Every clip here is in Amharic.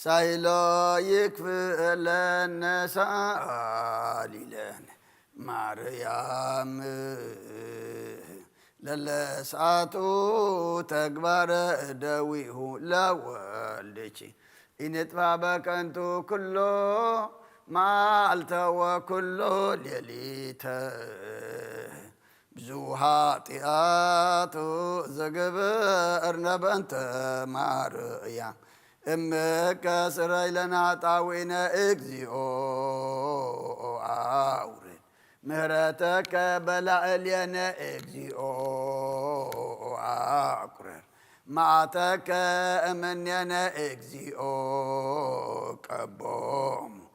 سايلو يكفلن ساليلن مريم للساتو تكبر دويه لولدك إن اتبابك أنتو كله مالته وكله ليليته بزوهاتياتو زقب أرنبنت ماريا أمك سري لنا طاوين إكزيو أورد مهرتك بلع لنا إكزيو أقرر معتك أمنينا إكزيو كبوم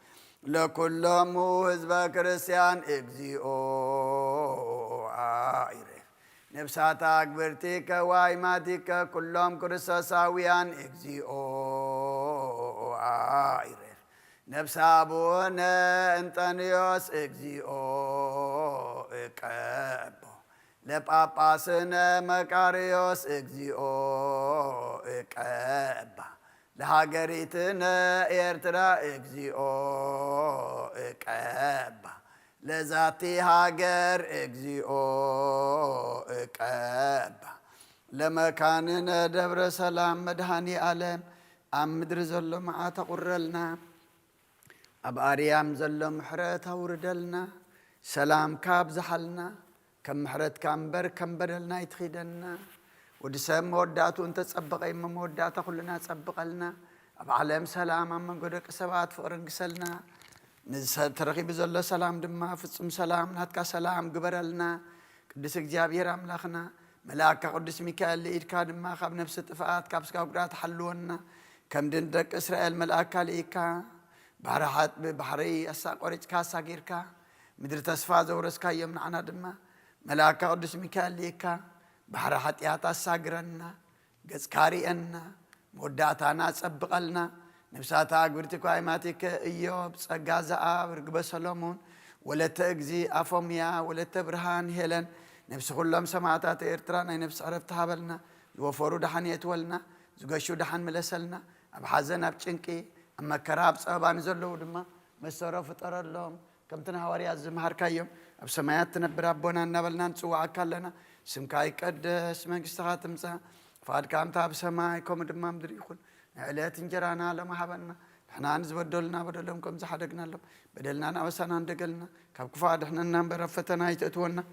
لكل موهزب كريستيان إكزيو آيره نفساتك برتك وايماتك كلهم كريستوساويان إكزيو آيره نفس أبونا أنطونيوس إكزيو إكابو لباباسنا مكاريوس إكزيو إكابا لهاجريتنا إيرترا إكزيو إكابا لذاتي هاجر إكزيو إكابا لمكاننا دبر سلام مدهاني عالم أم مدر زلو معاتا قرلنا أب أريام زلو محرتها وردلنا سلام كاب زحلنا كم محرت كامبر كم بدلنا يتخيدنا ودسم موداتو انت تصبق ايما موداتا كلنا تصبق لنا اب عالم سلام من قدك سبات فقرن قسلنا ترغيب زلو سلام دما فصم سلام ناتكا سلام قبرلنا قدس اجابير املاخنا ملاك قدس ميكائيل لإيدكا دما خاب نفس اتفاقات كابسكا وقرات حلونا كم دندك اسرائيل ملاكا لإيكا بحرحات ببحري اسا قريج كاسا غيركا مدر تسفا زورسكا يمنعنا دما ملاك قدس ميكائيل لإيكا بحر حتياتا ساقرنا قزكارينا موداتانا تسبقلنا نفساتا قبرتك وعيماتك إيوب سقازا ورقب سلومون ولا تأجزي أفوميا ولا تبرهان هيلن نفس كلهم سماعتات إرترانا نفس عرفتها بلنا يوفروا دحن يتولنا زقشوا دحن ملسلنا أبحزنا بچنكي أما كراب صعبان زلو دما مسورو فطر اللهم كم تنهواري الزمهر كايوم أبسمايات تنبر ربنا نبلنا نسوع كلنا سمكاي قدس منكستها تمسا فاد كام تاب سماي كوم دمام دريخون علات انجرانا لما حبنا احنا نزبدلنا بدلهم كم زحدقنا لهم بدلنا نوسنا ندقلنا كاب كفاد احنا نمبر فتنا يتتونا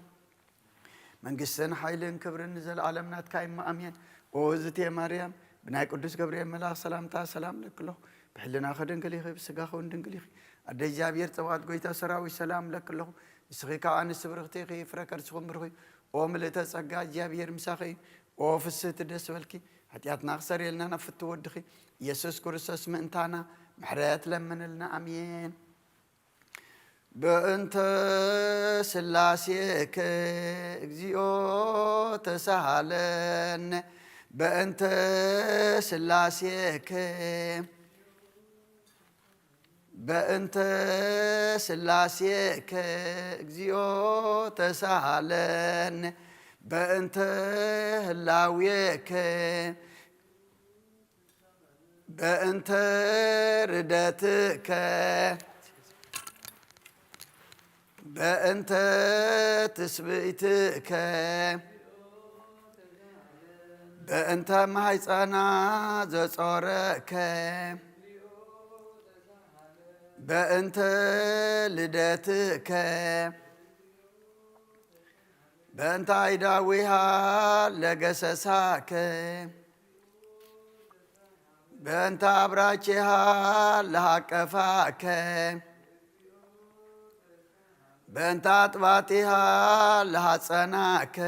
منكستنا حيلين كبر نزل عالمنا تكايم امين اوزتي مريم بناي قدس جبريل ملاك سلامتا سلام لك له بحلنا خدن كليخي بسقاخو ندن كليخي ادي جابير توات قويتا سراوي سلام لك له اسخيكا عن السبرختي خي فركر سخم برخي وملتا صقا جابير مساخي وفست دس ولكي حتياتنا خسر يلنا نفت ودخي يسوس كرسوس منتانا محرات لمن لنا امين بأنت سلاسيك اكزيو تسهلن بأنت سلاسيك بأنت سلاسيك اكزيو تسهلن بأنت هلاويك بأنت ردتك بأنت تسبيتك بأنت محيصانا زصورك بأنت لدتك بأنت عيداويها لقسساك بأنت عبراجها لهاكفاك بأنت عطباتها لهاصناك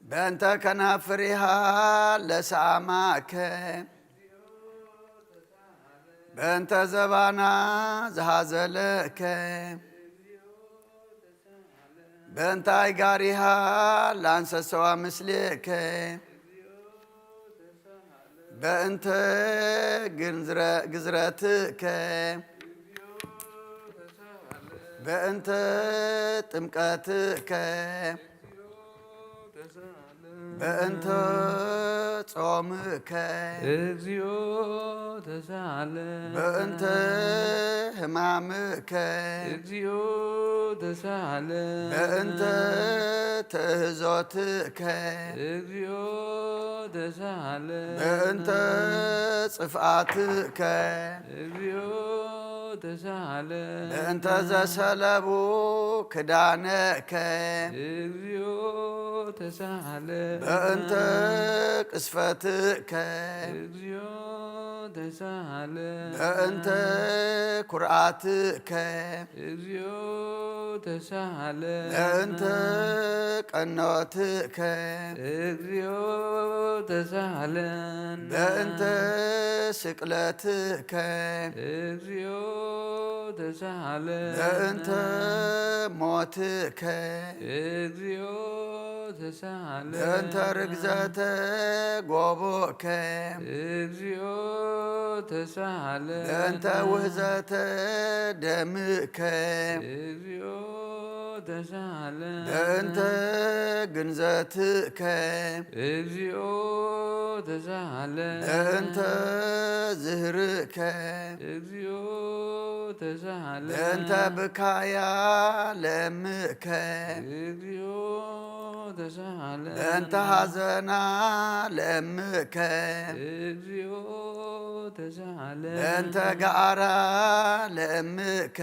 بأنت كنافرها لساماك بأنت زبانا زهازلك بأنت عقارها لانسسوا مثلك بأنت قزرتك بأنت تمكاتك በእንተ ጾምከ እግዚኦ ተሳሃለን በእንተ ሕማምከ እግዚኦ ተሳሃለን በእንተ ትሕዞትከ እግዚኦ ተሳሃለን በእንተ ጽፍአትከ እግዚኦ ተሳሃለን በእንተ ዘሰለቡ ክዳነከ እግዚኦ ተሳሃለን በእንተ ቅስፈትከ እግዚኦ ተሳሃለን በእንተ ኩርዓትከ እግዚኦ ተሳሃለን በእንተ ቀኖትከ እግዚኦ ተሳሃለን በእንተ ስቅለትከ እግዚኦ ተሳሃለን በእንተ ሞትከ እግዚኦ ተሳሃለን በእንተ ርግዘተ ጎቦከ እግዚኦ ተሳሃለን በእንተ ውህዘተ ደምከ እግዚኦ ተሳሃለን በእንተ ግንዘትከ እግዚኦ ተሳሃለን በእንተ ዝህርከ እግዚኦ ተሳሃለን በእንተ ብካያ ለምከ እግዚኦ ተሳሃለን በእንተ ሐዘና ለምከ እግዚኦ ተሳሃለን በእንተ ገዓራ ለምከ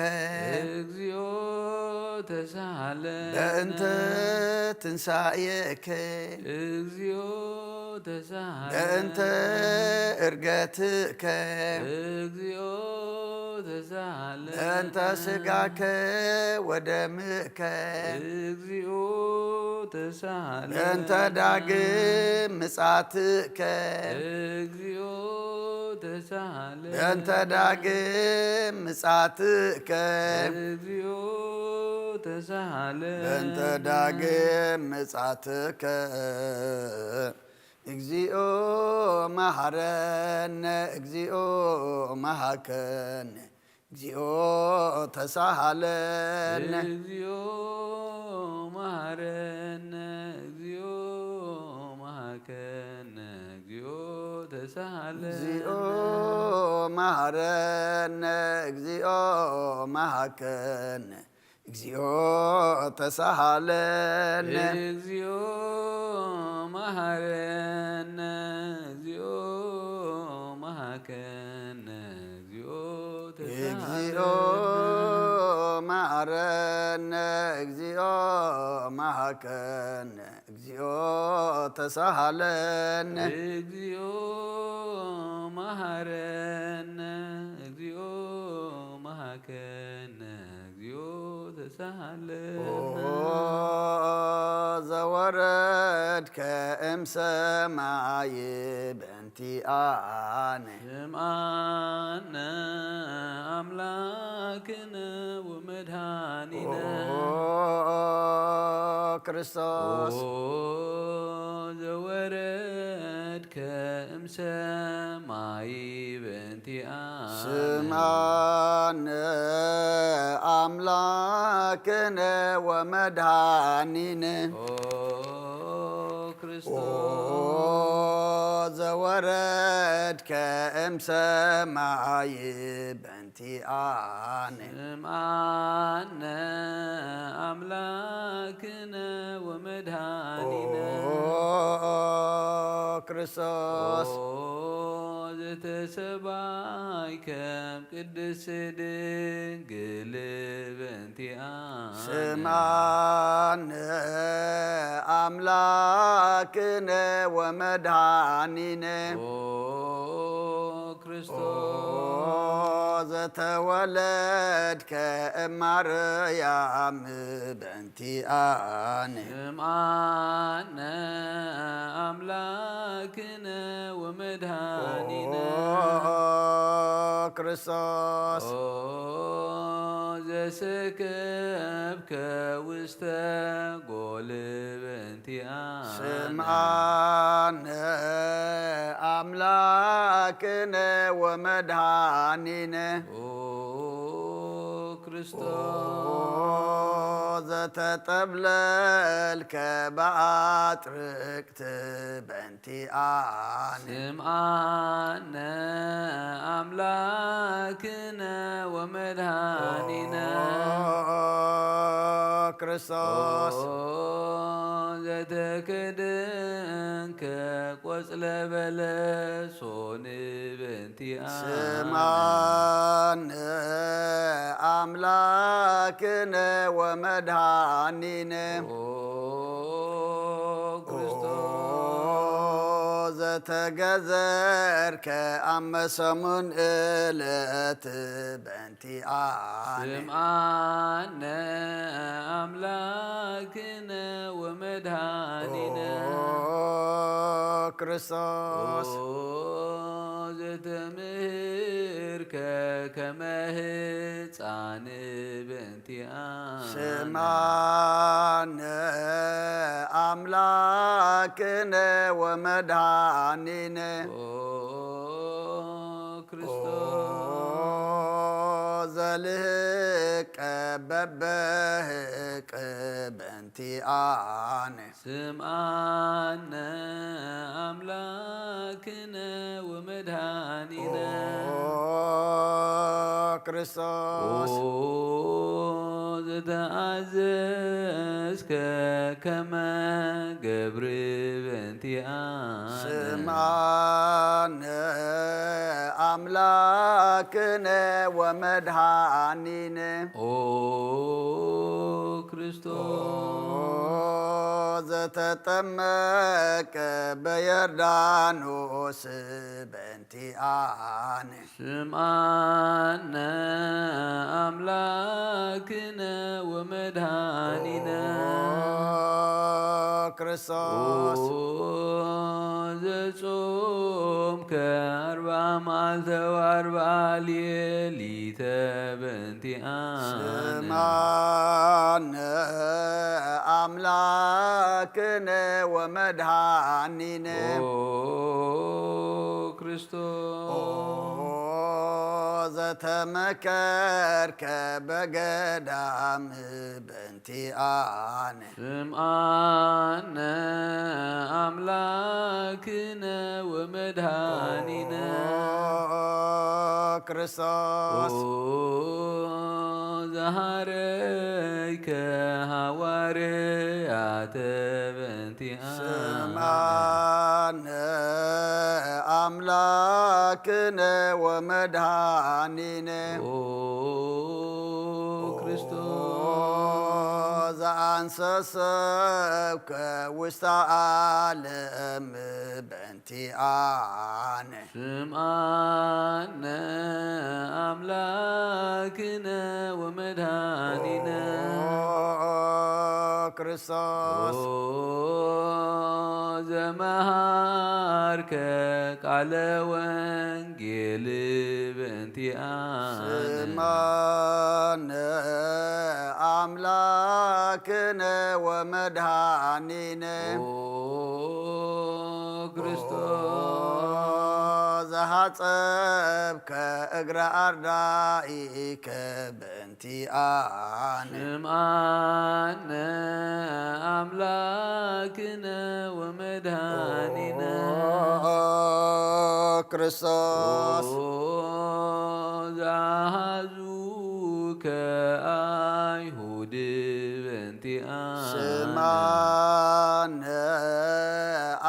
እግዚኦ ተሳሃለን በእንተ ትንሣኤከ እግዚኦ ተሳሃለን በእንተ ዕርገትከ እግዚኦ ተሳሃለን በእንተ ሥጋከ ወደምከ እግዚኦ ተሳሃለን በእንተ ዳግም ምጻትከ እግዚኦ ተሳሃለን በእንተ ዳግም ምጻትከ እግዚኦ ተሳሃለን በእንተ ዳግም ምጻትከ እግዚኦ መሐረነ እግዚኦ መሐከነ እግዚኦ ተሳሃለነ እግዚኦ መሐረነ እግዚኦ መሐከነ እግዚኦ ተሳሃለን እግዚኦ መሐረነ እግዚኦ መሐከነ እግዚኦ ተሳሃለነ እግዚኦ መሐረነ እግዚኦ መሐከነ እግዚኦ እግዚኦ ተሳሃለን መሐረነ እግዚኦ መሐከነ እግዚኦ ተሳሃለነ እግዚኦ መሐረነ እግዚኦ መሐከነ እግዚኦ ተሳሃለን ዘወረድከ እምሰማይ በእንቲአነ ስምዓነ አምላክነ ወመድኃኒነ ክርስቶስ ዘወረድከ እምሰማይ በእንቲአነ ስምዓነ አምላክነ ወመድኃኒነ ክርስቶስ ዘወረድከ እምሰማይ በእንቲአነ ስምዓነ አምላክነ ወመድኃኒነ ክርስቶስ ዘተሰባይከ ቅድስት ድንግል በእንቲአነ ስምዓነ አምላክነ ወመድኃኒነ ክርስቶስ ዘተወለድከ እማርያም በእንቲአነ ስምዓነ አምላክነ ወመድኃኒነ ክርስቶስ ዘሰከብከ ውስተ ጎል በእንቲአነ ስምዓነ አምላክነ ወመድኃኒነ ክርስቶስ ዘተጠብለል ከባጥርቅት በእንቲአነ ስምዓነ አምላክነ ወመድኃኒነ ክርስቶስ ዘተከደንከ ቆጽለ በለሶን በእንቲአነ ስምዓነ አምላክነ ወመድኃኒነ ዘተገዘርከ አመሰሙን እለት በእንቲአነ ስምዓነ አምላክነ ወመድኃኒነ ክርስቶስ ዘተምህርከ ከመ ሕፃን በእንቲአነ ስምዓነ አምላክነ ወመድኃኒነ ክርስቶስ ዘልህቀ በበህቅ በእንቲአነ ስምዓነ አምላክነ ወመድኃኒነ ክርስቶስ ዘተአዘዝከ ከመ ገብር በእንቲአነ ስምዓነ አምላክነ ወመድኃኒነ ክርስቶስ ዘተጠመቀ በዮርዳኖስ በእንቲአነ ስምዓነ አምላክነ ወመድኃኒነ ክርስቶስ ዘጾምከ 40 መዓልተ ወ40 ሌሊተ በእንቲአነ ስምዓነ አምላክነ ወመድኃኒነ ክርስቶስ ዘተመከርከ በገዳም በእንቲአነ ስምዓነ አምላክነ ወመድኃኒነ ክርስቶስ ዘሃረይከ ሐዋርያተ በእንቲአነ ስምዓነ አምላክነ ወመድኃኒነ ክርስቶስ ዘአንሰሰብከ ውስተ ዓለም በእንቲአነ ስምዓነ አምላክነ ወመድኃኒነ ክርስቶስ ዘመሃርከ ቃለ ወንጌል በእንቲአነ ስምዓነ አምላክነ ወመድኃኒነ ክርስቶስ ዘሐጸብከ እግረ አርዳኢከ በእንቲአነ ስምዓነ አምላክነ ወመድኃኒነ ክርስቶስ ዘአኀዙከ አይሁድ በእንቲአነ ስምዓነ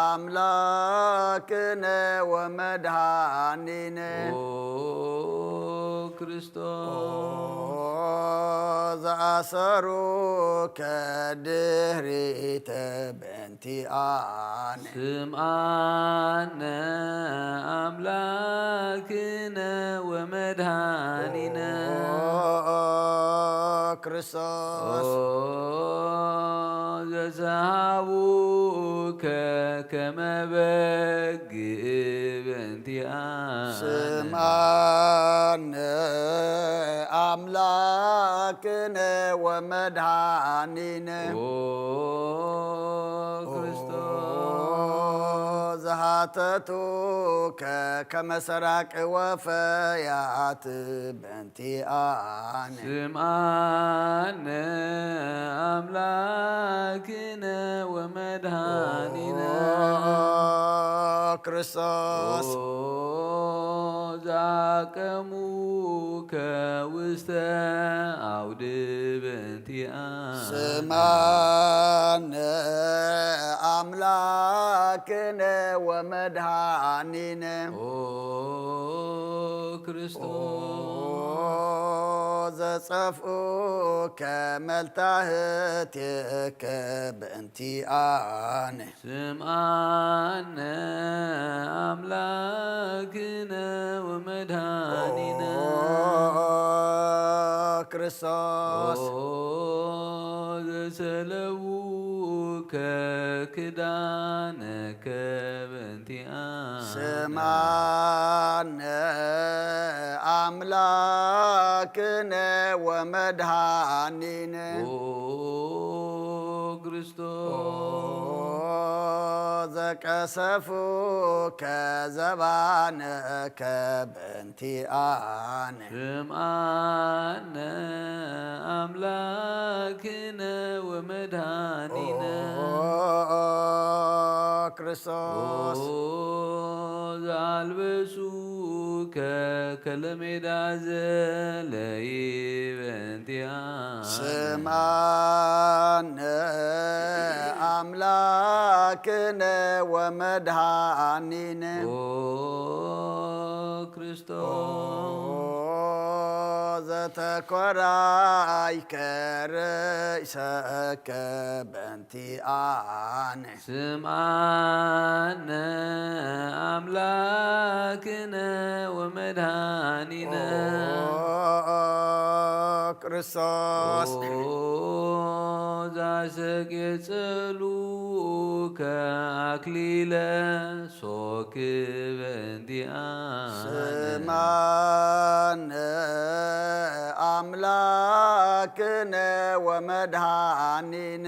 አምላክነ ወመድኃኒነ ክርስቶስ ዘአሰሩከ ድኅሪተ በእንቲአነ ስምዓነ አምላክነ ወመድኃኒነ ክርስቶስ ዘሰሃቡከ ከመ በግዕ በእንቲአነ ስምዓነ አምላክነ ወመድኃኒነ ክርስቶስ አተቱከ ከመሰራቅ ወፈያት በእንቲአነ ስምዓነ አምላክነ ወመድኃኒነ ክርስቶስ ዛቀሙከ ውስተ አውድ በእንቲአነ ስምዓነ አምላክነ ወመድኃኒነ ክርስቶስ ዘጸፍኡከ መልታህትከ በእንቲአነ ስምዓነ አምላክነ ወመድኃኒነ ክርስቶስ ዘሰለዉከ ክዳነከ በእንቲአነ ስምዓነ አምላክነ ወመድኃኒነ ክርስቶስ ዘቀሰፉከ ዘባነከ በእንቲአነ ስምዓነ አምላክነ ወመድኃኒነ ክርስቶስ ዘአልበሱከ ከለሜዳ ዘለይ በእንቲአነ ስምዓነ አምላክነ ወመድኃኒነ ክርስቶስ ዘተኰራይከ ርእሰከ በእንቲአነ ስምዓነ አምላክነ ወመድኃኒነ ክርስቶስ ዛሰቄጸሉከ አክሊለ ሶክ በእንቲአነ ስምዓነ አምላክነ ወመድኃኒነ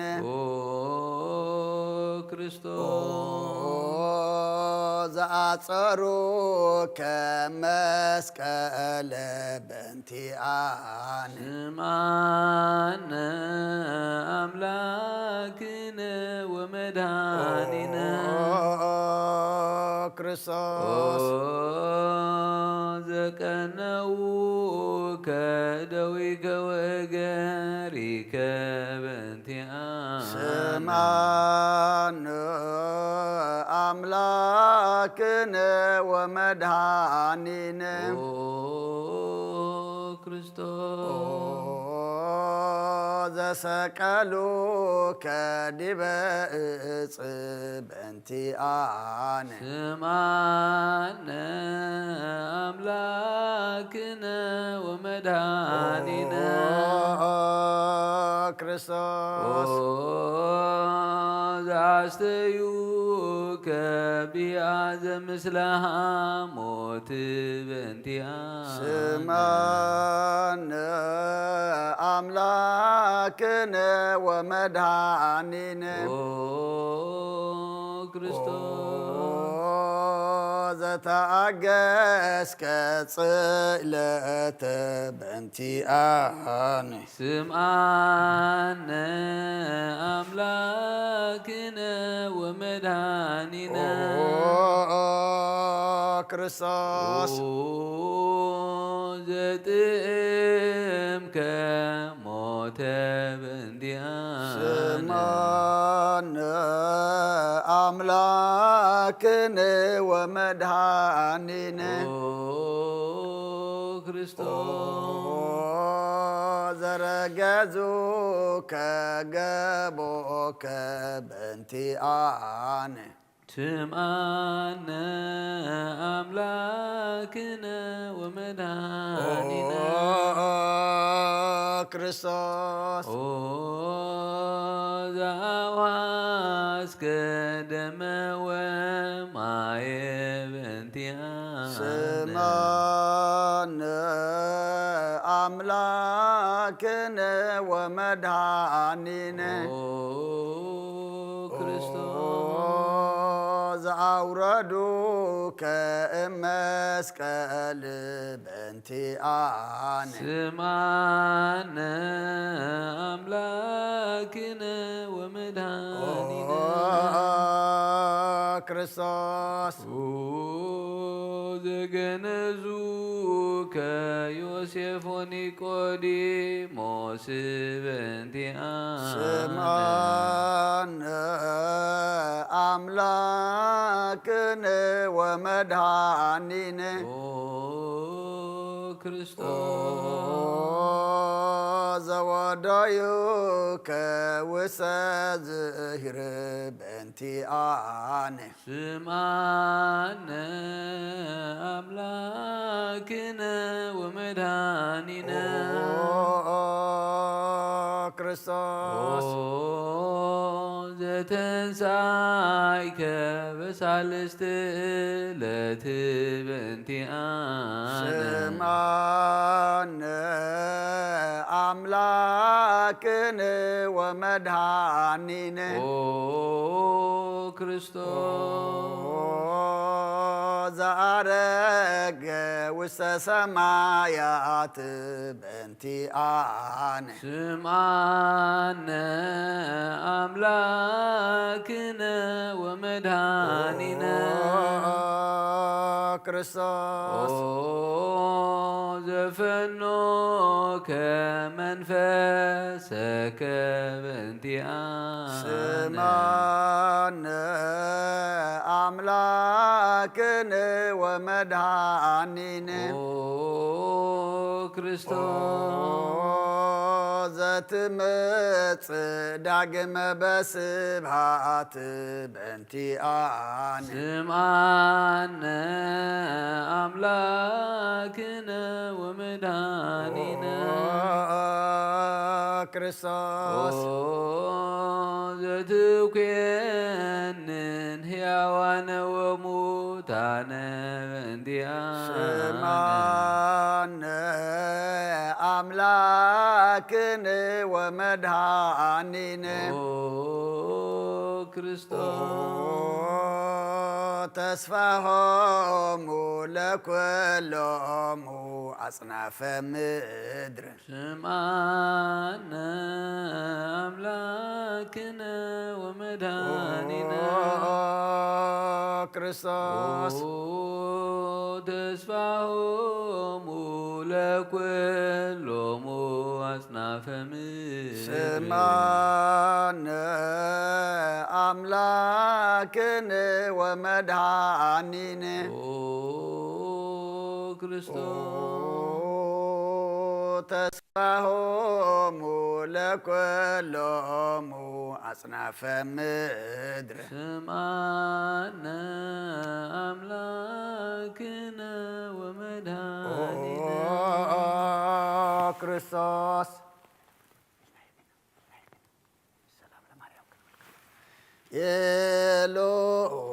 ክርስቶስ ዘአጸሩከ መስቀለ በእንቲአነ ስምዓነ አምላክነ ወመድኃኒነ ክርስቶስ ዘቀነዉከ ደዊከ ወእገሪከ በእንቲአነ ስምዓነ አምላክነ ወመድኃኒነ ክርስቶስ ዘሰቀሉከ ዲበ ዕፅ በእንቲአነ ስምዓነ አምላክነ ወመድኃኒነ ክርስቶስ ዘአስተዩከ ቢያዘ ምስለ ሐሞት በእንቲአነ ስምዓነ አምላክነ ወመድኃኒነ ክርስቶስ ዘተአገስከ ጽእለተ በእንቲአነ ስምዓነ አምላክነ ወመድኃኒነ ክርስቶስ ዘጥእምከ ሞተ በእንቲአነ ስምዓነ አምላክነ ወመድኃኒነ ክርስቶስ ዘረገዙከ ገቦከ በእንቲአነ ስምዓነ አምላክነ ወመድኃኒነ ክርስቶስ ዘአውሃዝከ ደመ ወማየ በእንቲአነ ስምዓነ አምላክነ ወመድኃኒነ ክርስቶስ ዘአው አውረዱ ከመስቀል በእንቲአነ ስምዓነ አምላክነ ወመድኃኒነ ክርስቶስ ዘገነዙ ከዮሴፍ ወኒቆዲሞስ በእንቲአነ ስምዓነ አምላክነ ወመድኃኒነ ክርስቶስ ዘወዳዩ ከውስተ ዝሂር በእንቲአነ ስምዓነ አምላክነ ወመድኃኒነ ክርስቶስ ዘተንሣእከ በሳልስት ዕለት በእንቲአነ ስምዓነ አምላክነ ወመድኃኒነ ክርስቶስ ዘዐረገ ውስተ ሰማያት በእንቲአነ ስምዓነ አምላክነ ወመድኃኒነ ክርስቶስ ዘፈኖ ከመንፈሰከ በእንቲአነ ስምዓነ አምላክነ ወመድኃኒነ ክርስቶስ ዘትመጽእ ዳግመ በስብሐት በእንቲአነ ስምዓነ አምላክነ ወመድኃኒነ ክርስቶስ ዘትኮንን ሕያዋነ ወሙታነ በእንቲአነ ስምዓነ አምላክነ ወመድኃኒነ ክርስቶስ ተስፋሆሙ ለኵሎሙ አጽናፈ ምድር ስምዓነ አምላክነ ወመድኃኒነ ክርስቶስ ተስፋሆሙ ለኵሎሙ አጽናፈ ምድር ስምዓነ አምላክነ ወመድኃኒነ ክርስቶስ ተስፋሆሙ ለኵሎሙ አጽናፈ ምድር ስምዓነ አምላክነ ወመድኃኒነ ክርስቶስ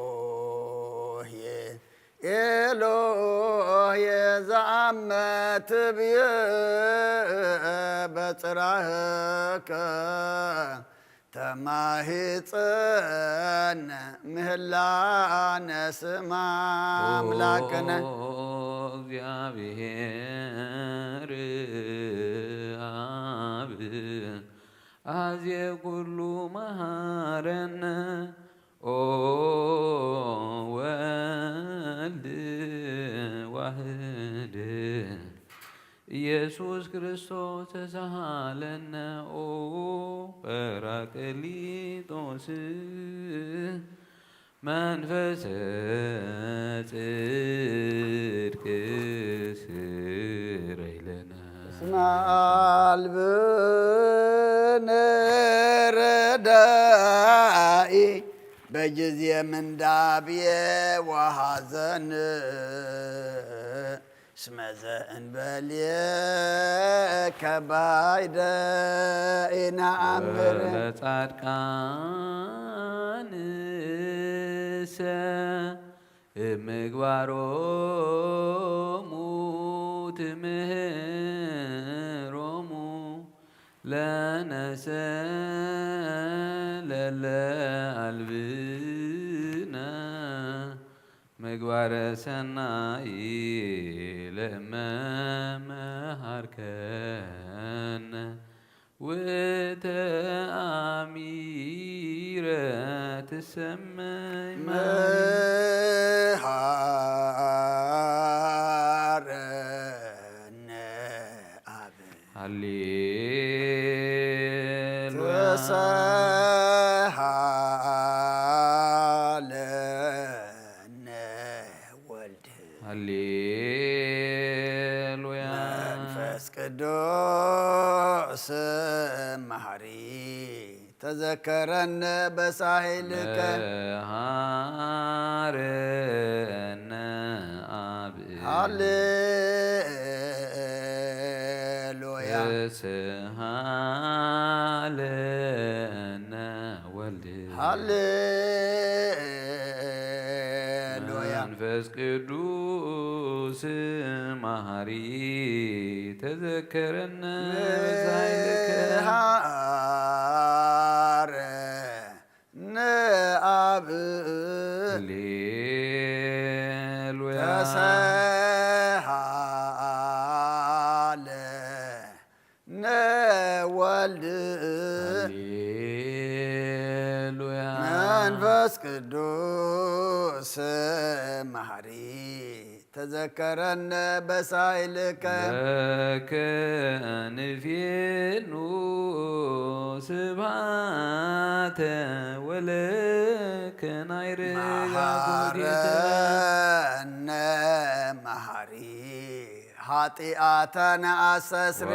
ኤሎሄ ኤሎሄ ዘአመ ትብየ በጽራህከ ተማሂፀነ ምህላነ ስማ አምላክነ እግዚአብሔር አብ አዝየ ኩሉ መሃረነ ወልድ ዋህድ ኢየሱስ ክርስቶስ ተሳሃለነ ጰራቅሊጦስ መንፈሰ ጽድቅ ስረይ ለነ እስመ አልብነ ረዳኢ በጊዜ ምንዳብየ ወሐዘን እስመ ዘእንበሌከ ባይደ ኢነአምር ለጻድቃንሰ ምግባሮሙ ትምህሮሙ ለነሰ ለለ አልብነ ምግባረ ሰናይ ለመመሃርከነ ወተአሚረ ትሰመይ መሃረነ አብ ሃሌሉያ ተሳሃለነ ወልድ ሃሌሉያ መንፈስ ቅዱስ መሐሪ ተዘከረነ በሳሂልከ መሃረነ አብ ሃሌሉያ ተስሃለነ ወልድ ሃሌሉያ መንፈስ ቅዱስ መሐሪ ተዘከረነ በሳይልከ መሃረነ አብ ሃሌሉያ ተሳሃለነ ወልድ ሃሌሉያ መንፈስ ቅዱስ መሐሪ ተዘከረነ በሳይልከ ለከ ንፌኑ ስብሐተ ወለከ ናይርጋ ኮቴተ መሐረነ መሐሪ ኃጢአተነ አስተስሪ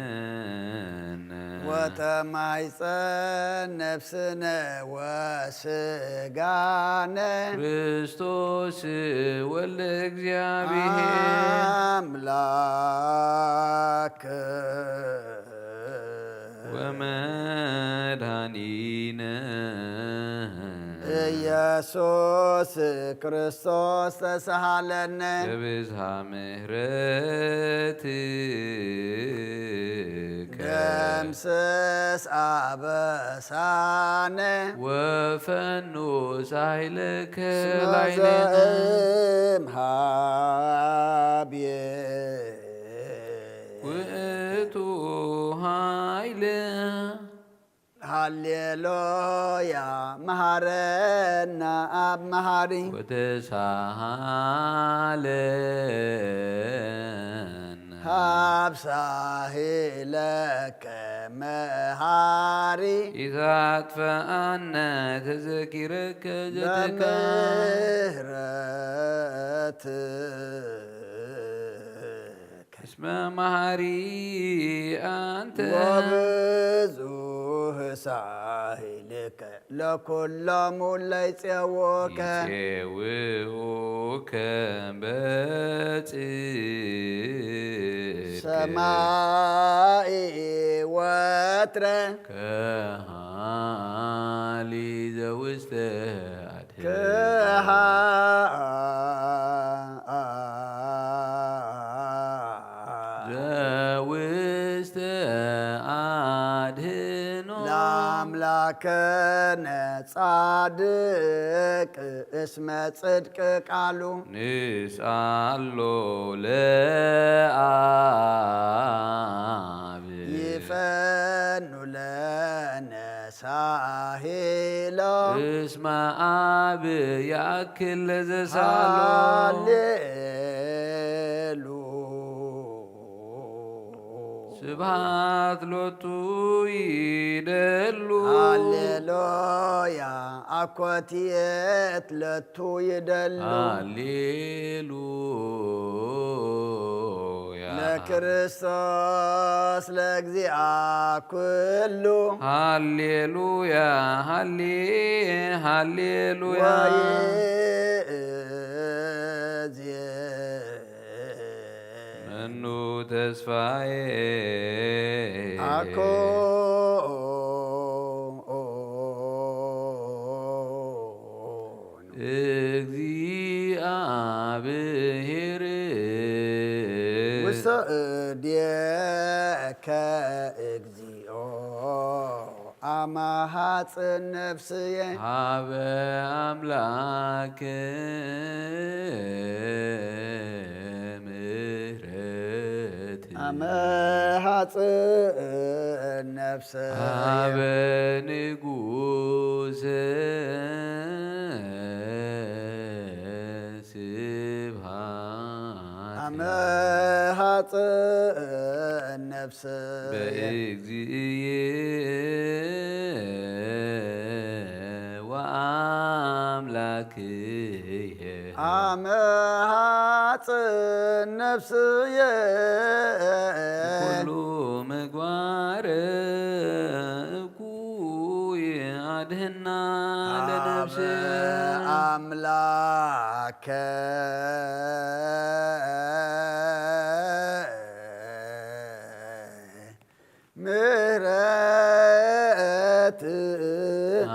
ዋድህነነ ወተማይፀን ነፍስነ ወስጋነ ክርስቶስ ወልደ እግዚአብሔር አምላክ ወመድኃኒነ ኢየሱስ ክርስቶስ ተሳሃለነ በብዝሃ ምሕረትከ ደምስስ አበሳነ ወፈኑ ሳይለከ ስመ ላዕሌነ ዘእምሃብየ ውእቱ ኃይል ሃሌሉያ መሐረና አብ መሐሪ ወተሳሃለነ ሀብሳሂለከ መሐሪ ኢታጥፈአነ ተዘኪረከ ዘትከ በምህረትከ እስመ መሐሪ አንተ ወብዙሕ ሳሂልከ ለኵሎሙ ለይፄውከ ይፄውኡከ በጽድቅ ሰማይ ወትረ ከሃሊ ዘውስተ አድኅ ዘውስተ አድኅኖ ለአምላክነ ጻድቅ እስመ ጽድቅ ቃሉ ንስአሎ ለአብ ይፈኑ ለነ ሳሂሎ እስመ አብ ያክል ለዘሳሎ ሃሌሉ ስብሐት ሎቱ ይደሉ ሃሌሉያ አኮቴት ለቱ ይደሉ ሃሌሉያ ለክርስቶስ ለእግዚአ ኩሉ ሃሌሉያ ሃሌሉያ መኑ ተስፋዬ አኮ እግዚአብሔር ውስተ እዴከ እግዚኦ አማሃፅ ነፍስየ ሀበ አምላክ ምሕረት አመሃፅ ነፍስየ ሀበ ንጉሥ ስብሐት አመሃፅ ነፍስየ በእግዚእየ ወአምላክየ አመሃፅ ነፍስየ ኩሉ ምግባር እኩይ አድህና ለነፍስየ አምላከ ምሕረት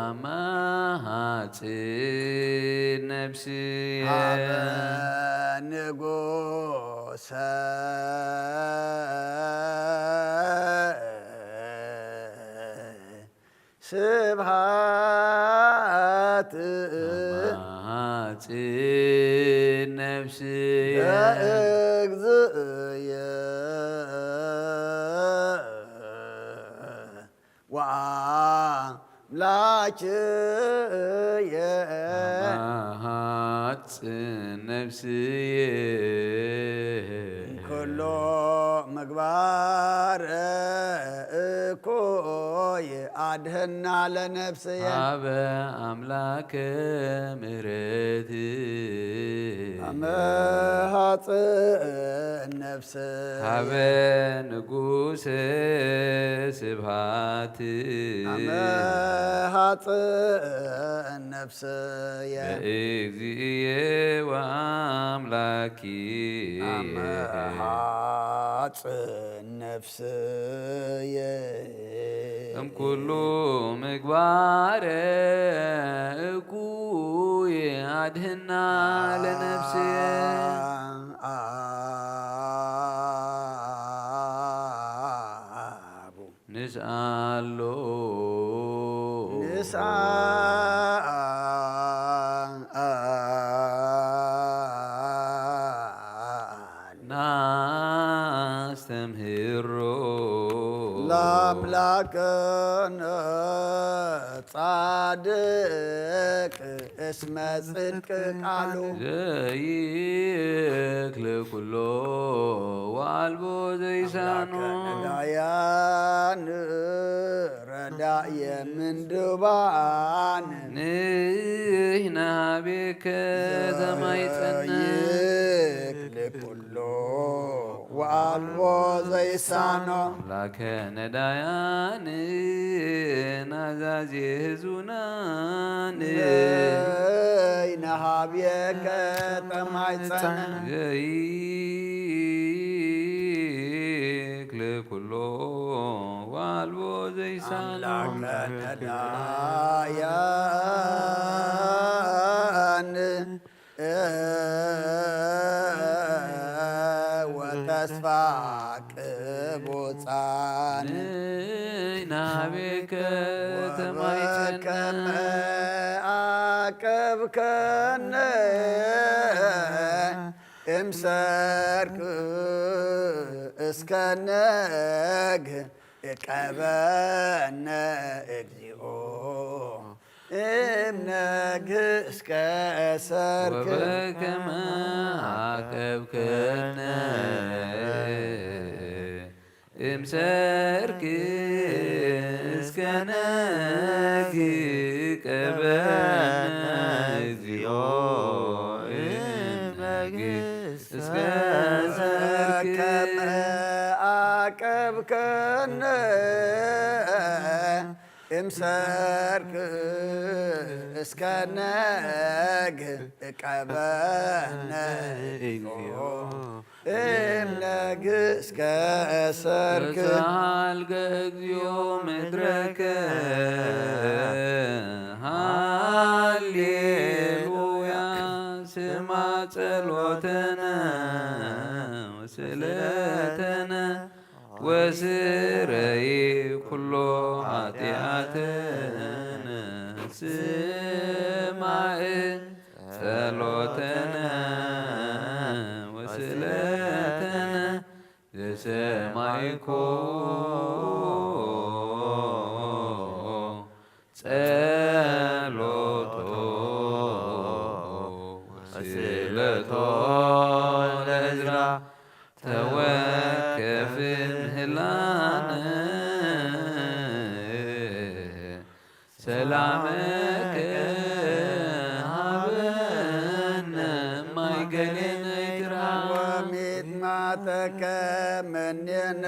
አማሃፅ ነፍስየ ሀበ ንጉሠ ስብሐት አማሃፅ ነፍስየ በእግዚእየ ወአምላክየ አማሃፅ ነፍስየ ኩሎ ምግባር እኩይ አድህና ለነፍስየ ሀበ አምላከ ምሕረት አመሃፅ ነፍስየ ሀበ ንጉሠ ስብሐት አመሃፅ ነፍስየ በእግዚእየ ወአምላኪየ አመሃፅ ነፍስየ እምኩሉ ምግባር እኩይ አድህና ለነፍስየ አቡ ንስአሎ ናስተምህሮ ለአምላክነ ጻድቅ እስመ ጽድቅ ቃሉ ዘይክል ኩሎ ወአልቦ ዘይሳኖ ነዳያን ረዳየ ምንድባን ንሕነ ኀቤከ ተማይጸነ ዘይክል ኩሎ ወአልቦ ዘይሳኖ አምላከ ነዳያን ናዛዜ ህዙናን ነሃብየከ ተማይጸነ ዘይክል ኩሎ ወአልቦ ዘይሳኖ አምላከ ነዳያን ወተስፋ ቅቡፃን ንሕነ ኀቤከ ተማይጸነ ወበከመ አቀብከነ እምሰርቅ እስከ ነግህ እቀበነ እግዚኦ እምነግህ እስከ ሰርክ ወበከመ አቀብከነ እምሰርክ እስከ ነግህ ቀበነ እግዚኦ እምነግህ እስከ ሰርክ ወበከመ አቀብከነ እምሰርክ እስከ ነግህ እቀበነ እግዚኦ እምነግህ እስከ ሰርክ ተሳሃልከ እግዚኦ ምድረከ ሃሌሉያ ስማ ጸሎተነ ወስእለተነ ወስረይ ኩሎ ኃጢአተነ ስማዕ ጸሎተነ ወስእለተነ ዘሰማይኮ ጸሎቶ ወስእለቶ ለዕዝራ ተወከፍ ምህላነ ሰላመከ ሀበነ ማይገሌነ ይትራ ወሚጥማተከ መኔነ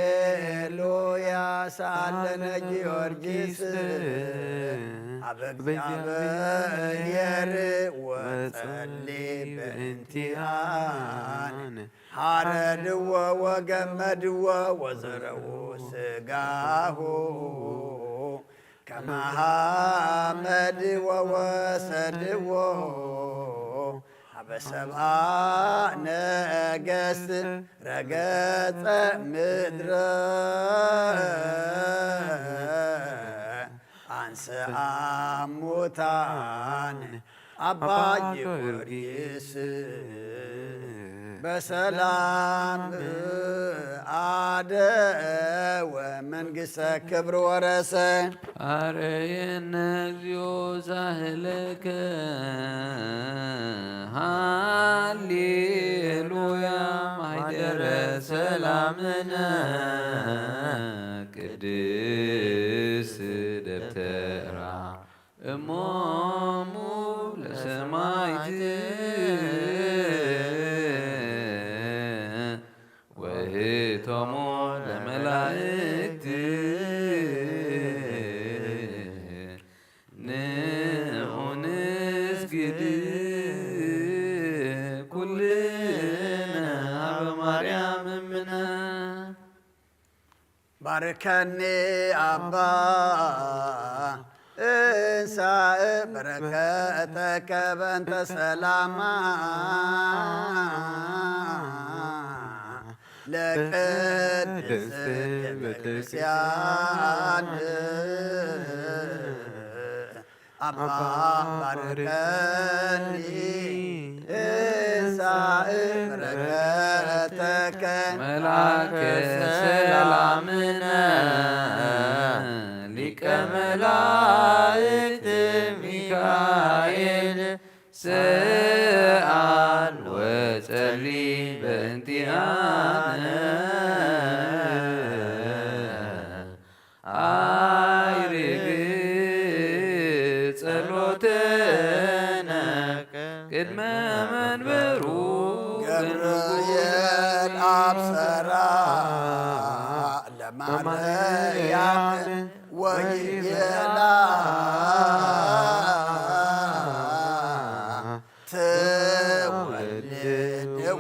ሃሌሉያ ሳለነ ጊዮርጊስ አበ እግዚአብሔር ወጸልይ በእንቲአነ ሐረድዎ ወገመድዎ ወዘረዎ ሥጋሁ ከመ ሐመድዎ ወሰድዎ አበ ሰብአ ነገሥት ረገጸ ምድረ አንሥአ እሙታን አባ ጊዮርጊስ በሰላም አደወ መንግሥተ ክብር ወረሰ አርየነ እግዚኦ ዛህለከ ሃሌሉያ ማኅደረ ሰላምነ ቅድስት ደብተራ እሞሙ ለሰማዕት ወህቶሙ ለመላእክት ንዑ ንስግድ ኩልነ ሀበ ማርያም እምነ ባርከኒ አባ እንሳእ በረከተከ በእንተ ሰላማ ለቅድስት ቤተክርስቲያን አባ ባርከኒ እንሳእ በረከተከ መላከ ሰላምነ ሊቀ መላእክት ሚካኤል ሰአል ወጸልይ በእንቲአነ አይርግ ጸሎተነ ቅድመ መንበሩ ገብርኤል አብሰራ ለማርያም ወይቤላ ትወልድ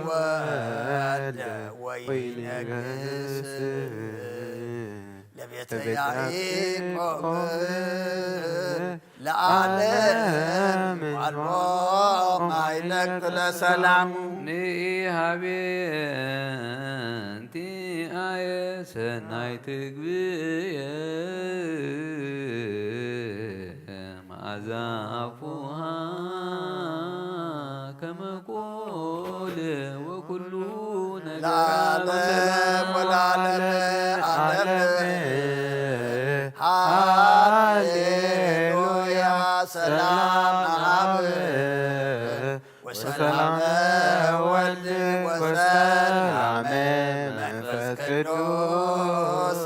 ወልደ ወይነግሥ ለቤተ ያዕቆብ ለዓለም አልቦ ማይለቅ ለሰላሙ ንሃቤንቲ አየ ሰናይ ትግብየ መዓዛ አፉሃ ከመ ቆል ወኩሉ ለዓለም ወለዓለመ ዓለም ሃሌሉያ ሰላም አብ ወሰላመ ወልድ ወሰላመ መንፈስ ቅዱስ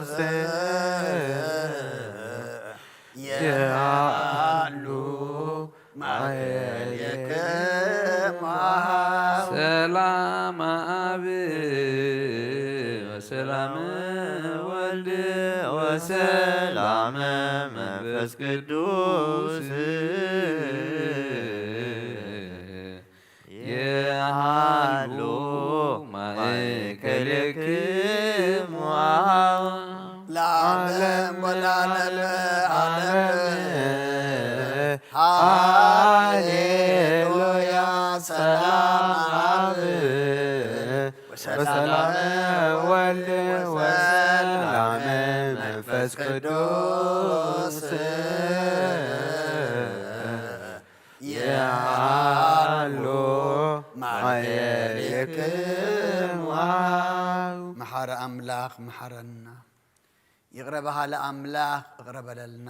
ያሉ ማኅሌክሙ ሰላም አብ ወሰላም ወልድ ወሰላም መንፈስ ቅዱስ የሃሉ ማእከልክሙ ለዓለም ወለዓለመ ዓለም ሃሌሉያ ሰላም አብ በሰላም ወልድ ወሰላም መንፈስ ቅዱስ ያሎ ማየልክም መሐረ አምላኽ መሐረና ይቅረበሃ ለአምላኽ እቅረበለልና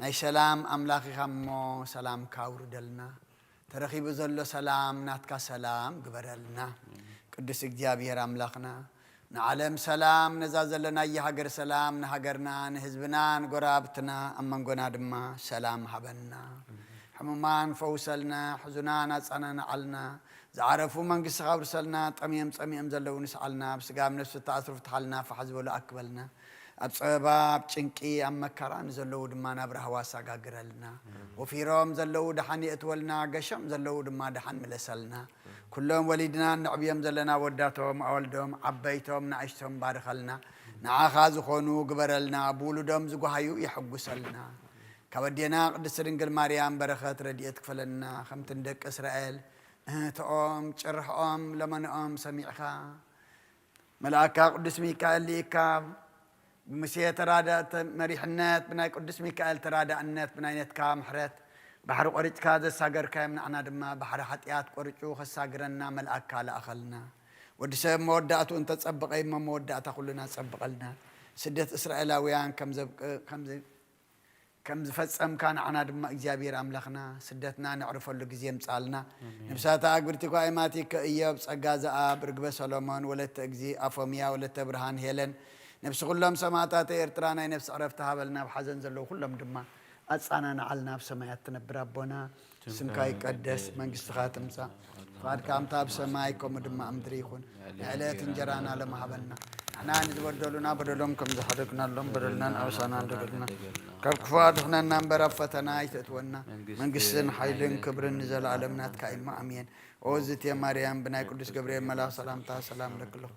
ናይ ሰላም አምላኽ ኢኻ እሞ ሰላም ካውርደልና ተረኺቡ ዘሎ ሰላም ናትካ ሰላም ግበረልና ቅዱስ እግዚአብሔር አምላኽና ንዓለም ሰላም ነዛ ዘለና የሃገር ሰላም ንሃገርና ንህዝብና ንጎራብትና አመንጎና ድማ ሰላም ሃበና ሕሙማን ፈውሰልና ሕዙናን አጻናና ዓልና ዝዓረፉ መንግስቲ ካብርሰልና ጠምየም ዘለዉ ንስዓልና ብስጋብ ነፍሲ ተኣስሩ ፍትሓልና ፋሕ ዝበሉ ኣክበልና ኣብ ፀበባ ኣብ ጭንቂ ኣብ መከራ ንዘለዉ ድማ ናብ ረህዋሳ ጋግረልና ወፊሮም ዘለዉ ድሓን የእትወልና ገሾም ዘለዉ ድማ ድሓን ምለሰልና ኩሎም ወሊድና ንዕብዮም ዘለና ወዳቶም ኣወልዶም ዓበይቶም ንኣሽቶም ባርኸልና ንዓኻ ዝኾኑ ግበረልና ብውሉዶም ዝጓሃዩ ይሕጉሰልና ካብ ኣዴና ቅድስቲ ድንግል ማርያም በረኸት ረድኤት ክፈለና ከምቲ ንደቂ እስራኤል እህቶኦም ጭርሖኦም ለመንኦም ሰሚዕኻ መልኣካ ቅዱስ ሚካኤል ሊኢካ ብሙሴ ተራዳእቲ መሪሕነት ብናይ ቅዱስ ሚካኤል ተራዳእነት ብናይነትካ ምሕረት ባሕሪ ቆሪፅካ ዘሳገርካዮም ንዓና ድማ ባሕሪ ሓጢኣት ቆርጩ ከሳግረና መልኣካ ለኣኸልና ወዲ ሰብ መወዳእቱ እንተፀብቀ እሞ መወዳእታ ኩሉና ፀብቀልና ስደት እስራኤላውያን ከም ዝፈፀምካ ንዓና ድማ እግዚኣብሔር ኣምላኽና ስደትና ንዕርፈሉ ግዜ ምፃልና ንብሳታ ኣግብርቲ ጓይማቲ ከእዮብ ፀጋ ዘኣብ ርግበ ሰሎሞን ወለተ እግዚ ኣፎምያ ወለተ ብርሃን ሄለን ነብሲ ኩሎም ሰማዕታት ኤርትራ ናይ ነፍሲ ዕረፍቲ ሃበልና ብሓዘን ዘለዉ ኩሎም ድማ ኣፃናና ዓልና ኣብ ሰማያት ትነብር ኣቦና ስምካ ይቀደስ መንግስትኻ ትምፃእ ፍቃድካ እምታ ኣብ ሰማይ ከምኡ ድማ ኣብ ምድሪ ይኹን ንዕለት እንጀራና ለማሃበና ንሕና ንዝበደሉና በደሎም ከም ዝሓደግናሎም በደልናን ኣበሳና እንደገድና ካብ ክፉ ኣድሕነና እምበር ኣብ ፈተና ይተእትወና መንግስትን ሓይልን ክብርን ንዘለኣለም ናትካ ኢማ ኣሜን ኦ ዝትየ ማርያም ብናይ ቅዱስ ገብርኤል መልኣክ ሰላምታ ሰላም ለክለኹ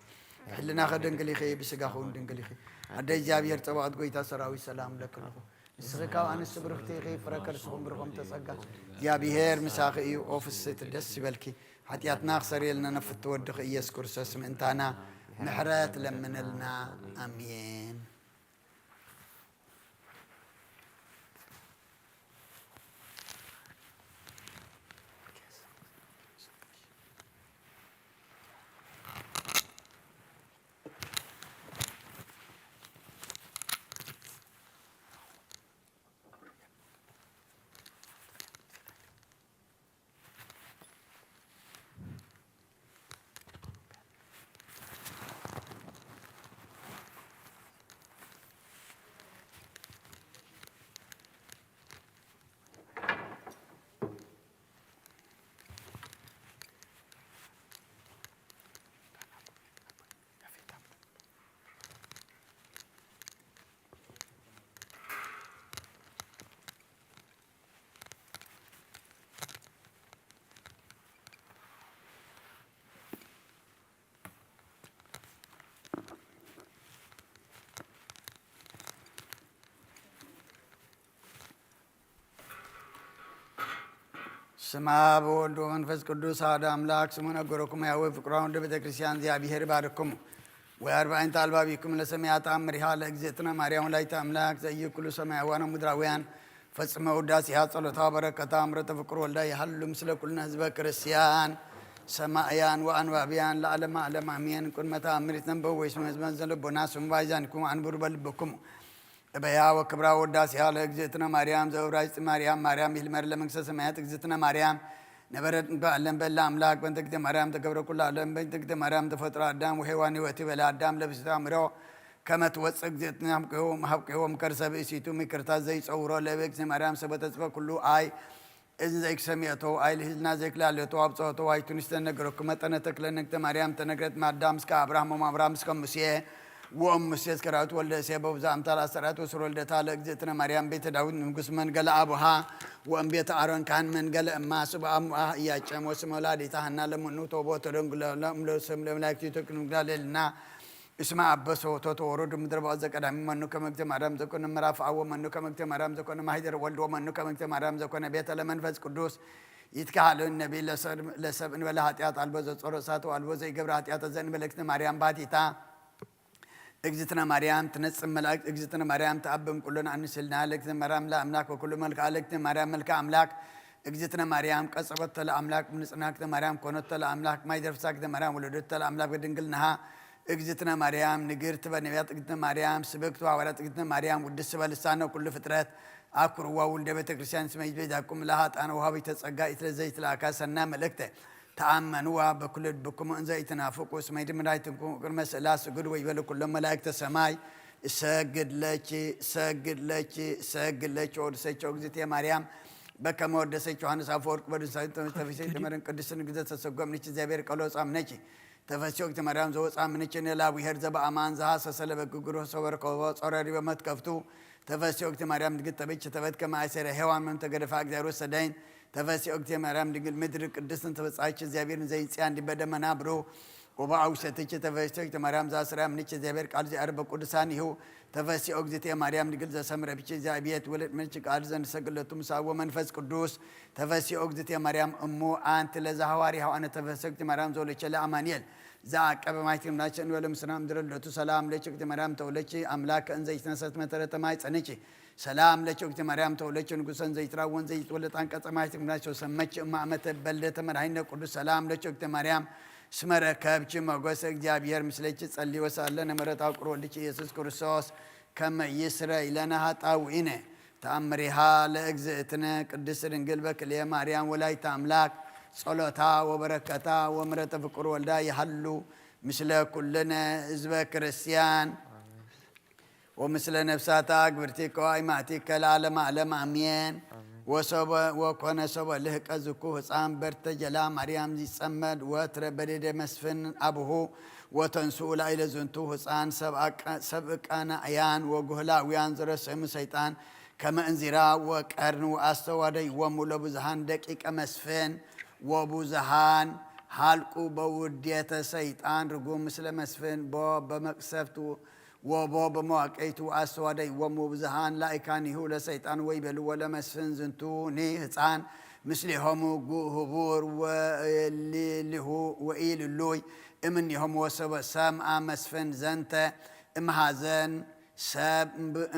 ሕልና ኸድንግል ኢኺ ብስጋኹ ድንግል ኢኺ ኣደ እግዚኣብሔር ፀባኦት ጎይታ ሰራዊት ሰላም ለክለኹ ንስኺ ካብ ኣንስቲ ብርክቲ ኢኺ ፍረ ከርስኹም ብርኾም ተፀጋ እግዚኣብሔር ምሳኺ እዩ ኦ ፍስቲ ደስ ይበልኪ ሓጢኣትና ክሰርየልና ነፍቲ ወድኺ ኢየሱስ ክርስቶስ ምእንታና ምሕረት ለምንልና ኣሜን ስማ በወልድ ወመንፈስ ቅዱስ አሐዱ አምላክ ስሙ ነገሮኩም ያወ ፍቅሯን ወደ ቤተ ክርስቲያን እግዚአብሔር ባርኩም ወአርባዕን ታልባቢኩም ለሰማያት አምሪሃ ለእግዝእትነ ማርያም ወላዲተ አምላክ ዘኢይኩሉ ሰማያውያን ወምድራውያን ፈጽመ ውዳሴሃ ጸሎታ በረከታ እምረተ ፍቅር ወልዳ ይሃሉ ምስለ ኩልነ ህዝበ ክርስቲያን ሰማዕያን ወአንባቢያን ለዓለመ ዓለም አሜን ቁመታ አምሪት ነንበብ ወይስመ ህዝበን ዘልቦና ስሙ ባይዛንኩም አንብሩ በልብኩም በያ ወክብራ ወዳሴሃ ለእግዝእትነ ማርያም ዘውራጅ ማርያም ማርያም ይልመር ለመንግሥተ ሰማያት እግዝእትነ ማርያም ነበረት በዓለም በላ አምላክ በእንተ እግዝእተ ማርያም ተገብረ ኩሉ ዓለም በእንተ እግዝእተ ማርያም ተፈጥሮ አዳም ወሔዋን ሕይወት በላ አዳም ለብስታ ምሮ ከመ ትወፅእ እግዝእትነ ሀብቅሆም ከርሰ ብእሲቱ ምክርታት ዘይፀውሮ ለእግዝእትነ ማርያም ሰበተጽፈ ኩሉ አይ እዝን ዘይክሰሚዕቶ አይ ልህልና ዘይክላለቶ አብፅሖቶ ዋይቱን ዝተነገረኩ መጠነ ተክለ እግዝእተ ማርያም ተነግረት ማዳም እስከ አብርሃም ወአብርሃም እስከ ሙሴ ወኦም ሙሴ እስከራቱ ወልደ እሴይ በብዛ አምሳል አሰራት ወስር ወልደታ ለእግዝእትነ ማርያም ቤተ ዳዊት ንጉስ መንገለ አቡሃ ወእም ቤተ አሮን ካህን መንገለ እማ ስብአ እሙአ እያጨም ወስመ ወላዲታ ሐና ለምኑ ተቦ ተደንግለ ለምለሰም ለመላእክት ተክኑግዳለልና እስማ አበሶ ተወረዱ ምድረ ባዘ ቀዳሚ መኑ ከመግተ ማርያም ዘኮነ ምዕራፍ አወ መኑ ከመግተ ማርያም ዘኮነ ማህደር ወልድ ወመኑ ከመግተ ማርያም ዘኮነ ቤተ ለመንፈስ ቅዱስ يتكهل النبي لسب إن ولا هاتيات البوز صورسات والبوز يجبر هاتيات زين ملكتنا مريم باتيتا اجزتنا مريم تنصم ملاك اجزتنا مريم تأبم كلنا عن سلنا لكتنا مريم لا أملاك وكل ملك عليكتنا مريم ملك أملاك اجزتنا مريم قصبت لا أملاك من سناكتنا مريم كونت لا أملاك ما يدرس ساكتنا مريم ولدت لا أملاك بدنقلناها اجزتنا مريم نجرت بنبيات اجزتنا مريم سبقت وعورات اجزتنا مريم ودس باللسان وكل فترات أكروا ولد بيت كريستيان سميج بيدكم لهات أنا وهابي تسقى إتلزيت لأكاسنا ملكته تأمنوا بكل بكم أنزل تنافقوا سميد من رايتكم كرمس لا سجد ويبلو كل ملائكة السماء سجد لك اور سيچو اگزتي مريم بكم اور سيچو هانس افورك بد سايت تفسير تمرن قدسن ግዘት ተሰጎም ነች እግዚአብሔር ቀሎ ጻም ነች ተፈሲዮክ ተማርያም ዘው ጻም ነች ነላ ዊሄር ዘባ አማን ዛ ሰሰለ በግግሮ ሰበር ቆ ጾረሪ በመትከፍቱ ተፈሲዮክ ተማርያም ድግት ተበች ተበት ከማይሰረ ሔዋን መም ተገደፋ እግዚአብሔር ሰዳይን ተፈሲዮክ ተማርያም ድግል ምድር ቅድስን ተበጻች እግዚአብሔርን ዘይጽያ እንዲበደመና ብሮ ወባውሸተች ተፈሲዮክ ተማርያም ዛ ስራም ነች እግዚአብሔር ቃል ዚአር በቅዱሳን ይሁ ተፈሲዮክ ዘቴ ማርያም ድግል ዘሰምረ ብቻ ዛቢየት ወለት ምንጭ ቃል ዘንድ ሰግለቱም ሳወ መንፈስ ቅዱስ ተፈሲዮክ ዘቴ ማርያም እሙ አንተ ለዛሐዋሪ ሐዋነ ተፈሲዮክ ማርያም ዘወለች ለአማኑኤል ዛቀበ ማይተም ናቸን ወለም ሰላም ድረለቱ ሰላም ለቸክ ማርያም ተወለች አምላክ እንዘ ይተነሰት መተረተ ማይ ጸነች ሰላም ለቸክ ማርያም ተወለች ንጉሥ እንዘ ይትራወን ዘ ይተወለጥ አንቀጸ ማይተም ናቸው ሰመች ማመተ በልደተ መድኃኒነ ቅዱስ ሰላም ለቸክ ማርያም ስመረ ከብች መጎሰ እግዚአብሔር ምስለች ጸልይ ወሳለን ምሕረት አቁሮ ልጅ ኢየሱስ ክርስቶስ ከመ ይስረይ ለነ ኃጣውኢነ ተአምሪሃ ለእግዝእትነ ቅድስት ድንግል በክልኤ ማርያም ወላዲተ አምላክ ጸሎታ ወበረከታ ወምሕረተ ፍቁር ወልዳ ይሃሉ ምስለ ኩልነ ህዝበ ክርስቲያን ወምስለ ነፍሳታ ግብርቲከ ወአይማቲከ ለዓለመ ዓለም አሜን። ወሰበ ወኮነ ሰበ ልህቀ ዝኩ ህፃን በርተጀላ ማርያም ዚጸመድ ወትረ በደደ መስፍን አብሁ ወተንሱኡ ላዕለ ዝንቱ ህፃን ሰብእቃነ አያን ወጉህላውያን ዘረሰሙ ሰይጣን ከመ እንዚራ ወቀርን ወአስተዋደይ ወሙለ ብዙሃን ደቂቀ መስፍን ወቡዝሃን ሀልቁ በውዴተ ሰይጣን ርጉም ምስለ መስፍን በመቅሰፍቱ ወቦ በመዋቀይቱ አስተዋደይ ወሙ ብዙሃን ላይካኒሁ ለሰይጣን ወይበሉ ወለመስፍን ዝንቱ ኒ ህፃን ምስሊሆሙ ጉህቡር ወሊልሁ ወኢልሉይ እምኔሆሙ ወሰበ ሰምአ መስፍን ዘንተ እምሃዘን ሰብ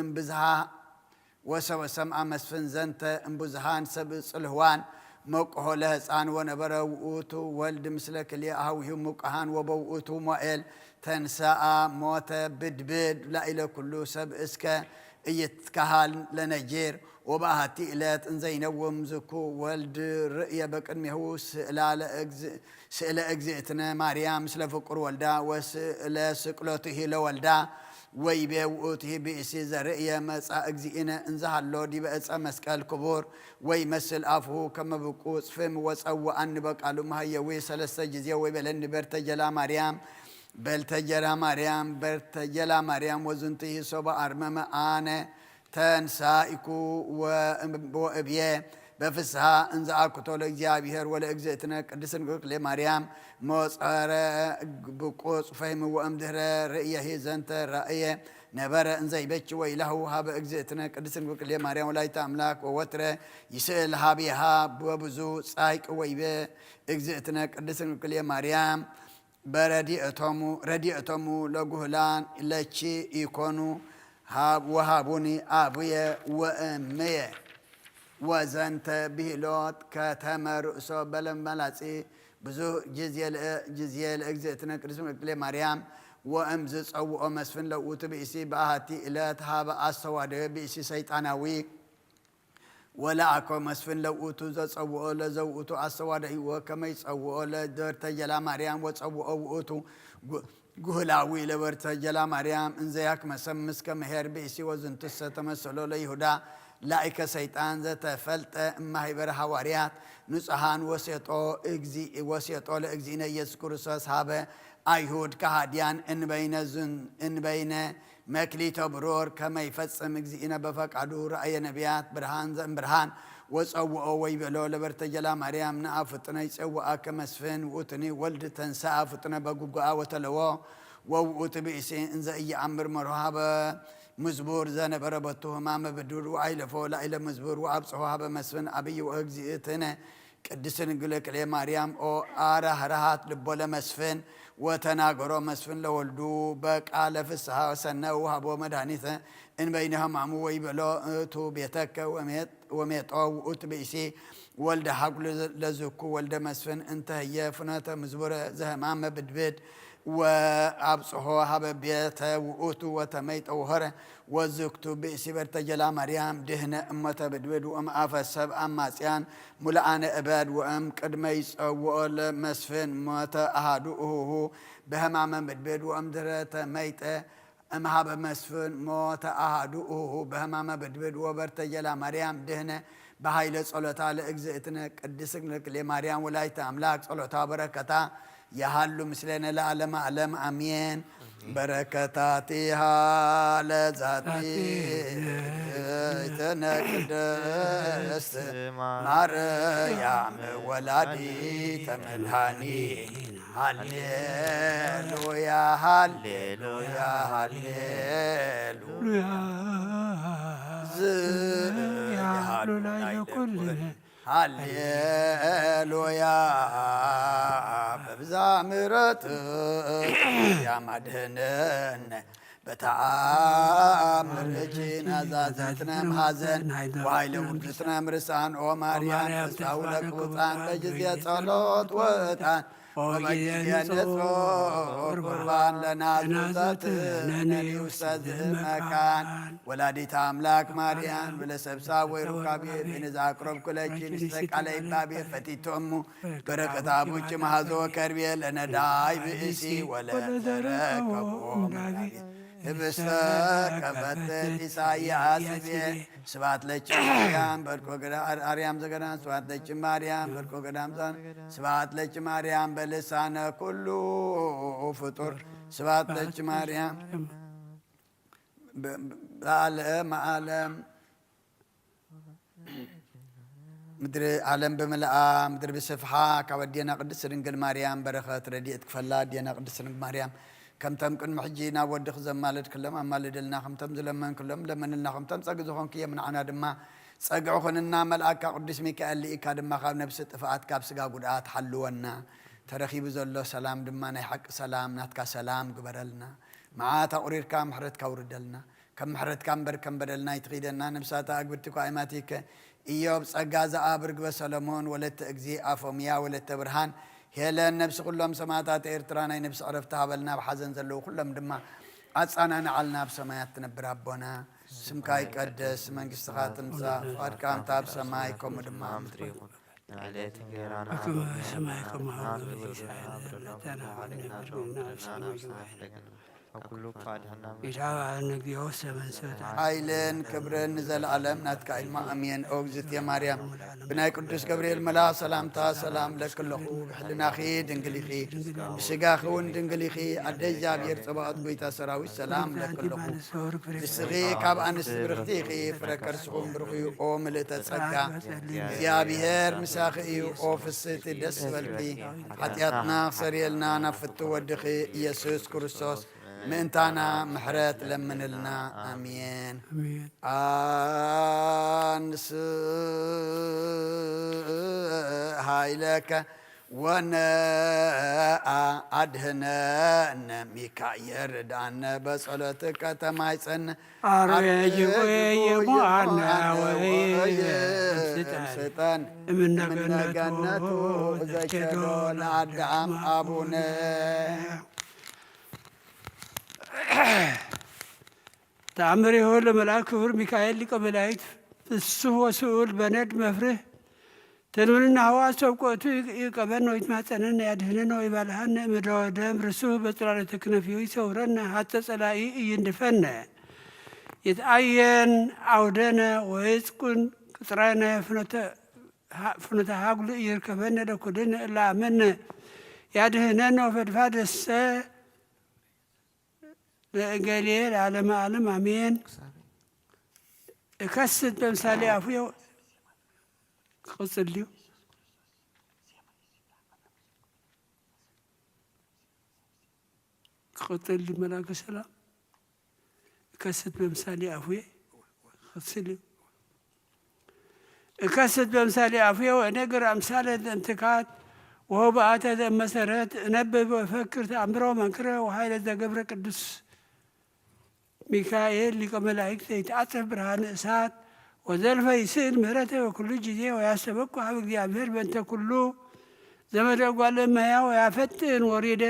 እምብዝሃ ወሰበ ሰምአ መስፍን ዘንተ እምብዝሃን ሰብ ጽልህዋን መቆሆ ለህፃን ወነበረ ውእቱ ወልድ ምስለ ክልኤ አኀዊሁ ሙቃሃን ወበውእቱ ሞኤል ተንሰአ ሞተ ብድብድ ላዕለ ኩሉ ሰብ እስከ እይትካሃል ለነጌር ወበአሐቲ ዕለት እንዘይነውም ዝኩ ወልድ ርእየ በቅድሜሁ ስእለ እግዝእትነ ማርያም ምስለ ፍቁር ወልዳ ወስእለ ስቅለቱሂ ለወልዳ ወይቤ ውእቱሂ ብእሲ ዘርእየ መጻእ እግዚእነ እንዘሃሎ ዲበ ዕፀ መስቀል ክቡር ወይመስል አፍሁ ከመ ብቁዕ ጽፍም ወጸውዐኒ በቃሉ እምኀየዊ ሰለስተ ጊዜ ወይቤለኒ በርተጀላ ማርያም በርተጀላ ማርያም ወዝንቱሂ ሶበ አርመመ አነ ተንሣኢኩ ወእብየ በፍስሐ እንዘ አኩቶ ለእግዚአብሔር ወለእግዝእትነ ቅድስት ድንግል ማርያም ሞጸረ ብቁዕ ጽፈይም ወእምድኅረ ርእየሂ ዘንተ ራእየ ነበረ እንዘ ይበች ወይላሁ ሀበ እግዝእትነ ቅድስት ድንግል ማርያም ወላዲተ አምላክ ወወትረ ይስእል ሀቢሃ በብዙ ጻይቅ ወይቤ እግዝእትነ ቅድስት ድንግል ማርያም ረዲእቶሙ ለጉህላን ለቺ ኢኮኑ ወሃቡኒ አቡየ ወእምየ ወዘንተ ብሂሎት ከተመ ርእሶ በለመላጺ ብዙ ጊዜ ለእግዝእትነ ቅድስት ድንግል ማርያም ወእምዝ ጸውዖ መስፍን ለውእቱ ብእሲ በአሐቲ ዕለት ሀበ አስተዋደየ ብእሲ ሰይጣናዊ ወለአኮ መስፍን ለውእቱ ዘጸውዖ ለዘውእቱ አስተዋደይ ወከመ ይጸውዖ ለበርተጀላ ማርያም ወጸውዖ ውእቱ ጉህላዊ ለበርተጀላ ማርያም እንዘ ያክመሰምስ ከመ ኄር ብእሲ ወዝንቱሰ ተመሰሎ ለይሁዳ ላይከ ሰይጣን ዘተፈልጠ እማኅበረ ሐዋርያት ንጹሐን ወሴጦ ለእግዚእነ ኢየሱስ ክርስቶስ ሀበ አይሁድ ከሃዲያን እንበይነ መክሊተ ብሮር ከመ ይፈጽም እግዚእነ በፈቃዱ ራእየ ነቢያት ብርሃን ዘእምብርሃን ወጸውዖ ወይቤሎ ለበርተጀላ ማርያም ነአ ፍጥነ ይጸውዐ ከመስፍን ውእቱኒ ወልድ ተንሥአ ፍጥነ በጉግአ ወተለዎ ወውእቱ ብእሲ እንዘ ኢየአምር መርሖ መዝቡር ዘነበረ በቱ ህማመ ብዱር ወአይለፎ ላዕለ መዝቡር ወአብጽሖ ሀበ መስፍን አብይ ወእግዝእትነ ቅድስት ድንግል ክልኤ ማርያም ኦ አራህራሃት ልቦለ መስፍን ወተናገሮ መስፍን ለወልዱ በቃለ ፍስሐ ሰነው ሃቦ መድኃኒተ እንበይነ ሕማሙ ወይበሎ እቱ ቤተከ ወሜጦ ውእቱ ብእሲ ወልደ ሐቁል ለዝኩ ወልደ መስፍን እንተ ህየ ፍኖተ መዝሙረ ዘሕማመ ብድብድ ወአብጽሖ ሀበ ቤተ ውእቱ ወተመይጠ ወሆረ ወዝክቱ ብእሲ በርተጀላ ማርያም ድህነ እመተ ብድብድ ወእምአፈ ሰብአ አማጽያን ሙልአነ እበድ ወእም ቅድመ ይጸውኦ ለመስፍን ሞተ አሃዱ እሁሁ በሕማመ ብድብድ ወእምድኅረ ተመይጠ እምሃበ መስፍን ሞተ አሃዱ እሁሁ በሕማመ ብድብድ ወበርተጀላ ማርያም ድህነ በኃይለ ጸሎታ ለእግዝእትነ ቅድስት ክልኤ ማርያም ወላዲተ አምላክ ጸሎታ በረከታ ያሃሉ ምስለነ ለዓለመ ዓለም አሜን። በረከታቲሃ ለዛቲ እትነ ቅድስት ማርያም ወላዲተ መድኃኒት ሃሌሉያ ሃሌሉያ ሃሌሉያ ዝያሉ ላይ ለኩልነ ሃሌሉያ በብዛ ምሕረት ያማድህነነ በተአምር እጅን አዛዝትነም ሐዘን ወኃይለ ውርደትነም ርሳን ኦ ማርያም ተስፋው ለቅቡፃን በጊዜ ጸሎት ወዕጣን ወበጊዜ ንጹር ቁርባን ለናዝዛት ነኒ ውስተ ዝመካን ወላዲተ አምላክ ማርያም ብለሰብሳ ወይ ሩካቤ በነዛ አቅረብኩ ለኪ ንስተ ቃለ ይባቤ ፈቲቶሙ በረከታ ቡጭ ማሐዞ ከርቤ ለነዳይ ብእሲ ወለዘረከቦ ህብስተ ቀበትት ኢሳይያስ ቤ ስብሐት ለኪ ማርያም በልቆ አርያም ዘገዳም ስብሐት ለኪ ማርያም በልቆ ገዳም ዛን ስብሐት ለኪ ማርያም በልሳነ ኩሉ ፍጡር ስብሐት ለኪ ማርያም በዓለመ ዓለም ምድር ዓለም በመልአ ምድር ብስፍሓ ካብ ኣዴና ቅድስት ድንግል ማርያም በረኸት ረድኤት ክፈላ ኣዴና ቅድስት ድንግል ማርያም ከምተም ቅድሚ ሕጂ ናብ ወዲ ክዘማልድ ክለም ኣማልደልና ከምተም ዝለመን ክሎም ለመንልና ከምተም ፀግ ዝኾንክ እየ ምንዓና ድማ ፀግዑ ኮንና መልኣካ ቅዱስ ሚካኤል ልኢካ ድማ ካብ ነብሲ ጥፍኣት ካብ ስጋ ጉድኣት ሓልወና ተረኺቡ ዘሎ ሰላም ድማ ናይ ሓቂ ሰላም ናትካ ሰላም ግበረልና መዓት ኣቑሪርካ ምሕረትካ ውርደልና ከም ምሕረትካ እምበር ከም በደልና ይትኺደና ነብሳታ ኣግብርቲኳ ኣይማቲከ ኢዮብ ጸጋ ዘአብ ርግበ ሰሎሞን ወለተ እግዚ አፎምያ ወለተ ብርሃን ሄለን ነብሲ ኩሎም ሰማዕታት ኤርትራ ናይ ነብሲ ዕረፍቲ ሃበልና ብሓዘን ዘለዉ ኩሎም ድማ ኣጻናንዓልና ብሰማያት ትነብር ኣቦና ስምካ ይቀደስ መንግስትኻ ትምጻእ ፈቃድካ እንታ ኣብ ሰማይ ከምኡ ድማ ምድሪ ይኹን ኃይልን ክብርን ዘለዓለም ናትካ ኢልማ ኣሜን። ኦ እግዝእትየ ማርያም ብናይ ቅዱስ ገብርኤል መልአክ ሰላምታ ሰላም ለክለኹ ብሕልናኺ ድንግል ኢኺ ብስጋኺ እውን ድንግል ኢኺ ኣደ እግዚኣብሔር ጽባኦት ጎይታ ሰራዊት ሰላም ለክለኹ ንስኺ ካብ ኣንስቲ ብርኽቲ ኢኺ ፍረ ከርስኹም ብርኽ እዩ ኦ ምልእተ ጸጋ እግዚኣብሔር ምሳኺ እዩ ኦ ፍስሕቲ ደስ በልኪ ኃጢአትና ክሰርየልና ናብ ፍቲ ወድኺ ኢየሱስ ክርስቶስ ምእንታና ምሕረት ለምንልና አሜን። አንስ ኃይለከ ወነአ አድህነነ ሚካኤል ርዳነ በጸሎትከ ተማይጸነ አርየጅወየሙአነ ስጠን እምነገነቱ ዘቸዶ ለአዳም አቡነ ተአምሪሁ ለመልአክ ክቡር ሚካኤል ሊቀ መላእክት ፍሱሕ ወስዑል በነድ መፍርህ ተንምንና ሐዋስ ሰብቆቱ ይቀበነ ወይትማጸነነ ያድህነነ ወይባልሃነ ምድረ ደም ርሱህ በጽላሎተ ክነፊሁ ይሰውረነ ሀተ ጸላኢ እይንድፈነ ይትአየን አውደነ ወይጽቁን ቅጥረነ ፍኖተ ሃጉል ይርከበነ ለኩልነ እለ አመነ ያድህነነ ወፈድፋደሰ ለእገሌ ለዓለመ ዓለም አሜን። እከስት በምሳሌ አፉየ ቅጽልዩ ቅጽል መላከ ሰላም እከስት በምሳሌ አፉየ ቅጽልዩ እከስት በምሳሌ አፍየ ወነግር አምሳለ እንትካት ወሆ በአተ መሰረት እነብብ ወፈክር ተአምሮ መንክረ ወኃይለ ዘገብረ ቅዱስ ሚካኤል ሊቀ መላእክት ይትዓጸፍ ብርሃነ እሳት ወዘልፈ ይስእል ምህረተ በኩሉ ጊዜ ወያስተበቁ ሀበ እግዚአብሔር በእንተ ኩሉ ዘመደ እጓለ እመሕያው ያፈጥን ወሪደ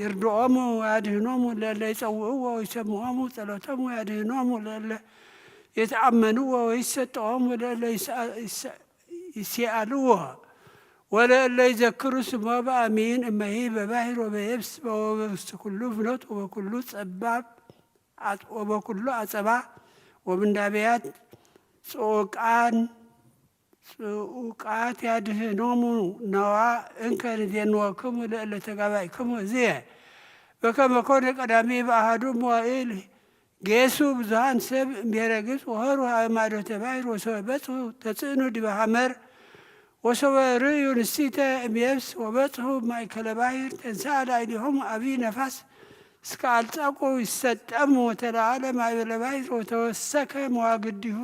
ይርድኦሙ ወያድኅኖሙ ለእለ ይጸውዕዎ ወይሰምዖሙ ጸሎቶሙ ያድኅኖሙ ለእለ የተአመንዎ ወይሰጠዎሙ ለእለ ይሴአልዎ ወለእለ ይዘክሩ ስሞ በአሚን እመሂ በባሕር ወበየብስ ወበውስተ ኩሉ ፍኖት ወበኩሉ አጸባ ወምንዳቤያት ጽዑቃት ያድኅኖሙ ነዋ እንከ ንዜንወክሙ ለእለ ተጋባእክሙ እዝየ በከመ ኮነ ቀዳሚ በአሐዱ መዋዕል ጌሱ ብዙኃን ሰብ እምብሔረ ግብፅ ወሆሩ ሀበ ማዶተ ባሕር ወሶበ በጽሑ ተጽዕኑ ዲበ ሐመር ወሶበ ርእዩ ንስቲተ እምየብስ ወበጽሑ ማእከለ ባሕር ተንሥአ ላዕሌሆሙ ዓቢይ ነፋስ እስከ አልጻቆ ይሰጠሙ ወተለዓለ ማእበለ ባሕር ወተወሰከ መዋግዲሁ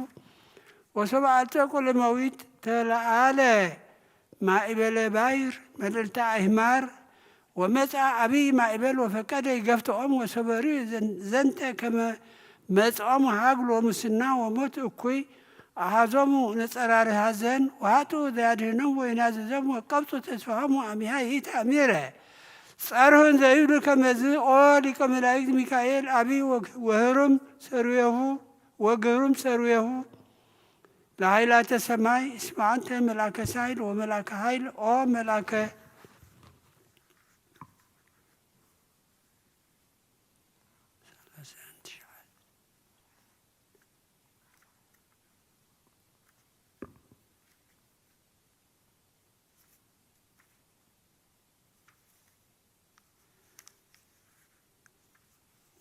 ወሶበ አልጻቆ ለመዊት ተለዓለ ማእበለ ባሕር መልዕልተ አሕማር ወመጽአ ዓቢይ ማእበል ወፈቀደ ይገፍትዖሙ ወሶበ ርእዩ ዘንተ ከመ መጽኦሙ ሀግል ወሙስና ወሞት እኩይ አሃዞሙ ነጸራሪ ሐዘን ወኃጥኡ ዘያድኅኖሙ ወይናዘዞሙ ወቀብጹ ተስፋሆሙ አሚሃ ይእተአሚረ ጸርሁን ዘይብሉ ከመዝ ኦ ሊቀ መላእክት ሚካኤል ዓቢይ ወግሩም ሠሩየሁ ለኃይላተ ሰማይ እስመ አንተ መልአከ ሳይል ወመልአከ ኃይል ኦ መልአከ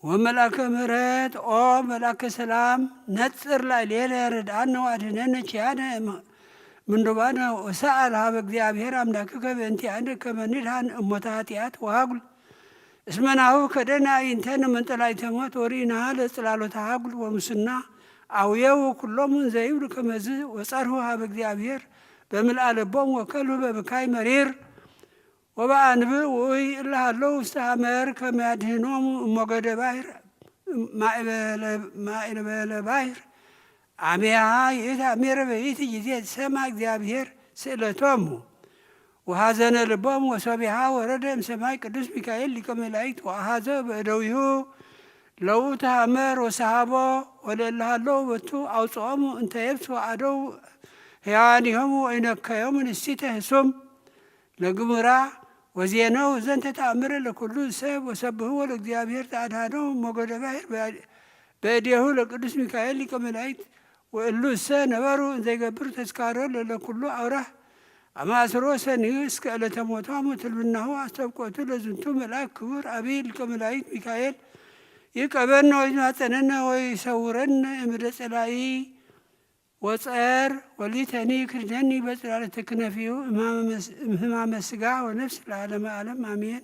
ወመልአከ ምሕረት ኦ መልአከ ሰላም ነጽር ላዕሌነ ርድአነ ወአድኅነነ ኪያነ ምንዱባነ ወሰአል ሀበ እግዚአብሔር አምላክከ በእንቲአነ ከመ ንድኃን እሞተ ኃጢአት ወሀጉል እስመ ናሁ ከደነ አዕይንተነ መንጠላዕተ ሞት ወርኢናሃ ለጽላሎተ ሀጉል ወሙስና አውየው ኩሎሙ እንዘ ይብሉ ከመዝ ወጸርሁ ሀበ እግዚአብሔር በምልአ ልቦሙ ወከልሁ በብካይ መሪር ወበአንብዕ ውእይ እለ ሀለው ውስተ ሐመር ከመ ያድኅኖሙ እሞገደ ባሕር ማእበለ ባሕር አሜሃ ይእተአሚረ በይእቲ ጊዜ ሰምዐ እግዚአብሔር ስእለቶሙ ወሐዘነ ልቦሙ ወሶቢሃ ወረደ እምሰማይ ቅዱስ ሚካኤል ሊቀ መላእክት ወአሐዘ በእደዊሁ ለውእቱ ሐመር ወሰሃቦ ወለእለ ሀለው ቦቱ አውጽኦሙ እንተ የብስ ወአደው ሕያዋኒሆሙ ወኢነከዮሙ ንስቲተ ህሱም ለግሙራ ወዜነው ዘንተ ተአምረ ለኩሉ ሰብ ወሰብህዎ ለእግዚአብሔር ተአድኀኖሙ እሞገደ ባሕር በእዴሁ ለቅዱስ ሚካኤል ሊቀ መላእክት ወእሉ እሰ ነበሩ እንዘ ይገብሩ ተስካሮ ለኩሉ አውራህ አማስሮ ሰኒዩ እስከ ዕለተ ሞቶሙ ትልብናሁ አስተብቆቱ ለዝንቱ መልአክ ክቡር ዓቢይ ሊቀ መላእክት ሚካኤል ይቀበነ ወይማፀነነ ወይሰውረነ እምደ ጸላኢ ወጸር ወሊተኒ ክድነኒ በጽላሎተ ክነፊሁ እምሕማመ ሥጋ ወነፍስ ለዓለመ ዓለም አሜን።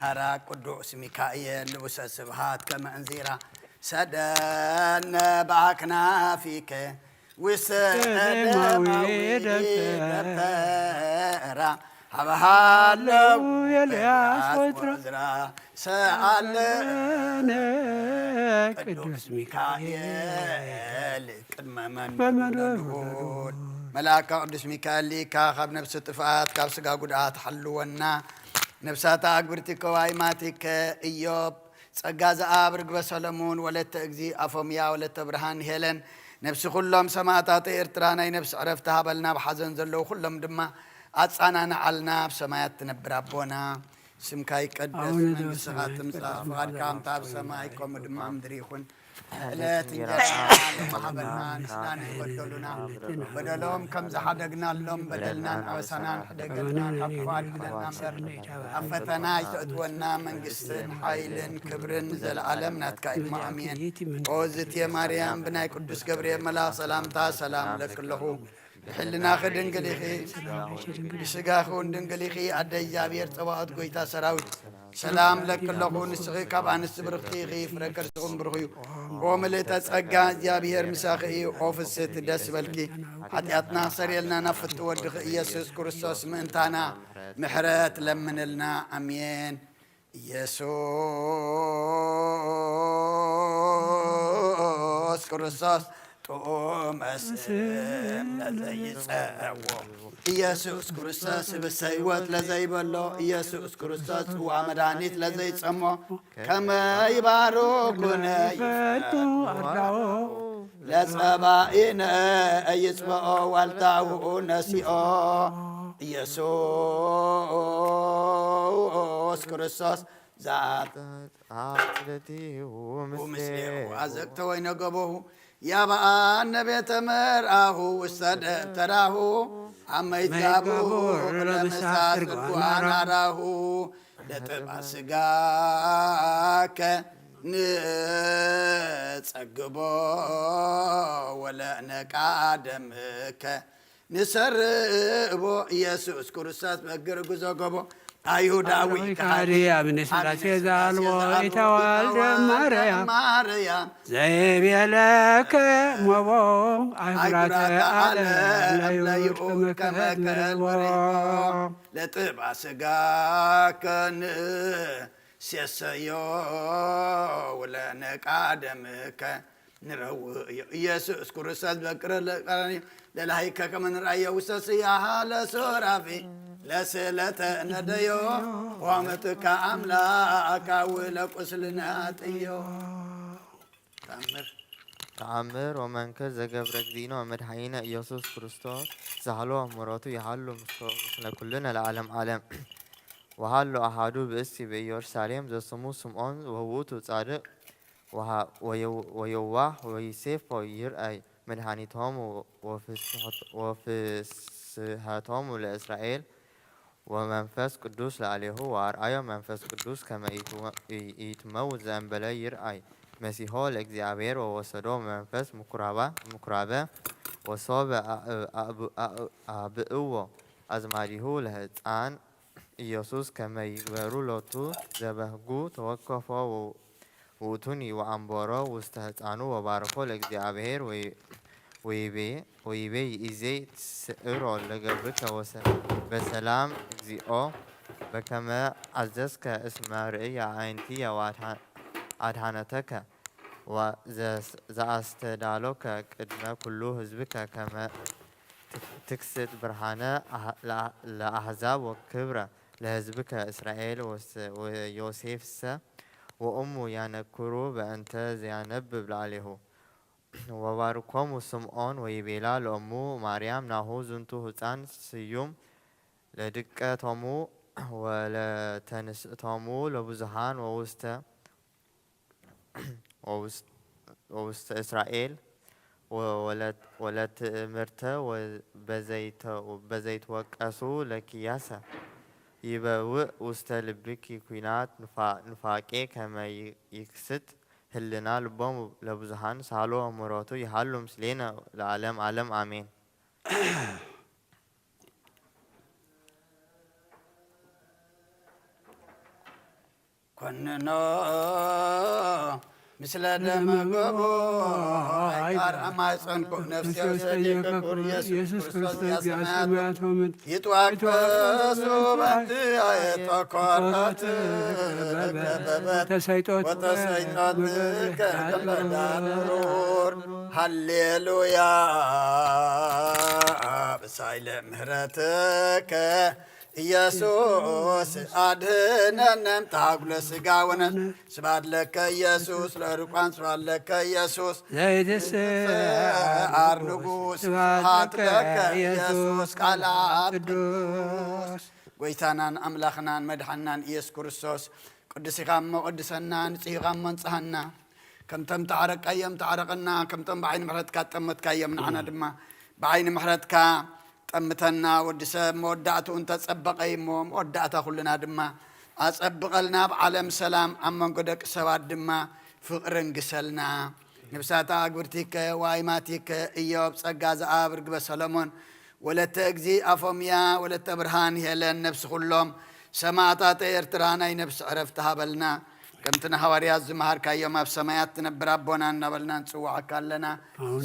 ሀራ ቅዱስ ሚካኤል ልቡሰ ስብሐት ከመ እንዚራ ሰደነ በአክናፊከ ውስጠማዊ ደብተራ ሀበሃለው ኤልያስ ወትራ ሰአለነ ቅዱስ ሚካኤል ቅድመ መንበሩን መልአከ ቅዱስ ሚካኤል ሊካ ካብ ነፍሲ ጥፍኣት ካብ ስጋ ጉድኣት ሓልወና ነፍሳታ አግብርቲከ ዋይማቲከ ኢዮብ ጸጋ ዘአብ ርግበ ሰሎሞን ወለተ እግዚ አፎምያ ወለተ ብርሃን ሄለን ነፍሲ ኩሎም ሰማዕታት ኤርትራ ናይ ነፍሲ ዕረፍቲ ሃበልና ብሓዘን ዘለዉ ኩሎም ድማ አጻናና አልና ብሰማያት ትነብር አቦና ስምካ ይቀደስ መንግሥትኻ ትምጻእ ፈቃድካ ከምቲ ኣብ ሰማይ ከምኡ ድማ ምድሪ ይኹን ዕለት እንጀራና ሃበልና ንስና ንበደሉና በደሎም ከም ዝሓደግናሎም በደልናን ኣበሳናን ሕደገልና ካብ ክፉኣት ክደና እምበር ኣብ ፈተና ይተእትወና መንግስትን ሓይልን ክብርን ዘለዓለም ናትካ ኢማ ኣሜን። ኦ ዝትየ ማርያም ብናይ ቅዱስ ገብርኤል መልኣክ ሰላምታ ሰላም ለክለኹ حلنا خدن قليخي بسقا خون دن قليخي أدى جابير طبقات قويتا سراوت سلام لك اللقون السغي كابان السبرختي غي فركر سغم برغيو ومليتا تسقا جابير مساخي وفسيت دس بلكي حتياتنا سريلنا نفت ودخ يسوس كرسوس منتانا محرات لمن لنا أمين يسوس كرسوس توم أسم لزي ساوو يسوس كرسوس بسيوات لزي بلو يسوس كرسوس وعمدانيت لزي سمو كما يباروكنا يفتو أرجعو لسبائنا يسمعوا والتعو نسيئو يسوس كرسوس ذات عقلتي ومسليه عزقت وين قبوه يا بقى النبي تمرأه والصدق تراه عما يتابوه لمساس القوانا راه لتبع سقاك نتسقبو ولا نقادمك نسربو يسوس كرساس بقر قزقبو أيهوداوي كاريا من سلاسي زالو يتوالد مريم زيب يلك موو عبرات على لا يؤمك مكان لتبع سقاك سيسيو ولا نقادمك نرو يسوس كرساس بقر للهيك كمن رأي وسسيها لسورافي لسلة نديو ومتك أملاك ولقسلنا تيو تعمر ومن كذا جبرك دينا ومدحينا يسوع كريستوس زعلوا مراته يحلوا مثل كلنا العالم عالم وحلوا أحدو باسي بيرسالم ذا سمو سمعان وهوتو صادق ويوح ويسيف ويرأي مدحانيتهم وفسحتهم لإسرائيل ومنفس قدوس لعليه وأرأي منفس قدوس كما يتموز أنبلا يرأي مسيحو لإግዚአብሔር ووسدو منفس مقربة وصاب أبئو أزماريه لهتان ኢየሱስ ከመይግበሩ ሎቱ ዘበህጉ ተወከፎ ውቱኒ ወአምቦሮ ውስተ ህፃኑ ወባርኮ ለእግዚአብሔር ወይቤ ይእዜ ስዕሮ ለገብርከ በሰላም እግዚኦ በከመ አዘዝከ እስመ ርእየ ዓይንቲየ ወአድኃነተከ ዘአስተዳሎከ ቅድመ ኩሉ ህዝብከ ከመ تكسد برهانة لأحزاب وكبرى لهزبك إسرائيل ويوسف وأمه ينكروا بأنت زينبب عليه وباركم وسمعون ويبيلا لأمه مريم ناهو زنتو هتان سيوم لدكة تامو ولتنس تامو لبزهان ووست إسرائيل ولت مرتا وبزيت وقاسو لكياسا يبوء وستلبركي كوينات نفاقي كما يكسد هلنا لبهم لبزهان سالو امراتو يحلو مسلينا العالم عالم آمين كننا مثل دم قبو عيقار أما يصنكو نفسي وسيكو يسوس كريستوس ياسماتهم يتوقفوا بنتي يتوقفت وتسيطات كالدارور هللويا بسايل مهرتك ኢየሱስ አድኅነንም ታጉለ ሥጋውንም ስብሐት ለከ ኢየሱስ ለርቋን ስብሐት ለከ ኢየሱስ ዘይትስዓር ንጉሥ ስብሐት ለከ ኢየሱስ ቃል ቅዱስ ጐይታናን አምላኽናን መድሓናን ኢየሱስ ክርስቶስ ቅዱሲኻሞ ቅድሰና ንጽሂኻሞ ንጽሐና ከምተም ተዓረቃዮም ተዓረቐና ከምቶም ብዓይኒ ምሕረትካ ጠመትካዮም ንዓና ድማ ብዓይኒ ምሕረትካ ጠምተና ወዲሰብ መወዳእቱ እንተጸበቀይሞ መወዳእታ ኩልና ድማ አጸብቀልና በዓለም ሰላም አመንጎ ደቂ ሰባት ድማ ፍቅርን ግሰልና ንብሳታ አግብርቲከ ዋይማቲከ ኢዮብ ጸጋ ዘአብ ርግበ ሰሎሞን ወለተ እግዚእ አፎምያ ወለተ ብርሃን ሄለን ነፍስ ኩሎም ሰማዕታት ኤርትራናይ ነፍስ ዕረፍቲ ሃበልና ከምትና ሐዋርያት ዝመሃርካዮም ኣብ ሰማያት ትነብር ኣቦና እናበልና ንፅዋዓካ ኣለና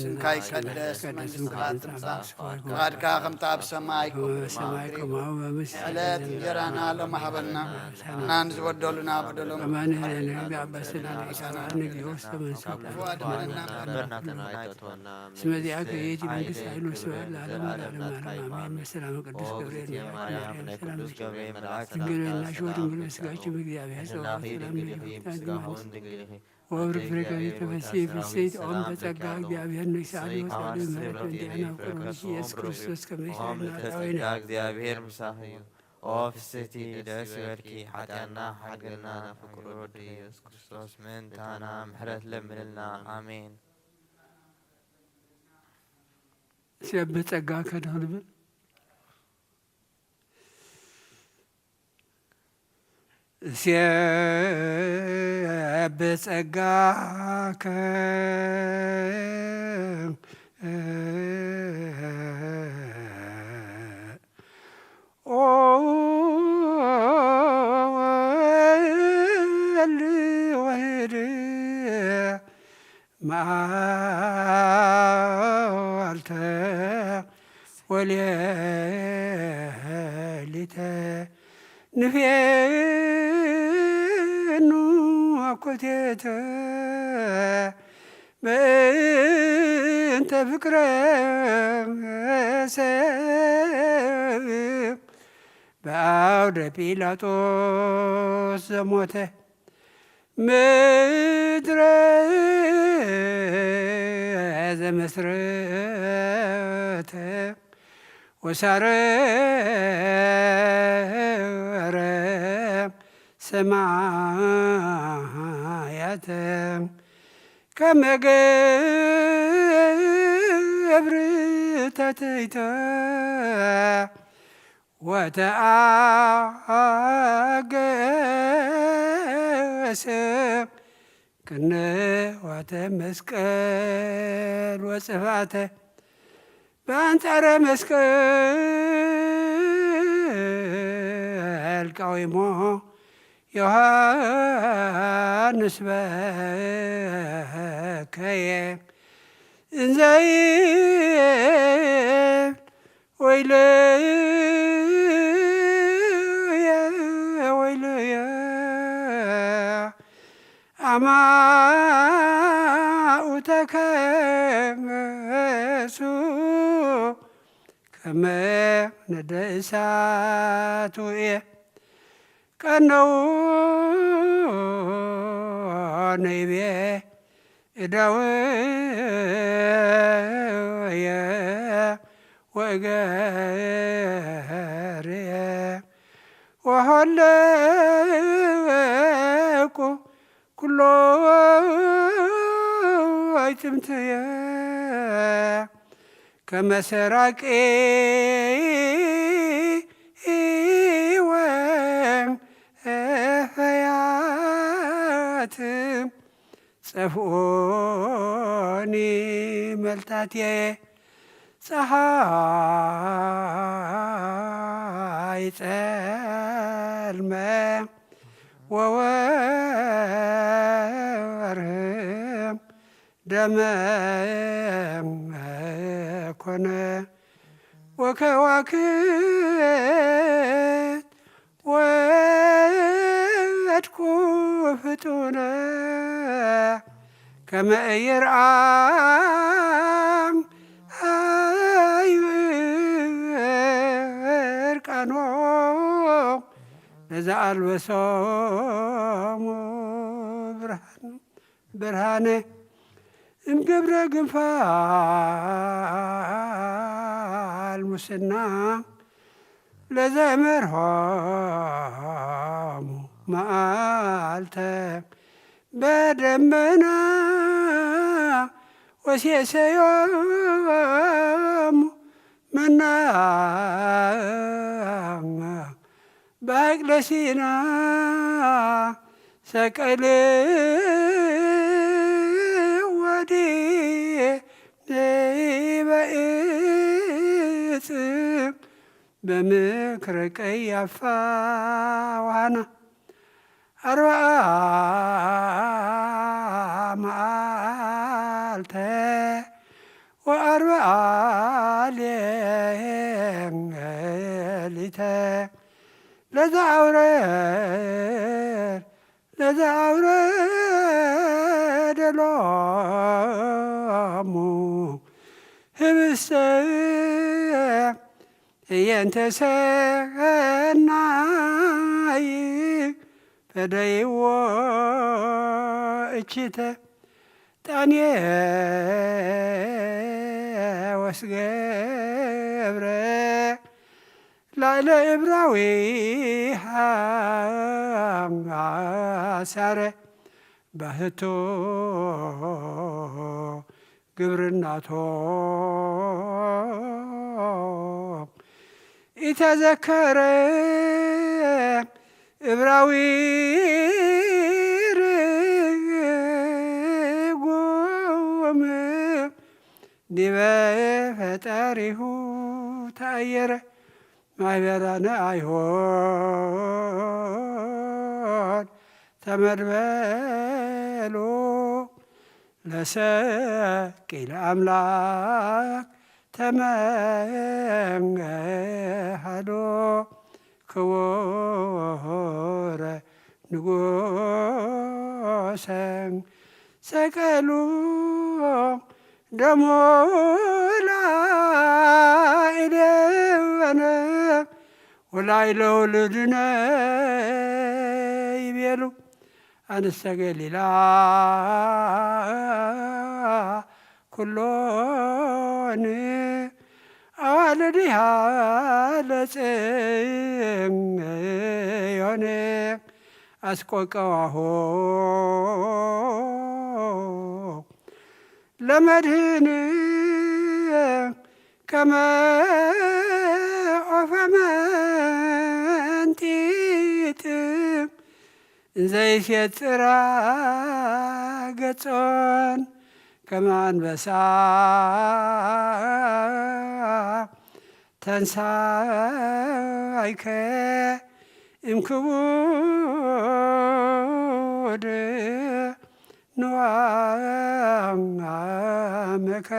ስምካ ይቀደስ መንግስትካ ትምጻእ ፈቃድካ ከምቲ ኣብ ሰማይ ዕለት እንጀራና ሎሚ ሃበና ናን ዝበደሉና በደሎም እስመ ዚአከ ይእቲ መንግስት ኃይል ወስብሐት ለዓለሙ ለዓለመ ዓለም አሜን። በሰላም ቅዱስ ገብርኤል ድንግልና ሾ ድንግል በሥጋችን በእግዚአብሔር ጸባኦት ሰላም ወብር ፍሬከዊት ተፈሥሒ ፍሥሕት ኦም በጸጋ እግዚአብሔር ነግሣሊ ወጻሊ ምሕረት እንዲያና ፍቅሮች ኢየሱስ ክርስቶስ ከመ ይስሐበና ኃጣውኢነ እግዚአብሔር ምሳህዩ ኦ ፍስሕቲ ደስ ይበልኪ ኃጢአና ሓግልና ፍቅሩ ወዲ ኢየሱስ ክርስቶስ ምንታና ምሕረት ለምንልና አሜን። ሰብ በጸጋ ከደህንብል በጸጋከ ኦ ወልድ መዓልተ ወሌሊተ ንፌኑ አኮቴተ በእንተ ፍቅረ ሰብ በአውደ ጲላጦስ ዘሞተ ምድረ ዘመስረተ ወሳረረ ሰማያተ ከመ ገብር ተትሕተ ወተአገሰ ቅንዋተ መስቀል ወጽፋተ በአንጻረ መስቀል ቃዊሞ ዮሐንስ በከየ እንዘ ይብል ወይለየ ወይለየ አማኡተከ ከመ ነደ እሳት ውእየ ቀነው ነይቤ እደውየ ወእገርየ ወሀለቁ ኩሎ አይትምትየ ከመ ሰራቄ ወፈያት ጸፍኦኒ መልታትየ ፀሐይ ጸልመ ወወርህም ደመ ኮነ ወከዋክብት ወድቁ ፍጡነ ከመ ኢይርአም እርቃኖሙ ለዘአልበሶሙ ብርሃነ እምገብረ ግንፋል ሙስና ለዘመርሖሙ መዓልተ በደመና ወሴሰዮሙ መና በዐቅለ ሲና ሰቀል ወዲበ ዕፀ ፍጽም በምክረ ቀያፋ ወሐና 40 መዓልተ ወ40 ሌሊተ ለዘአውረደ ሎሙ ህብስተ እየንተ ሰናይ ፈደይዎ እችተ ጣኔዎስ ገብረ ላዕለ ዕብራዊ አሳረ ባህቶ ግብርናቶ ኢተዘከረ ዕብራዊ ርጉም ዲበ ፈጣሪሁ ተአየረ ማኅበራነ አይሆን ተመድበሎ ለሰቂለ አምላክ ተመንገሃዶ ክቡረ ንጉሰ ሰቀሉ ደሞ ላዕሌወነ ወላዕለ ውሉድነ ይቤሉ አንስተ ገሊላ ኩሎን አዋልድሃ ለጽዮን አስቆቀዋሆ ለመድህን ከመ ዖፈ መንጢጥ እንዘይሴጽራ ገጾን ከመ አንበሳ ተንሣእከ እምክቡድ ንዋመከ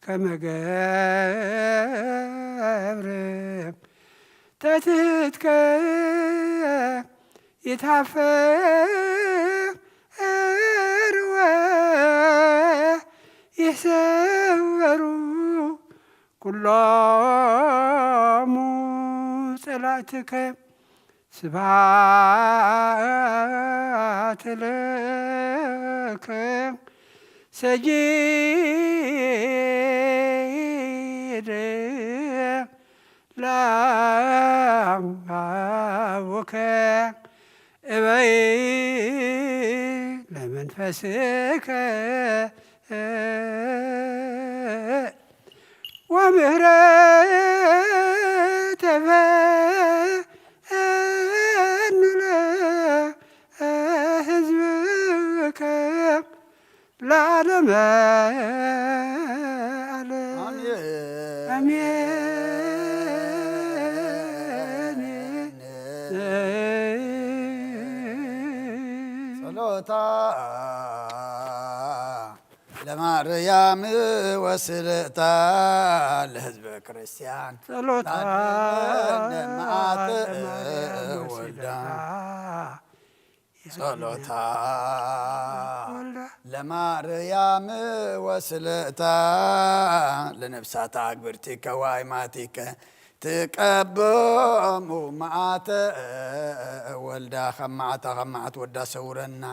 ከመ ገብር ተትሕትከ ይትሐፈር ወይሕሰሩ ኩሎሙ ጸላእትከ ስብሐት ለከ ሰጂድ ለአምላከ እበይ ለመንፈስከ ወምህረተ ፈኑ ለሕዝብከ ለዓለመ ዓለም አሜን። ጸሎታ ለማርያም ወስልታ ለሕዝበ ክርስቲያን ጸሎታ መዓት ወልዳ ጸሎታ ለማርያም ወስልታ ለነፍሳት አግብርቲከ ወአይማቲከ ትቀቦሙ መዓተ ወልዳ ከመዓታ ከመዓት ወዳ ሰውረና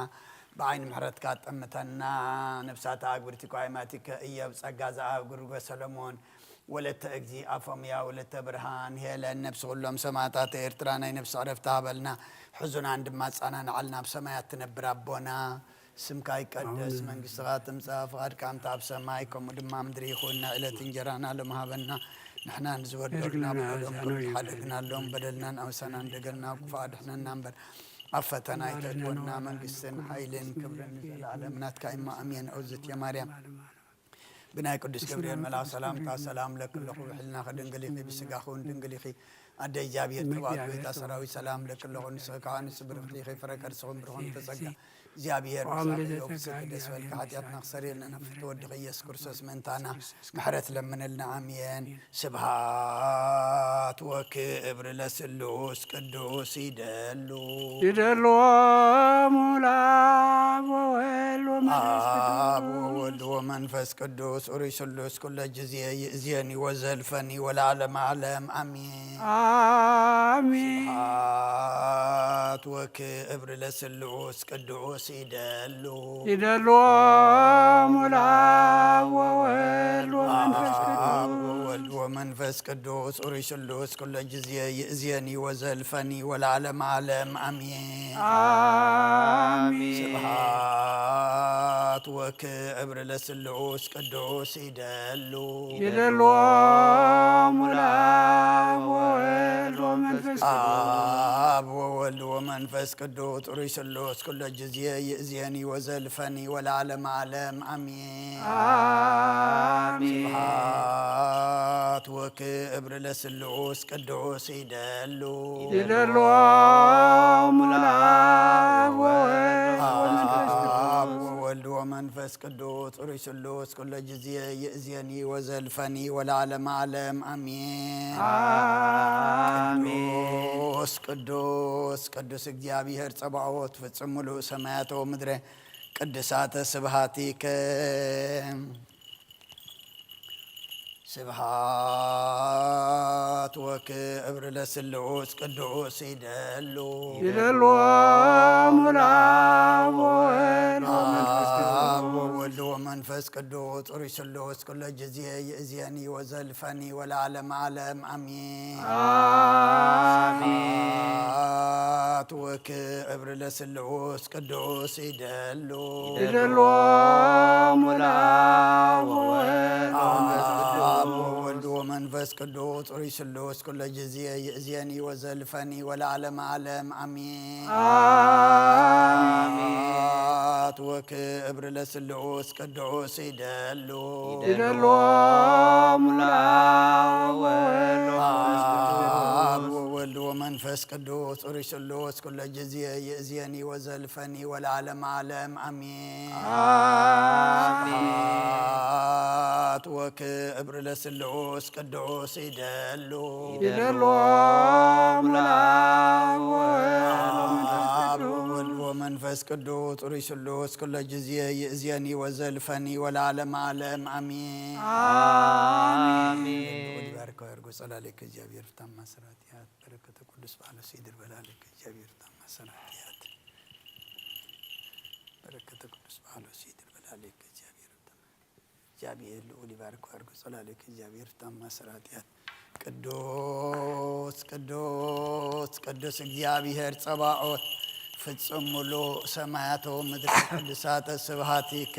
بعين محرت كات أمتنا نفسات أقبرتك وعيماتك إياب سجازة أقبرك سلمون ولت أجزي أفميا ولت برهان هي للنفس كلهم سماتات إرترانا نفس عرفتها بلنا حزن عند ما أنا نعلنا بسمايات نبربونا سمكاي قدس من قصات مساف غير كام تاب سمايكم ودم مدري خونا إلى تنجرانا لما بنا نحنا نزور درنا بدلنا حدقنا لهم بدلنا أو سنة دقلنا وفاد إحنا ننبر أفتنا يتدونا من قسن حيلين كبرن العالمنات كإما أمين أوزت يا مريم بناي قدس جبريل ملاك سلام لك اللخو بحلنا خدنقليخي بسقاخون دنقليخي أدي جابير تبعت بيتا سراوي سلام لك اللخو نسقان سبرخليخي فركر سخون برخون تسقى جابير مساقي وفسك دس والكحاتيات نخسرين لنا فتود غيس كرسوس منتانا محرت لمن النعميين سبحات وكبر لسلوس قدوس يدلو مولا وولد ومنفس قدوس أريسلوس كل جزية يأزيني وزلفني والعالم أعلم أمين آمين سبحات وكبر لسلوس قدوس يدلو مولا وولد ومنفس قدوس أريسلوس كل جزية يأزيني وزلفني والعالم أعلم أمين آمين سبحات وكبر لسلوس قدوس يدلو مولا آب وولد ومنفس قدوس أريسلوس كل جزية يأزيني وزلفني والعالم أعلم أمين آمين سبحات وكبر لسلوس قدوس يدلو مولا وولد ومنفس قدوس أريسلوس كل جزية يأزيني وزلفني والعالم أعلم أمين قدوس قدوس قدوس እግዚአብሔር ጸባዖት ፍጹም ሙሉእ ሰማያት ወምድረ ቅድሳተ ስብሐቲከ سبحات وكبر لسلوس قدوس يدلو مولا وولد ومنفس قدوس أريسلوس كل جزية يأزيني وزلفني والعالم أعلم أمين سبحات وكبر لسلوس قدوس يدلو مولا وولد ومنفس قدوس أريسلوس كل جزية يأزيني وزلفني والعالم أعلم أمين سبحات وكبر لسلوس قدوس يدلو مولا وولد ومنفس قدوس أريسلوس كل جزية يأزيني وزلفني والعالم أعلم أمين سبحات وكبر لسلوس قدوس يدلو مولا ومنفس قدوس أريسلوس كل جزية يأزيني وزلفني والعالم أعلم أمين آمين بارك ويرجو صلالك جابير تم سراتيات بركة قدس على سيد البلالك جابير تم سراتيات بركة قدس على سيد البلالك جابير لولي بارك ويرجو صلالك جابير تم سراتيات قدوس قدوس قدوس እግዚአብሔር ጸባዖት ፍጹም ሙሉእ ሰማያት ወምድር ቅድሳተ ስብሐቲከ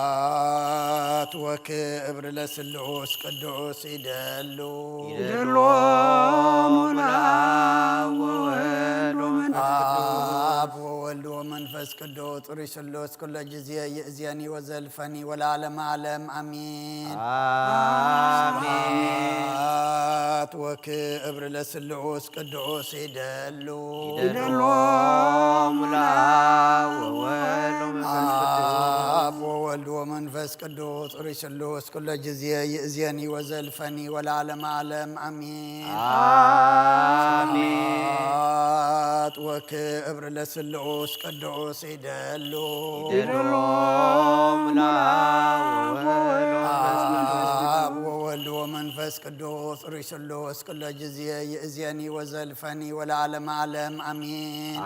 سبحات وكبر لسلوس قدوس يدلو مولا آب وولد ومنفس قدوس أريسلوس كل جزية يأزيني وزلفني والعالم أعلم أمين سبحات وكبر لسلوس قدوس يدلو مولا آب وولد ومنفس قدوس أريسلوس كل جزية يأزيني وزلفني والعالم أعلم أمين سبحات وكبر لسلوس قدوس يدلو آب وولد ومنفس قدوس أريسلوس كل جزية يأزيني وزلفني والعالم أعلم أمين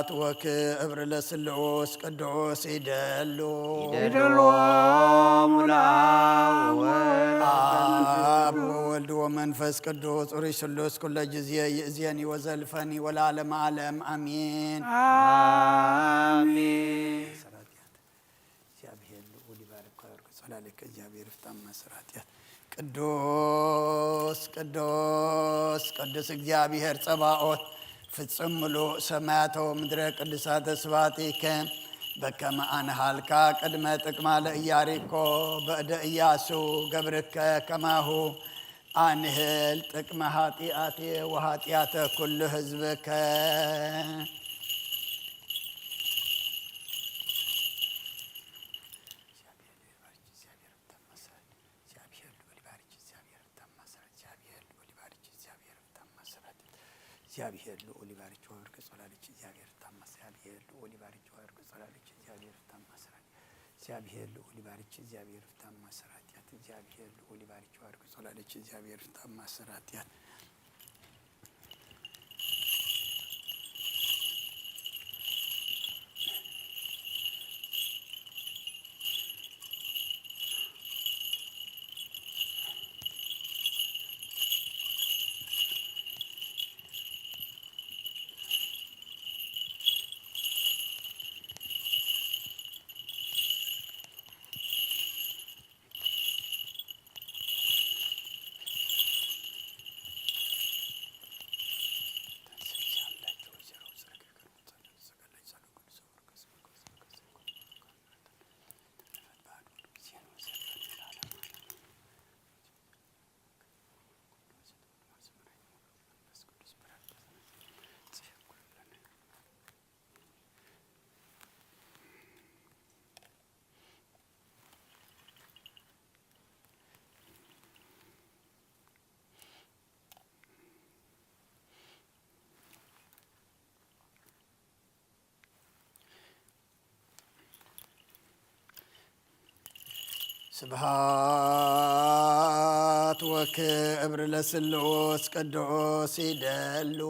ስብሐት ወክብር ለስሉስ ቅዱስ ይደሉ አብ ወወልድ ወመንፈስ ቅዱስ ኡሪት ስሉስ ኩለ ጊዜ ይእዜኒ ወዘልፈኒ ወለዓለመ ዓለም አሜን አሜን። እግዚአብሔር ልዑል ይባርክ ወያርግ ጸላለከ እግዚአብሔር ፍታም መስራትያት ቅዱስ ቅዱስ ቅዱስ እግዚአብሔር ጸባኦት ፍጽም ምሉእ ሰማያተ ወምድረ ቅዱሳተ ስብሐቲከ በከመ አንሃልካ ቅድመ ጥቅማ ለኢያሪኮ በእደ ኢያሱ ገብርከ ከማሁ አንህል ጥቅመ ኃጢአቴ ወኃጢአተ ኩሉ ህዝብከ እግዚአብሔር ልዑል ይባርክ ወያርግ ጸላለች እግዚአብሔር ታማስ እግዚአብሔር ልዑል ይባርክ ወያርግ ጸላለች እግዚአብሔር ታማስራት እግዚአብሔር ልዑል ይባርክ እግዚአብሔር ታማስራት ያት እግዚአብሔር ልዑል ይባርክ ወያርግ ጸላለች እግዚአብሔር ታማስራት ያት ስብሐት ወክብር ለስሉስ ቅዱስ ይደሉ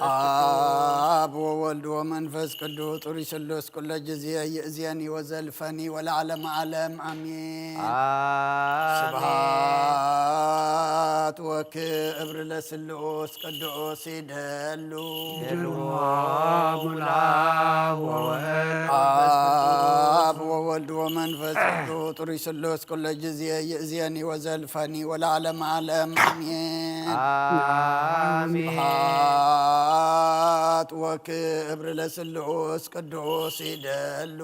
አብ ወወልድ ወመንፈስ ቅዱስ ኡሪት ስሉስ ኩለ ጊዜ ይእዜኒ ወዘልፈኒ ወለዓለመ ዓለም አሜን ስብሐት ወክብር ለስሉስ ቅዱስ ይደሉ አብ ወወልድ ወመንፈስ ቅዱስ ኡሪት ስሉስ ኩለ ጊዜ ይእዜኒ ወዘልፈኒ ወለዓለመ ዓለም አሜን ስብሐት ወክብር ለስሉስ ቅዱስ ይደሉ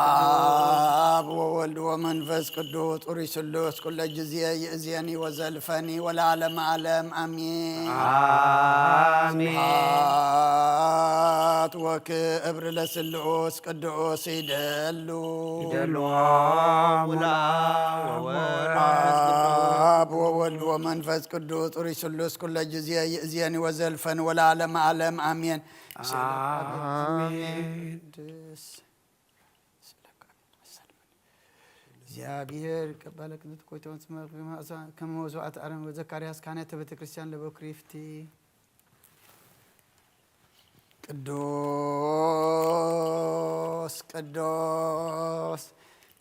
አብ ወወልድ ወመንፈስ ቅዱስ ኡሪት ስሉስ ኩለ ጊዜ ይእዜኒ ወዘልፈኒ ወለዓለመ ዓለም አሜን ስብሐት ወክብር ለስሉስ ቅዱስ ይደሉ አብ ወወልድ ወመንፈስ ቅዱስ ኡሪት ስሉስ ኩለ ጊዜ ይእዜኒ ወዘልፈኒ ወለዓለመ ዓለም አሜን እግዚአብሔር ቀባለ ቅዱስ ኮይቶን ከመ መሥዋዕት አረም ወዘካርያስ ካህናተ ቤተ ክርስቲያን ለበኩሪፍቲ ቅዱስ ቅዱስ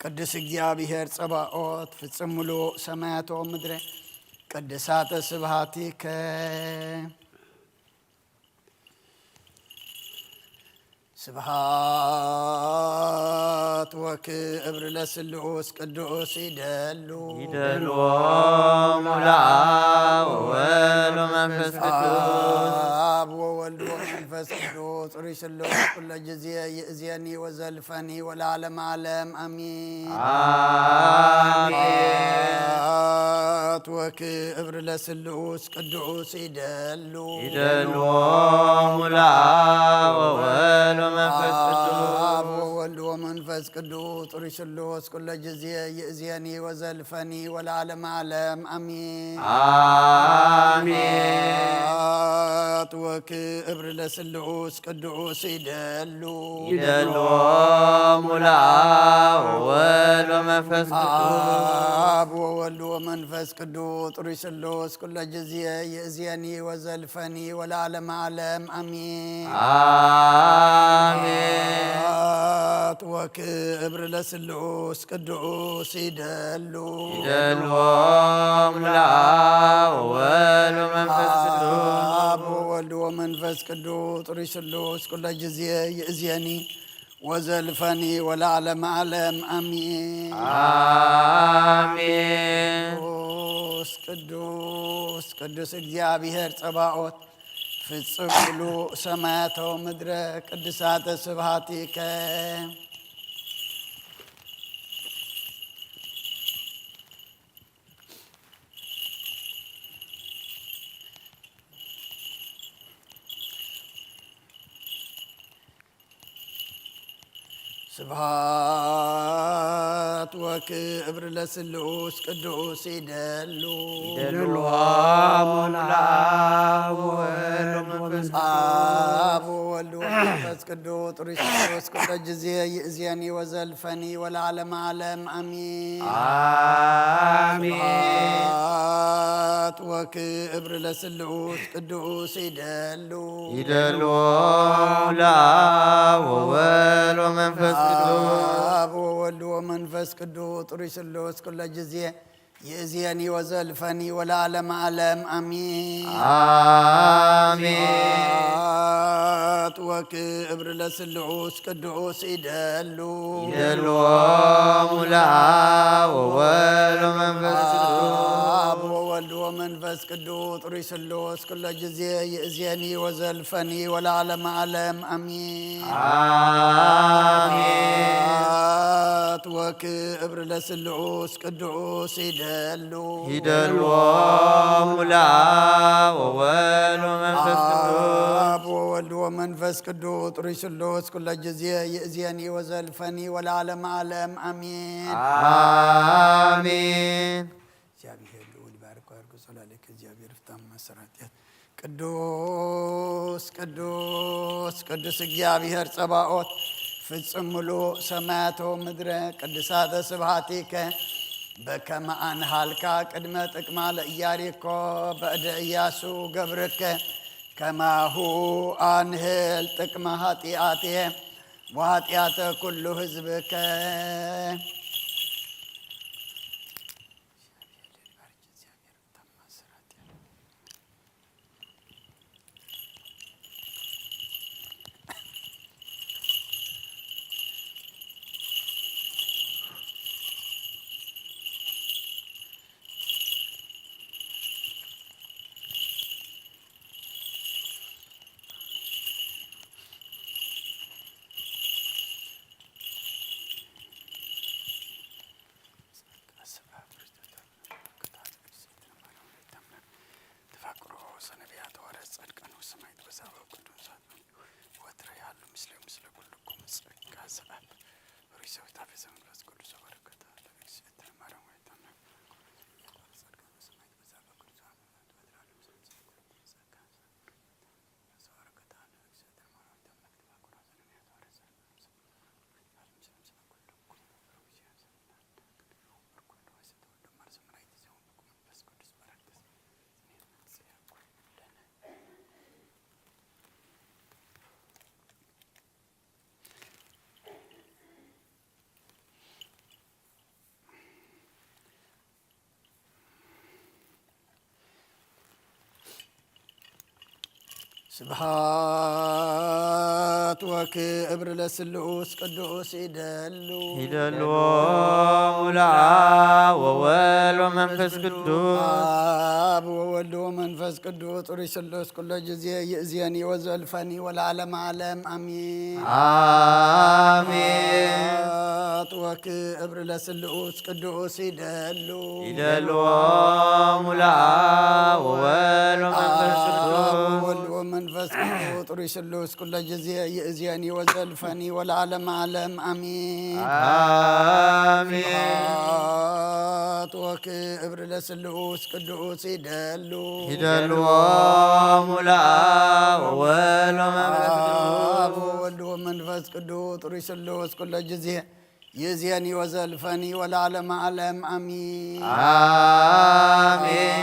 ቅዱስ እግዚአብሔር ጸባኦት ፍጽም ምሉእ ሰማያተ ወምድረ ቅዱሳተ ስብሐቲከ ስብሐት ወክብር ለስሉስ ቅዱስ ይደሉ ወወልድ ወመንፈስ ቅዱስ አብ ወወልድ ወመንፈስ ቅዱስ ኡሪት ስሉስ ኩለ ጊዜ ይእዜኒ ወዘልፈኒ ወለዓለመ ዓለም አሜን ስብሐት ወክብር ለስሉስ ቅዱስ ይደሉ ወወልድ ወመንፈስ ቅዱስ አብ ወወልድ ወመንፈስ ومنفس قدوس رسلوس كل جزية يأزيني وزلفني والعالم عالم أمين آمين وكبر لسلوس قدوس يدلو ملا أول ومنفس آب وولد ومنفس قدوس رسلوس كل جزية يأزيني وزلفني والعالم عالم أمين آمين وكبر لسلوس قدوس يدلو ملا أول ومنفس آب وولد ومنفس قدوس رسلوس كل جزية يأزيني وزلفني والعالم عالم أمين آمين قدوس قدوس እግዚአብሔር ጸባኦት ፍጹም ኩሉ ሰማያተ ወምድረ ቅድሳተ ስብሐቲከ ስብሐት ወክብር ለስሉስ ቅዱስ ይደሉ ሙላ አብ ወወልድ ወመንፈስ ቅዱስ ጥሪስቶስ ኩለ ጊዜ ይእዜኒ ወዘልፈኒ ወለዓለመ ዓለም አሚን ስብሐት ወክብር ለስሉስ ቅዱስ ይደሉ ለአብ ወወልድ ወመንፈስ አብ ወወልድ ወመንፈስ ቅዱስ ጥሪስሎስ ኩለ ጊዜ ይእዜኒ ወዘልፈኒ ወለዓለመ ዓለም አሚን ስብሐት ወክብር ለስሉስ ቅዱስ ይደሉ ለአብ ወወልድ ወመንፈስ አብ ወወልድ ወመንፈስ ቅዱስ ጥሪስሎስ ኩለ ጊዜ ይእዜኒ ወዘልፈኒ ወለዓለመ ዓለም አሚን ስብሐት ወክብር ለስሉስ ቅዱስ ይደሉ ለአብ ወወልድ ወመንፈስ አብ ወወልድ ወመንፈስ ቅዱስ ጥሪስሎስ ኩለ ጊዜ ይእዜኒ ወዘልፈኒ ወለዓለመ ዓለም አሚን አሜን። እግዚአብሔር ልዑል ባርኮ አድርጎ ጸላለከ እግዚአብሔር ፍታም መሰራቲያት ቅዱስ ቅዱስ ቅዱስ እግዚአብሔር ጸባኦት ፍጹም ሙሉ ሰማያተ ወምድረ ቅድሳተ ስብሐቲከ በከመ አንሃልካ ቅድመ ጥቅማ ለኢያሪኮ በእደ ኢያሱ ገብርከ ከማሁ አንህል ጥቅመ ኃጢአቴ ወኃጢአተ ኩሉ ህዝብከ ስብሐት ወክብር ለስሉስ ቅዱስ ይደሉ ለአብ ወወልድ ወመንፈስ ቅዱስ አብ ወወልድ ወመንፈስ ቅዱስ ጥሩይ ስሉስ ኩሎ ጊዜ ይእዜኒ ወዘልፈኒ ወለዓለመ ዓለም አሜን አሜን። ወክብር ለስሉስ ቅዱስ ይደሉ ይደልዎሙ ለአብ ወወልድ ወመንፈስ ቅዱስ ወወልድ ወመንፈስ ቅዱስ ጥሩይ ስሉስ ኩሎ ጊዜ ይእዜኒ ወዘልፈኒ ወለዓለመ ዓለም አሜን አሜን። ወክብር ለስሉስ ቅዱስ ይደሉ ይደልዎሙ ለአብ ወወልድ ወመንፈስ ቅዱስ ወወልድ ወመንፈስ ቅዱስ ጥሩይ ስሉስ ኩሎ ጊዜ ይእዜኒ ወዘልፈኒ ወለዓለመ ዓለም አሜን አሜን።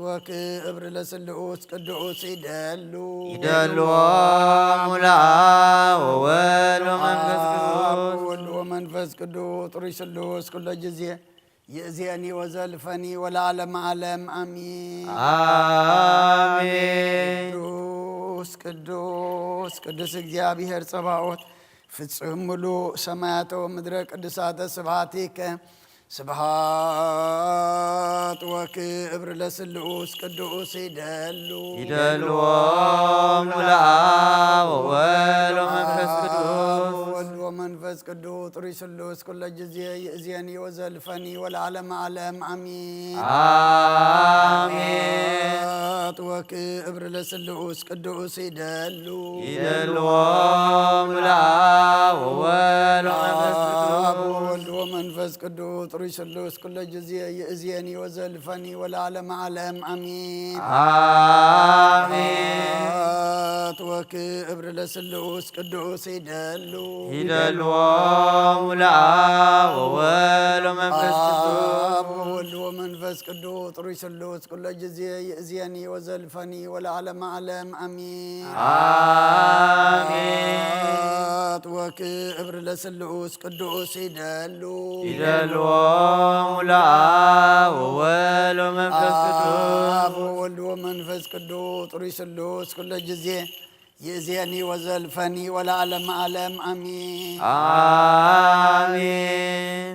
ወክብር ለስሉስ ቅዱስ ይደሉ ይደልዎሙ ለአብ ወወልድ ወመንፈስ ቅዱስ ወወልድ ወመንፈስ ቅዱስ ጥሩይ ስሉስ ኩሎ ጊዜ ይእዜኒ ወዘልፈኒ ወለዓለመ ዓለም አሜን አሜን። ቅዱስ ቅዱስ እግዚአብሔር ጸባኦት ፍጹም ሙሉ ሰማያተ ወምድረ ቅዱሳተ ስብሐቲከ ስብሐት ወክብር ለስሉስ ቅዱስ ይደሉ ይደልዎሙ ለአብ ወወልድ ወመንፈስ ቅዱስ ወወልድ ወመንፈስ ቅዱስ ጥሩይ ስሉስ ኩሎ ጊዜ ይእዜኒ ወዘልፈኒ ወለዓለመ ዓለም አሜን አሜን። ወክብር ለስሉስ ቅዱስ ይደሉ ይደልዎሙ ለአብ ወወልድ ወመንፈስ ቅዱስ ወወልድ ወመንፈስ ቅዱስ ጥሩይ ስሉስ ኩሎ ጊዜ ይእዜኒ ወዘልፈኒ ወለዓለመ ዓለም አሜን አሜን። ወክብር ለስሉስ ቅዱስ ይደሉ ይደልዎሙ ለአብ ወወልድ ወመንፈስ ቅዱስ ወወልድ ወመንፈስ ቅዱስ ጥሩይ ስሉስ ኩሎ ጊዜ ይእዜኒ ወዘልፈኒ ወለዓለመ ዓለም አሜን አሜን። ወክብር ለስሉስ ቅዱስ ይደሉ ይደልዎሙ ለአብ ወወልድ ወመንፈስ ቅዱስ ወወልድ ወመንፈስ ቅዱስ ጥሩይ ስሉስ ኩሎ ጊዜ ይእዜኒ ወዘልፈኒ ወለዓለመ ዓለም አሜን አሜን።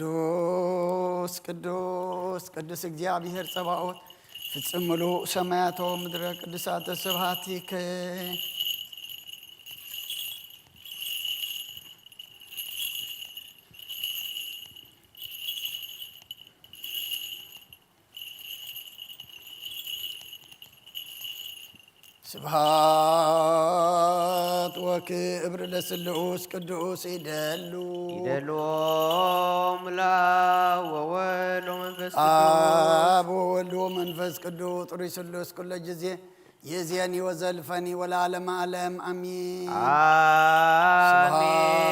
ቅዱስ ቅዱስ ቅዱስ እግዚአብሔር ጸባኦት ፍጹም ሙሉ ሰማያተ ወምድረ ቅዱሳተ ስብሐቲከ ስብሐት ወክብር ለስሉስ ቅዱስ ይደሉ ይደልዎሙ ለአብ ወወልድ ወመንፈስ ቅዱስ አብ ወወልድ ወመንፈስ ቅዱስ ጥሩይ ስሉስ ኩሎ ጊዜ ይእዜኒ ወዘልፈኒ ወለዓለመ ዓለም አሜን አሜን።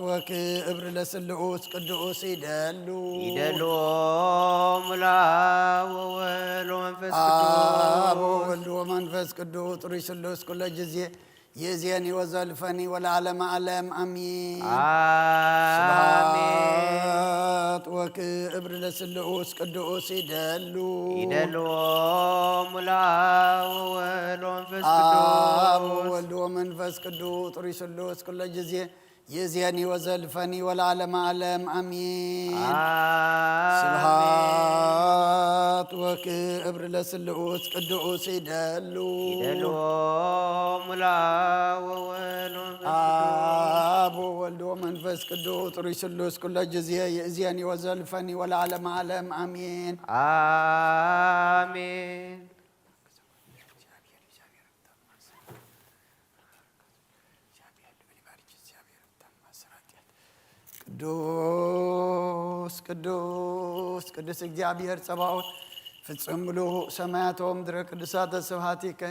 ወክብር ለስሉስ ቅዱስ ይደሉ ይደልዎሙ ለአብ ወወልድ ወመንፈስ አብ ቅዱስ ወወልድ ወመንፈስ ቅዱስ ጥሩይ ስሉስ ኩሎ ጊዜ ይእዜኒ ወዘልፈኒ ወለዓለመ ዓለም አሜን አሜን። ወክብር ለስሉስ ቅዱስ ይደሉ ይደልዎሙ ለአብ ወወልድ ወመንፈስ አብ ቅዱስ ወወልድ ወመንፈስ ቅዱስ ጥሩይ ስሉስ ኩሎ ጊዜ ይእዜኒ ወዘልፈኒ ወለዓለመ ዓለም አሜን ስብሐት ወክብር ለስሉስ ቅዱስ ይደሉ ይደልዎሙ ለአብ ወወልድ ወመንፈስ ቅዱስ አብ ወወልድ ወመንፈስ ቅዱስ ጥሩይ ስሉስ ኩሎ ጊዜ ይእዜኒ ወዘልፈኒ ወለዓለመ ዓለም አሜን አሜን። ቅዱስ ቅዱስ ቅዱስ እግዚአብሔር ጸባኦት ፍጹም ሙሉ ሰማያተ ወምድረ ቅዱሳተ ስብሐቲከ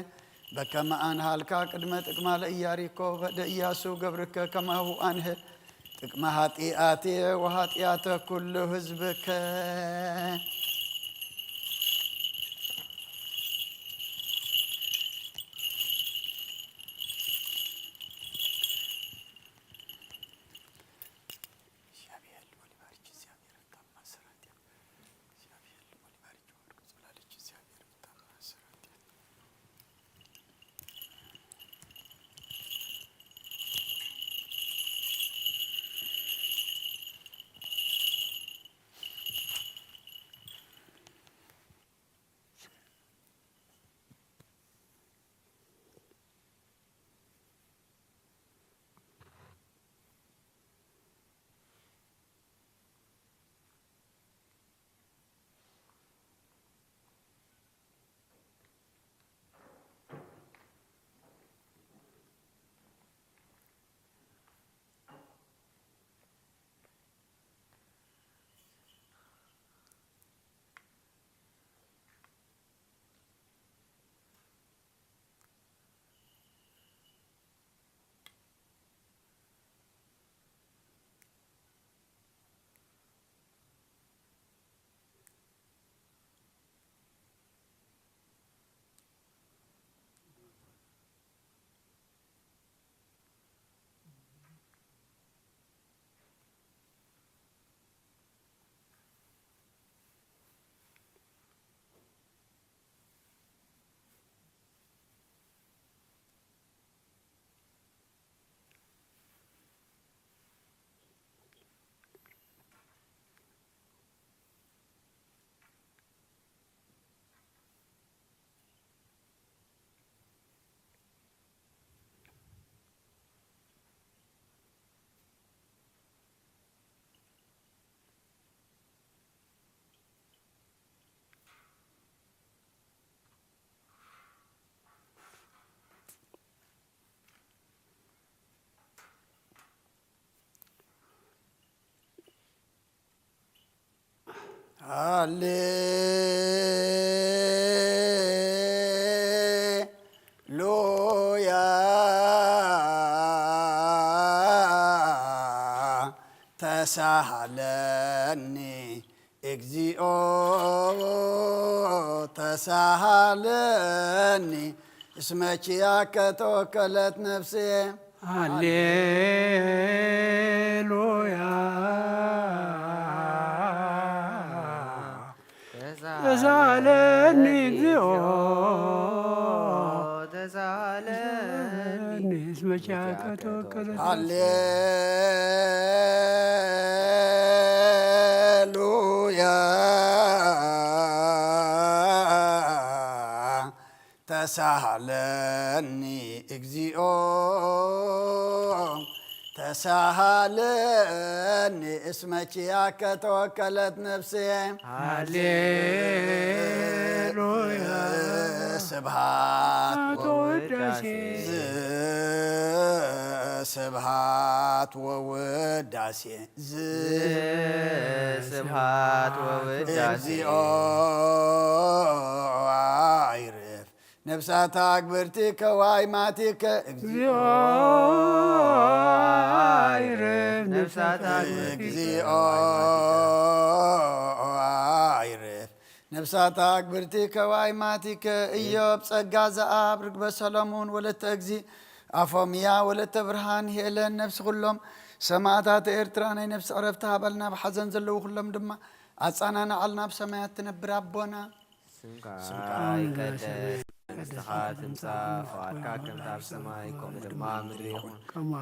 በከመ አንሃልካ ቅድመ ጥቅማ ለኢያሪኮ በእደ ኢያሱ ገብርከ ከማሁ አንህ ጥቅመ ኃጢአቴ ወኃጢአተ ኩሉ ሕዝብከ هاليلويا تسهلني እግዚኦ تسهلني اسمك يا كتوكلت نفسي هللويا تسألني እግዚኦ تسألني اسمك يا كتوكلت هللويا تسهلني እግዚኦ تسهلني اسمك يا كتوكلت نفسي هللويا سبحات ووداسي سبحات ووداسي سبحات ووداسي እግዚኦ عيرف نفسات أكبرتك وايماتك እግዚኦ عيرف نفسات እግዚኦ عيرف نفسات أكبرتك وايماتك إيوب ጸጋ ዘአብ ርግበ ሰሎሞን ወለተ እግዚእ أفوميا ولت برهان هيلن نفس كلهم سماعات إرتراني نفس عرفتها بلنا بحزن زلو كلهم دما أصانا علنا بسماعات تنبر ربنا سمكاي قدس مستخات تمسا فاركا كم تاب سماي كم دما مدريخون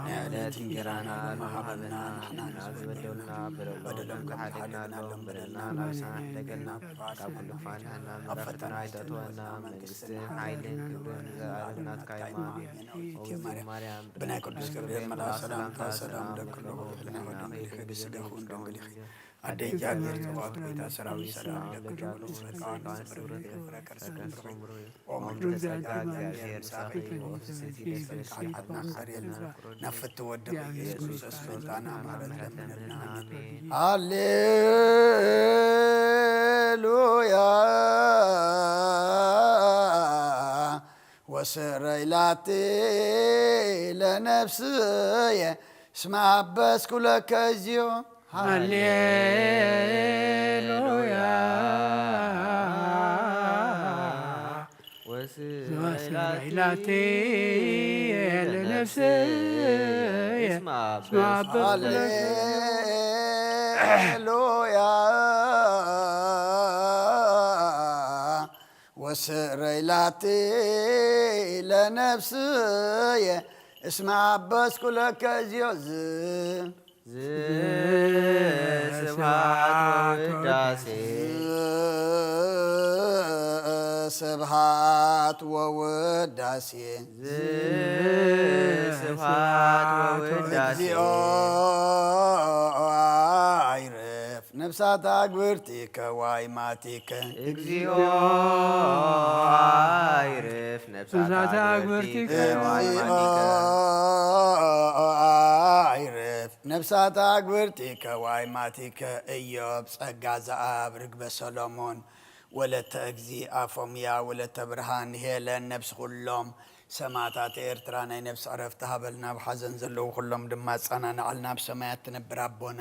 نعلت انجرانا المحبنا ناز بدلنا بدلهم كحادقنا لهم بدلنا لابسان دقلنا كاب كل فانهنا مدفتنا يتطوانا منقستين حايلين كبرين زاربنا تكايما ووزي مريم بنا قدس كبرين ملا سلام تا سلام دكلو بنا ودنك بسدخون دنك أدي جابر جواب بيتا سراوي سلام دكلو كان سورة فركر سمروي نفت ودك يسوع سلطانا هللويا وسريلاتي لنفسي اسمع بس كلك ازيو هللويا وسريلاتي لنفسي اسمع هللويا وسريلاتي لنفسي اسمع بس كلك زيوز سبحات ووداسي سبحات ووداسي سبحات ووداسي عيرف نفسات أكبرتك وايماتك እግዚኦ عيرف نفسات أكبرتك عيرف نفسات أكبرتك وايماتك إيوب ጸጋ ዘአብ ርግበ ሰሎሞን ወለተ እግዚእ أفوميا ወለተ ብርሃን ሄለን ነፍስ ኩሎም ሰማዕታት ኤርትራ ናይ ነፍሲ ዕረፍቲ ሃበልና ብሓዘን ዘለዉ ኩሎም ድማ ጸናንዓልና ብሰማያት ትነብር ኣቦና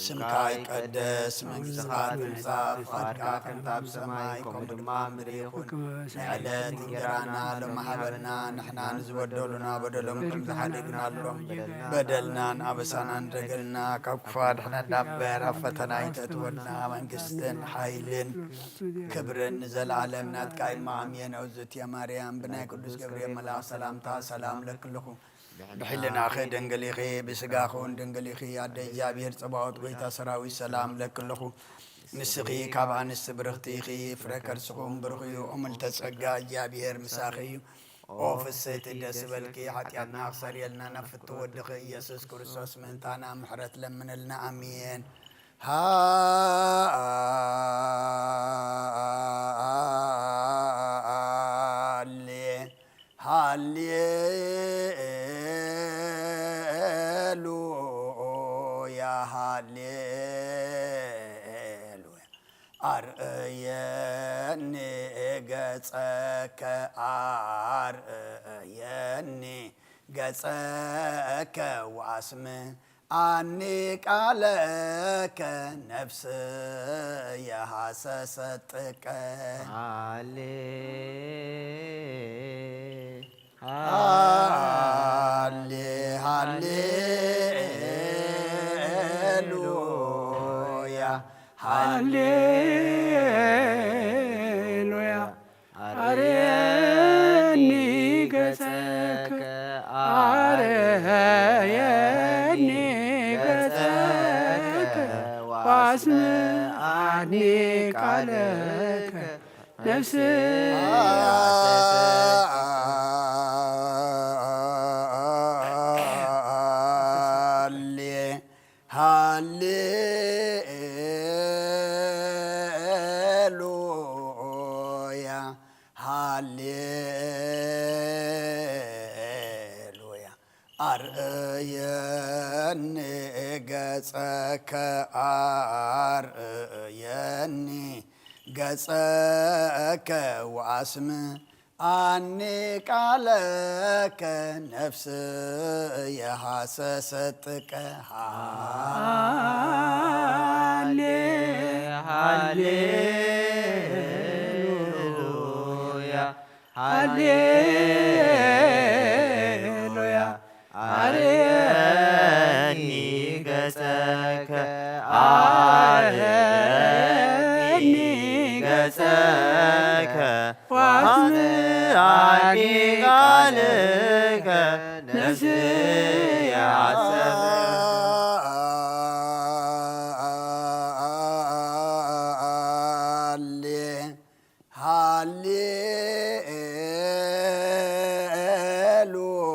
ስምካ ይቀደስ መንግሥትካ ትምጻእ ፈቃድካ ከምታ ብሰማይ ከምኡ ድማ ምድሪ ይኹን ንዕለት እንጀራና ሎሚ ሃበና ንሕና ንዝበደሉና በደሎም ከም ዝሓደግናሎም በደልናን ኣበሳናን ደገልና ካብ ክፋድ ንሕና እምበር ኣብ ፈተና ይተእትወና መንግስትን ሓይልን ክብርን ንዘለዓለም ናትካ ይማዕምየን እግዝእትየ ማርያም ብናይ ቅዱስ ገብርኤል መልኣክ ሰላምታ ሰላም ለክልኹ بحلنا أخي دنقليخي بسقاخون دنقليخي عدي جابير صباوت قويتا سراوي سلام لكلخو نسخي كابعا نستبرختيخي فركر سخوم برخيو أمل تسقا جابير مساخيو أوف السيت الدسبلكي حتياتنا أخسر يلنا نفت ودخي يسوس كرسوس من تانا محرت لمن لنا أمين هاليلويا أرأيني قصك أرأيني قصك واسمه عنك عليك نفسي يا حسستك هاليلويا هاليلويا أريني قصك أريني قصك واسمعني عليك نفسي هاليلويا هاليلويا أرأيني قصك أرأيني قصك واسمه عنك عليك نفسي يا حسستك هاليلويا هاليلويا أريني قصك أريني قصك واسمعني عليك نفسي يا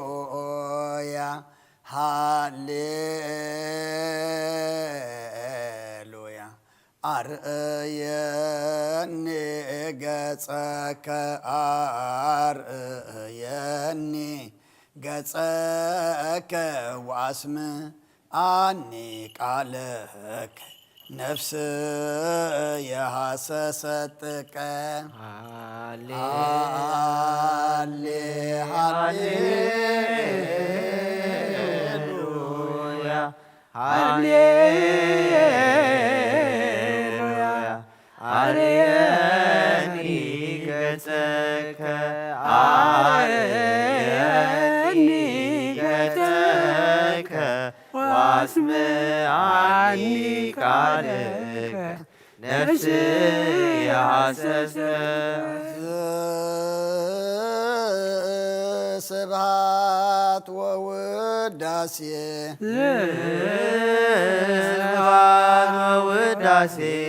هاليلويا هاليلويا أرأيني قصك أرأيني قصك واسمه عنك عليك نفسي يا حسستك هاليلويا هاليلويا أريني قصك أريني قصك واسمعني عليك نفسي يا سبحات ووداسي سبحات ووداسي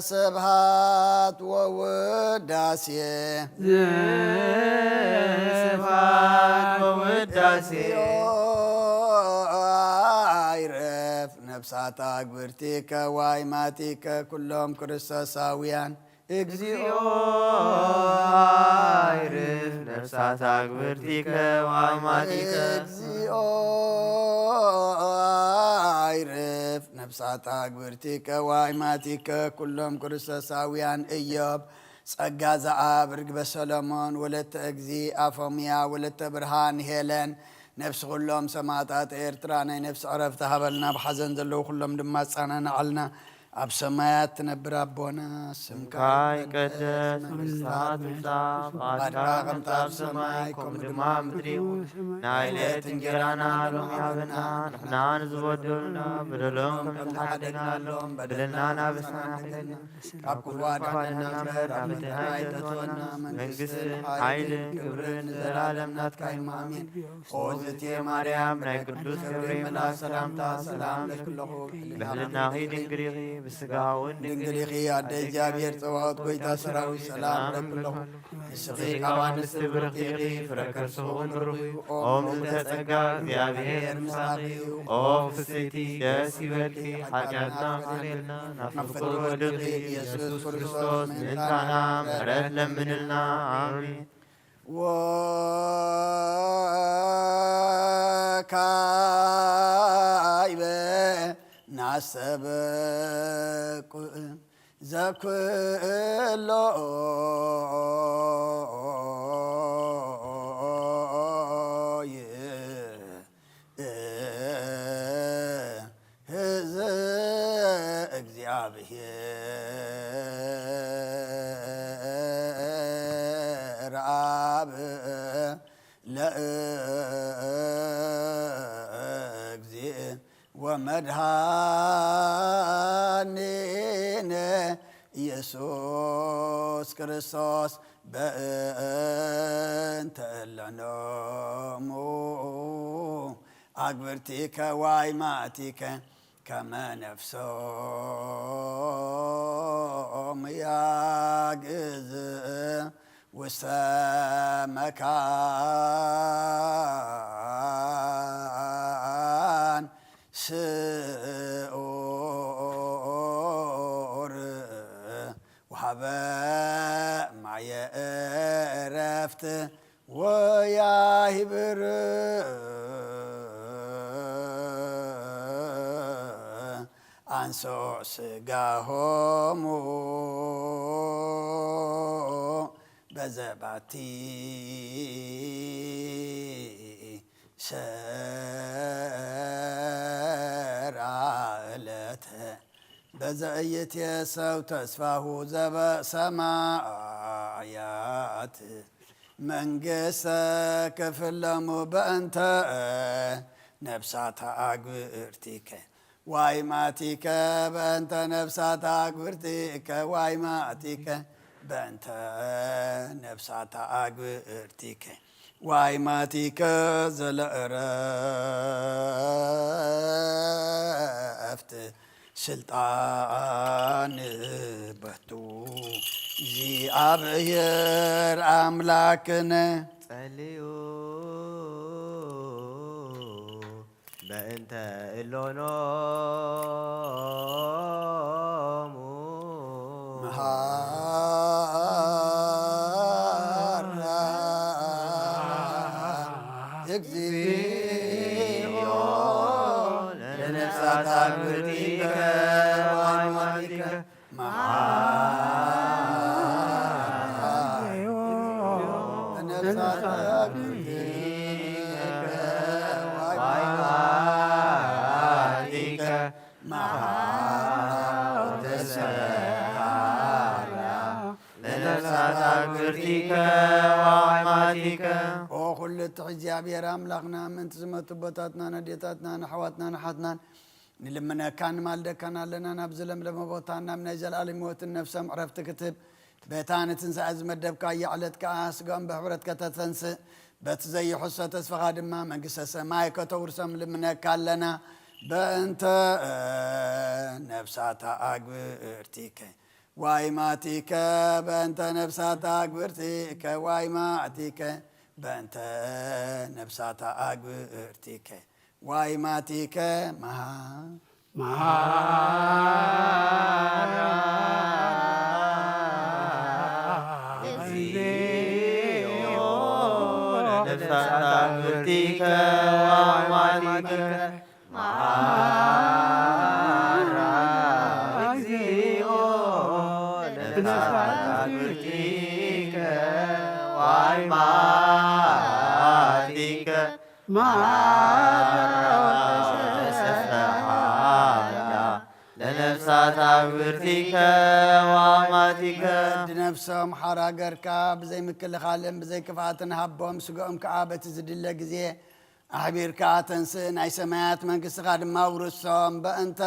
سبحات ووداسي سبحات ووداسي عيرف نفسات أكبرتك وايماتك كلهم كريستوساويان እግዚኦ አይርፍ ነፍሳት አክብርቲከ ወአማቲከ እግዚኦ አይርፍ ነፍሳት አክብርቲከ ወአማቲከ ኩሎም ክርስቶሳውያን ኢዮብ ጸጋ ዘአብ ርግበ ሰሎሞን ወለተ እግዚ አፎምያ ወለተ ብርሃን ሄለን ነፍስ ኩሎም ሰማዕታት ኤርትራ ናይ ነፍስ ዕረፍቲ ሃበልና ብሓዘን ዘለዉ ኩሎም ድማ ጻናንዓልና أب سمايات تنبر أبونا سمكاي قدس مستعد مفتاح فاتحة غمتاب سماي كم دماء مدريو نايلة انجرانا لهم يابنا نحنا نزودلنا بدلهم كم تحدنا لهم بدلنا نابسنا حدنا أب كفوان فادنا مر أبتنا يتطونا من قسر حيل كبرن زلالم ناتكاين مامين خوزتي مريم ناي قدوس كبرين ملا سلامتا سلام لكله بهلنا غيد انقريغي بسقاون دنقليقي عدى جابير توات قويتا سراوي سلام لكله السقي قوان استبرقيقي فركر سهون روي أوم تتسقى جابير مساقي أوم فسيتي ياسي ولكي حاجاتنا خليلنا نفقر ودقي يسوس كريستوس منتانا مرد لمنلنا آمين وكايبه ናሰበቁ ዘኩሎ እግዚአብሔር አብ ለእግዚእ ወመድኃኒነ ኢየሱስ ክርስቶስ በእንተ እለኖሙ አግብርቲከ ዋይማቲከ ከመ ነፍሶም ያግዝእ ውስተ መካን ስዑር ወሀበ ማየ ዕረፍት ወያሂብር አንሶ ሥጋሆሙ በዘባቲ ሰርዐ ዕለተ በዘኢይትየሰው ተስፋሁ ዘበሰማያት መንግሥተ ክፍሎሙ በእንተ ነፍሳተ አግብርቲከ ዋይማቲከ በእንተ ነፍሳተ አግብርቲከ ዋይማቲከ በእንተ ነፍሳተ አግብርቲከ ዋይማቲከ ዘለዕረፍት ስልጣን በቱ እግዚአብሔር አምላክነ ጸልዩ በእንተ እሎኖሙ መሃራ እግዚኦ ለነፍሳት አግብርቲከ ወሃይማኖቲከ ለነፍሳት አግብርቲከ ወሃይማኖቲከ ለነፍሳት አግብርቲከ ወሃይማኖቲከ ኦ ኩልቱ እግዚአብሔር አምላኽና ምእንቲ ዝመቱ ቦታትና ነዴታትና ንኣሕዋትና ንሓትናን ንልምነካ ንማልደካን ኣለና ናብ ዝለምለመ ቦታ ናብ ናይ ዘለኣለም ሕይወትን ነፍሶም ዕረፍቲ ክትህብ ቤታ ንትንሳኤ ዝመደብካ ዕለት ከዓ ስጋኦም ብሕብረት ከተተንስእ በቲ ዘይሕሶ ተስፋኻ ድማ መንግስተ ሰማይ ከተውርሶም ልምነካ ኣለና በእንተ ነፍሳተ አግብርቲከ ዋይማቲከ በእንተ ነፍሳተ አግብርቲከ ዋይማቲከ በእንተ ነፍሳተ አግብርቲከ ዋይማቲከ ለነፍሳት አግብርቲከ ወሃይማኖቲከ ለነፍሳት አግብርቲከ ወሃይማኖቲከ ነፍሶም ሓራ ገርካ ብዘይ ምክልኻልን ብዘይ ክፍኣትን ሃቦም ስግኦም ከዓ በቲ ዝድለ ግዜ ኣሕቢርካ ተንስእ ናይ ሰማያት መንግስትኻ ድማ ውርሶም በእንተ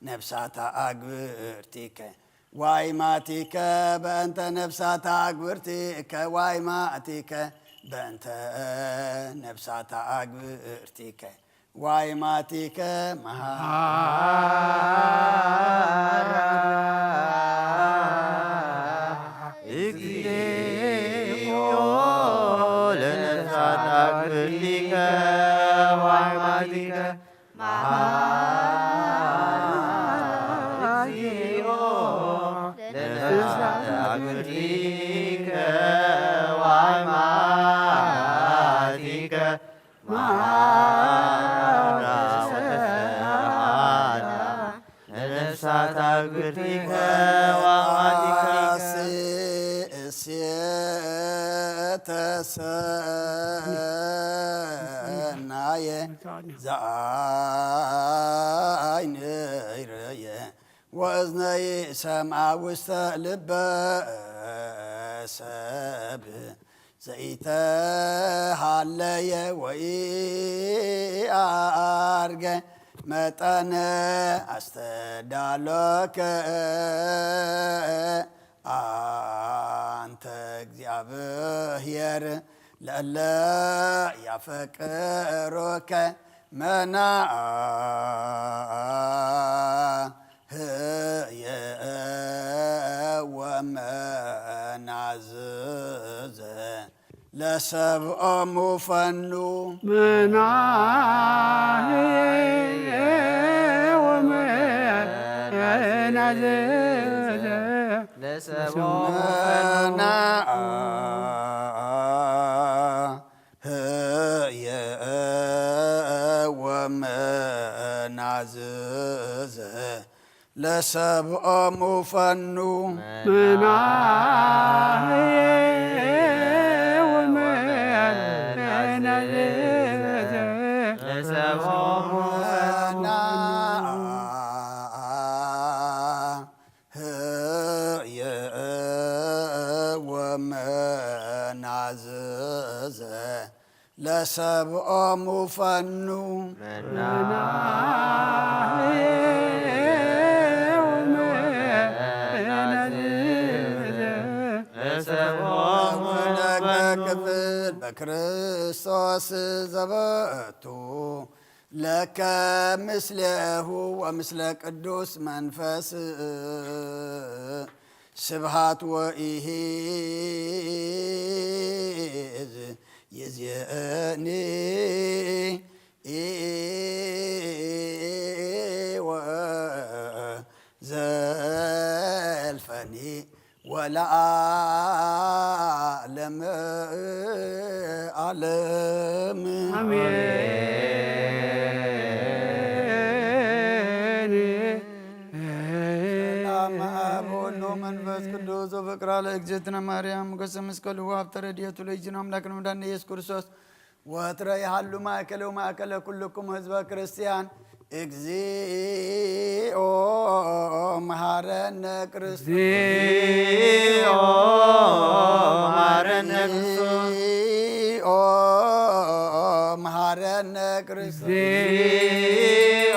ነፍሳተ አግብርቲከ ዋይማቲከ በእንተ ነፍሳተ አግብርቲከ ዋይማቲከ በእንተ ነፍሳተ አግብርቲከ ዋይማቲከ እግዚኦ ለነፍሳት አግብርቲከ ወሃይማኖቲከ እግዚኦ ለነፍሳት አግብርቲከ ወሃይማኖቲከ አግብርቲከ ወአማቲከ እሴተ ሰናየ ዘአይን ይርየ ወእዝነይ ሰምዐ ውስተ ልበ ሰብ ዘይተሃለየ ወኢአርገ መጠነ አስተዳሎከ አንተ እግዚአብሔር ለእለ ያፈቅሮከ መናህየ ወመናዝዘ ለሰብኦሙ ፈኑ መናህየ ወመናዝዘ መናህየ ወመናዝዘ ለሰብኦሙ ፈኑ መናህየ ወመናዝዘ ለሰብኦሙ መናህየ ወመናዝዘ ለሰብኦሙ ፈኑ ክፍል በክርስቶስ ዘበቱ ለከ ምስሌሁ ወምስለ ቅዱስ መንፈስ ስብሃት ወኢሂዝ ይእዜኒ ወዘልፈኒ ወለዓለመ ዓለም አሜን። ሰላም አብ ወወልድ ወመንፈስ ቅዱስ ወፍቅር ለእግዝእትነ ማርያም ሞገሰ መስቀሉ ሀብተ ረድኤቱ ለእግዚእነ አምላክነ መድኃኒነ ኢየሱስ ክርስቶስ ወትረ ይሃሉ ማእከለ ወማእከለ ኩልክሙ ህዝበ ክርስቲያን እግዚኦ መሐረነ ክርስቶስ እግዚኦ መሐረነ ክርስቶስ እግዚኦ መሐረነ ክርስቶስ እግዚኦ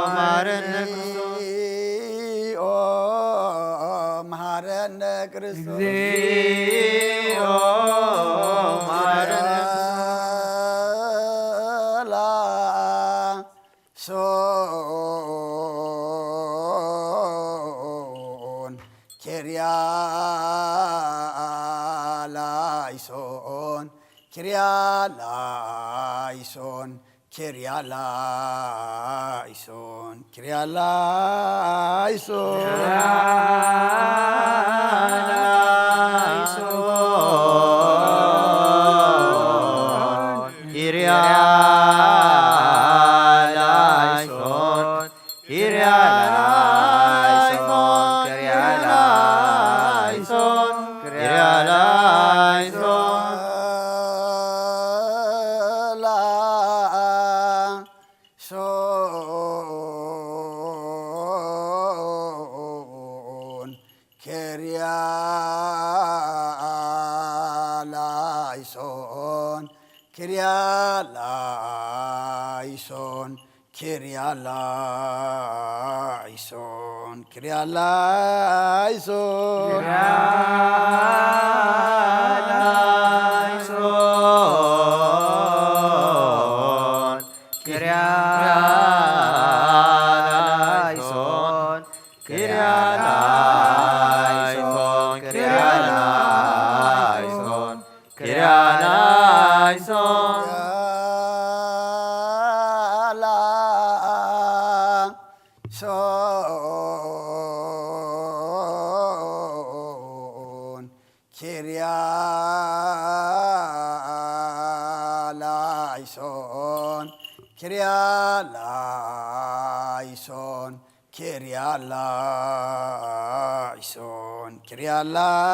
መሐረነ ክርስቶስ እግዚኦ መሐረነ ክርስቶስ እግዚኦ መሐረነ ሶን ኪርያላይሶን ኪርያላይሶን ኪርያላይሶን ኪርያላይሶን ኪርያላይሶን ኪርያላይሶን ኪርያላይሶን ኪርያላይሶን ኪርያላይሶን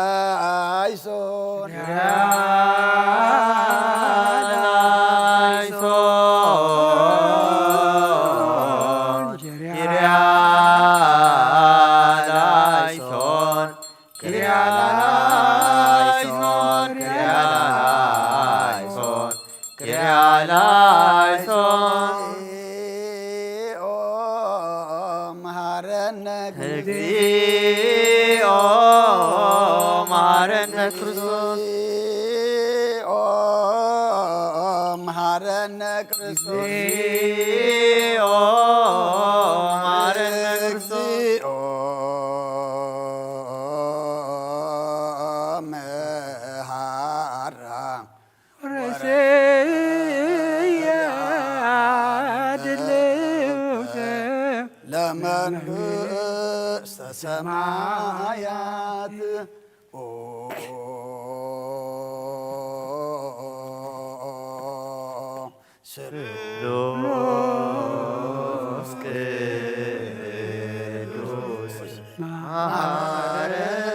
ለመንግሥተ ሰማያት ስሉስ ቅዱስ ማርያም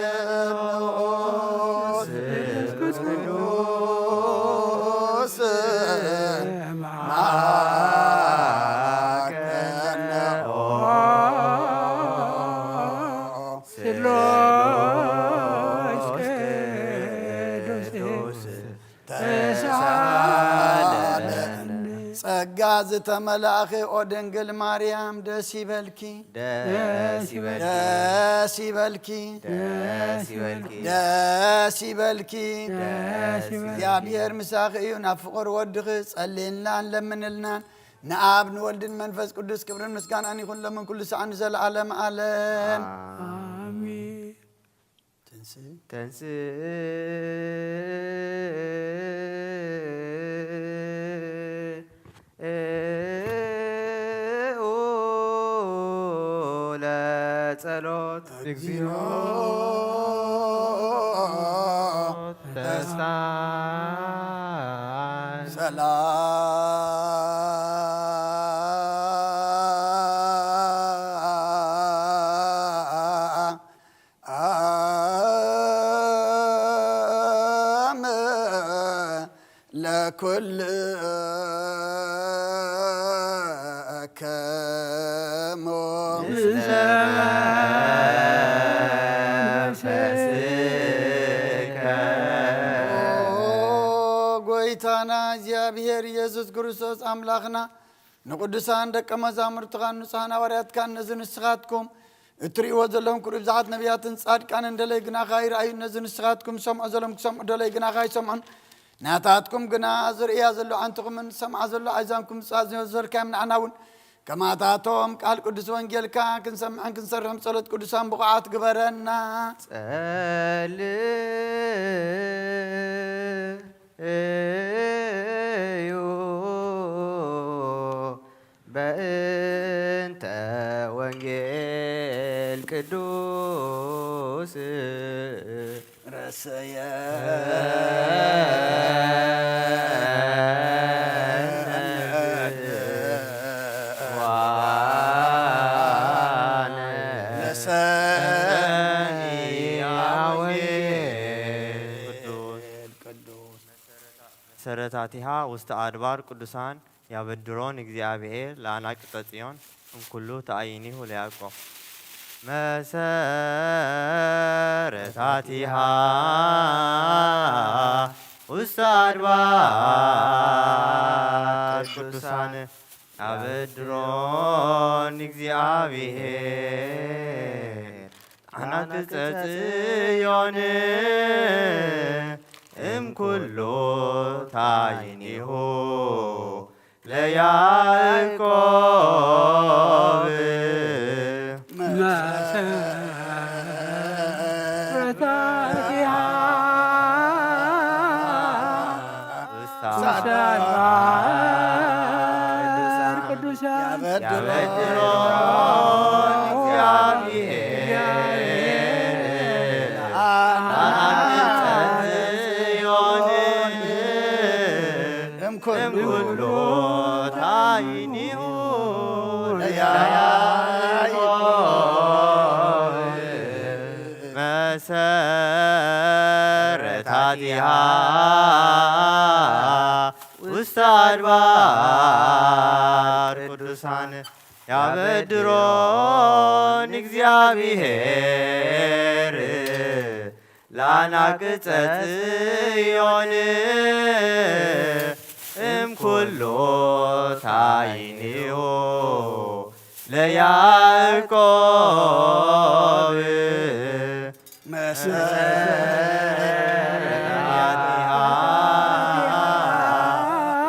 ቅዱስ ጸጋ ዝተመላእኺ ኦ ድንግል ማርያም ደስ ይበልኪ ደስ ይበልኪ ደስ ይበልኪ እግዚአብሔር ምሳኺ እዩ ናብ ፍቑር ወድኺ ጸልየልናን ለምንልናን ንአብ ንወልድን መንፈስ ቅዱስ ክብርን ምስጋናን ይኹን ለምን ኩሉ ሰዓን ዘለዓለም ዓለም አሜን። ተንሥእ ለጸሎት እግዚኦ ተስፋን ሰላም ለኩልከሙ ጎይታና እግዚአብሔር ኢየሱስ ክርስቶስ አምላኽና ንቅዱሳን ደቀ መዛሙርትኻ ንጹሓን ሐዋርያትካ ነዚ ንስኻትኩም እትርእይዎ ዘለኹም ኩሉ ብዙሓት ነቢያትን ጻድቃንን እንደለይ ግናኻ ይረአዩ ነዚ ንስኻትኩም ሰምዖ ዘለኹም ክሰምዑ ደለይ ግናኻ ይሰምዑን ናታትኩም ግና ዝርእያ ዘሎ ዓንትኹምን ሰምዓ ዘሎ ኣሕዛንኩም ዘርካዮም ንዓና እውን ከማታቶም ቃል ቅዱስ ወንጌልካ ክንሰምዕን ክንሰርሕም ጸሎት ቅዱሳን ብቑዓት ግበረና ጸልዩ በእንተ ወንጌል ቅዱስ ረሰየ መሰረታቲሃ ውስተ አድባር ቅዱሳን ያበድሮን እግዚአብሔር ለአናቅጸ ጽዮን እምኩሉ ተአይኒሁ ለያዕቆብ መሰረታቲሃ ውስተ አድባር ቅዱሳን ያበድሮን እግዚአብሔር አናቅጸ ጽዮን እምኩሉ ታይኒሁ ለያዕቆብ መሰረታቲሃ ውስተ አድባር ቅዱሳን ያበድሮን እግዚአብሔር እምኩሉ ታይኒሁ ለያዕቆብ ታቲሃ ውስተ አድባር ቅዱሳን ያበድሮን እግዚአብሔር ለአናቅጸ ጽዮን እምኩሎ ታይንዮ ለያዕቆብ መሰረታቲሃ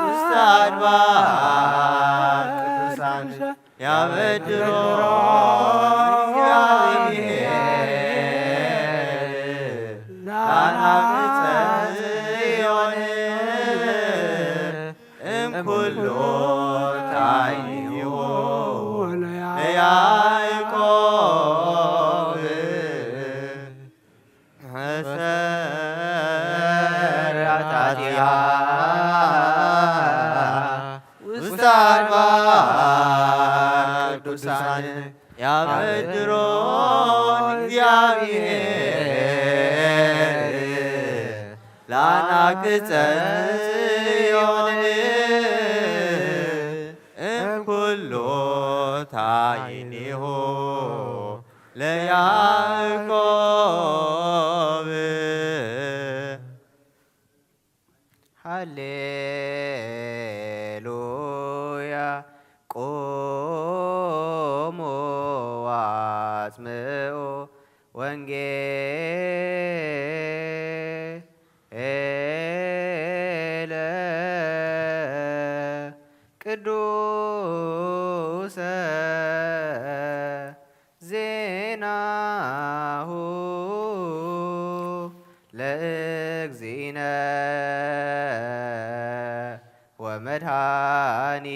ውስተ አድባር ቅዱሳን ያበድሮን እግዚአብሔር ለአናቅጸ ጽዮን እምኩሎ ታይንዮ ለያዕቆብ መሰረታቲሃ ውስተ አድባር ቅዱሳን ያበድሮን እግዚአብሔር ለአናቅጸ ጽዮን እምኩሎ ታይንዮ ለያዕቆብ ሃሌሉያ ቆሞ አጽምዖ ወንጌለ ቅዱሰ ዜናሁ ለእግዚእነ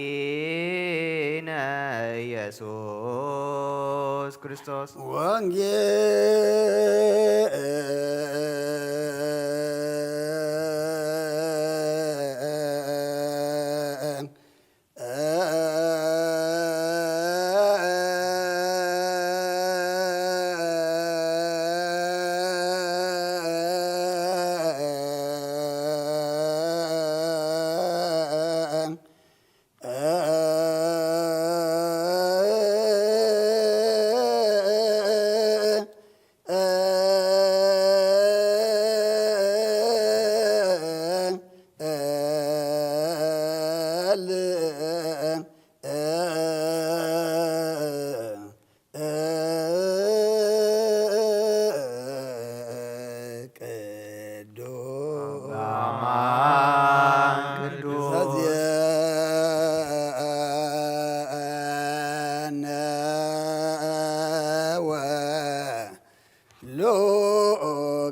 ወመድኃኒነ ኢየሱስ ክርስቶስ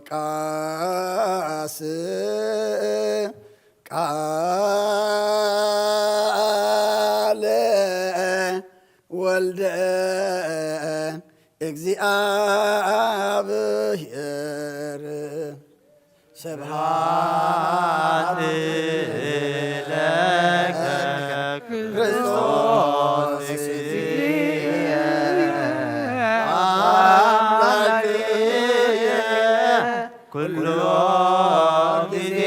ሉቃስ ቃለ ወልደ እግዚአብሔር ስብሐት ለከ ክርስቶስ እግዚእየ አምላክየ ኩሎ ጊዜ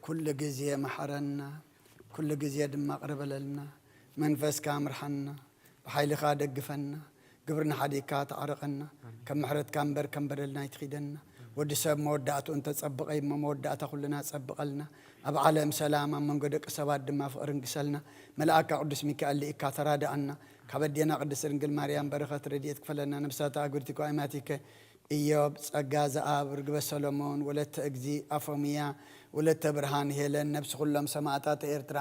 ኩሉ ጊዜ መሐረና ኩሉ ጊዜ ድማ ቅርበለልና መንፈስካ ምርሐና ብሓይልኻ ደግፈና ግብርና ሓዲግካ ተዓርቐና ከም ምሕረትካ እምበር ከም በደልና ይትኺደና ወዲ ሰብ መወዳእቱ እንተፀብቐ እሞ መወዳእታ ኩልና ፀብቐልና ኣብ ዓለም ሰላም ኣብ መንጎ ደቂ ሰባት ድማ ፍቕሪ እንግሰልና መልኣካ ቅዱስ ሚካኤል ልኢካ ተራድኣና ካብ ኣዴና ቅድስት ድንግል ማርያም በረኸት ረድኤት ክፈለና ነብሳታ ኣጉርቲ ኳይማቲከ ኢዮብ ጸጋ ዘኣብ ርግበ ሰሎሞን ወለተ እግዚ ኣፎምያ ወለተ ብርሃን ሄለን ነብሲ ኩሎም ሰማዕታት ኤርትራ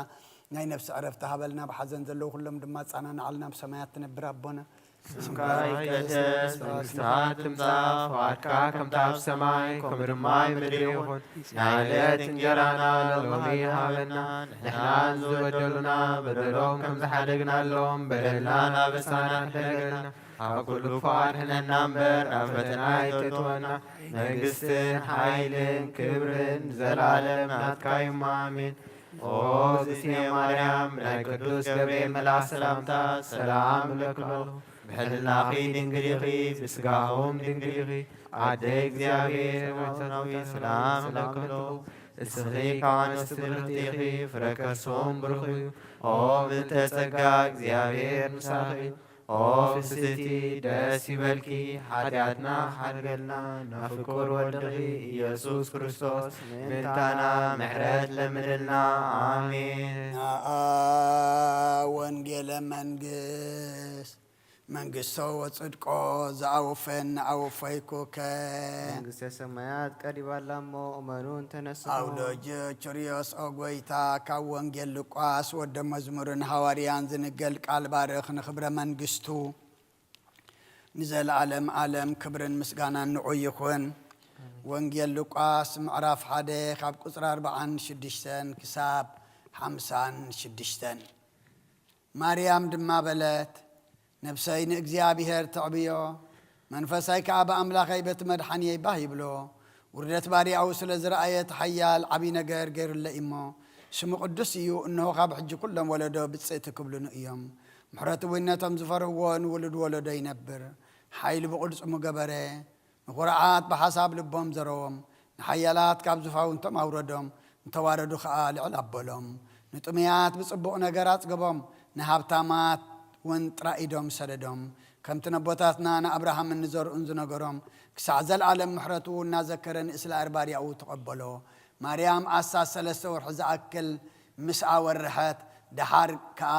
ናይ ነብሲ ዕረፍቲ ሃበልና ብሓዘን ዘለዉ ኩሎም ድማ ጻናናዓልና ብሰማያት ትነብር ኣቦና ስምካ ይቀደስ መንግሥትካ ትምጻእ ፈቃድካ ከምቲ ኣብ ሰማይ ከምኡ ድማ ኣብ ምድሪ ይኹን ናይ ዕለት እንጀራና ሎሚ ሃበና ንሕና ዝበደሉና በደሎም ከም ዝሓደግናሎም በደልና ኣበሳና ንሕነገልና ኣብ ኩሉ ፈቃድህነና እምበር ናብ ፈተና ኣይተእትወና መንግሥትን ሓይልን ክብርን ዘለዓለም ናትካ እዩ ኣሜን። ኦ እግዝእትየ ማርያም ናይ ቅዱስ ገብርኤል መልኣክ ሰላምታ ሰላም እብለክለኹ بحلنا أخي دنقريخي بسقاهم دنقريخي عدي እግዚአብሔር ወተናዊ ሰላም ለከሎ እስኺ ካን ስትብርቲኺ ፍረከርሶም ብርኺ ኦ ምንተ ጸጋ እግዚአብሔር ምሳኺ ኦ ፍስቲ ደስ ይበልኪ ኃጢአትና ሓድገልና ናፍቁር ወድኺ ኢየሱስ ክርስቶስ ምንታና ምሕረት ለምድልና አሜን። ወንጌለ መንግሥቶ ወጽድቆ ዘአውፈን አውፈይኩከ መንግሥተ ሰማያት ቀሪባላሞ እመኑን ተነስቶ አውሎጅ ቹርዮስ ኦጎይታ ካብ ወንጌል ሉቃስ ወደ መዝሙርን ሐዋርያን ዝንገል ቃል ባርኽ ንኽብረ መንግሥቱ ንዘለዓለም ዓለም ክብርን ምስጋናን ንዑ ይኹን። ወንጌል ሉቃስ ምዕራፍ 1 ካብ ቁፅሪ 46 ክሳብ 56 ማርያም ድማ በለት ነፍሰይ ንእግዚአብሔር ተዕብዮ መንፈሳይ ከዓ በአምላኸይ ቤት መድሓንየ ባህ ይብሎ ውርደት ባሪያው ስለ ዝረአየት ሓያል ዓብይ ነገር ገይሩለ እሞ ስሙ ቅዱስ እዩ እነሆ ካብ ሕጂ ኩሎም ወለዶ ብፅእቲ ክብሉኑ እዮም ምሕረት ውነቶም ዝፈርዎን ውሉድ ወለዶ ይነብር ሓይሊ ብቕልፅሙ ገበረ ንኹርዓት ብሓሳብ ልቦም ዘረዎም ንሓያላት ካብ ዝፋውንቶም ኣውረዶም እንተዋረዱ ከዓ ልዕል ኣበሎም ንጥምያት ብፅቡቕ ነገር ኣፅገቦም ንሃብታማት ወንጥራኢዶም ሰደዶም ከምቲ ነቦታትና ንኣብርሃም እንዘርኡን ዝነገሮም ክሳዕ ዘለዓለም ምሕረቱ እናዘከረ ንእስራኤል ባሪያኡ ተቐበሎ። ማርያም ዓሳት 3 ወርሒ ዝኣክል ምስኣ ወርሐት ደሓር ከዓ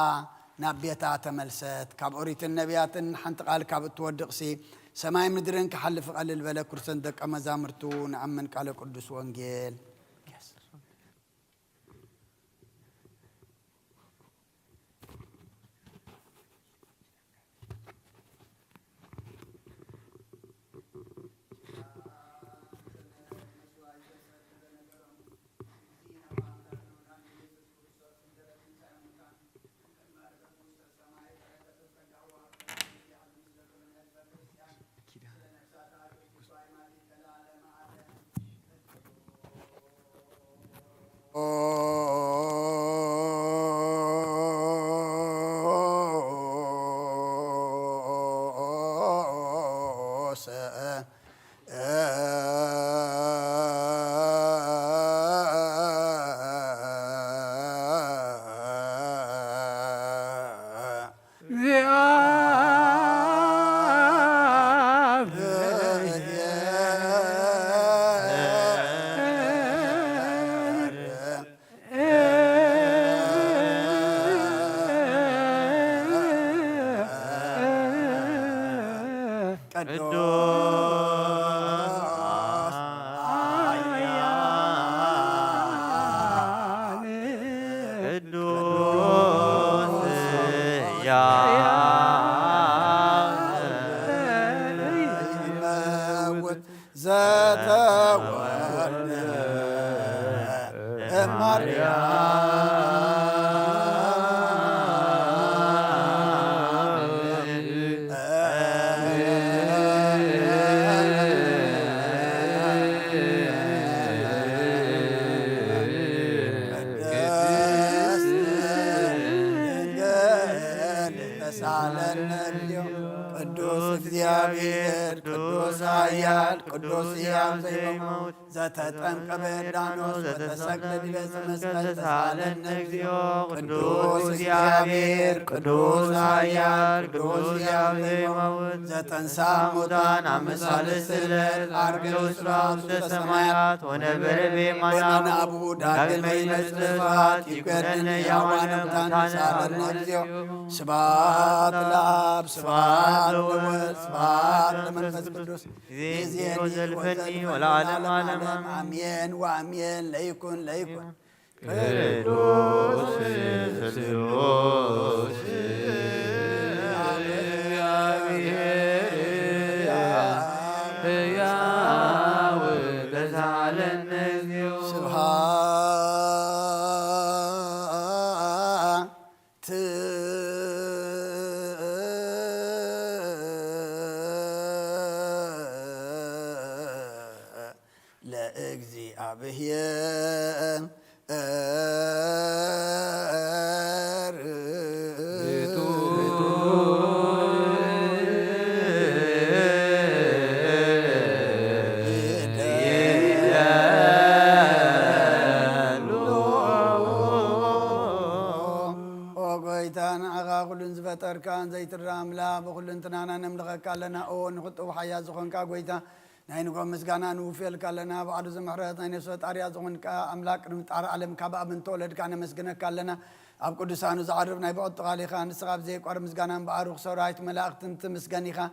ናብ ቤታ ተመልሰት። ካብ ኦሪትን ነቢያትን ሓንቲ ቃል ካብ እትወድቕሲ ሰማይ ምድርን ክሓልፍ ቀልል በለ ኩርሰን ደቀ መዛሙርቱ ንኣምን ቃለ ቅዱስ ወንጌል ቅዱስ ሕያው ዘይመውት ዘተጠምቀ በዮርዳኖስ ዘተሰቅለ ዲበ መስቀል ተሳለነ እግዚኦ ቅዱስ እግዚአብሔር ቅዱስ ኃያል ቅዱስ ሕያው ዘይመውት ዘተንሥአ እሙታን አመ ሣልስት ዕለት ዐርገ ውስተ ሰማያት ወነበረ በየማነ አቡሁ ዳግመ ይመጽእ በስብሐት ይኰነነ ሕያዋነ ሙታን ተሳለነ እግዚኦ ስብሐት ለአብ ስብሐት ለወልድ ስብሐት ለመንፈስ ቅዱስ ዘልፈኒ ወለዓለመ ዓለም አሜን ወአሜን ለይኩን ቅዱስ ስሉስ ሕያው ተሳለነ እግዚኦ ስብሐት ለእግዚአብሔር غويتان عغا كلن زفتر كان زيت الراملا بكلن تنانا نملغك لنا او نخطو حياة زخنكا غويتا ناينكم مسغانا نوفيل كلنا بعد زمحرات ناين سوت اريا زخنكا املاك نمطار عالم كبا بن تولد كان مسغنك لنا اب قدسانو زعرب ناي بوت قالي خان سغاب زي قر مسغانا باروخ سورايت ملاختن تمسغنيخا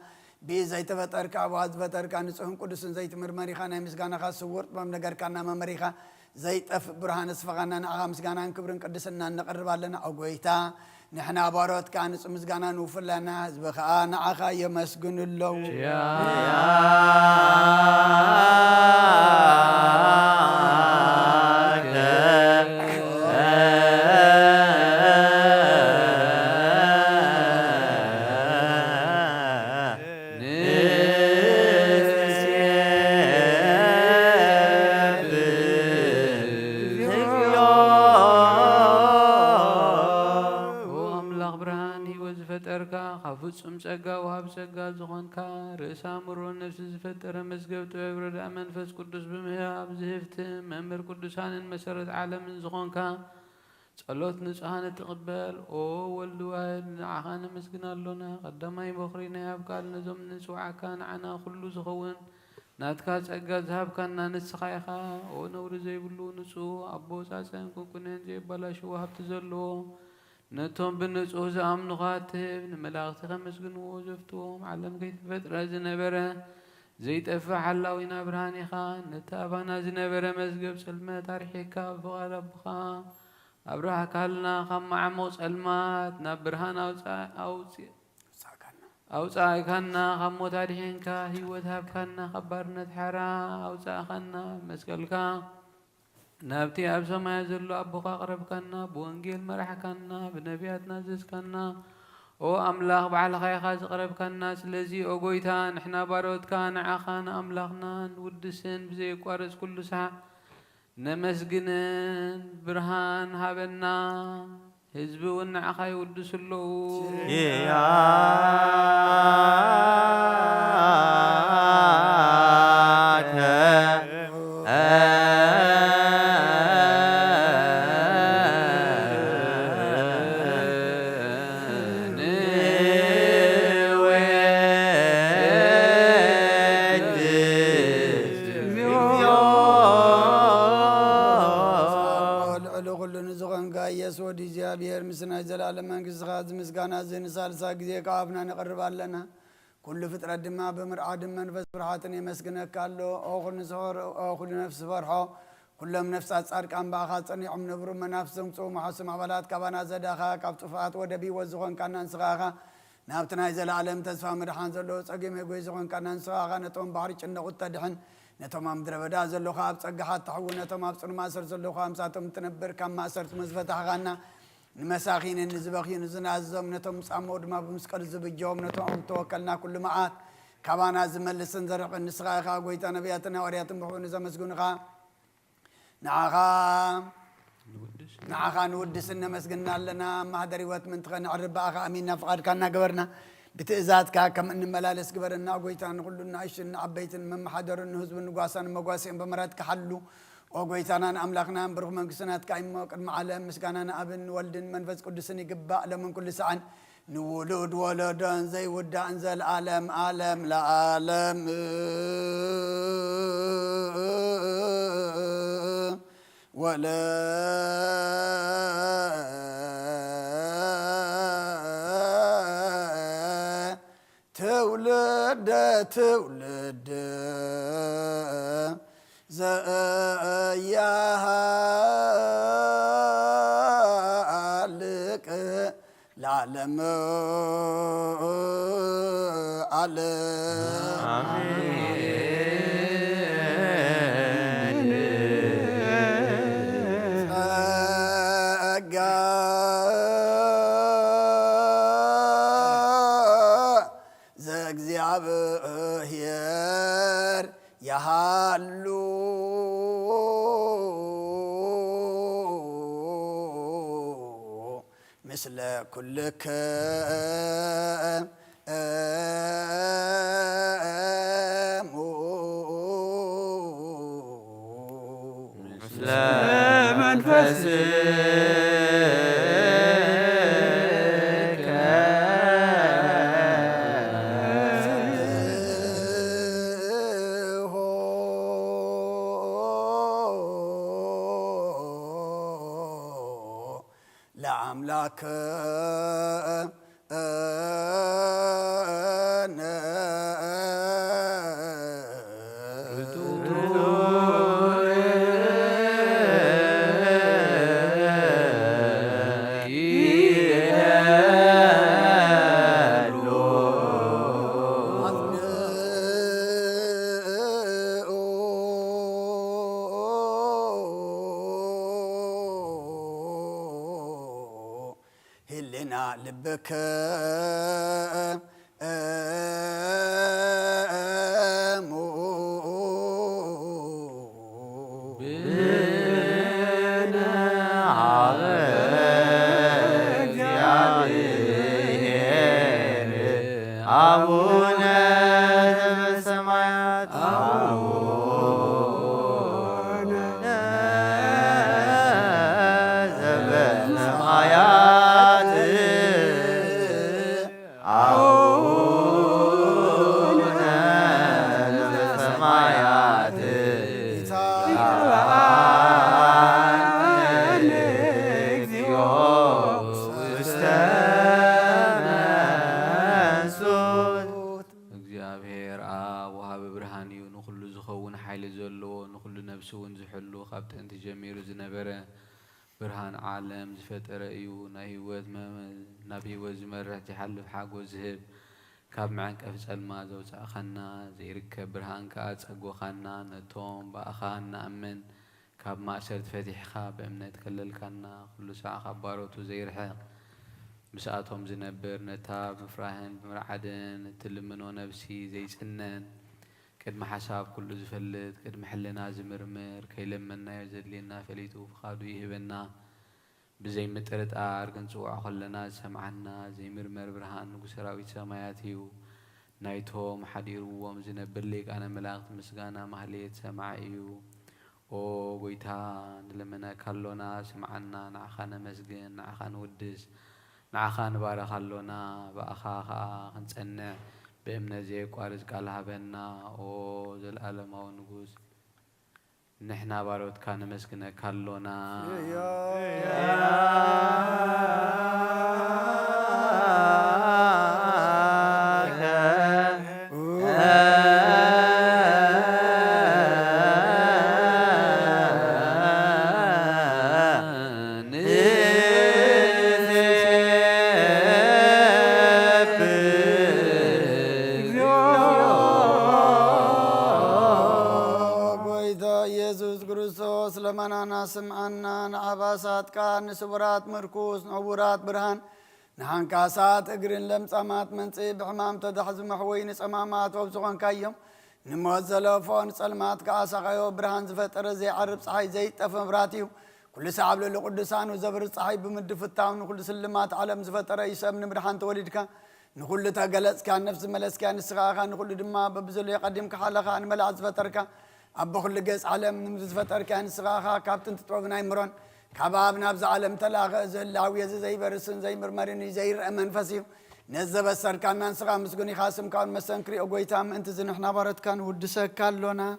بي زيت فتر كا واز فتر كان صحن قدسن زيت مرمري خان مسغانا خا سورت بم نغر كان ممريخا زيت اف برهان اسفغانا نعا مسغانا كبرن قدسنا نقرب لنا او غويتا نحنا باروت كان مسغانا نوفلنا زبخا نعا يمسغن الله يا ፍጹም ጸጋ ወሀብ ጸጋ ዝኾንካ ርእሰ አእምሮ ነፍሲ ዝፈጠረ መዝገብ ጥበብ ረዳእ መንፈስ ቅዱስ ብምህያብ ዝህብቲ መምህር ቅዱሳንን መሰረት ዓለምን ዝኾንካ ጸሎት ንጹሃን ትቕበል ኦ ወልድ ዋሕድ ንዓኻ ነመስግን ኣሎና ቀዳማይ በኽሪ ናይ ኣብ ቃል ነዞም ንጽዋዓካ ንዓና ኩሉ ዝኸውን ናትካ ጸጋ ዝሃብካና ንስኻ ኢኻ ኦ ነውሪ ዘይብሉ ንጹህ ኣቦ ጻጸን ቁንቁንን ዘይበላሽዎ ሃብቲ ዘለዎ نتوم بنصوح زامنخات تهب نملاغتي خمسجنو زفتوهم علم كيف فترة زنبرة زيت أفعل وينا برهاني خان نتابعنا زنبرة مسجب سلمة تاريخك فغربخا أبرها كلنا خم عموس المات نبرهان أوصى كنا خمو تاريخك هيوتها كنا خبرنا تحرا أوصى خنا مسجلك نابتي أب سما يزلو أبوك أقرب كنا بوانجيل مرح كنا بنبيات نازس كنا أو أملاخ بعل خيخاز قرب كنا سلزي أو قويتان إحنا باروت كان عخان أملاخنا نودسن بزي قوارز كل ساعة نمسجنن برهان هابنا حزبي ونعخا يودسلو مسنا زلال من كزغاز مسكانا زين سالسا جزية كافنا نقرب لنا كل فترة دماء بمرعاد من فس فرحاتني مسكنا كالو أخذ نصور أخذ نفس فرحة كلهم نفس أسعار كان باخاتني عم نبرم من نفسهم صوم حسم عبالات كبانا زداخا كابتفات ودبي وزغن كان نسغاخا نابتنا زلال تسفى مرحان زلو سقيم يقوي زغن كان نسغاخا نتوم باريش النقطة دحن نتوم دربدا زلو خاب سقحات تحول نتوم أبصر ما سر زلو خامساتهم تنبر كم ما سرت مزفتح غانا المساخين النزبخين زنازم نتوم صامود ما بمسكر زبجوم نتوم توكلنا كل معات كبانا زمل سنزرق النسخا قويتا نبياتنا ورياتنا بحون زمسقنخا نعخا نودس إن مسقنا لنا ما هدري وقت من تغنى عرب أخا أميننا فقاد كنا قبرنا بتأزات كم إن ملالس قبرنا قويتا نقول لنا عيش عبيت من محضر النهز والنقاسان مقاسين بمرات كحلو وقويتانا أملاخنا برغم من سنات كايمو قدم عالم مسكانا أبن ولدن منفس قدسني قباء لمن كل سعن نولد ولدان زي ودا أنزل عالم عالم لا عالم ولا تولد زيها لك العالم زغزيابهير يهالو مثل كلك مثل منفس هلنا لبك خابت أنت جميل زنبرة برهان عالم زفتر أيو نهيوت نبي وزمرة تحلف حق وزهب كاب معك أفسأل ما زوج أخنا زيرك برهان كأت أقوى خنا نتوم بأخانا أمن كاب ما أشرت فتح خاب أمن تكلل كنا كل ساعة خباروت وزير حق بساعتهم زنبر نتاب مفراهن بمرعدن تلمنو نفسي زي سنن كدم حساب كل زفلت كدم حلنا زمرمر كي لمنا يزدلنا فليتو فخادو يهبنا بزي مترت آرقن سوع خلنا سمعنا زي مرمر برهان نقسراوي سماياتيو نايتهم حديرو ومزنبر ليك أنا ملاقت مسقانا مهليت سمعيو أو قويتان لمنا كلنا سمعنا نعخانا مسقن نعخان ودس نعخان بارا خلونا بأخاخا خنسنع بأمنا زي قارز قالها بنا أو ذو الألم أو نقوز نحنا باروت كان مسكنا كلنا سمعنا نعباسات كان سبرات مركوز نعورات برهان نحن كاسات اقرن لمسامات منصي بحمام تدحز محوين سمامات وبسخون كايوم نموزلو فون سلمات كاسا غيو برهان زفتر زي عرب صحي زي تفمراتيو كل سعب للقدسان وزبر صحي بمد فتاون كل سلمات علم زفتر يسمن برهان تولدك نقول تقلص كان نفس ملس كان السغاخا نقول دما ببزل يقدمك حالخا نملع زفترك أبو خل جس عالم نمز فتر كان سغاخا كابتن تطوغنا يمرون كبابنا بز عالم تلاغ زلاوية زي برسن زي مرمرين زي رأمن فسيو نزب السر كان من سغا مسقوني خاسم كان مسنكري أقويتام انت زنحنا بارد كان ودسك كالونا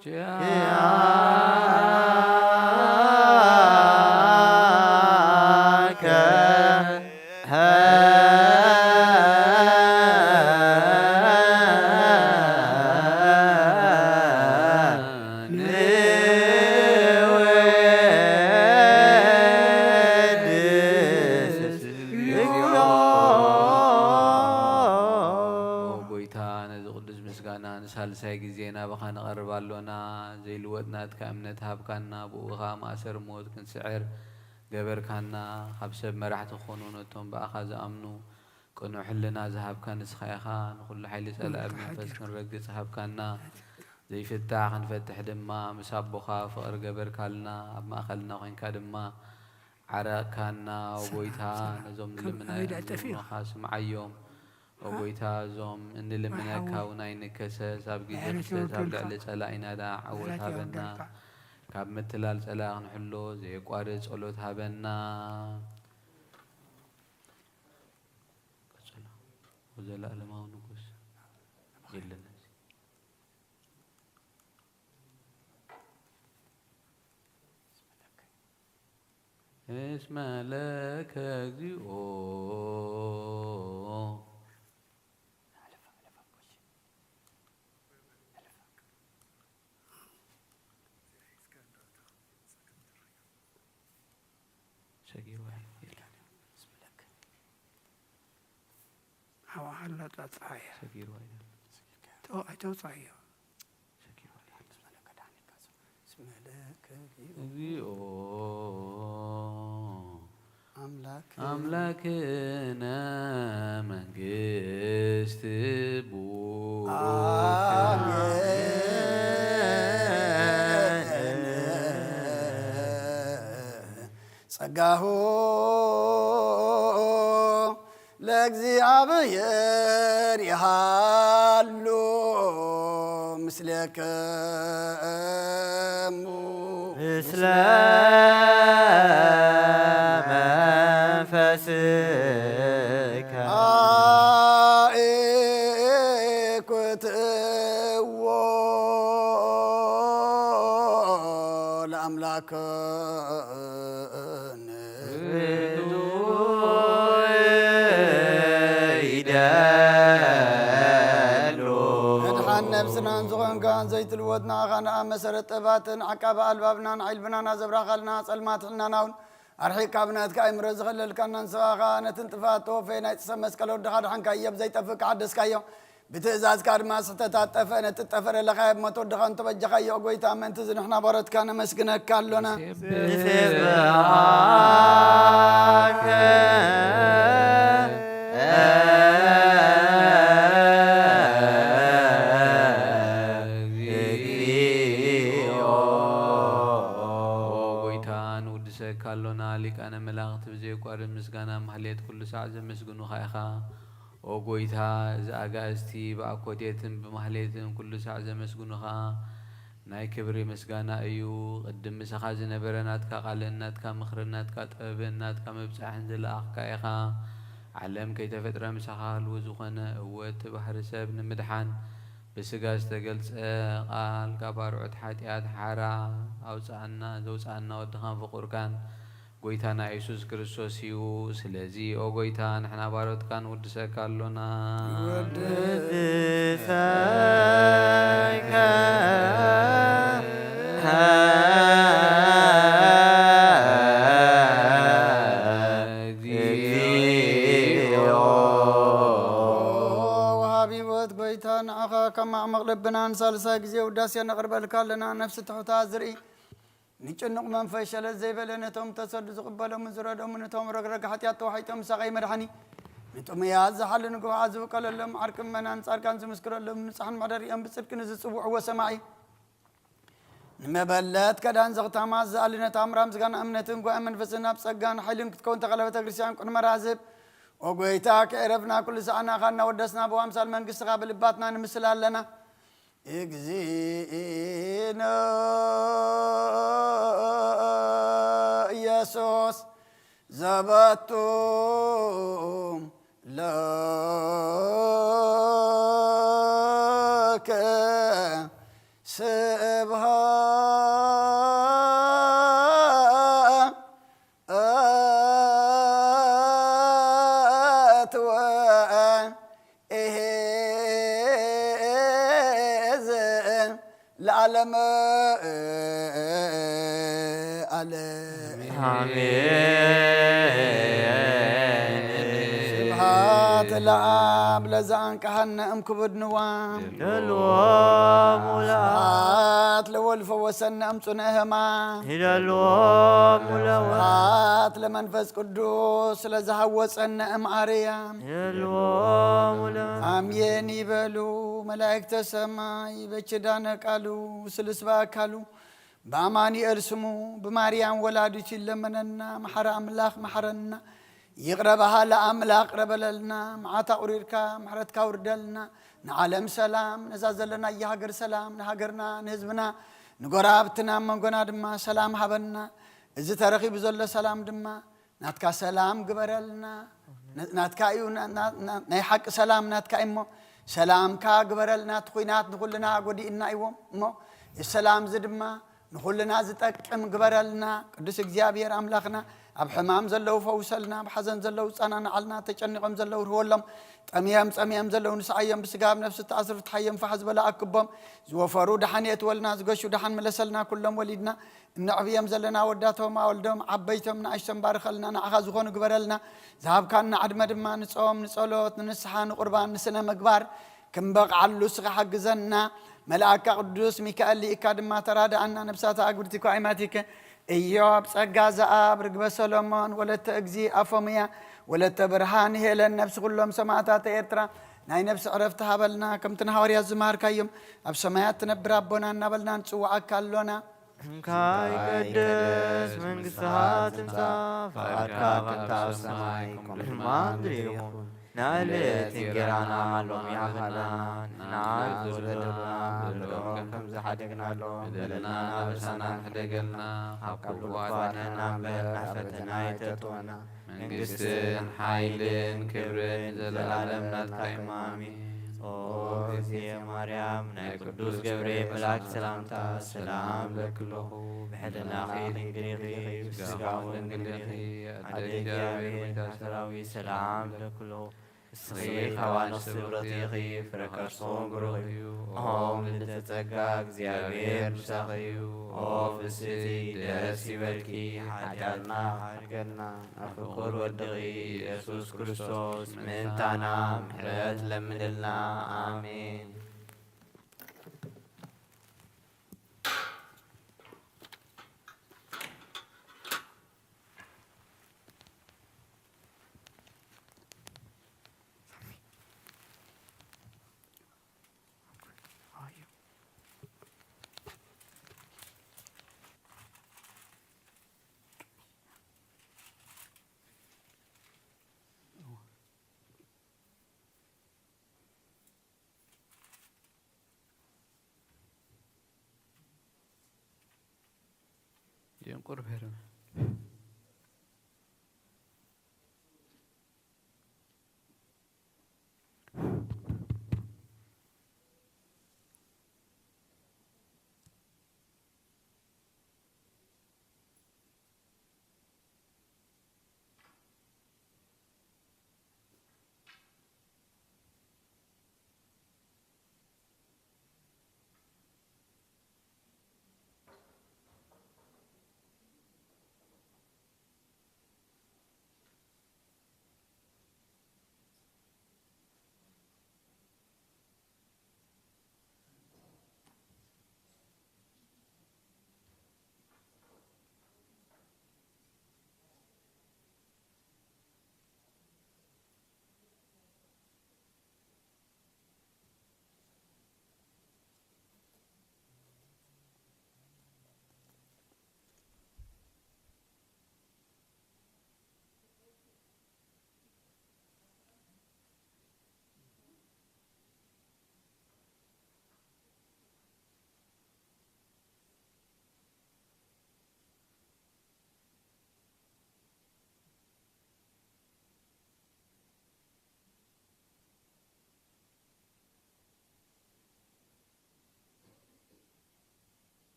سايجينا بخان غربالونا زي الودنا تكامنت هاب كنا بوغا ماسر موت كن سعر جبر كنا خبسب مرحت خونونتهم بأخذ أمنو كنا حلنا ذهب كان سخيخان كل حيل سلام فس كن رجع ذهب كنا زي فتاح نفتح دما مسبخا فقر جبر كلنا ما أخلنا وين كدما عرق كنا وبويتها نزوم لمنا خاصم عيوم وبويتها زوم إن لمنا كونين كسس أبجي جسس أبدأ لسلاينا دا عوتها بنا كاب مثلال سلاغ نحلو زي قارس قلوتها بنا وزلا لما ونقص يلنا እስመ ለከ እግዚኦ حوالا تطايا توصايا እግዚኦ أملاك አምላክነ መንግስት ጸጋሁ ለእግዚአብሔር ይሃሉ ምስሌከሙ ምስለ መንፈስከ አእኩትዎ ለአምላክነ መድሓን ነብስናን ዝኾንካን ዘይትልወጥና ኻና መሰረት ጥባትን ዓቃባ ኣልባብናን ዓይልብናና ዘብራኻልና ጸልማት ሕልናናውን ኣርሒቅ ካብናትካ ኣይምረ ዝኸለልካና ንስኻኻ ነትን ጥፋት ተወፈይ ናይ ጥሰብ መስቀል ወድኻ ድሓንካ እየብ ዘይጠፍእ ክዓደስካዮ ብትእዛዝካ ድማ ስሕተታት ጠፈ ነትጠፈረ ለኻየ ብመቶ ወድኻ እንተበጀኻዮ ጎይታ መንቲ ዝንሕና በረትካ ነመስግነካ ኣሎና ንስብሃከ ካሎና ሊቃነ መላእክት ብዘይቋርጥ ምስጋና ማህሌት ኩሉ ሰዓት ዘመስግኑኻ ኢኻ ኦ ጎይታ እዚ ኣጋእዝቲ ብኣኮቴትን ብማህሌትን ኩሉ ሰዓት ዘመስግኑኻ ናይ ክብሪ ምስጋና እዩ ቅድም ምሳኻ ዝነበረ ናትካ ቃልን ናትካ ምኽርን ናትካ ጥበብን ናትካ መብፃሕን ዝለኣኽካ ኢኻ ዓለም ከይተፈጥረ ምሳኻ ህልው ዝኾነ እወት ባህሪ ሰብ ንምድሓን ብስጋ ዝተገልጸ ቃል ካብ ኣርዑት ሓጢኣት ሓራ ኣውፃእና ዘውፃእና ወድኻን ፍቁርካን ጎይታና ኢየሱስ ክርስቶስ እዩ ስለዚ ኦ ጎይታ ንሕና ባሮትካ ንውድሰካ ኣሎና ወድሰይከ كما مغلبنا نسالسا جزي وداسيا نقربلك لنا نفس تحتها زري نيچنق من فشل زي بلنتهم تصد زقبلهم من زرادهم من توم رغرغ حتيات وحيتهم سقي مدحني نتوم ياز حل نكو عزو قللهم عركم من انصار كان مسكر لهم صحن مدري ام بصدق نزصبح وسماعي نمبلات كدان زغتا ما زالنا تامرام زغان امنتن كو امن فسنا بصغان حيلن كتكون تقلبت كريستيان كن مرازب وقويتا كعرفنا كل ساعنا خلنا ودسنا بوامثال منقص قابل باتنا نمثل لنا اجزينا يسوس زبطتم لك سبها العالم سبحات العاب لزان كهن ام كبد نوام دلوام سبحات لولف وسن ام صنهما دلوام سبحات لمنفس قدوس لزهوصن ام اريام دلوام امين يبلو ملائكة السماء بچدان قالو سلسبا قالو باماني ارسمو بماريام ولادتي لمننا محر املاخ محرنا يقربها لاملاق قربلنا معتا اوريركا محرتكا وردلنا نعلم سلام نزازلنا يهاجر سلام نهاجرنا نهزبنا نغرابتنا منغنا دما سلام حبنا اذا ترخي بزل سلام دما ناتكا سلام قبرلنا ناتكا ايونا ناي حق سلام ناتكا ايمو سلام كا قبرلنا تخوينات نقولنا قدي إنا ايوم مو السلام زدما نقولنا زتقم قبرلنا قدس እግዚአብሔር አምላክና أب حمام زلوا فوسلنا بحزن زلوا صنعنا علنا تجنقهم زلوا رولهم أميام زلوا نسعيهم بسقاب نفس التعصر تحيم فحزب لا أكبهم زوفروا دحنيت ولنا زقشوا دحن ملسلنا كلهم وليدنا النعبيهم زلنا وداتهم ولدهم عبيتهم نعشتم بارخلنا نأخذون قبرلنا ذهب كان عدم دما نصوم نصلوت نسحان قربان نسنا مقبار كم بق علو سغ حجزنا ملاك قدوس ميكائيل إكاد ما تراد عنا نبسات أقولتك وعماتك إيوب سجاز أب رقب سلمان ولا تأجزي أفميا ولا تبرهان هلا النفس كلهم سمعتها تيرترا ناي نفس عرفتها بلنا كم تنهار يا زمار كيم أب سمايات تنبر ربنا نبلنا نسوع كلنا كاي قدس من قصات مصاف فاركا كنتا سماي كل ما دريهم نالت انجرانا لوم يا خلان نعز لنا بلوم كم زحدقنا لوم بدلنا بسنا خدقلنا حقل وفاتنا بالنفتنا يتطونا من قسن حيلن كبرن زلالمنا التيمامي أوزي مريم نقدوس جبريل ملاك سلامتا سلام لكله بحدنا خير قريقي بسقاون قلقي عدد جابر وتاسراوي سلام لكله صغير خوان السبرتيخي فركر صنقرغي هم لتتقاق زيابير بساقيو أوف السيتي درسي بالكي حاجاتنا حرقنا أفقر ودغي يسوس كريستوس من تانا محرات لمدلنا آمين ينقر بهرم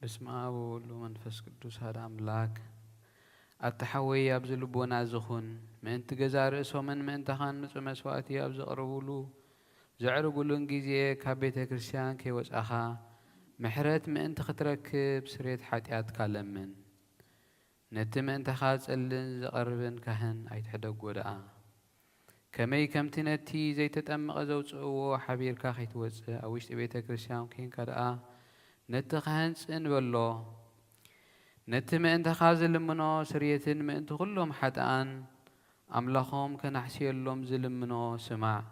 بسم آب وولد ومنفس قدوس هذا أملاك التحوي أبز لبونا زخون ما أنت جزار اسمن ما أنت خان مسواتي أبز قربولو زعرقولون جيزي كابيت كريستيان كي وسأخا محرت ما أنت ختركب سريت حاتيات كلمن نتم أنت خاص اللين زقربن كهن أيتحدق ودا كمي كم تنتي زي تتأمق زوج أو حبير كاخيت وس أويش بيت كريستيان كين كذا نتخانس إن بالله نتم أنت خازل منو سريتن ما أنت كلهم حتان أملاخهم كنحسي اللهم زلم منو سمع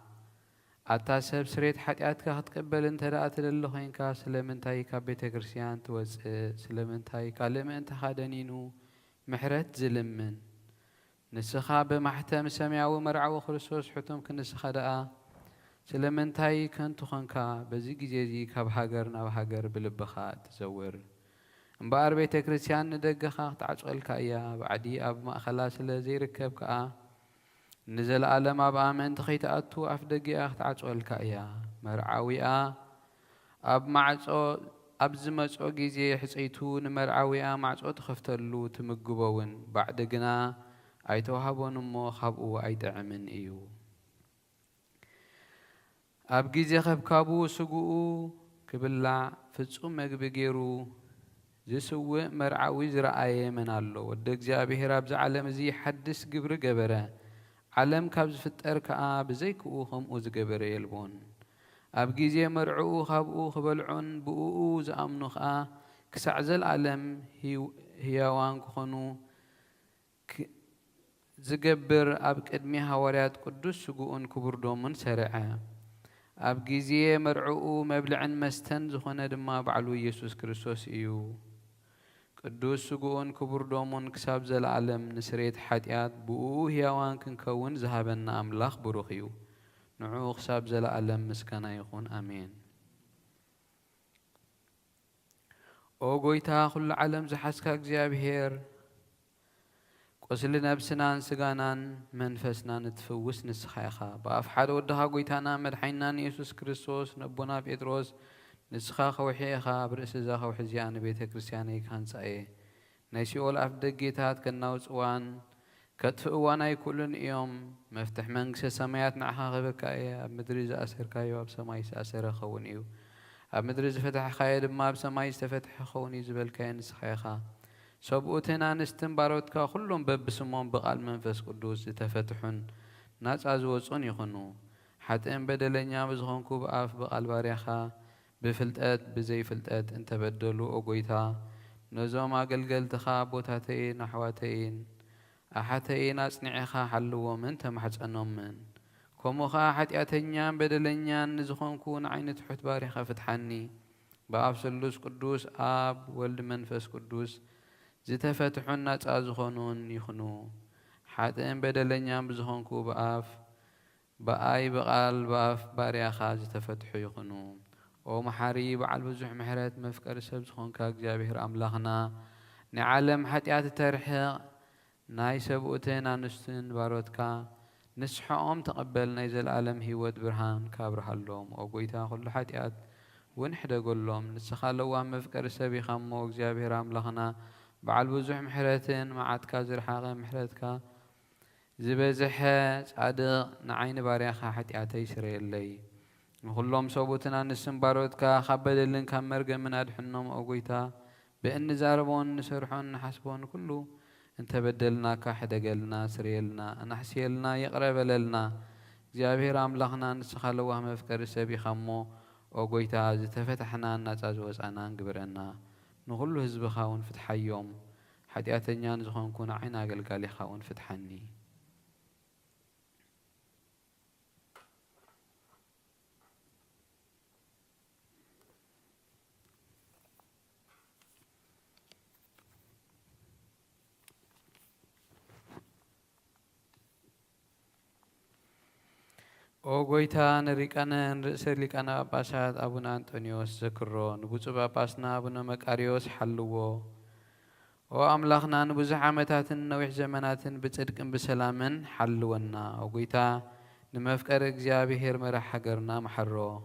أتاسب سريت حتيات كهتقبل أنت رأت للهين كاسلم تاي كبيت كريستيان توز سلم تاي كلم أنت خادنينو محرت زلمن نسخا بمحتم سمع ومرعى وخرسوس حتم كنسخا دقا سلم تاي كنت خنكا بزي جيزي كاب هاجرنا وهاجر بلبخا تزور مبار بيت كريستيان ندقخا تعصل كايا بعدي أب ما خلاص لزي ركب كا نزل عالم أب آمن تخيت أتو أفدقي تعصل كايا مرعويا أب معصو أبز مسعو جيزي حسيتون مرعويا معصو تخفتلو تمقبون بعد قنا أيتوهبون مو خبؤو أيتعمن إيو أب جيزي خب كابو سقوو كبلع فتصوم مقبقيرو زسوء مرعوي زرعاية من الله ودك زي راب زعلم زي حدث قبر قبره علم كابز فتر كآب زيكو خمؤو زقبر يلبون أبقي زي مرعو خبؤو خبلعون بؤو زأمنو خآ كسعزل علم هيوان كخنو زقبر أبك أدمي هواريات قدس سقوون كبر دومن سرعا أبقي زي مرعو مبلعن مستن زخونا دما بعلو يسوس كريستوس إيو قدوس سقوون كبر دومون كساب زل علم نسريت حاتيات بؤو هيوان كنكون زهابنا أملاخ بروخيو نعو كساب زل علم مسكنا يخون آمين أو قويتا كل علم زحسكاك زيابهير قسل نفسنا سجانا منفسنا نتفوس نسخاخا بأفحاد ودها قويتانا مدحينا يسوس كريستوس نبونا بيتروس نسخاخا وحيخا برئس زاخا وحزيان بيت كريستياني كان سايه نيسي أول أفدقيتات كناوز وان كتفقوانا يكولن يوم مفتح منكس سمايات نعها غبكاية أب مدريز أسر كايو أب سمايس أسر خون إيو أب مدريز فتح خايد ما بسمايس تفتح خوني زبل كاين نسخاخا سبؤتنا نستنباروت كا كلهم ببسمون بقال منفس قدوس تفتحون ناس أزوجون يخنو حتى إن بدلنيا بزخونكو بقاف بقال باريخا بفلتات بزي فلتات انت بدلو أقويتا نزوما قلقل تخا بوتاتين نحواتين أحاتين أصنعيخا حلوهم انت محج أنهم من كوموخا حتياتينيان بدلنيان نزخونكو نعين تحت باريخا فتحاني بقاف سلوس قدوس آب ولد منفس قدوس زتفتحون ناس أزخونون يخنو حتى إن بدلنيان بزخونكو بقاف بقاي بقال باف باريخا زتفتحو يخنو ومحاري بعل بزح محرات مفكر سبزخون كاك جابهر أملاخنا نعلم حتيات ترحيق ناي سبؤتنا نستن باروتكا نسحقهم تقبل نيزل العالم هيوت برهان كابرح اللوم وقويتا كل حتيات ونحدا قول لهم نسخالوا مفكر سبي خموك جابهر أملاخنا بعل بزح محراتين معاتكا زرحاقا محراتكا زبزحة صادق نعين باريخا حتياتي شري اللي كلهم صوبتنا نسم باروتكا خبد اللين كمرق من أدحنهم أقويتا بأن زاربون نسرحون نحسبون كله انت بدلنا كحدا قلنا سريلنا نحسيلنا يقرب لنا جابير أملاخنا نسخلوها مفكر سبي خمو أقويتا زتفتحنا الناس وزعنا نقبرنا نقول هزب خاون فتح يوم حدياتنا نزخون كون عينا قلقالي خاون فتحني أوغويتا نريكانا نرسل لكانا باباسات أبونا أنطونيوس ذكرو نبوزو باباسنا أبونا مكاريوس حلوو وأملاخنا نبوزو عامتاتن نوح زمناتن بتصدقن بسلامن حلونا أوغويتا نمفكر إجزابهير مرح حقرنا محرو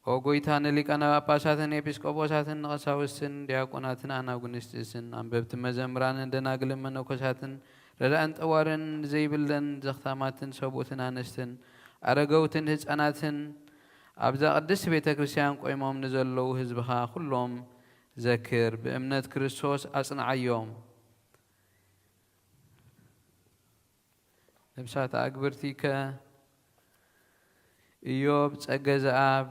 ኦ ጎይታ ንሊቃነ ጳጳሳትን ኤጲስቆጶሳትን ቀሳውስትን ዲያቆናትን አናጉንስጢስን አንበብቲ መዘምራንን ደናግልን መነኮሳትን ረዳእን ጠዋርን ዘይብለን ዘኽታማትን ሰቦትን ኣንስትን ኣረገውትን ህፃናትን ኣብዛ ቅድስት ቤተ ክርስቲያን ቆይሞም ንዘለዉ ህዝብኻ ኩሎም ዘክር ብእምነት ክርስቶስ ኣጽንዓዮም ነብሳት ኣግብርቲከ ኢዮብ ጸገ ዘአብ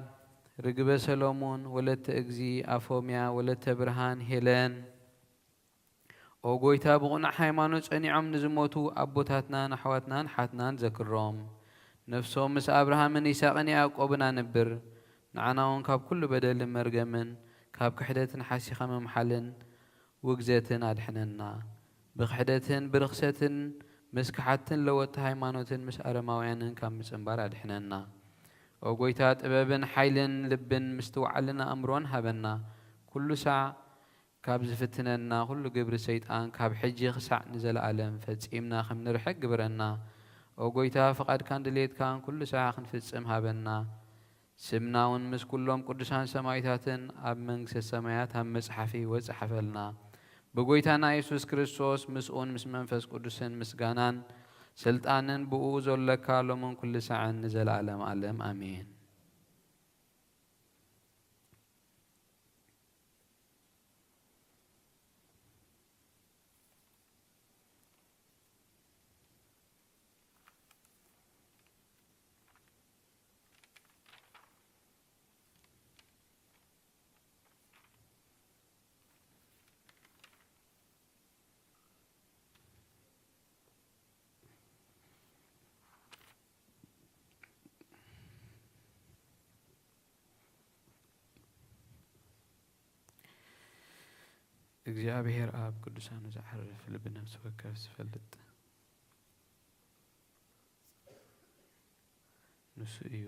ርግበ ሰሎሞን ወለተ እግዚ አፎምያ ወለተ ብርሃን ሄለን ኦ ጎይታ ብቑኑዕ ሃይማኖት ጸኒዖም ንዝሞቱ ኣቦታትናን ኣሕዋትናን ሓትናን ዘክሮም ነፍሶም ምስ አብርሃምን ይስሐቅን ያዕቆብን ኣንብር ንዓና እውን ካብ ኩሉ በደልን መርገምን ካብ ክሕደትን ሓሲኻ መምሓልን ውግዘትን ኣድሕነና ብክሕደትን ብርክሰትን ምስ ክሓትን ለወጥቲ ሃይማኖትን ምስ ኣረማውያንን ካብ ምጽንባር ኣድሕነና ኦ ጎይታ ጥበብን ሓይልን ልብን ምስትውዓልን ኣእምሮን ሃበና ኩሉ ሳዕ ካብ ዝፍትነና ኩሉ ግብሪ ሰይጣን ካብ ሕጂ ክሳዕ ንዘለኣለም ፈጺምና ከም ንርሕቅ ግብረና ኦ ጎይታ ፍቓድካን ድሌትካን ኩሉ ሳዕ ክንፍጽም ሃበና ስምና እውን ምስ ኩሎም ቅዱሳን ሰማዕታትን ኣብ መንግስቲ ሰማያት ኣብ መጽሓፊ ወጽሓፈልና ብጎይታና ኢየሱስ ክርስቶስ ምስኡን ምስ መንፈስ ቅዱስን ምስጋናን ስልጣንን ብኡ ዘለካ ሎምን ኩሉ ሳዕን ንዘለኣለም ዓለም ኣሜን እግዚአብሔር አብ ቅዱሳኑ ዘሐርፍ ልብ ነፍስ ወከፍ ዝፈልጥ ንሱ እዩ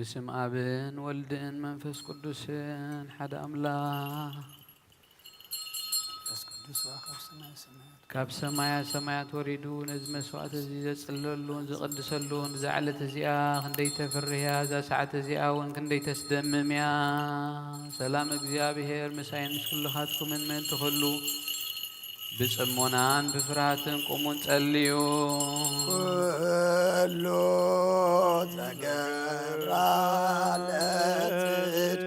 بسم أبن ولدن منفس قدسن حد أملاك كاب سمايا سمايات وريدون إذ مسوات زي زللون زي قدسلون زعلت زيا خنديت فريا زا ساعة زيا وان كنديت تسدمم يا سلام እግዚአብሔር مساين مش كل خاتكم من تخلو بصمونان بفرሃትን ቆሙን ጸልዩ ኩሉ ተገብራ ለጽድቅ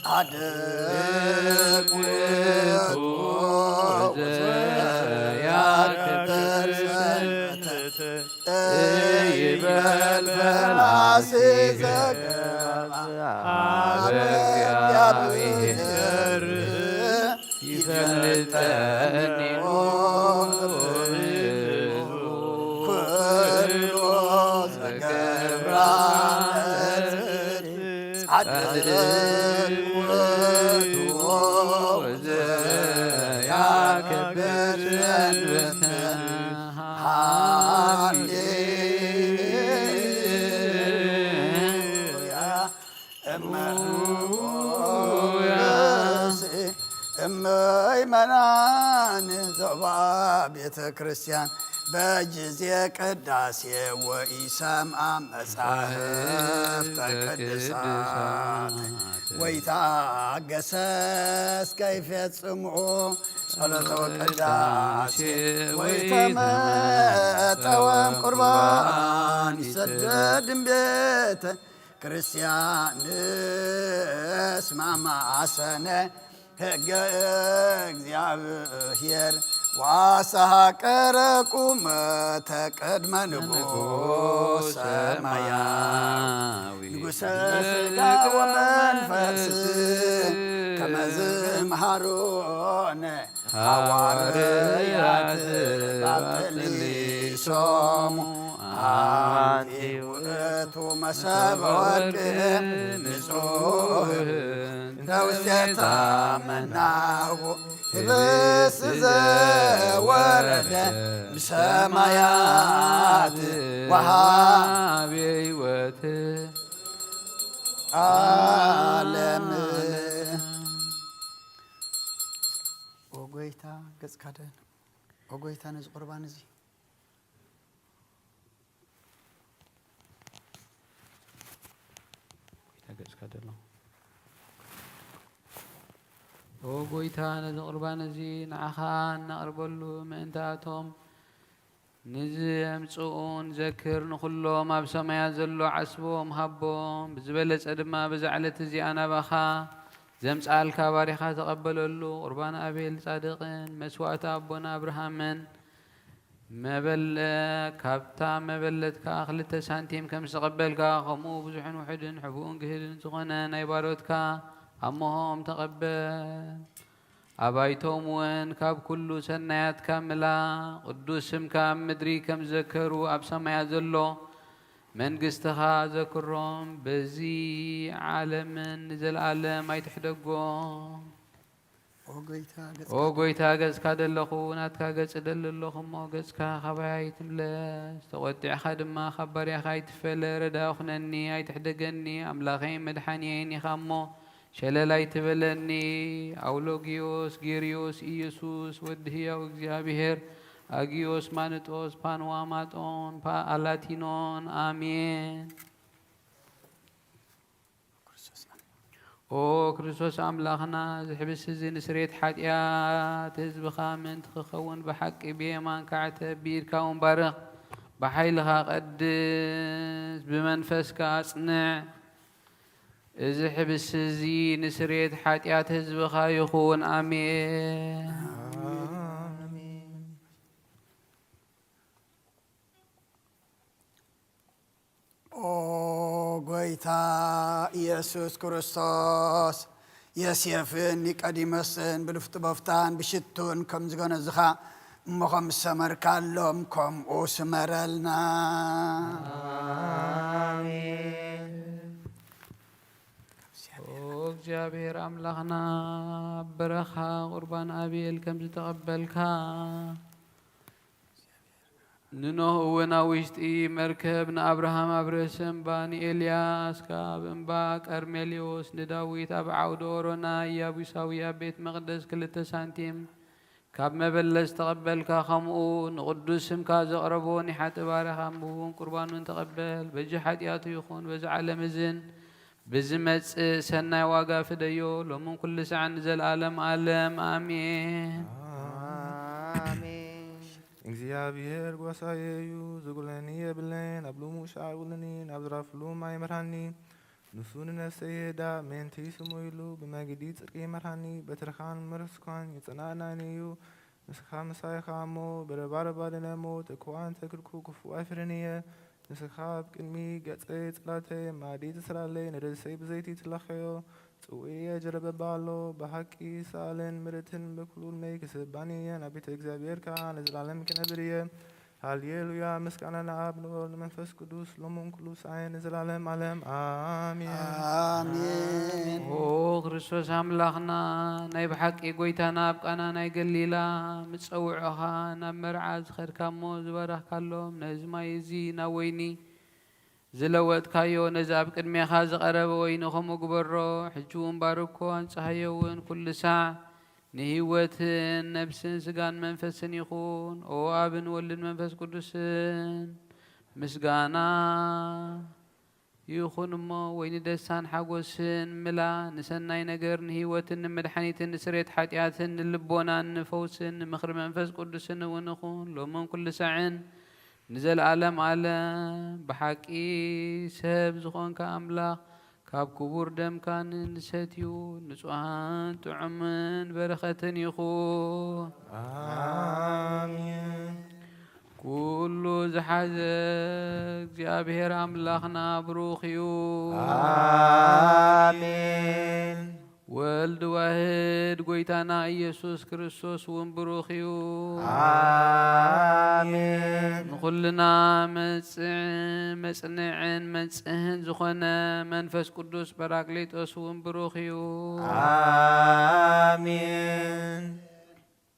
ጻድቅ ውእቱ ዘያከብር ሰንበተ ይበል ፈላሲ ዘእግዚአብሔር ይፈልጠኒ ኩሉ ዘገብራ ለጽድቅ ጻድቅ ውእቱ ዘያከብር ሰንበተ ሃሌሉያ እመይመናን ዘባ ቤተ ክርስቲያን በጊዜ ቅዳሴ ወኢሰምዐ መጻሕፍተ ቅዱሳት ወይታገሰ እስከ ይፈጽምዖ ጸሎተ ቅዳሴ ወይተመጠወም ቁርባን ይሰደድም ቤተ ክርስቲያን እስማማ አሰነ ሕገ እግዚአብሔር ዋሳቀረ ቁመተ ቅድመ ንጉሥ ሰማያዊ ንጉሠ ሥጋ ወመንፈስ ከመ ዝምሃሮነ ሐዋርያት ባጵልሶሙ አንቲ ውእቱ መሰበ ወርቅ ንጹሕ ከውስቴታ መናሁ ህብስት ዘወረደ እምሰማያት ወሀበ ሕይወት ዓለም ወጎይታ ገጽ ካደን ወጎይታ ነዝ ቁርባን እዚ ወጎይታ ነዝ ቁርባን እዚ ንዓኻ እናቕርበሉ ምእንታቶም ንዝ ኣምጽኡን ዘክር ንኹሎም ኣብ ሰማያት ዘሎ ዓስቦም ሃቦም ብዝበለጸ ድማ ብዛዕለት እዚኣ ናባኻ ዘምጻልካ ባሪኻ ተቐበለሉ ቁርባን ኣቤል ጻድቕን መስዋእቲ ኣቦና ኣብርሃምን ካብታ መበለትካ 2 ሳንቲም ከም ዝተቐበልካ ከምኡ ብዙሕን ውሕድን ሕቡእን ግህድን ዝኾነ ናይ ባሮትካ ኣሞሆም ተቐበል ኣባይቶም እውን ካብ ኩሉ ሰናያትካ ምላእ ቅዱስ ስምካ ኣብ ምድሪ ከም ዘከሩ ኣብ ሰማያት ዘሎ መንግሥትኻ ዘክሮም በዚ ዓለምን ንዘለዓለም ኣይትሕደጎም ኦ ጎይታ ገጽካ ደለኹ ናትካ ገጽ ደሊ ኣለኹሞ ገጽካ ኻባይ ኣይትምለስ ተቖጢዕኻ ድማ ካብ ባርያኻ ኣይትፈለ ረዳእ ኹነኒ ኣይትሕደገኒ ኣምላኸይ መድሓኒየኒ ኢኻ እሞ ሸለላይ ትበለኒ ኣውሎጊዮስ ጌርዮስ ኢየሱስ ወዲ ሕያው እግዚአብሔር አጊዮስ ማንጦስ ፓንዋማጦን አላቲኖን አሜን። ኦ ክርስቶስ አምላኽና ዝሕብስ እዚ ንስሬት ሓጢአት ህዝብኻ ምእንቲ ክኸውን ብሓቂ ብየማንካ ዓተቢድካ እውን ባርኽ ብሓይልኻ ቀድስ ብመንፈስካ ኣጽንዕ እዚ ሕብስ እዚ ንስሬት ሓጢአት ህዝብኻ ይኹን አሜን። ኦ ጎይታ ኢየሱስ ክርስቶስ የሴፍን ኒቆዲሞስን ብልፍቲ በፍታን ብሽቱን ከም ዝገነዝኻ እሞ ከም ዝሰመርካሎም ከምኡ ስመረልና አሜን። እግዚአብሔር አምላኽና በረኻ ቁርባን አቤል ከም ዝተቐበልካ ንኖህ እውን ኣብ ውሽጢ መርከብ ንኣብርሃም ኣብረሰም ባኒ ኤልያስ ካብ እምባ ቀርሜሌዎስ ንዳዊት ኣብ ዓውደ ኦሮና ኢያቡሳዊ ኣብ ቤት መቕደስ 2 ሳንቲም ካብ መበለስ ተቐበልካ ከምኡ ንቅዱስ ስምካ ዘቕረቦ ኒሓተ ባርኻ ምውን ቁርባኑን ተቐበል በጂ ሓጢኣቱ ይኹን በዚ ዓለም እዝን ብዝመጽእ ሰናይ ዋጋ ፍደዮ ሎምን ኩሉ ሰዓት ንዘለዓለም ዓለም ኣሜን። እግዚአብሔር ጓሳየዩ ዝጉለኒ የብለን አብሉሙ ሻውልኒ ናብዝራፍሉ ማይመርሃኒ ንሱን ነሰየዳ ሜንቲ ስሙይሉ ብመግዲ ጽድቂ መርሃኒ በትርኻን መርስኳን የጸናናንዩ ንስኻ ምሳይኻ እሞ በረባረባድነሞ ተኳን ተክልኩ ክፉ ኣይፍርንየ ንስኻ ኣብ ቅድሚ ገጸይ ጽላተይ ማዲ ትስራለይ ንርእሰይ ብዘይቲ ትለኸዮ ጽውየ ጀረበባሎ በሓቂ ሳልን ምርትን በኩሉል መይ ክስባንየን ኣብ ቤተ እግዚአብሔር ከዓ ንዝላለም ክነብርየ ሃሌሉያ ምስጋና ንኣብ ንወልድ ንመንፈስ ቅዱስ ሎሙን ኩሉ ሰዓይ ንዘላለም ዓለም ኣሜን ኣሜን። ኦ ክርስቶስ ኣምላኽና ናይ ብሓቂ ጎይታና ኣብ ቃና ናይ ገሊላ ምፀውዖኻ ናብ መርዓ ዝኸድካ እሞ ዝበረኽካሎም ነዚ ማይ እዚ ናብ ወይኒ ዝለወጥካዮ ነዚ ኣብ ቅድሜኻ ዝቐረበ ወይኒ ከምኡ ግበሮ ሕጂ እውን ባርኮ አንጻሃዮ እውን ኩሉ ሳዕ ንህይወትን ነብስን ስጋን መንፈስን ይኹን ኦ ኣብን ወልድን መንፈስ ቅዱስን ምስጋና ይኹን እሞ ወይኒ ደስታን ሓጎስን ምላ ንሰናይ ነገር ንህይወትን ንመድሓኒትን ንስሬት ሓጢኣትን ንልቦናን ንፈውስን ንምኽሪ መንፈስ ቅዱስን እውን ይኹን ሎምን ኩሉ ሳዕን ንዘለዓለም ዓለም ብሓቂ ሰብ ዝኾንካ ኣምላኽ ካብ ክቡር ደምካ ንሰትዩ ንጹሃን ጥዑምን በረኸትን ይኹን ኣሜን። ኩሉ ዝሓዘ እግዚአብሔር ኣምላኽና ብሩኽ እዩ ኣሜን። ወልድ ዋህድ ጎይታና ኢየሱስ ክርስቶስ እውን ብሩኽ እዩ ኣሜን። ንኹልና መጽንዕን መንጽህን ዝኾነ መንፈስ ቅዱስ ጰራቅሊጦስ እውን ብሩኽ እዩ ኣሜን።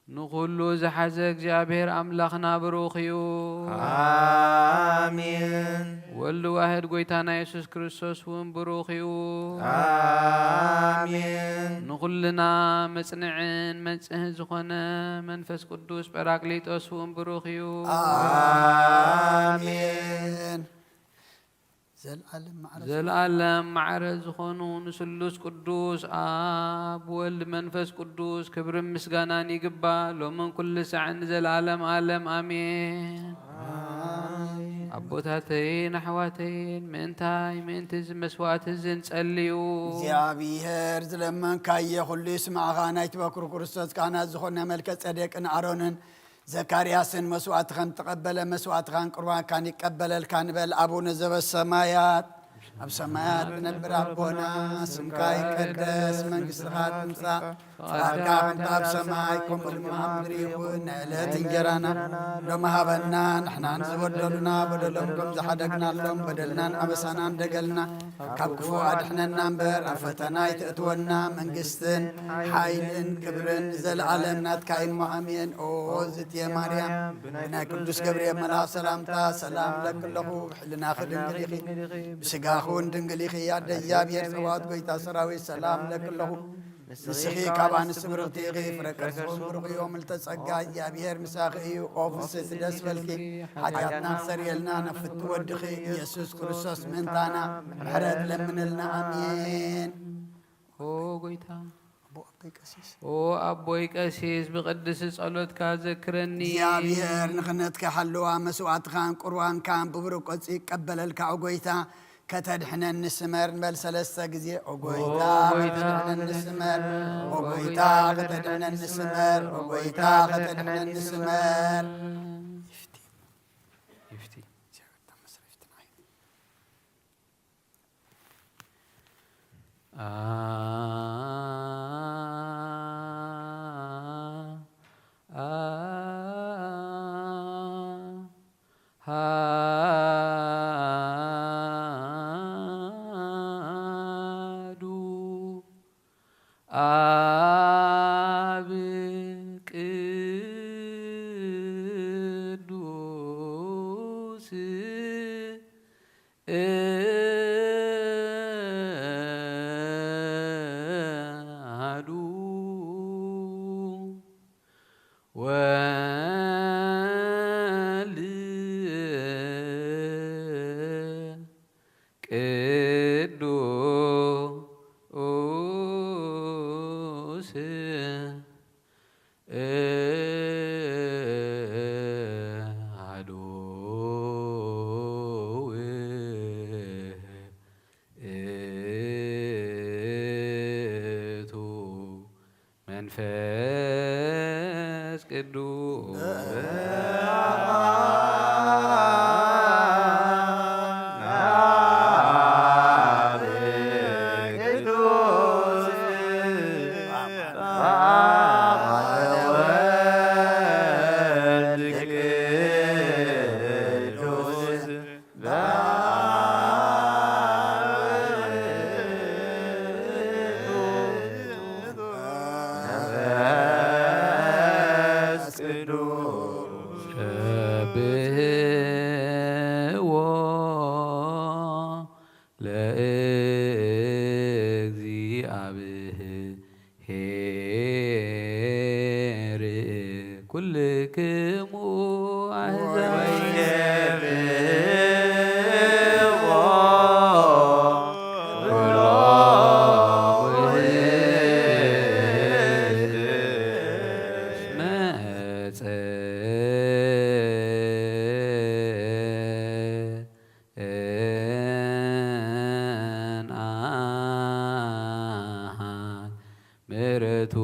ንኹሉ ዝሓዘ እግዚአብሔር ኣምላኽና ብሩኽ እዩ ኣሜን። ወልድ ዋህድ ጎይታና ኢየሱስ ክርስቶስ እውን ብሩኽ እዩ ኣሜን። ንኹልና መጽንዕን መንጽህን ዝኾነ መንፈስ ቅዱስ ጰራቅሊጦስ እውን ብሩኽ እዩ ኣሜን። ዘለዓለም ማዕረ ዝኾኑ ንስሉስ ቅዱስ ኣብ ወልድ መንፈስ ቅዱስ ክብርን ምስጋናን ይግባእ ሎምን ኩሉ ሰዓት ንዘለዓለም ዓለም ኣሜን። ኣቦታተይን ኣሕዋተይን ምእንቲ መስዋዕት ዝንጸልዩ እግዚአብሔር ዝለመንካየ ኩሉ ይስማዕኻ ናይቲ በኩር ክርስቶስ ካህናት ዝኾነ መልከ ጸዴቅን ኣሮንን ዘካርያስን መስዋዕት ከም ተቀበለ መስዋዕትኻን ቁርባንካን ይቀበለልካ ንበል አቡነ ዘበሰማያት ኣብ ሰማያት ትነብር ኣቦና ስምካ ይቀደስ መንግስትኻ ትምጻእ ፈቃድካ ከምቲ ኣብ ሰማይ ከምኡ ድማ ኣብ ምድሪ ይኹን ንዕለት እንጀራና ሎሚ ሃበና ንሕና ንዝበደሉና በደሎም ከም ዝሓደግናሎም በደልናን ኣበሳናን ደገልና ካብ ክፉ ኣድሕነና እምበር ኣብ ፈተና ይተእትወና መንግስትን ሓይልን ክብርን ዘለዓለም ናትካ ኢሞ ኣሜን። ኦ እግዝእትየ ማርያም ብናይ ቅዱስ ገብርኤል መልኣክ ሰላምታ ሰላም ለክለኹ ብሕልና ክድንግል ኢኺ ብስጋኹን ድንግል ኢኺ ኣደ እግዚኣብሔር ፀባኦት ጎይታ ሰራዊት ሰላም ለክለኹ ንስኺ ካብ ኣንስቲ ብርኽቲ ኢኺ ፍረ ከርሥኹም ብሩኽ እዩ ምልተ ጸጋ እግዚኣብሔር ምሳኺ እዩ ኦ ፍስሕቲ ደስ በልኪ ሓጢኣትና ክሰርየልና ነፍቲ ወድኺ ኢየሱስ ክርስቶስ ምእንታና ምሕረት ለምንልና ኣሜን። ኦ ጎይታ ኦ ኣቦይ ቀሲስ ብቅድስ ጸሎትካ ዘክረኒ እግዚኣብሔር ንኽነትካ ሓለዋ መስዋዕትኻን ቁርባንካን ብብሩኽ ቆጽ ይቀበለልካ ኦ ጎይታ ከተድሕነን ንስመር ንበል ሰለስተ ጊዜ ኦ ጎይታ ከተድሕነን ንስመር ኦ ጎይታ ከተድሕነን ንስመር ኦ ጎይታ ከተድሕነን ንስመር አብ ቅዱስ መንፈስ ቅዱስ ኩልክሙ አሕዛብ ምሕረቱ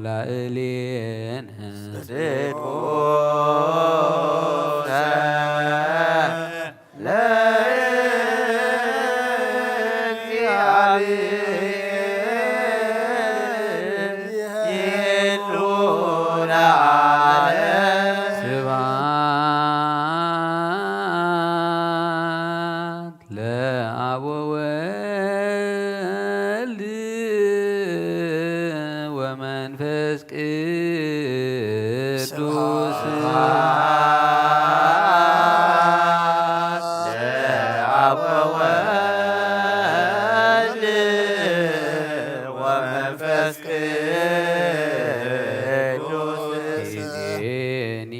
ላዕሌነ ስብሐት ለአብ ወወልድ ወመንፈስ ቅዱስ ለአብ ወወልድ ወመንፈስ ቅዱስ ይእዜኒ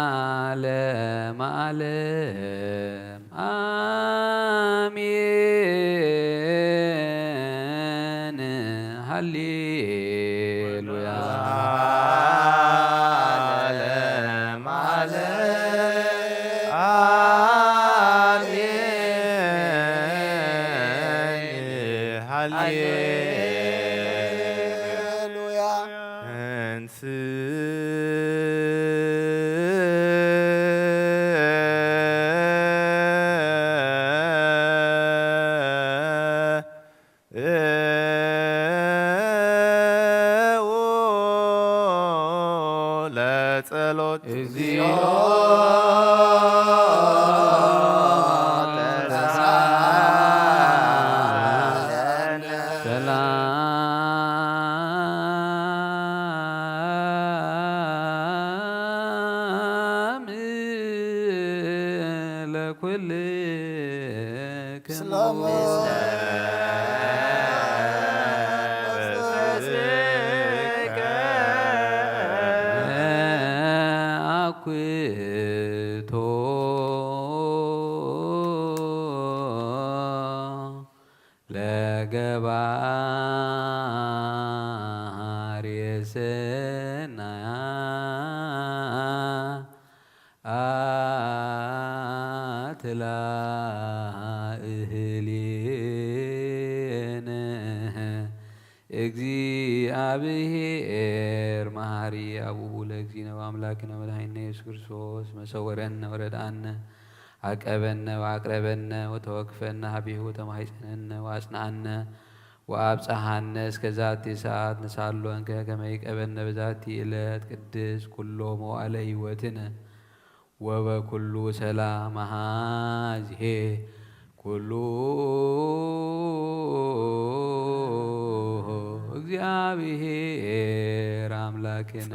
ወለዓለመ ዓለም አሜን። ሃሌሉያ ዓለመ ዓለም አሜን። ሃሌሉያ እንስ ለጸሎት እግዚኦ ሰላም ለኩልክሙ አኩቶ ለገባር የሰናያ አትላእህሌነ እግዚአብሔር መሐሪ አቡሁ ለእግዚእነ ወአምላክነ መድኃኒነ ኢየሱስ ክርስቶስ መሰወረነ ወረድአነ አቀበነ ወአቅረበነ ወተወክፈነ ሀቢሁ ተማሂፀነነ ወአጽንዓነ ወአብጽሐነ እስከ ዛቲ ሰዓት ንሳሎ እንከ ከመ ይቀበነ በዛቲ ዕለት ቅድስ ኩሎ መዋዕለ ሕይወትነ ወበኩሉ ሰላም ሀዝሄ ኩሉ እግዚአብሔር አምላክነ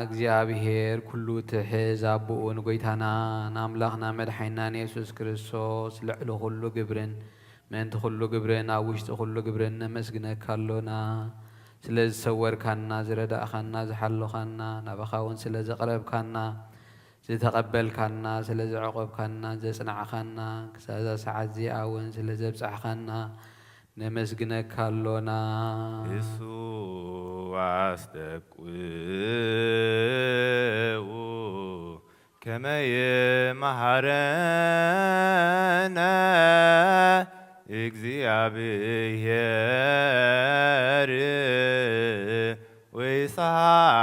እግዚአብሔር ኩሉ ትሕዝ አቦኡን ጎይታና ናምላኽና መድሓይናን ኢየሱስ ክርስቶስ ልዕሊ ኩሉ ግብርን ምእንቲ ኩሉ ግብርን ኣብ ውሽጢ ኩሉ ግብርን ነመስግነካ ኣሎና ስለ ዝሰወርካና ዝረዳእኻና ዝሓለኻና ናባኻ እውን ስለ ዘቕረብካና ዝተቐበልካና ስለ ዘዕቆብካና ዘጽናዕኻና ክሳብ ሰዓት እዚኣ እውን ስለ ዘብፅሕኻና ነመስግነካ ኣሎና እሱ አስደቁ ከመ ይመሃረነ እግዚአብሔር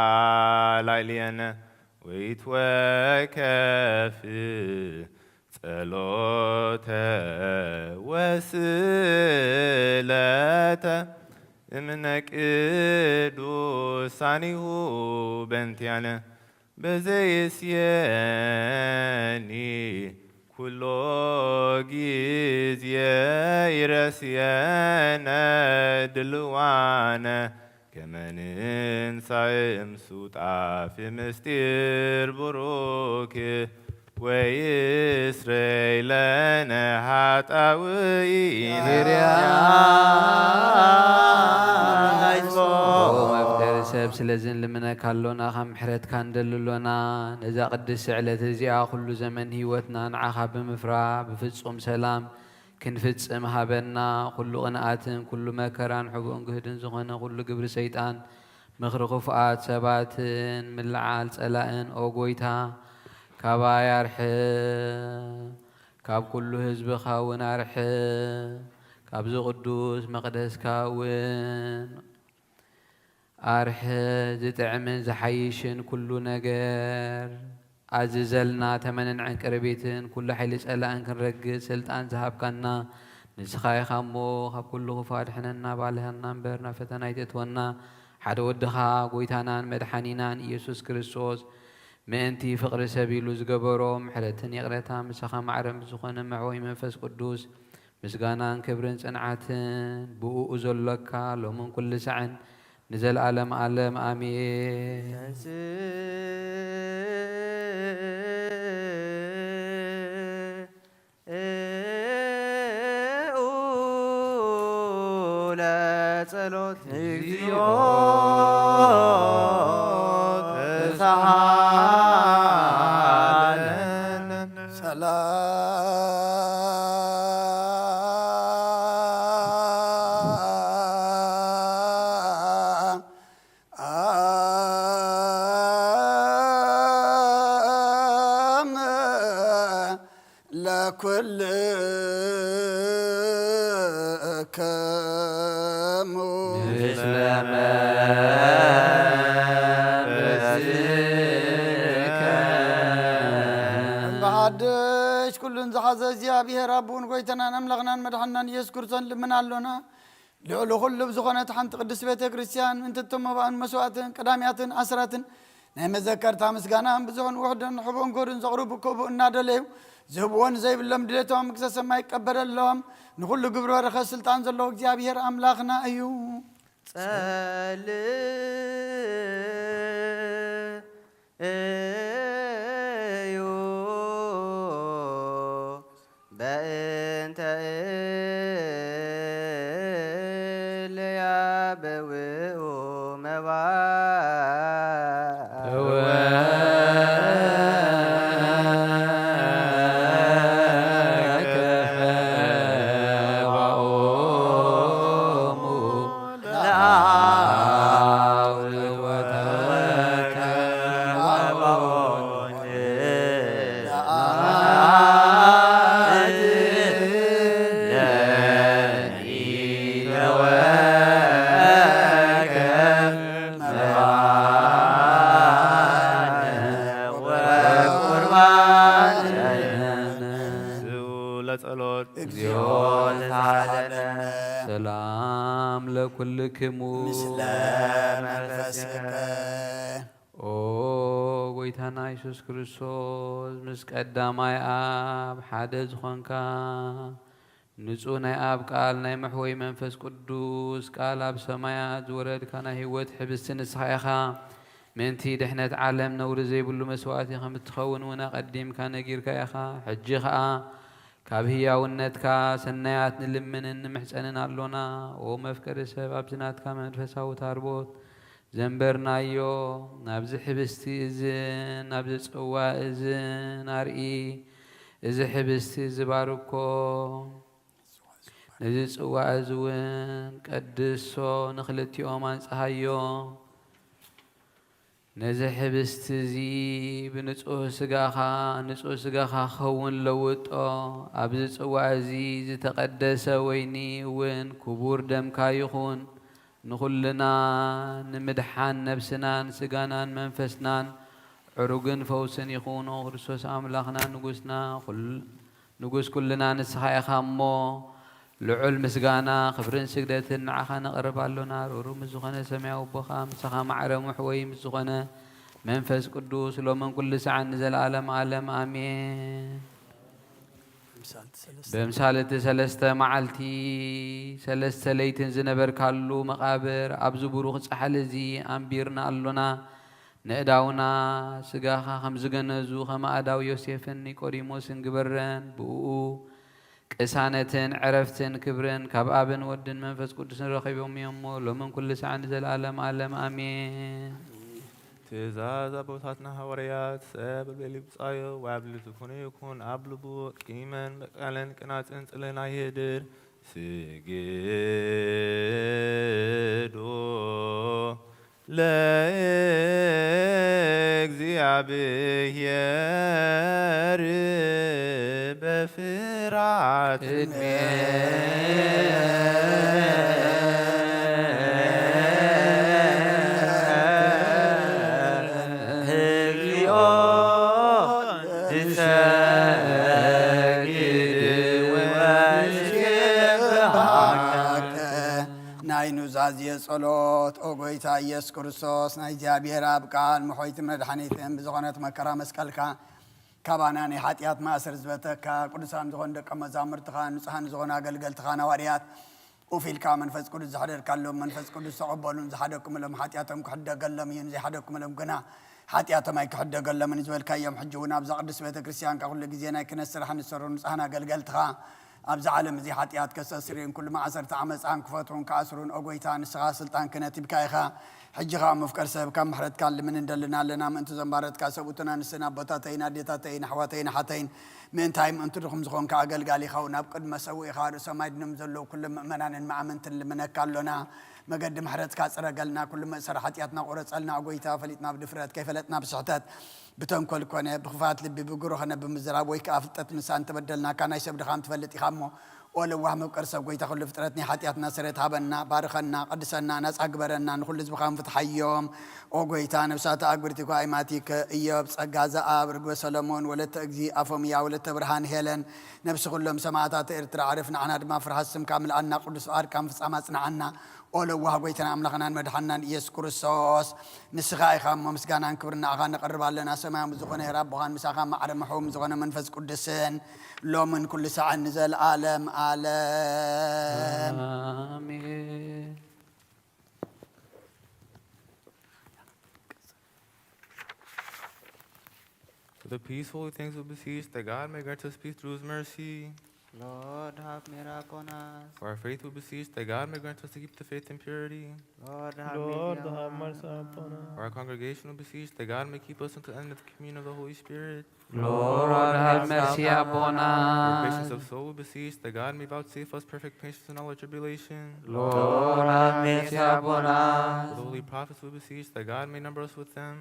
ወይሳላልየነ ወይትወከፍ ጸሎተ ወስለተ እምነ ቅዱሳኒሁ በእንቲአነ በዘይስየኒ ኩሎ ጊዜ ይረስየነ ድልዋነ ከመ ንንሣእ እምሱጣፍ ምስጢር ቡሩክ ወይስረይ ለነ ኃጣውኢነ መፍጠሪ ሰብ ስለዝን ልምነካ ኣሎና ካብ ምሕረትካ እንደልሎና ነዛ ቅድስ ስዕለት እዚኣ ኩሉ ዘመን ሂወትና ንዓኻ ብምፍራ ብፍጹም ሰላም ክንፍጽም ሃበና ኩሉ ቅንኣትን ኩሉ መከራን ሕጉእን ግህድን ዝኾነ ኩሉ ግብሪ ሰይጣን ምኽሪ ክፉኣት ሰባትን ምልዓል ጸላእን ኦ ጎይታ ካባ ያርሕ ካብ ኩሉ ህዝብኻ እውን ኣርሕ ካብዚ ቅዱስ መቕደስካ እውን ኣርሕ ዝጥዕምን ዝሓይሽን ኩሉ ነገር ኣዝዘልና ተመንን ዕንቅርቤትን ኩሉ ሓይሊ ጸላእን ክንረግፅ ስልጣን ዝሃብካና ንስኻ ኢኻ እሞ ካብ ኩሉ ክፉእ ኣድሕነና ባልሃና እምበር ናብ ፈተና ይተእትወና ሓደ ወድኻ ጎይታናን መድሓኒናን ኢየሱስ ክርስቶስ ምእንቲ ፍቕሪ ሰብ ኢሉ ዝገበሮ ምሕረትን ይቕረታ ምሳኻ ማዕረም ዝኾነ መዕወይ መንፈስ ቅዱስ ምስጋናን ክብርን ጽንዓትን ብኡኡ ዘሎካ ሎምን ኩሉ ሰዕን ንዘለዓለም ዓለም ኣሜን። ለጸሎት እግዚኦ በሃደሽ ኩሉን ዝሓዘ እግዚአብሔር አቡን ጎይተናን አምላኽናን መድሓኒናን ኢየሱስ ክርስቶስ ልምና ኣሎና ልዕሊ ኩሉ ብዝኾነት ሓንቲ ቅድስት ቤተ ክርስቲያን እንትትም መባእን መስዋዕትን ቀዳምያትን ኣስራትን ናይ መዘከርታ ምስጋናን ብዙሕን ውሕድን ሕቡእን ጎድን ዘቕርቡ ክቡእ እናደለዩ ዝህብዎን ዘይብሎም ድሌቶም ክሳብ ሰማይ ይቀበለሎም ንኩሉ ግብሪ በረኸ ስልጣን ዘለዎ እግዚአብሔር ኣምላኽና እዩ። ጸልዩ በእንተ እልያበውኡ መባእ ሰላም ለኩልክሙ ምስለ መንፈስከ ኦ ጎይታና ኢየሱስ ክርስቶስ ምስ ቀዳማይ ኣብ ሓደ ዝኾንካ ንጹህ ናይ ኣብ ቃል ናይ መሕወይ መንፈስ ቅዱስ ቃል ኣብ ሰማያት ዝወረድካ ናይ ህይወት ሕብስቲ ንስኻ ኢኻ منتي دحنت عالم نور زي بلو مسواتي خم تخون ونا قديم كان غيرك يا خا حجي خا كابهيا ونتكا سنيات نلمن محسنن اللونا ومفكر سبب زناتكا منفساو تاربوت زنبرنايو نابز حبستي إذن نابز صوا إذن نارئي إذا حبستي زباركو نابز صوا إذن قدسو نخلتي أمان صحيو نزح حبستي بنصوه سقاخا خون لوطو أبز صوا إذن تقدس ويني وين كبور دم كايخون نخلنا نمدحان نفسنا سجانان منفسنا عروقن فوسن يخونو خرسوس أملاخنا نقوس كلنا نسخاي خامو لعل مسجانا خبرن سجدت نعخنا قرب علونا رورو مزخنا سمع وبخام سخام عرم وحوي مزخنا منفس قدوس لو من كل ساعة نزل عالم عالم آمين بمثالة سلسة معلتي سلسة ليتن زنبر كالو مقابر أبزو بروخ سحلزي أمبيرنا اللونا نقداونا سقاخا خمزغنزو خما أداو يوسيفن نيكوريموس انقبرن بؤو كسانتن عرفتن كبرن كابابن ودن منفس قدسن رخيبهم يمو لو من كل ساعة نزل عالم عالم آمين ትእዛዝ አባታትና ሐዋርያት ሰብ በሊብ ጻዮ ወአብል ዝኮነ ይኩን አብልቡ ቂመን መቃለን ቅናጽን ጽለን አይሄድር ስግዶ ለእግዚአብሔር በፍርሃት ناينوزازي صلوت أوغويتا يس كرسوس نايجابير أبقان محويت مدحانيتهم بزغنات مكرا مسكالكا كاباناني حاتيات ماسر زبتكا قدسان زغن دقا مزامر تخان نسحان زغن أقل تخان واريات وفي الكا منفس قدس زحدر كاللوم منفس قدس صعبالون زحدكم لهم حاتياتهم كحدا قلم ينزي حدكم لهم قنا حاتياتهم اي كحدا قلم نزوال كايام حجونا بزا قدس بيت كريستيان كاقول لقزينا يكنسر حن السرون نسحان أقل تخان أبز عالم زي حاتيات كساسرين كل ما عصرت عمس عن كفتون كاسرون أقويتان السغا سلطان كنتي بكايخا حجغا مفكر سبب كم محرد كان لمن ندلنا لنا من انتو زنبارت كاسبوتنا نسنا بطاتين ديتاتين حواتين حاتين من تايم انتو رخم زغون كاقل قالي خونا بقد مسوي خارو سمايد نمزلو كل مؤمنان مع من تلمنا كالونا مقدم محرد كاسرة قالنا كل ما سر حاتياتنا قرص قالنا أقويتا فليتنا بدفرات كيف لتنا بسعتات بتنكل كونه بخفات لبي بقروخنا بمزراب ويك أفتت مسان تبدلنا كان يسبد خام تفلت يخامو ولو وهم وكرسب قويتا خل فترتني حاتياتنا سرت هبنا بارخنا قدسنا ناس أكبرنا نخل زبخام فتح يوم وقويتا نفسات أكبرتك وإيماتك إياب سجازة أبرق وسلمون ولا تأجزي أفميا ولا تبرهان هيلن نفس كلهم سماعات إرتر عرفنا عنا ما فرح السم كامل عنا قدس أركام في سماعنا عنا ولو وها قويتنا أملخنا مدحنا يسكر الصوص نسخاي خام مسجانا كبرنا أغانا قرب لنا سماع مزقنا رب وغان مساخام معرم محوم مزقنا منفذ قدسين لو من كل ساعة نزل عالم عالم آمين. For the peaceful things we beseech, that God may grant us peace through His mercy. Lord, have mercy upon us. For our faith we beseech, that God may grant us to keep the faith in purity. Lord, have mercy upon us. For our congregation we beseech, that God may keep us unto the end of the communion of the Holy Spirit. Lord, have mercy upon For us. patience of soul we beseech, that God may vouchsafe us perfect patience in all our tribulation. Lord, have mercy upon For us. the holy prophets we beseech, that God may number us with them.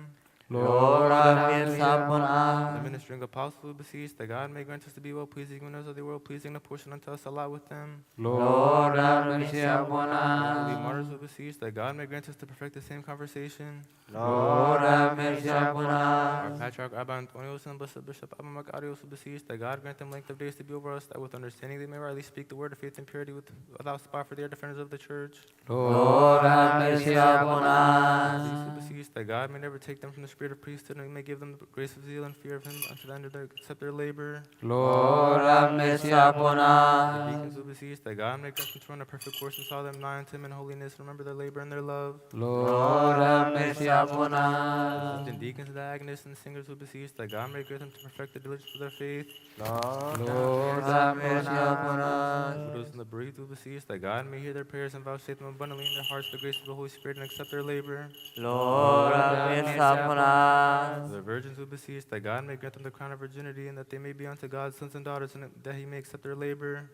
Lord, have mercy upon The us. ministering apostles we beseech, that God may grant us to be well pleasing when others of the world pleasing, the portion unto us allot with them. Lord, have mercy upon Holy us. martyrs we beseech, that God may grant us to perfect the same conversation. Lord, have mercy upon Our us. Patriarch Abba Antonios and Blessed Bishop Abba Macarios we beseech, that God grant them length of days to be over us, that with understanding they may rightly speak the word of faith and purity without spot for their defenders of the church. Lord, have mercy upon us. These we beseech, that God may never take them from the spirit of priesthood, and may give them the grace of zeal and fear of Him unto the end of their accept their labor. Lord, have mercy upon The us. deacons we beseech that God may grant them to run a perfect course and saw them nigh unto him in holiness, remember their labor and their love. Lord have mercy upon us. And deacons, diagonists, and singers who beseech that God may grant them to perfect the diligence of their faith. Lord have mercy upon us. Widows and the bereaved who beseech that God may hear their prayers and vouchsafe them abundantly in their hearts the grace of the Holy Spirit and accept their labor. Lord have mercy upon us. The virgins who beseech that God may grant them the crown of virginity and that they may be unto God's sons and daughters and that he may accept their labor.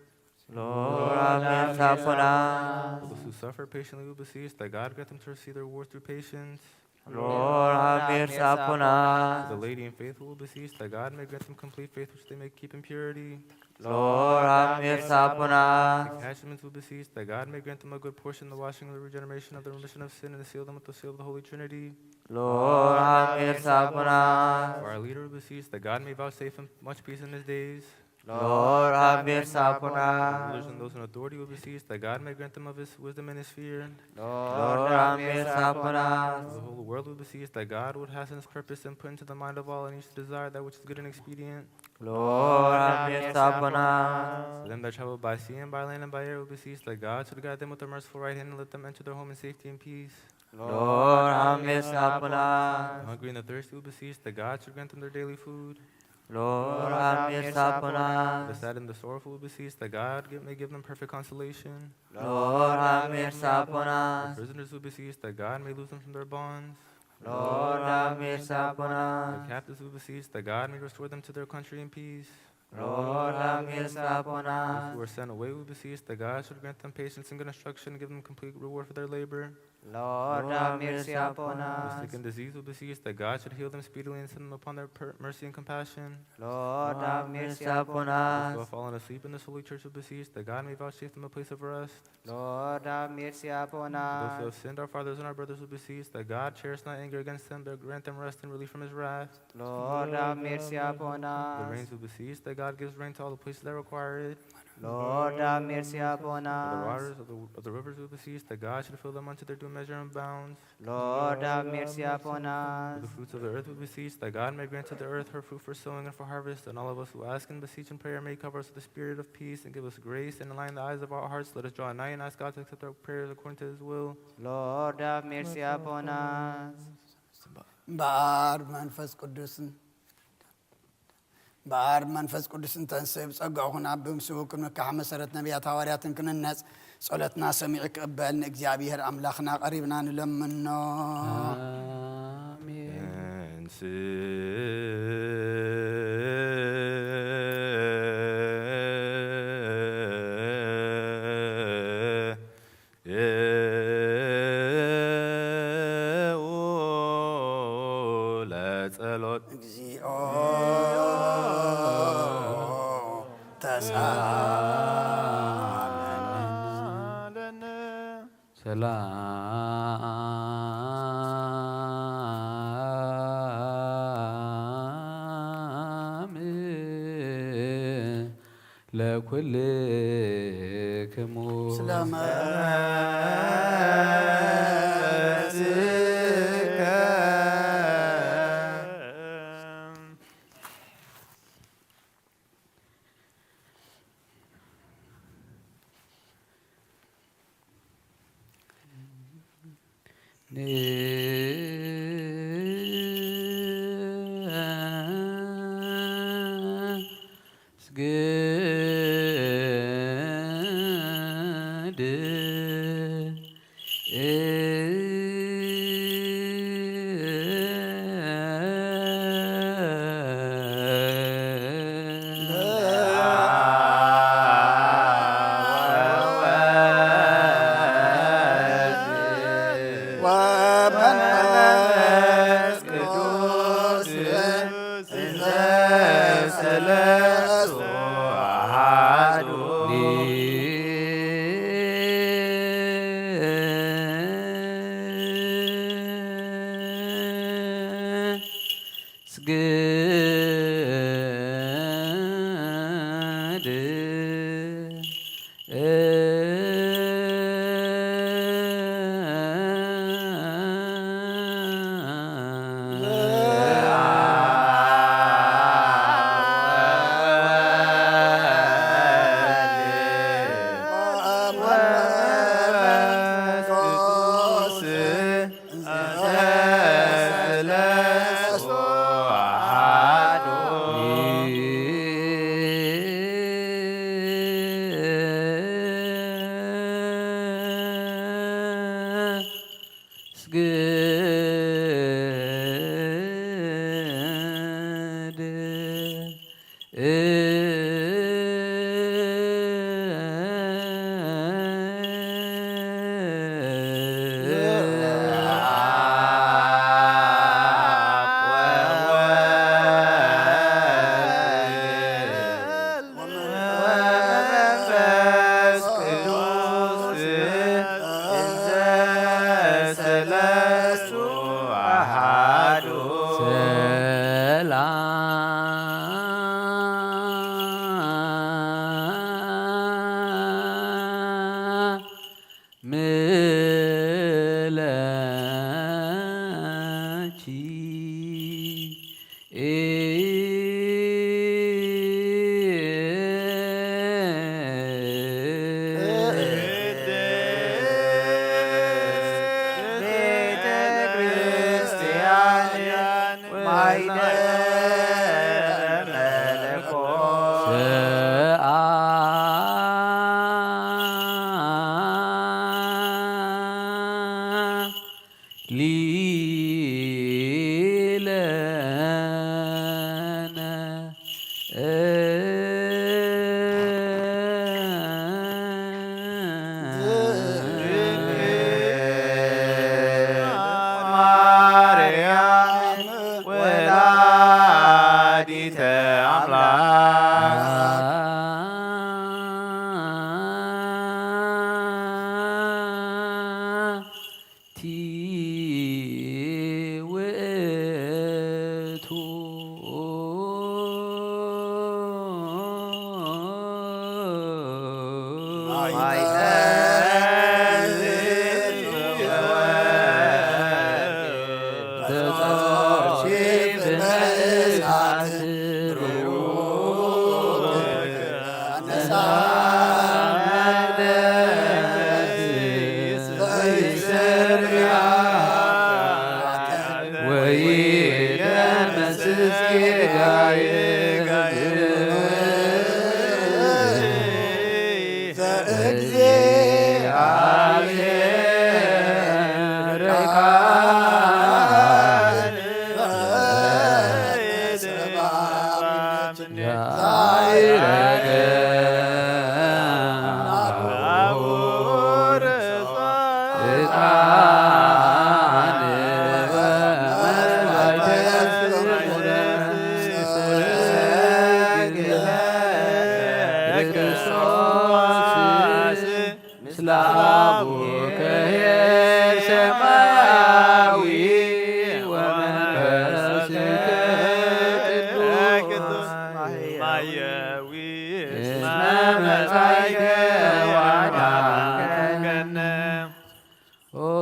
Lord have mercy upon us. Those who suffer patiently who beseech that God grant them to receive their reward through patience. Lord have mercy upon us. The lady and faithful who beseech that God may grant them complete faith which they may keep in purity. Lord have mercy upon The us. catechumens who beseech that God may grant them a good portion, the washing of the regeneration of the remission of sin, and to seal them with the seal of the Holy Trinity. Lord have mercy upon us. For our leader who beseech that God may vouchsafe him much peace in his days. Lord have mercy upon Rulers us. and those in authority who beseech that God may grant them of his wisdom and his fear. Lord have mercy upon For us. the whole world who beseech that God would hasten his purpose and put into the mind of all and each to desire that which is good and expedient. Lord have mercy upon us. For them that travel by sea and by land and by air who beseech that God should guide them with a merciful right hand and let them enter their home in safety and peace. Lord have mercy upon The us. hungry and the thirsty who beseech that God should grant them their daily food. Lord have mercy upon The us. sad and the sorrowful who beseech that God may give them perfect consolation. Lord have mercy upon The us. prisoners who beseech that God may loose them from their bonds. Lord have mercy upon The us. captives who beseech that God may restore them to their country in peace. Lord have mercy upon Those us. who are sent away who beseech that God should grant them patience and good instruction and give them complete reward for their labor. Lord have mercy upon The us. sick and diseased who beseech that God should heal them speedily and send them upon their mercy and compassion. Lord have mercy upon Those who us. have fallen asleep in this holy church who beseech that God may vouchsafe them a place of rest. Lord have mercy upon Those who us. have sinned, our fathers and our brothers who beseech that God cherish not anger against them, but grant them rest and relief from his wrath. Lord have mercy upon The us. rains who beseech that God gives rain to all the places that require it. Lord have mercy upon The us. waters of the rivers who beseech that God should fill them unto their due measure and bounds. Lord have mercy upon For us. the fruits of the earth who beseech that God may grant to the earth her fruit for sowing and for harvest, and all of us who ask and beseech in prayer may cover us with the spirit of peace and give us grace and enlighten the eyes of our hearts. Let us draw nigh and ask God to accept our prayers according to his will. Lord have mercy upon us. በአብ መንፈስ ቅዱስን በአብ መንፈስ ቅዱስን ተንስብ ጸጋውን አብ ምስውክን መካሕ መሰረት ነቢያት ሐዋርያትን ክንነጽ ጸሎትና ሰሚዕ ክቅበልን እግዚአብሔር አምላኽና ቀሪብና ንለምኖ አሜን። ለጸሎት እግዚኦ ተሳለን ሰላም ለኩልክሙ ወመንፈስ ቅዱስ እንዘሰለስቱ አሐዱ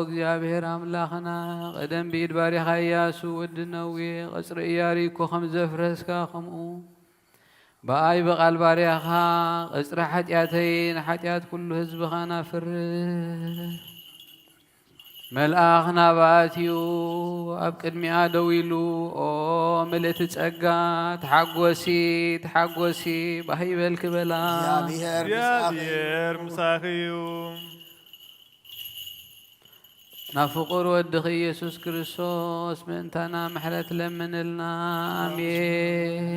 እግዚአብሔር አምላኽና ቀደም ብኢድ ባሪኻ ኢያሱ ወዲ ነዌ ቐጽሪ ኢያሪኮ ከም ዘፍረስካ ከምኡ በኣይ በቓል ባሪያኻ ቐጽሪ ሓጢኣተይ ንሓጢኣት ኩሉ ህዝብኻ ናፍርህ መልኣኽ ናባእትዩ ኣብ ቅድሚኣ ደው ኢሉ ኦ ምልእቲ ጸጋ ተሓጐሲ ተሓጐሲ ባሂበል ክበላ እግዚአብሔር ምሳኺ እዩ ናብ ፍቁር ወድኺ ኢየሱስ ክርስቶስ ምእንታና ምሕረት ለምንልና አሜን።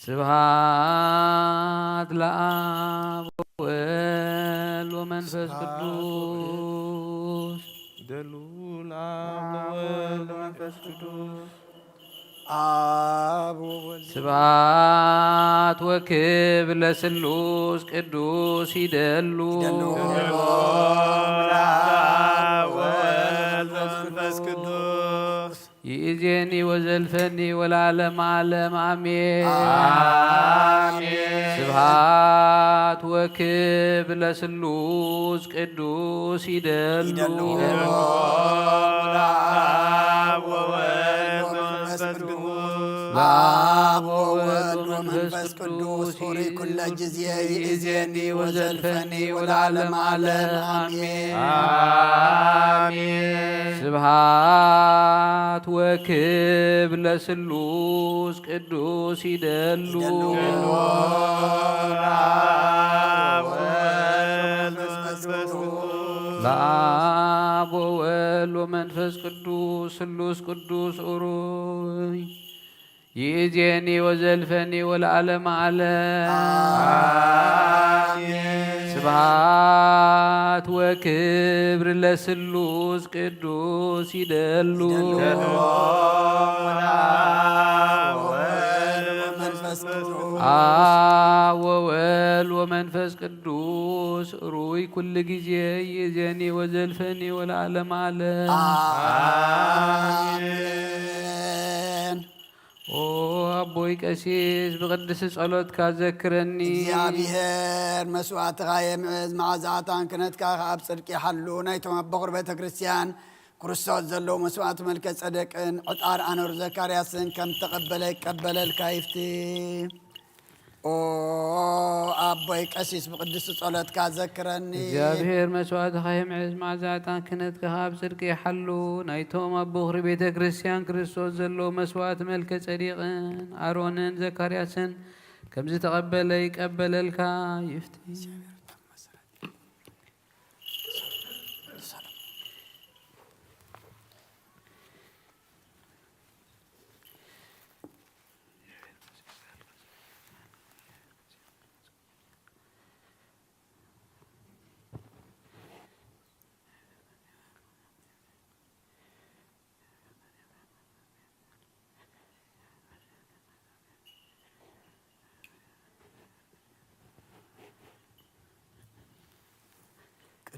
ስብሐት ለአብ ወወልድ ወመንፈስ ቅዱስ ደሉ ለአብ ለወልድ ለመንፈስ ቅዱስ ስብሐት ወክብር ለስሉስ ቅዱስ ይደሉ መንፈስ ቅዱስ ይእዜኒ ወዘልፈኒ ወለዓለመ ዓለም አሜን። ስብሐት ወክብር ለስሉስ ቅዱስ ይደሉ ለአብ ወወልድ ወመንፈስ ቅዱስ ሆሪ ኩለ ጊዜ ይእዜኒ ወዘልፈኒ ወለዓለመ ዓለም አሜን። ስብሐት ወክብር ለስሉስ ቅዱስ ይደሉ ለአብ ወወልድ ወመንፈስ ቅዱስ በአብ ወወልድ ወመንፈስ ቅዱስ ስሉስ ቅዱስ ኡሩይ ይእዜኒ ወዘልፈኒ ወለዓለመ ዓለም ስብሐት ወክብር ለስሉስ ቅዱስ ይደሉ አብ ወወልድ ወመንፈስ ቅዱስ ሩይ ኩል ጊዜ ይእዜኒ ወዘልፈኒ ወለዓለመ ዓለም አሜን። ኦ አቦይ ቀሲስ ብቅድስ ጸሎትካ ዘክረኒ እግዚአብሔር መስዋዕትኻ የምዕዝ መዓዛዕታን ክነትካ ኣብ ጽድቂ ይሓሉ ናይቶም ኣብ በኹር ቤተ ክርስቲያን ክርስቶስ ዘለዉ መስዋዕት መልከ ጸደቅን ዕጣር ኣኖር ዘካርያስን ከም ተቐበለ ይቀበለልካ ይፍቲ። ኦ ኣቦይ ቀሲስ ብቅዱስ ጸሎትካ ዘክረኒ እግዚአብሔር መስዋዕትኻ የምዕዝ መዓዛዕታን ክነትካ ኣብ ጽድቂ ይሓሉ ናይቶም ኣብ በኹሪ ቤተ ክርስቲያን ክርስቶስ ዘለዉ መስዋዕት መልከ ጸዲቅን ኣሮንን ዘካርያስን ከም ዝተቐበለ ይቀበለልካ ይፍቲ።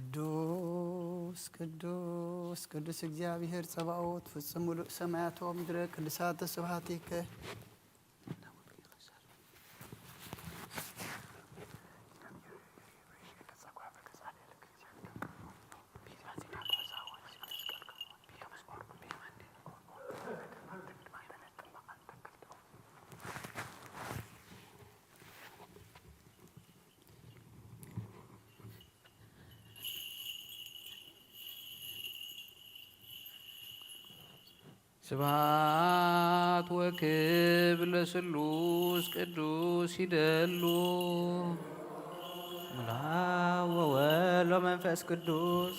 ቅዱስ ቅዱስ ቅዱስ እግዚአብሔር ጸባኦት ፍጹም ሙሉእ ሰማያት ወምድረ ቅዱሳተ ስብሐቲከ ስብሐት ወክብር ለስሉስ ቅዱስ ይደሉ አብ ወወልድ ወመንፈስ ቅዱስ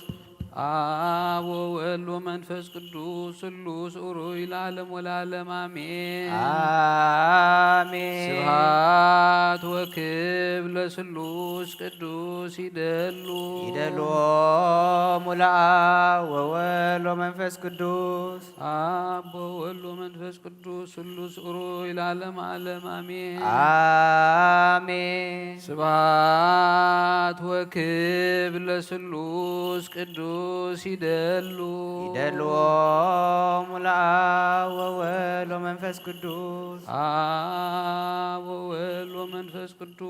አብ ወወልድ ወመንፈስ ቅዱስ ስሉስ ኡሩይ ለዓለም ወለዓለም አሜን አሜን። ስብሐት ወክብር ለስሉስ ቅዱስ ይደሉ ይደልዎሙ ለአብ ወወልድ ወመንፈስ ቅዱስ አብ ወወልድ ወመንፈስ ቅዱስ ስሉስ ኡሩይ ለዓለም ዓለም አሜን አሜን። ስብሐት ወክብር ለስሉስ ቅዱስ ይደሉ ይደልዎሙ ለአብ ወወልድ ወመንፈስ ቅዱስ አብ ወወልድ ወመንፈስ ቅዱስ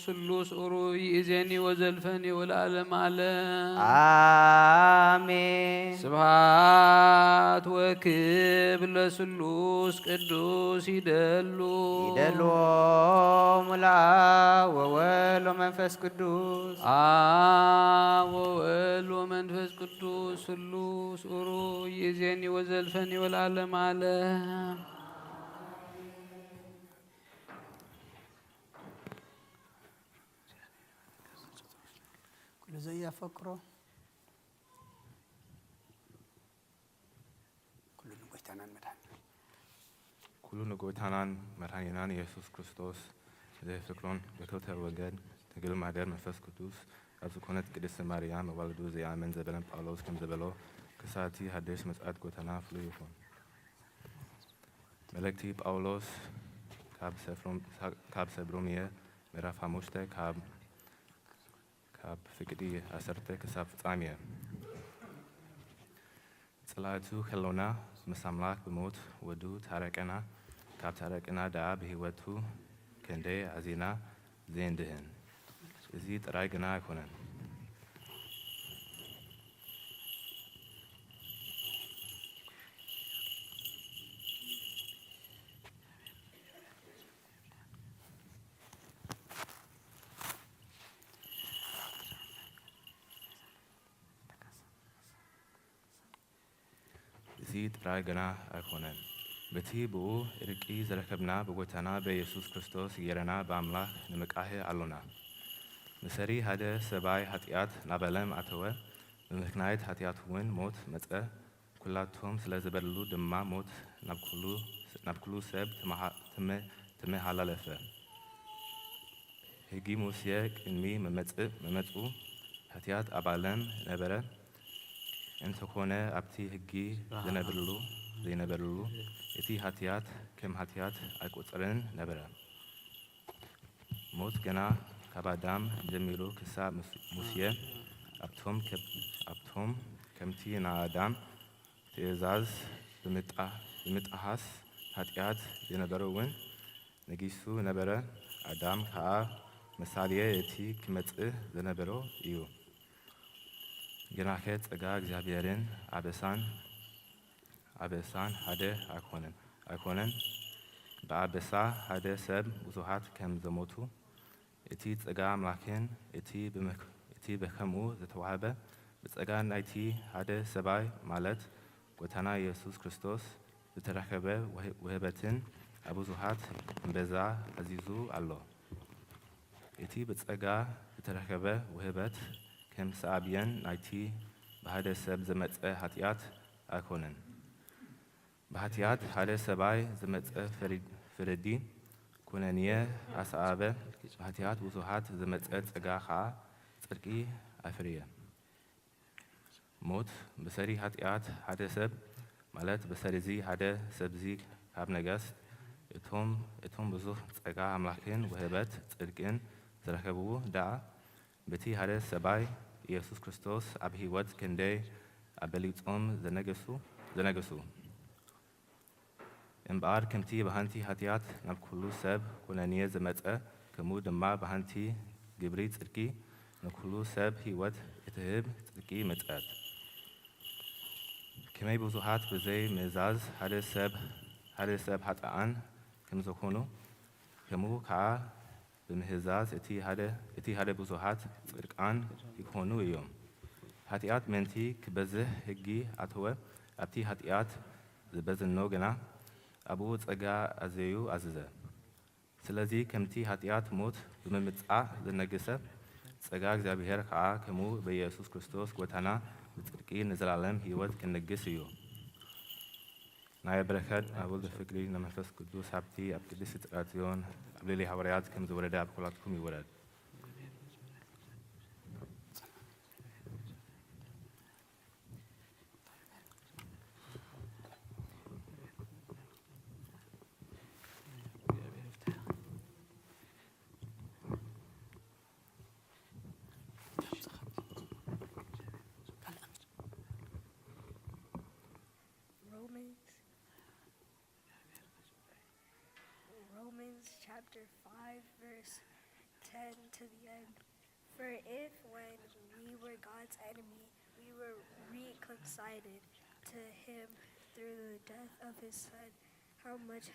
ስሉስ ኡሩይ ይእዜኒ ወዘልፈኒ ወለዓለመ ዓለም አሜን። ስብሐት ወክብር ለስሉስ ቅዱስ ይደሉ ይደልዎሙ ለአብ ወወልድ ወመንፈስ ቅዱስ አብ ወወልድ ወመንፈስ ቅዱስ ስሉስ ኡሩይ ይእዜኒ ወዘልፈኒ ወለዓለመ ዓለም ኩሉ ዘያፈቅሮ ኩሉ ንጎይታናን መድኃኒና ኩሉ ንጎይታናን መድኃኒናን ኢየሱስ ክርስቶስ ዘፍቅሮን በክልተ ወገን ትግል ማደር መንፈስ ቅዱስ ኣብ ዝኾነት ቅድስቲ ማርያም ኣዋልዱ ዘይኣምን ዘበለን ጳውሎስ ከም ዘበሎ ክሳቲ ሓድሽ መጽኣት ጎይታና ፍሉይ ይኹን። መልእክቲ ጳውሎስ ካብ ሰብሮምየ ምዕራፍ 5 ካብ ፍቅዲ 10 ክሳብ ፍጻሜ ጽላእቱ ከለውና ምስ ኣምላኽ ብሞት ወዱ ታረቀና ካብ ታረቅና ደኣ ብሂወቱ ክንደይ ኣዚና ዘየንድህን እዚ ጥራይ ግና ኣይኮነን እዚ ጥራይ ግና ኣይኮነን በቲ ብኡ እርቂ ዝረከብና ብጎይታና በኢየሱስ ክርስቶስ ጌረና በኣምላኽ ንምቃህ ኣሎና መሰሪ ሓደ ሰብኣይ ሃጢኣት ናብ ዓለም ኣተወ ብምክንያት ኃጢአት እውን ሞት መፀ ኩላቶም ስለ ዝበደሉ ድማ ሞት ናብ ኩሉ ሰብ ተመሃላለፈ ሕጊ ሙሴ ቅድሚ መመፁ ኃጢአት ኣብ ዓለም ነበረ እንተኾነ ኣብቲ ሕጊ ዘይነበረሉ እቲ ኃጢአት ከም ኃጢአት ኣይቆፀረን ነበረ ሞት ገና ካብ ኣዳም ጀሚሩ ክሳብ ሙሴ ኣብቶም ከምቲ ናይ ኣዳም ትእዛዝ ብምጥሓስ ኃጢአት ዝነበረ እውን ነጊሱ ነበረ ኣዳም ከዓ ምሳሌ እቲ ክመጽእ ዝነበሮ እዩ ግናከ ጸጋ እግዚኣብሔርን ኣበሳን ሓደ ኣይኮነን ብኣበሳ ሓደ ሰብ ብዙሓት ከም ዘሞቱ እቲ ጸጋ ኣምላክን እቲ በከምኡ ዝተዋህበ ብጸጋ ናይቲ ሓደ ሰብኣይ ማለት ጎይታና ኢየሱስ ክርስቶስ ዝተረኸበ ውህበትን ኣብ ብዙሓት እምበዛ ኣዚዙ ኣሎ እቲ ብጸጋ ዝተረኸበ ውህበት ከም ሰኣብየን ናይቲ ብሓደ ሰብ ዝመፀ ኃጢአት ኣይኮነን ብኃጢአት ሓደ ሰብኣይ ዝመፀ ፍርዲ ኩነንየ ኣሰኣበ ብኃጢአት ብዙሓት ዝመፀ ጸጋ ከዓ ጽድቂ ኣይፍርየ ሞት ብሰሪ ኃጢአት ሓደ ሰብ ማለት ብሰሪዚ ሓደ ሰብዚ ካብ ነገስ እቶም ብዙሕ ጸጋ ኣምላክን ውህበት ጽድቅን ዝረከብዎ ደኣ በቲ ሓደ ሰብኣይ ኢየሱስ ክርስቶስ ኣብ ህይወት ክንደይ ኣበሊጾም ዘነገሱ እምበኣር ከምቲ ብሃንቲ ኃጢአት ናብ ኩሉ ሰብ ኩነንየ ዝመፀ ከምኡ ድማ ብሃንቲ ግብሪ ጽድቂ ንኩሉ ሰብ ህይወት እትህብ ጽድቂ መጽአት ከመይ ብዙሓት ብዘይ ምእዛዝ ሓደ ሰብ ኃጥኣን ከም ዝኾኑ ከምኡ ከዓ ብምህዛዝ እቲ ሓደ ብዙሓት ጽድቃን ይኮኑ እዮም ኃጢአት መንቲ ክበዝሕ ሕጊ ኣተወ ኣብቲ ኃጢአት ዝበዝኖ ግና ኣብኡ ጸጋ ኣዘዩ ኣዘዘ ስለዚ ከምቲ ኃጢአት ሞት ብምምጻእ ዝነግሰ ጸጋ እግዚኣብሔር ከዓ ከምኡ በኢየሱስ ክርስቶስ ጎይታና ብጽድቂ ንዘላለም ህይወት ክንግስ እዩ ናይ በረከት ኣብ ወልድ ፍቅሪ ንመንፈስ ቅዱስ ሃብቲ ኣብ ቅድስቲ ጥራትዮን ኣብ ሌሊ ሐዋርያት ከም ዝወረደ ኣብ ኩላትኩም ይወረድ Romans chapter 5 verse 10 to the end. For if when we were God's enemy, we were reconciled to him through the death of his son, how much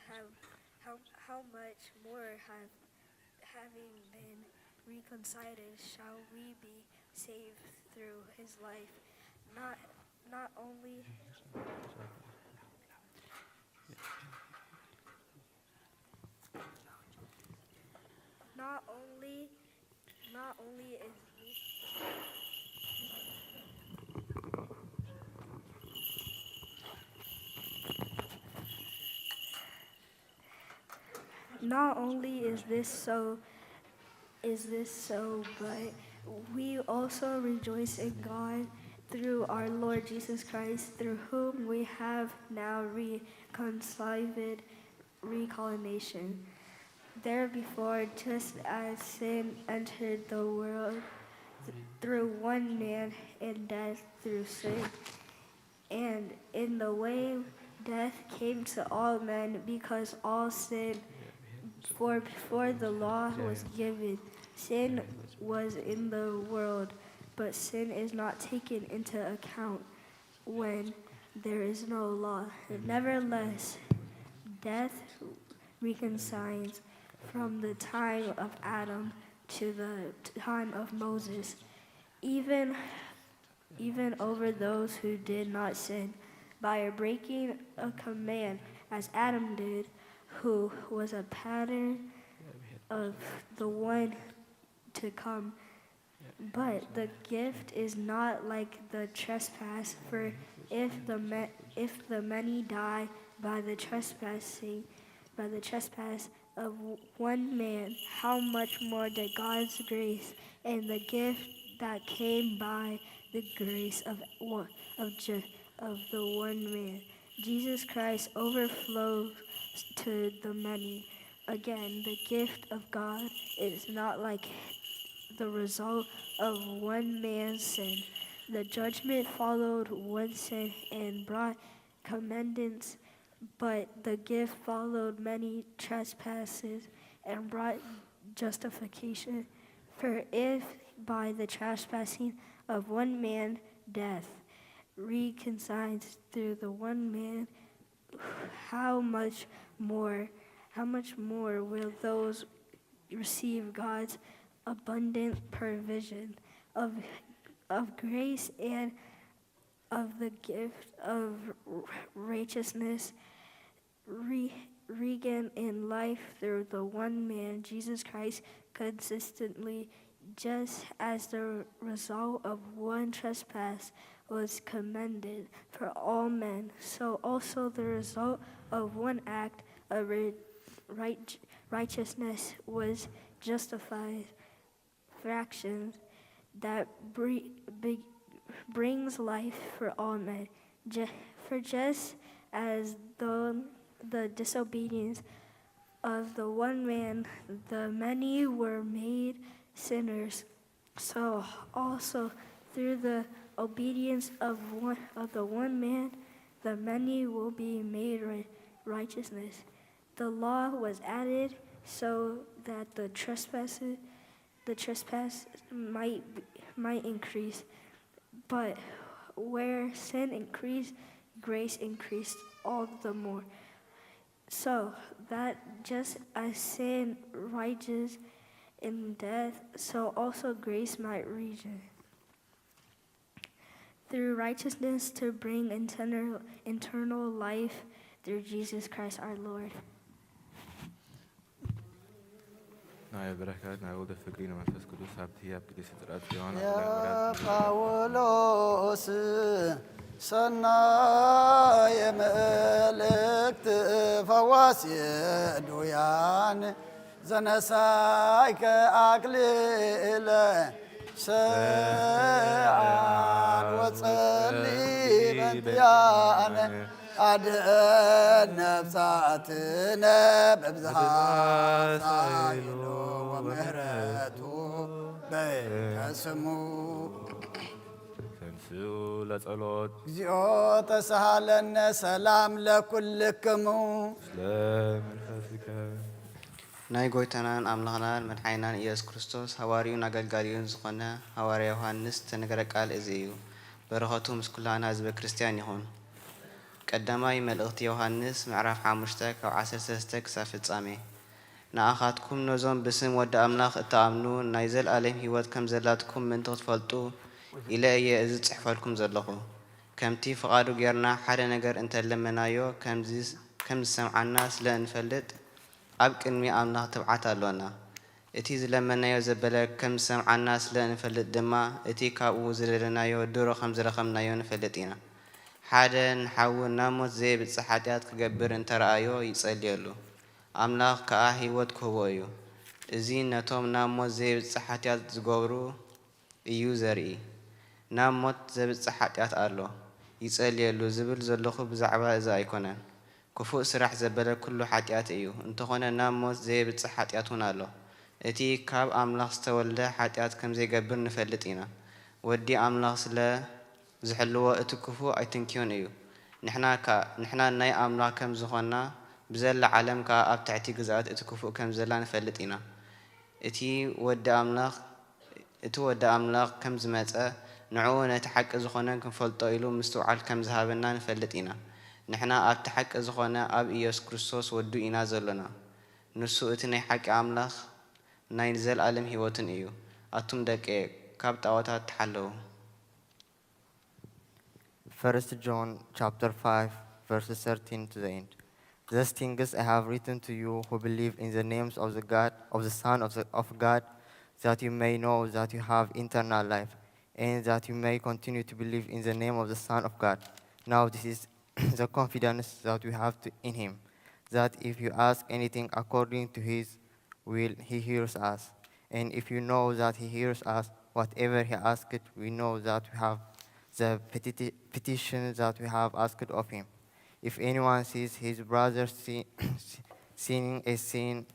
more having been reconciled shall we be saved through his life? Not only is this so, but we also rejoice in God through our Lord Jesus Christ, through whom we have now reconciliation. There before, just as sin entered the world through one man and death through sin, and in the way death came to all men because all sinned. For before the law was given, sin was in the world, but sin is not taken into account when there is no law. Nevertheless, death reconciles from the time of Adam to the time of Moses, even over those who did not sin, by breaking a command as Adam did, who was a pattern of the one to come. But the gift is not like the trespass, for if the many die by the trespass of one man, how much more the God's grace and the gift that came by the grace of the one man, Jesus Christ, overflows to the many. Again, the gift of God is not like the result of one man's sin. The judgment followed one sin and brought commendance, but the gift followed many trespasses and brought justification. For if by the trespassing of one man death reconciled through the one man, how much more will those receive God's abundant provision of grace and of the gift of righteousness, regain in life through the one man, Jesus Christ, consistently, just as the result of one trespass was commended for all men, so also the result of one act of righteousness was justified fractions that brings life for all men. For just as the disobedience of the one man, the many were made sinners, so also through the obedience of the one man, the many will be made righteousness. The law was added so that the trespass might increase, but where sin increased, grace increased all the more. So that just as sin rages in death, so also grace might reign through righteousness to bring eternal life through Jesus Christ our Lord. نايل بركات نعود فكرين ومنفس قدوس هبتي هبتي سترات يوانا يا ጳውሎስ ሰና የመልእክት ፈዋስ የዱያን ዘነሳይከ አክሊለ ሰዓን ወጸሊ በንትያነ አድኅን ነፍሳትነ በብዝሃ ኃይሉ ወምሕረቱ በስሙ ተንሥኡ ለጸሎት እግዚኦ ተሳሃለነ ሰላም ለኩልክሙ ስለ መንፈስከ ናይ ጎይታናን ኣምላኽናን መድሓኒናን ኢየሱስ ክርስቶስ ሃዋርዩን ኣገልጋሊዩን ዝኾነ ሃዋርያ ዮሃንስ ተነገረ ቃል እዚ እዩ። በረኸቱ ምስ ኩላና ህዝበ ክርስቲያን ይኹን። ቀዳማይ መልእኽቲ ዮሃንስ ምዕራፍ 5 ካብ 13 ክሳብ ፍጻሜ። ንኣኻትኩም ነዞም ብስም ወዲ ኣምላኽ እተኣምኑ ናይ ዘለኣለም ህይወት ከም ዘላትኩም ምእንቲ ክትፈልጡ ኢለ እየ እዚ ጽሕፈልኩም ዘለኹ። ከምቲ ፍቓዱ ጌርና ሓደ ነገር እንተለመናዮ ከም ዝሰምዓና ስለ እንፈልጥ ኣብ ቅድሚ ኣምላኽ ትብዓት ኣሎና። እቲ ዝለመናዮ ዘበለ ከም ዝሰምዓና ስለ እንፈልጥ ድማ እቲ ካብኡ ዝደለናዮ ድሮ ከም ዝረኸብናዮ ንፈልጥ ኢና። ሓደ ንሓዊ ናብ ሞት ዘይብፅሕ ኃጢአት ክገብር እንተረኣዮ ይጸልየሉ፣ ኣምላኽ ከዓ ህይወት ክህቦ እዩ። እዚ ነቶም ናብ ሞት ዘይብፅሕ ኃጢአት ዝገብሩ እዩ ዘርኢ። ናብ ሞት ዘብፅሕ ኃጢአት ኣሎ ይጸልየሉ ዝብል ዘለኹ ብዛዕባ እዚ ኣይኮነን። ክፉእ ስራሕ ዘበለ ኩሉ ኃጢአት እዩ። እንተኾነ ናብ ሞት ዘይብፅሕ ኃጢአት እውን ኣሎ። እቲ ካብ ኣምላኽ ዝተወልደ ኃጢአት ከም ዘይገብር ንፈልጥ ኢና። ወዲ ኣምላኽ ስለ ዝሕልዎ እቲ ክፉእ ኣይትንክዮን እዩ። ንሕና ናይ ኣምላኽ ከም ዝኾንና ብዘላ ዓለም ከዓ ኣብ ትሕቲ ግዝኣት እቲ ክፉእ ከም ዘላ ንፈልጥ ኢና። እቲ ወዲ ኣምላኽ ከም ዝመፀ ንዕኡ ነቲ ሓቂ ዝኾነ ክንፈልጦ ኢሉ ምስትውዓል ከም ዝሃበና ንፈልጥ ኢና። ንሕና ኣብቲ ሓቂ ዝኾነ ኣብ ኢየሱስ ክርስቶስ ወዱ ኢና ዘለና። ንሱ እቲ ናይ ሓቂ ኣምላኽ ናይ ዘለኣለም ህይወትን እዩ። ኣቱም ደቀ ካብ ጣዖታት ተሓለዉ። 1 John chapter 5 verses 13 to the end. These things I have written to you who believe in the names of the Son of God, that you may know that you have eternal life, and that you may continue to believe in the name of the Son of God. Now this is the confidence that we have in him, that if you ask anything according to his will, he hears us. And if you know that he hears us, whatever he asked, we know that we have the petition that we have asked of him. If anyone sees his brother sinning a sin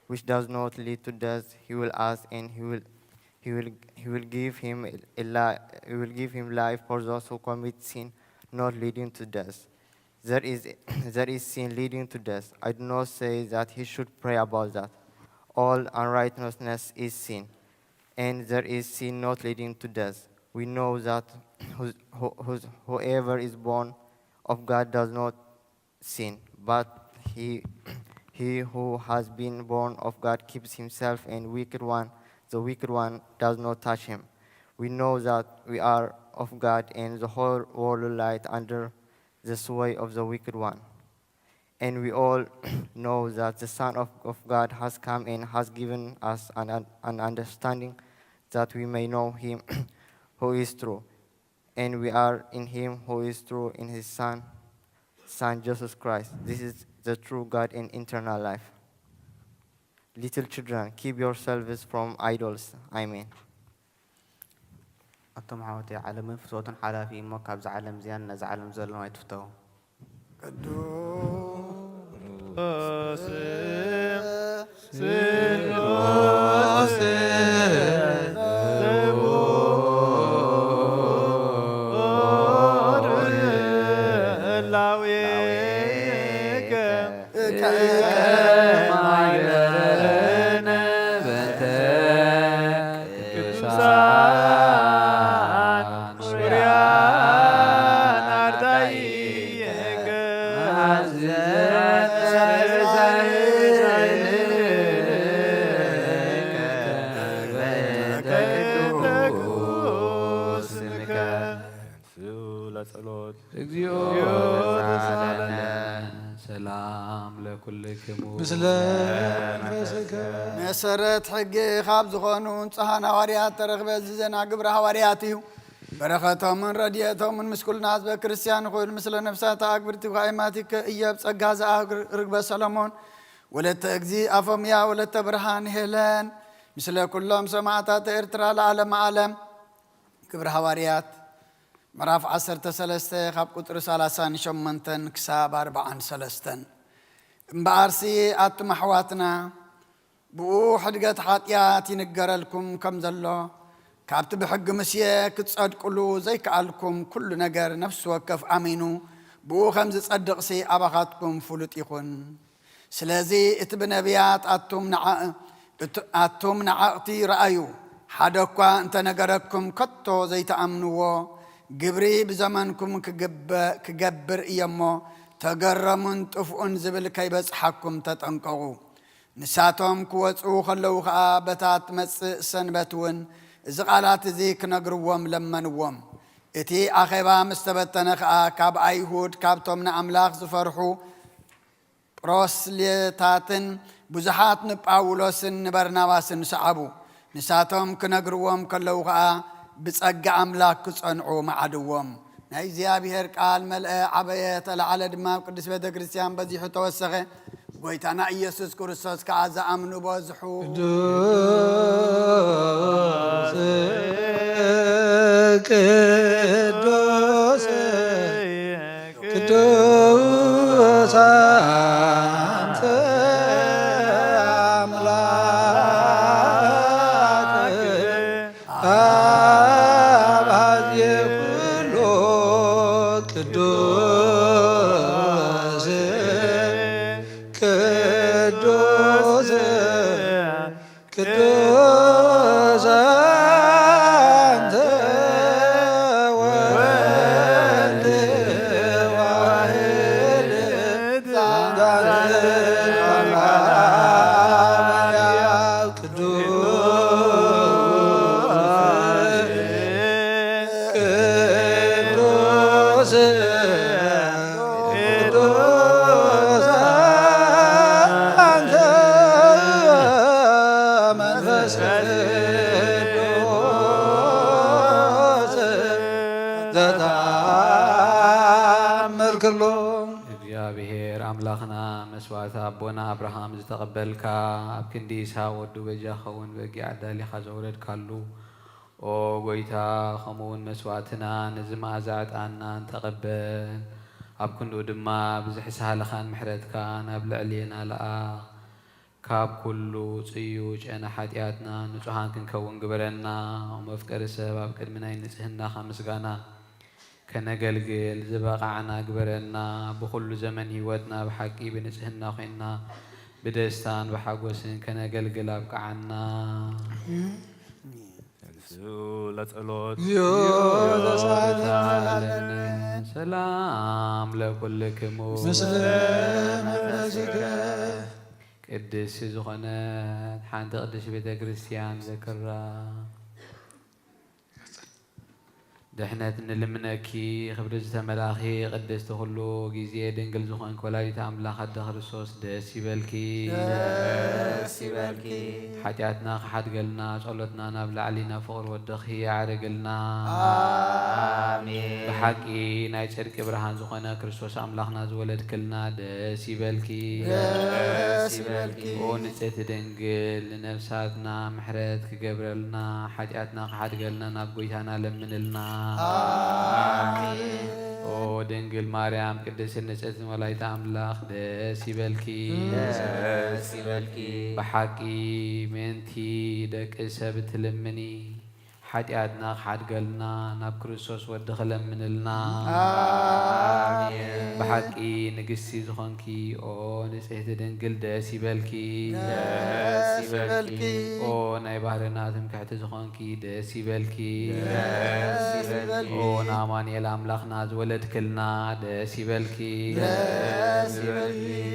which does not lead to death, he will ask, and he will give him life for those who commit sin not leading to death. There is sin leading to death. I do not say that he should pray about that. All unrighteousness is sin, and there is sin not leading to death. We know that whoever is born of God does not sin, but he who has been born of God keeps himself, and the wicked one does not touch him. We know that we are of God, and the whole world lies under the sway of the wicked one. And we all know that the Son of God has come and has given us an understanding that we may know him who is true. And we are in him who is true, in his Son Jesus Christ. This is the true God and eternal life. Little children, keep yourselves from idols. Amen. أنتم عواتي عالم فسوة حالا في موكب زعلم زيان نزعلم زل ما يتفتو መሰረት ሕጊ ካብ ዝኾኑ ንጽሓን ሃዋርያት ተረኽበ ዝዘና ግብረ ሃዋርያት እዩ በረኸቶምን ረድኤቶምን ምስ ኩልና ህዝበ ክርስቲያን ኮይኑ ምስለ ነፍሳት ኣግብርቲ ጓይማቲከ እየብ ጸጋ ርግበ ሰሎሞን ወለተ እግዚ ኣፎምያ ወለተ ብርሃን ሄለን ምስለ ኩሎም ሰማዕታት ኤርትራ ለዓለመ ዓለም ግብረ ሃዋርያት ምዕራፍ 13 ካብ ቁጥሪ 38 ክሳብ 43 እምበኣርሲ ኣቱም ኣሕዋትና ብኡ ሕድገት ሓጢኣት ይንገረልኩም ከም ዘሎ ካብቲ ብሕጊ ምስየ ክትጸድቅሉ ዘይከኣልኩም ኩሉ ነገር ነፍሲ ወከፍ ኣሚኑ ብኡ ከም ዝጸድቕሲ ኣባኻትኩም ፍሉጥ ይኹን ስለዚ እቲ ብነቢያት ኣቱም ንዓቕቲ ረኣዩ ሓደ እኳ እንተነገረኩም ከቶ ዘይተኣምንዎ ግብሪ ብዘመንኩም ክገብር እየሞ ተገረሙን ጥፍኡን ዝብል ከይበጽሓኩም ተጠንቀቑ ንሳቶም ክወፁ ከለዉ ከዓ በታት መጽእ ሰንበት እውን እዚ ቃላት እዚ ክነግርዎም ለመንዎም እቲ ኣኼባ ምስ ተበተነ ከዓ ካብ ኣይሁድ ካብቶም ንኣምላኽ ዝፈርሑ ጵሮስሌታትን ብዙሓት ንጳውሎስን ንበርናባስን ሰዓቡ ንሳቶም ክነግርዎም ከለዉ ከዓ ብጸጋ ኣምላኽ ክጸንዑ መዓድዎም ናይ እግዚኣብሔር ቃል መልአ ዓበየ ተለዓለ ድማ ቅዱስ ቤተ ክርስቲያን በዚሑ ተወሰኸ ጎይታና ኢየሱስ ክርስቶስ ከዓ ዝኣምኑ በዝሑ ቅዱስ ቅዱስ አንተ አምላክ አባዜ ኩሉ ቅዱስ ቅዱስ ቅዱስ አንተ ወልድ ዋሕድ ዛንተ ቅዱስ ቅዱስ አንተ መንፈስ أملاخنا مسوات أبونا أبراهام زتقبلك أبكندي إسحاق ودو بجا خون بقي عدالي خزورد كالو أو قويتا خمون مسواتنا نزم أزعت عنا تقبل أبكندو دما بزحس هالخان محرتك أبلع لينا لآخ كاب كلو صيوج أنا حاتياتنا نتوهان كنكون قبرنا ومفكر السبب كد من أين نسهنا خمس غانا كنقلقل زبقعنا قبرنا بكل زمن هيوتنا بحقي بنسهنا خينا بدستان بحقوسن كنقلقل أبقعنا سلام لكلكم مسلم قدس زخنت حانت قدس بيت كريستيان ذكرى دحنت نلمنكي خبرز ملاخي قدس تخلو جيزي دنقل زخن كولايت أملاخ الدخرسوس دس يبالكي حاجاتنا خحد قلنا صلتنا نبلع علينا فقر والدخي عرقلنا آمين بحقي نايت شرك برهان زخنا كريستوس أملاخنا زولد كلنا دس يبالكي ونسيت دنقل لنفساتنا محرت كقبرلنا حاجاتنا خحد قلنا نبقيتنا لمنلنا آمين أو دنقل مريم قدس النسأت ولايت أملاخ دس يبالكي بحقي منتي دك سبت لمني حاجاتنا خحد قلنا ناب كريستوس ودخل منلنا آمين بحقي نقسي زخنكي أو نسأت دنقل دس يبالكي أو ناي بحرناتم كحت زخنكي دس يبالكي أو ناماني الأملاخنا زولد كلنا دس يبالكي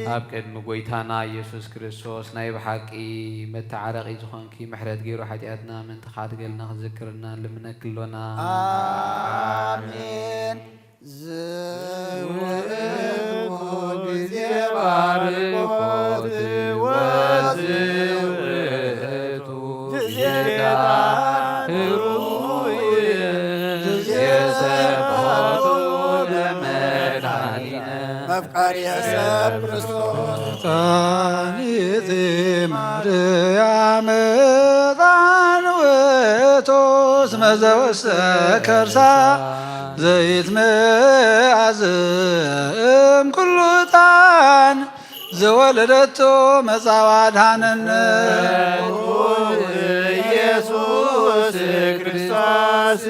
أبكد مقويتانا يسوس كريستوس ناي بحقي متعرقي زخنكي محرد غيرو حاجاتنا من تخات قلنا ذكرنا لمنا كلنا آمين زوئت باركوت وزوئت جزيتا هروي يسبحت لمدانينا مفقار يسب كريستوس ጣኒቲ ማርያም ጣንውቶስ መዘወስተ ከርሳ ዘይትመዓዝም ኩሉ ጣን ዘወለደቶ መጻዋ አድኃነነ ኢየሱስ ክርስቶስ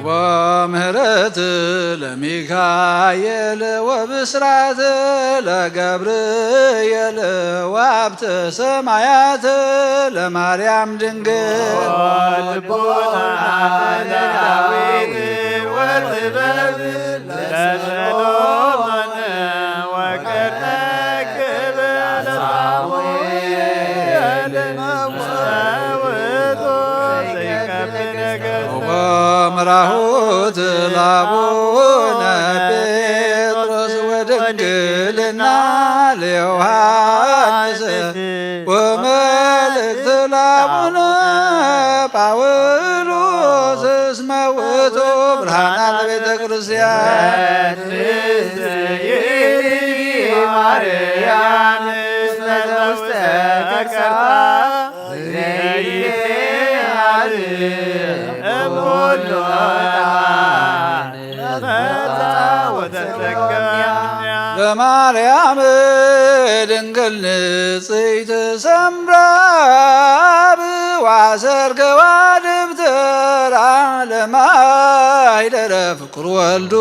وምህረት ለሚካኤል ወብስራት ለገብርኤል ወሀብተ ሰማያት ለማርያም ድንግል ልቦና ለዳዊት ወጥበብ ለሰሎሞን ወቀርነ ክብር ለሳሙኤል መውቶ ዘይከብድ ነገሥት ወምራሁት ለአቡነ ጴጥሮስ ወድንግልና ለዮሐንስ ወመልእክት ለአቡነ ጳውሎስ እስመ ውእቱ ብርሃናት ቤተ ክርስቲያን ማርያም እስመ ዘውስተ ከርሳ ዘይትሃር እምኩሉ ለማርያም ድንግል ንጽሕት ሰምራ ብዋሰርገዋ ደብተራ ለማይደረ ፍቁር ወልዱ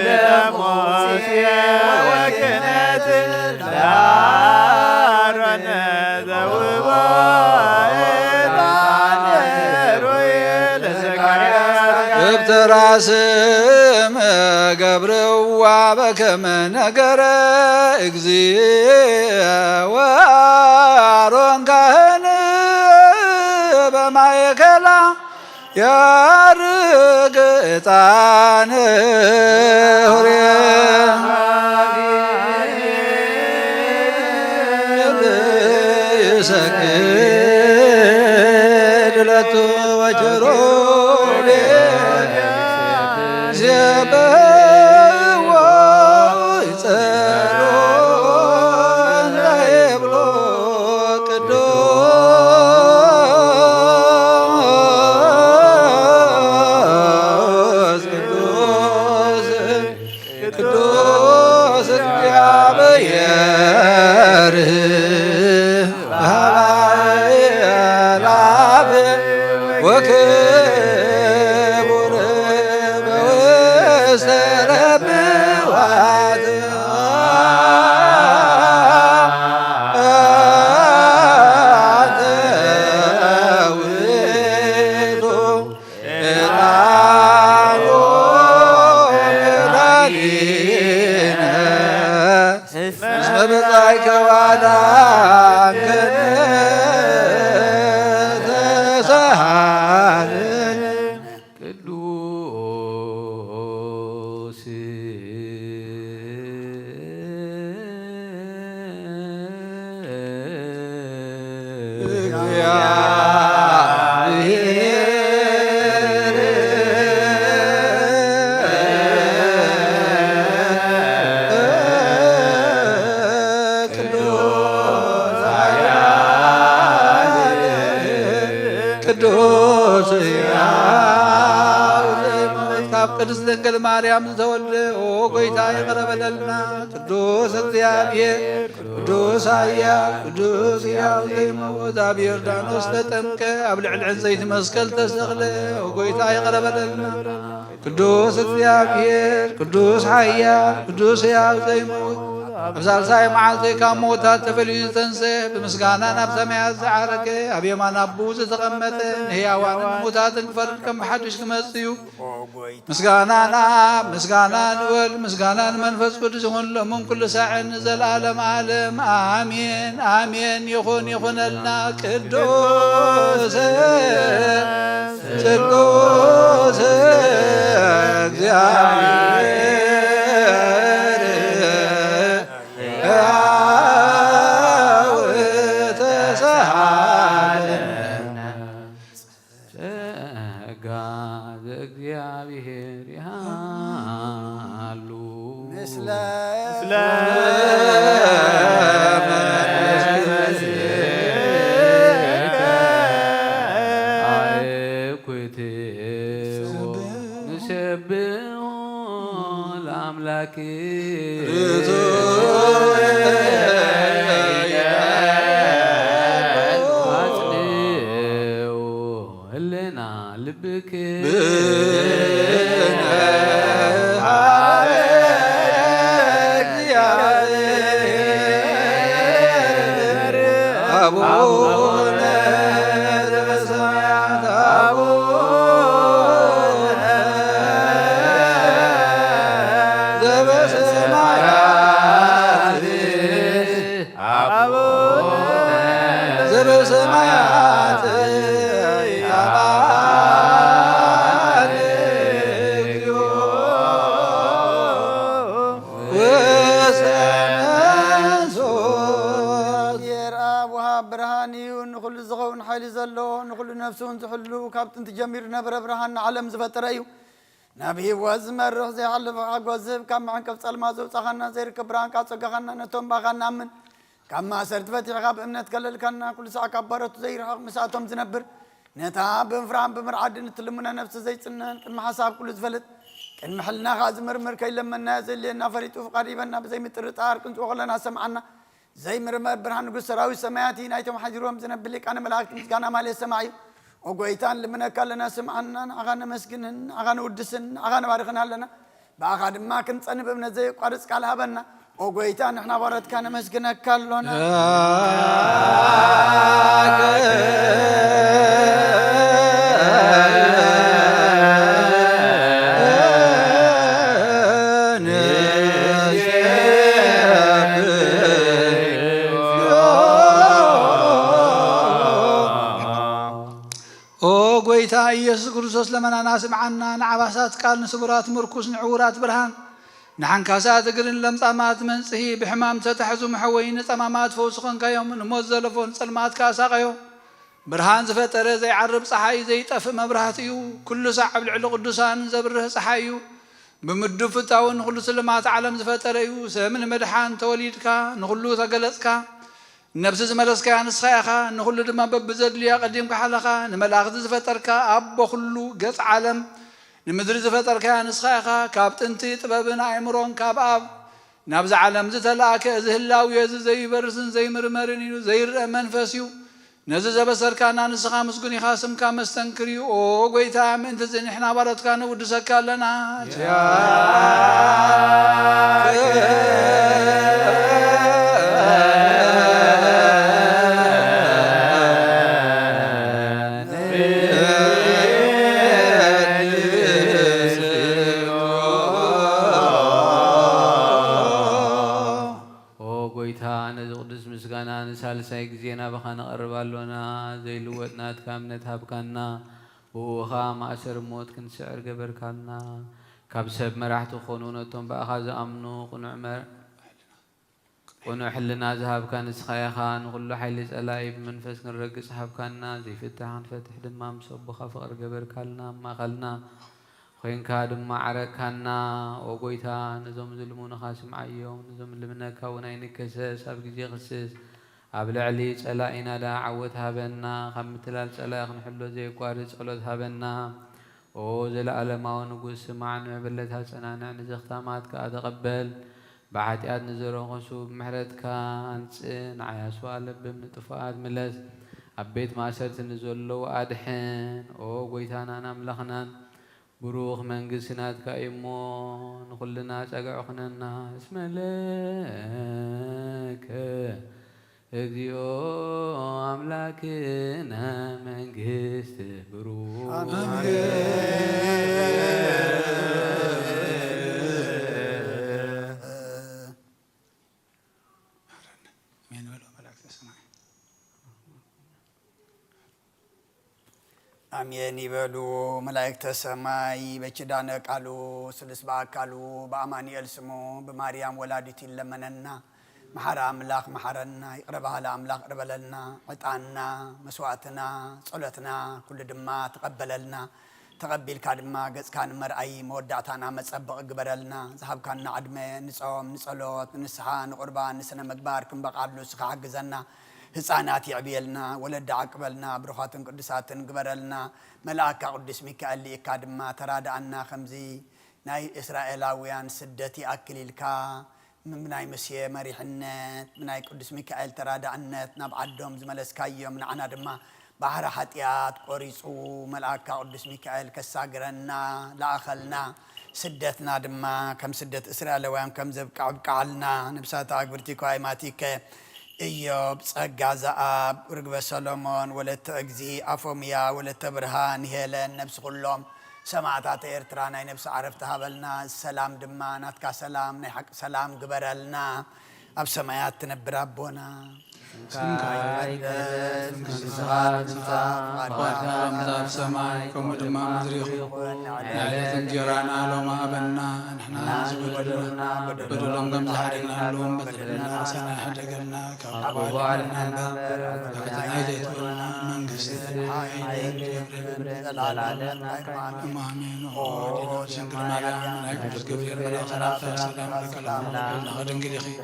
ለሞት ወክነት ዳረነ ዘውባ ደብተራ ስም ገብርዋ በከመ ነገረ እግዚእ ወአሮን ካህን በማእከላ ያርግ ዕጣን ሁሬ سكت لتو وجرول زبوا يصلون لا يبلو قدوس قدوس قدوس እግዚአብሔር وكبر بوسط ربوات ቅዱስ ካብ ቅድስት ድንግል ማርያም ዝተወልደ ጎይታ ይቅረበለልና ቅዱስ እግዚአብሔር ቅዱስ ኃያል ቅዱስ ሕያው ዘይመውት ኣብ ዮርዳኖስ ተጠምቀ ኣብ ልዕሊ ዕንፀይቲ መስቀል ተሰቕለ ጎይታ ይቅረበለልና ቅዱስ እግዚአብሔር ቅዱስ ኃያል ቅዱስ ሕያው ዘይመውት ኣብ ሳልሳይ መዓልቲ ካብ ሞታት ተፈልዩ ዝተንስእ ብምስጋና ናብ ሰማያት ዝዓረገ ኣብ የማን ኣቡ ዝተቐመጠ ንህያዋንን ሙታትን ክፈርድ ከም ሓድሽ ክመጽእ እዩ ምስጋናና ምስጋና ንበል ምስጋና ንመንፈስ ቅዱስ ይኹን ሎምን ኩሉ ሳዕን ዘለዓለም ዓለም ኣሜን ኣሜን ይኹን ይኹነልና ቅዱስ ቅዱስ እግዚአብሔር እግዚአብሔር ያሉ ምስለ ንሰብሖ ለአምላክ አጽንዑ ህሊና ልብክ አቡነ ዘበሰማያት አቡነ ዘበሰማያት አቡነ ዘበሰማያት ንኩሉ ዝኸውን ሓይሊ ዘለዎ ንኩሉ ነፍሱን ዝሕሉ ካብ ጥንቲ ጀሚሩ ነበረ ብርሃን ንዓለም ዝፈጠረ እዩ ናብ ሂወት ዝመርኽ ዘይሓልፍ ሓጎስ ዝህብ ካብ መዕንቀፍ ጸልማ ዘውፃኻና ዘይርከብ ብርሃን ካብ ፀጋኻና ነቶም ባኻ ንኣምን ካብ ማእሰርቲ ፈቲሕኻ ብእምነት ከለልካና ኩሉ ሰዓት ካብ ባረቱ ዘይርሕቕ ምስኣቶም ዝነብር ነታ ብምፍራን ብምርዓድን እትልሙነ ነፍሲ ዘይፅነን ቅድሚ ሓሳብ ኩሉ ዝፈልጥ ቅድሚ ሕልናኻ ዝምርምር ከይለመናዮ ዘድልየና ፈሪጡ ፍቃድ ይበና ብዘይምጥርጣር ክንፅኦ ከለና ሰምዓና زي مرمر برهان نقول سراوي السماياتي نايتهم حجروهم زنبليك أنا ملاك مسكانا مالي السماعي وقويتان لمنا كلنا سمعنا أغانا مسكنن أغانا ودسن أغانا بارخنا لنا بأخاد ما كنت أنا بمنا زي قارس كالها بنا وقويتان إحنا ورد كان مسكنا كلنا ኢየሱስ ክርስቶስ ለመናና ስምዓና ንዓባሳት ቃል ንስጉራት ምርኩስ ንዕውራት ብርሃን نحن كاسات قرن لم طامات منصحي بحمام تتحزو محوين طمامات فوسخن كيوم نموت زلفون صلمات كاساقيو برهان زفتر زي عرب صحاي زي طف مبرهاتيو كل ساعة بالعلو قدسان زبره صحايو بمدفتاو نخلو سلمات عالم زفتريو سمن مدحان توليدك نخلو تقلصك نفس زملسك نسخيخا نخلو دما ببزد ليا قديمك حلقا نملاخ زفترك أب خلو قص عالم نمدر زفترك نسخيخا كابتنتي طببنا عمرون كاب أب نبز عالم زتلاك زهلاو يز زي برسن زي مرمرنيو زي منفسيو نزز بسركانا نسخا مسكوني خاسم كامستنكريو او قويتا من تزن احنا بارتكا نودسك لنا سالساي جزينا بخانا قربالونا زي لوتنا تكامنت هابكانا وخا معسر موت كن سعر قبر كالنا كابسب مراحتو خونونتهم بأخاز أمنو قنو حلنا ذهب كان سخايخان وقلو حيلس ألايب منفس نرقص هابكانا زي فتحان فتح دمام صبخا فقر قبر كالنا ما خلنا خين كادم معركانا وقويتا نزوم ظلمون خاسم عيوم نزوم لمنكا ونين كسس أبقى خسس قبل علي صلاينا دا عوت هابنا خمتلال صلاخ نحلو زي قارص صلوت هابنا او زلالماو نغوس معن بلتها صنانا نزختامات كاتقبل بعتيات نزرو خسو بمحرتك انصن عياسو قلب بمطفات ملس ابيت ماسرت نزلو ادحن او غويتانا نملخنا بروخ منغسنات كايمون كلنا صقعخنا اسم لك እግዚኦ አምላክነ መንግስት ብሩክ አሜን ይበሉ መላእክተ ሰማይ በኪዳነ ቃሉ ስልስ በአካሉ በአማኑኤል ስሙ በማርያም ወላዲት ይለመነና محر أملاك محرنا يقرب على أملاك قربلنا عطانا مسواتنا صلاتنا كل دما تقبلنا تقبل كادما قص كان مرأي مودعتنا مصبق قبرلنا ذهب كان عدمه نصوم نصلوت نسحان قربان نسنا مقبار كم بقابلو سخا حجزنا ህፃናት ያብየልና ወለዳ አቅበልና ብሩኻትን ቅዱሳትን ግበረልና መልአከ ቅዱስ ሚካኤል ይካድማ ተራዳአና ከምዚ ናይ እስራኤላውያን ስደት አክሊልካ ምናይ መስየ መሪሕነት ምናይ ቅዱስ ሚካኤል ተራዳአነት ናብ ዓዶም ዝመለስካዮም ንዓና ድማ ባህረ ኃጢአት ቆሪጹ መልአከ ቅዱስ ሚካኤል ከሳግረና ላአኸልና ስደትና ድማ ከም ስደት እስራኤላውያን ከም ዘብቃብቃልና ንብሳታ አግብርቲኮ አይማቲከ ኢዮብ ጸጋ ዘአብ ርግበ ሰሎሞን ወለተ እግዚ አፎምያ ወለተ ብርሃን ሄለን ነብስ ኩሎም ሰማዕታት ኤርትራ ናይ ነብስ ዓረፍቲ ሃበልና ሰላም ድማ ናትካ ሰላም ናይ ሐቅ ሰላም ግበረልና ኣብ ሰማያት ትነብር ኣቦና سمكاي قدس مسخات وقام ذاب سماي كم دما مدريخو نعلت انجرانا لوما بنا نحنا زبدلنا بدلهم كم زحرنا لهم بدلنا سنا حدقلنا كابو علينا لكتنا جيتولنا من قصد العالم امامين سنكر مريم نايكو تقبير ملاخنا سلام لك العالم دنجليخي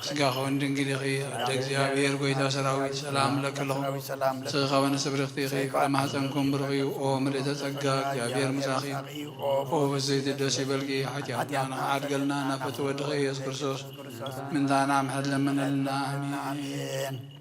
سقاخو دنجليخي دقزيابير قويتا سراوي سلام لك لهم سخوان سبرختي خيك لما حسنكم برغي او مليتا سقاك يا بير مساخي او بزيد الدوسي بلقي حتياتنا عادقلنا نفت ودغي يسكرسوس من دانا محد لمن لنا امين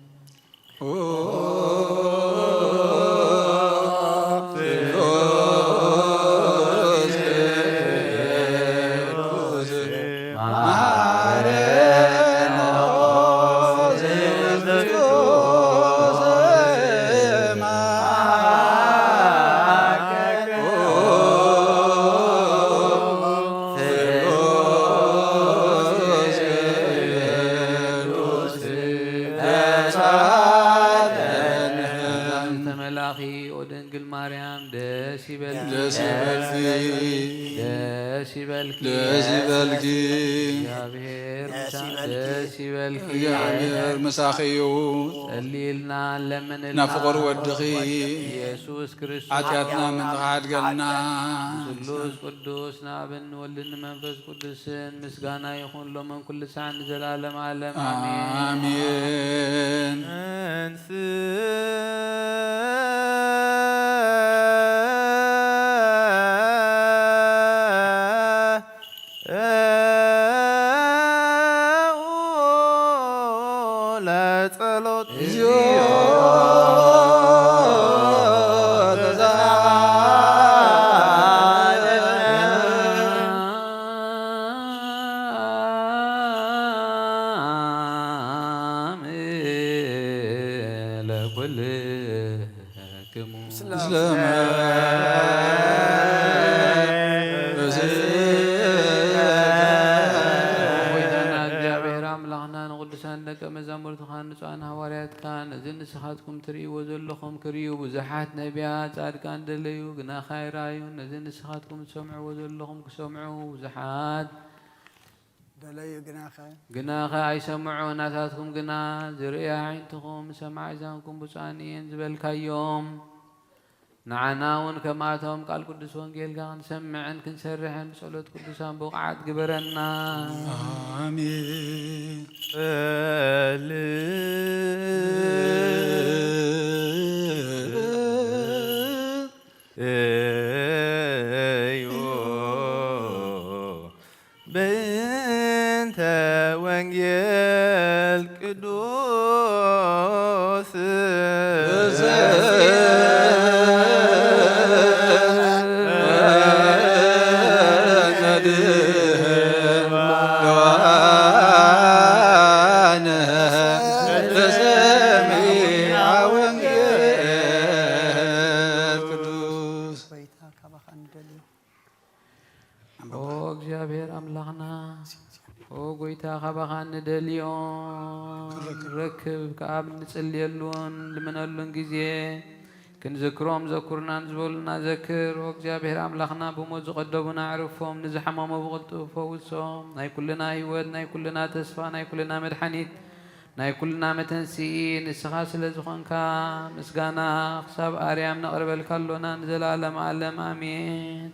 ማርያም ደስ ይበልኪ ደስ ይበልኪ ደስ ይበልኪ ደስ ይበልኪ እግዚአብሔር ደስ ይበልኪ እግዚአብሔር መሳኺዩ ጸሊልና ለምንልና ናፍቆር ወድኺ ኢየሱስ ክርስቶስ ኃጢአትና ምንተሓድገልና ስሉስ ቅዱስ ናብን ወልድን መንፈስ ቅዱስን ምስጋና ይኹን ሎምን ኩሉ ሰዓት ንዘላለም ዓለም አሜን አሜን። ለጸሎት ደቀ መዛሙርትኻ ንጹኣን ሃዋርያትካ ነዚ ንስኻትኩም ትርእይዎ ዘለኹም ክርዩ ብዙሓት ነቢያት ጻድቃን ደለዩ ግና ኻይራዩ ነዚ ንስኻትኩም ትሰምዕዎ ዘለኹም ክሰምዑ ብዙሓት ደለዩ ግና ኣይሰምዑ ናታትኩም ግና ዝርእያ ዓይንትኹም ሰማዕ እዛንኩም ብፁዓን እየን ዝበልካዮም ንዓና እውን ከማቶም ቃል ቅዱስ ወንጌልካ ክንሰምዕን ክንሰርሕን ብጸሎት ቅዱሳን ብቕዓት ግበረና አሜን። በእንተ ወንጌል ቅዱስ እግዚአብሔር አምላኽና ጎይታ ካባኻ ንደልዮ ረክብ ከአብ ንጽልየሉን ልምነሉን ጊዜ ክንዝክሮም ዘኩርናን ዝበሉና ዘክር እግዚአብሔር አምላኽና ብሞት ዝቐደቡና ኣዕርፎም ንዝሓመሙ ብቕልጡፍ ፈውሶም ናይ ኩልና ህይወት ናይ ኩልና ተስፋ ናይ ኩልና መድሓኒት ናይ ኩልና መተንስኢ ንስኻ ስለ ዝኾንካ ምስጋና ክሳብ ኣርያም ነቕርበልካ ኣሎና ንዘላለም ዓለም ኣሜን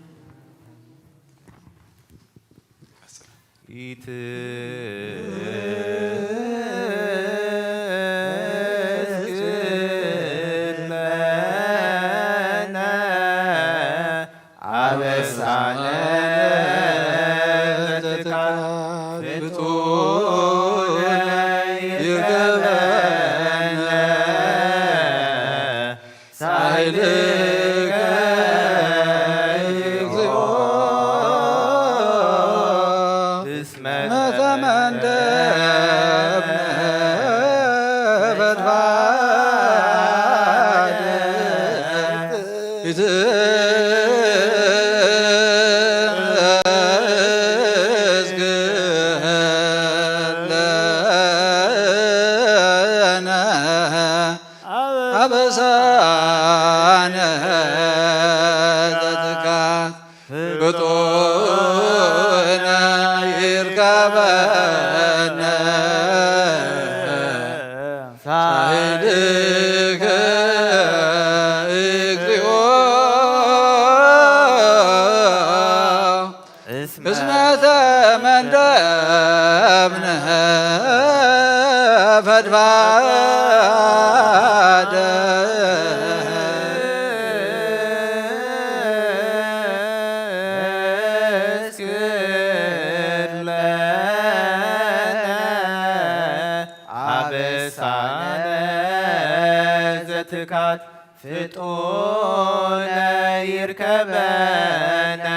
ፍጡነ ይርከበነ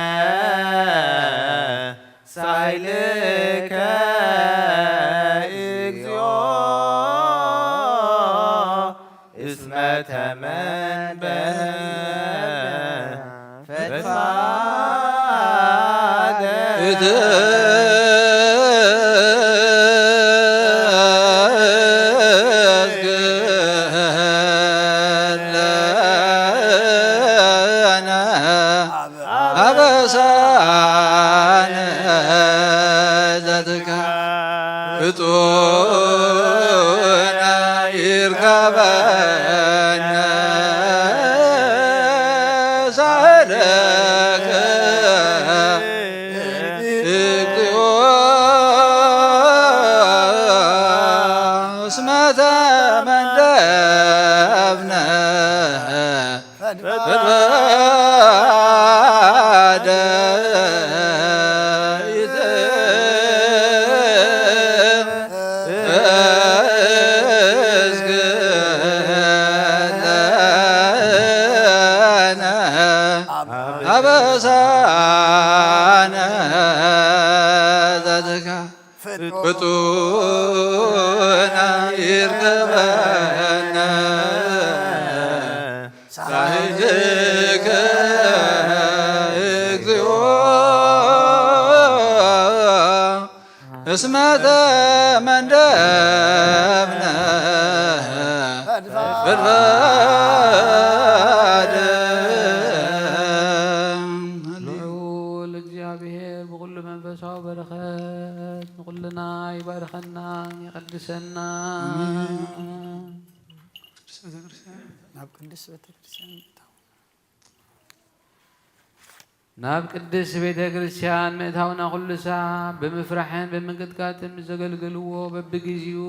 ሳይልከ እግዚኦ እስመ ተመንበረ ፈድፋደ አበሳነ ዘትካ ፍጡነ ይርከበነ ሳህለከ እግዚኦ እስመ ተመንደብነ ፈድፋደ አበሳነ ዘትካ ፍጡነ ይርከበነ ሳህልከ እግዚኦ እስመ ተመንደብነ ፈድፋደ ልዑል እግዚአብሔር ብኩሉ መንፈሳዊ በረኸት ንኩልና ይባርከና ይቀድሰና ናብ ቅዱስ ቤተክርስቲያን ናብ ቅድስ ቤተ ክርስቲያን ምእታውና ኩሉ ሰዓት ብምፍራሕን ብምንቅጥቃጥን ዘገልግልዎ በብግዚኡ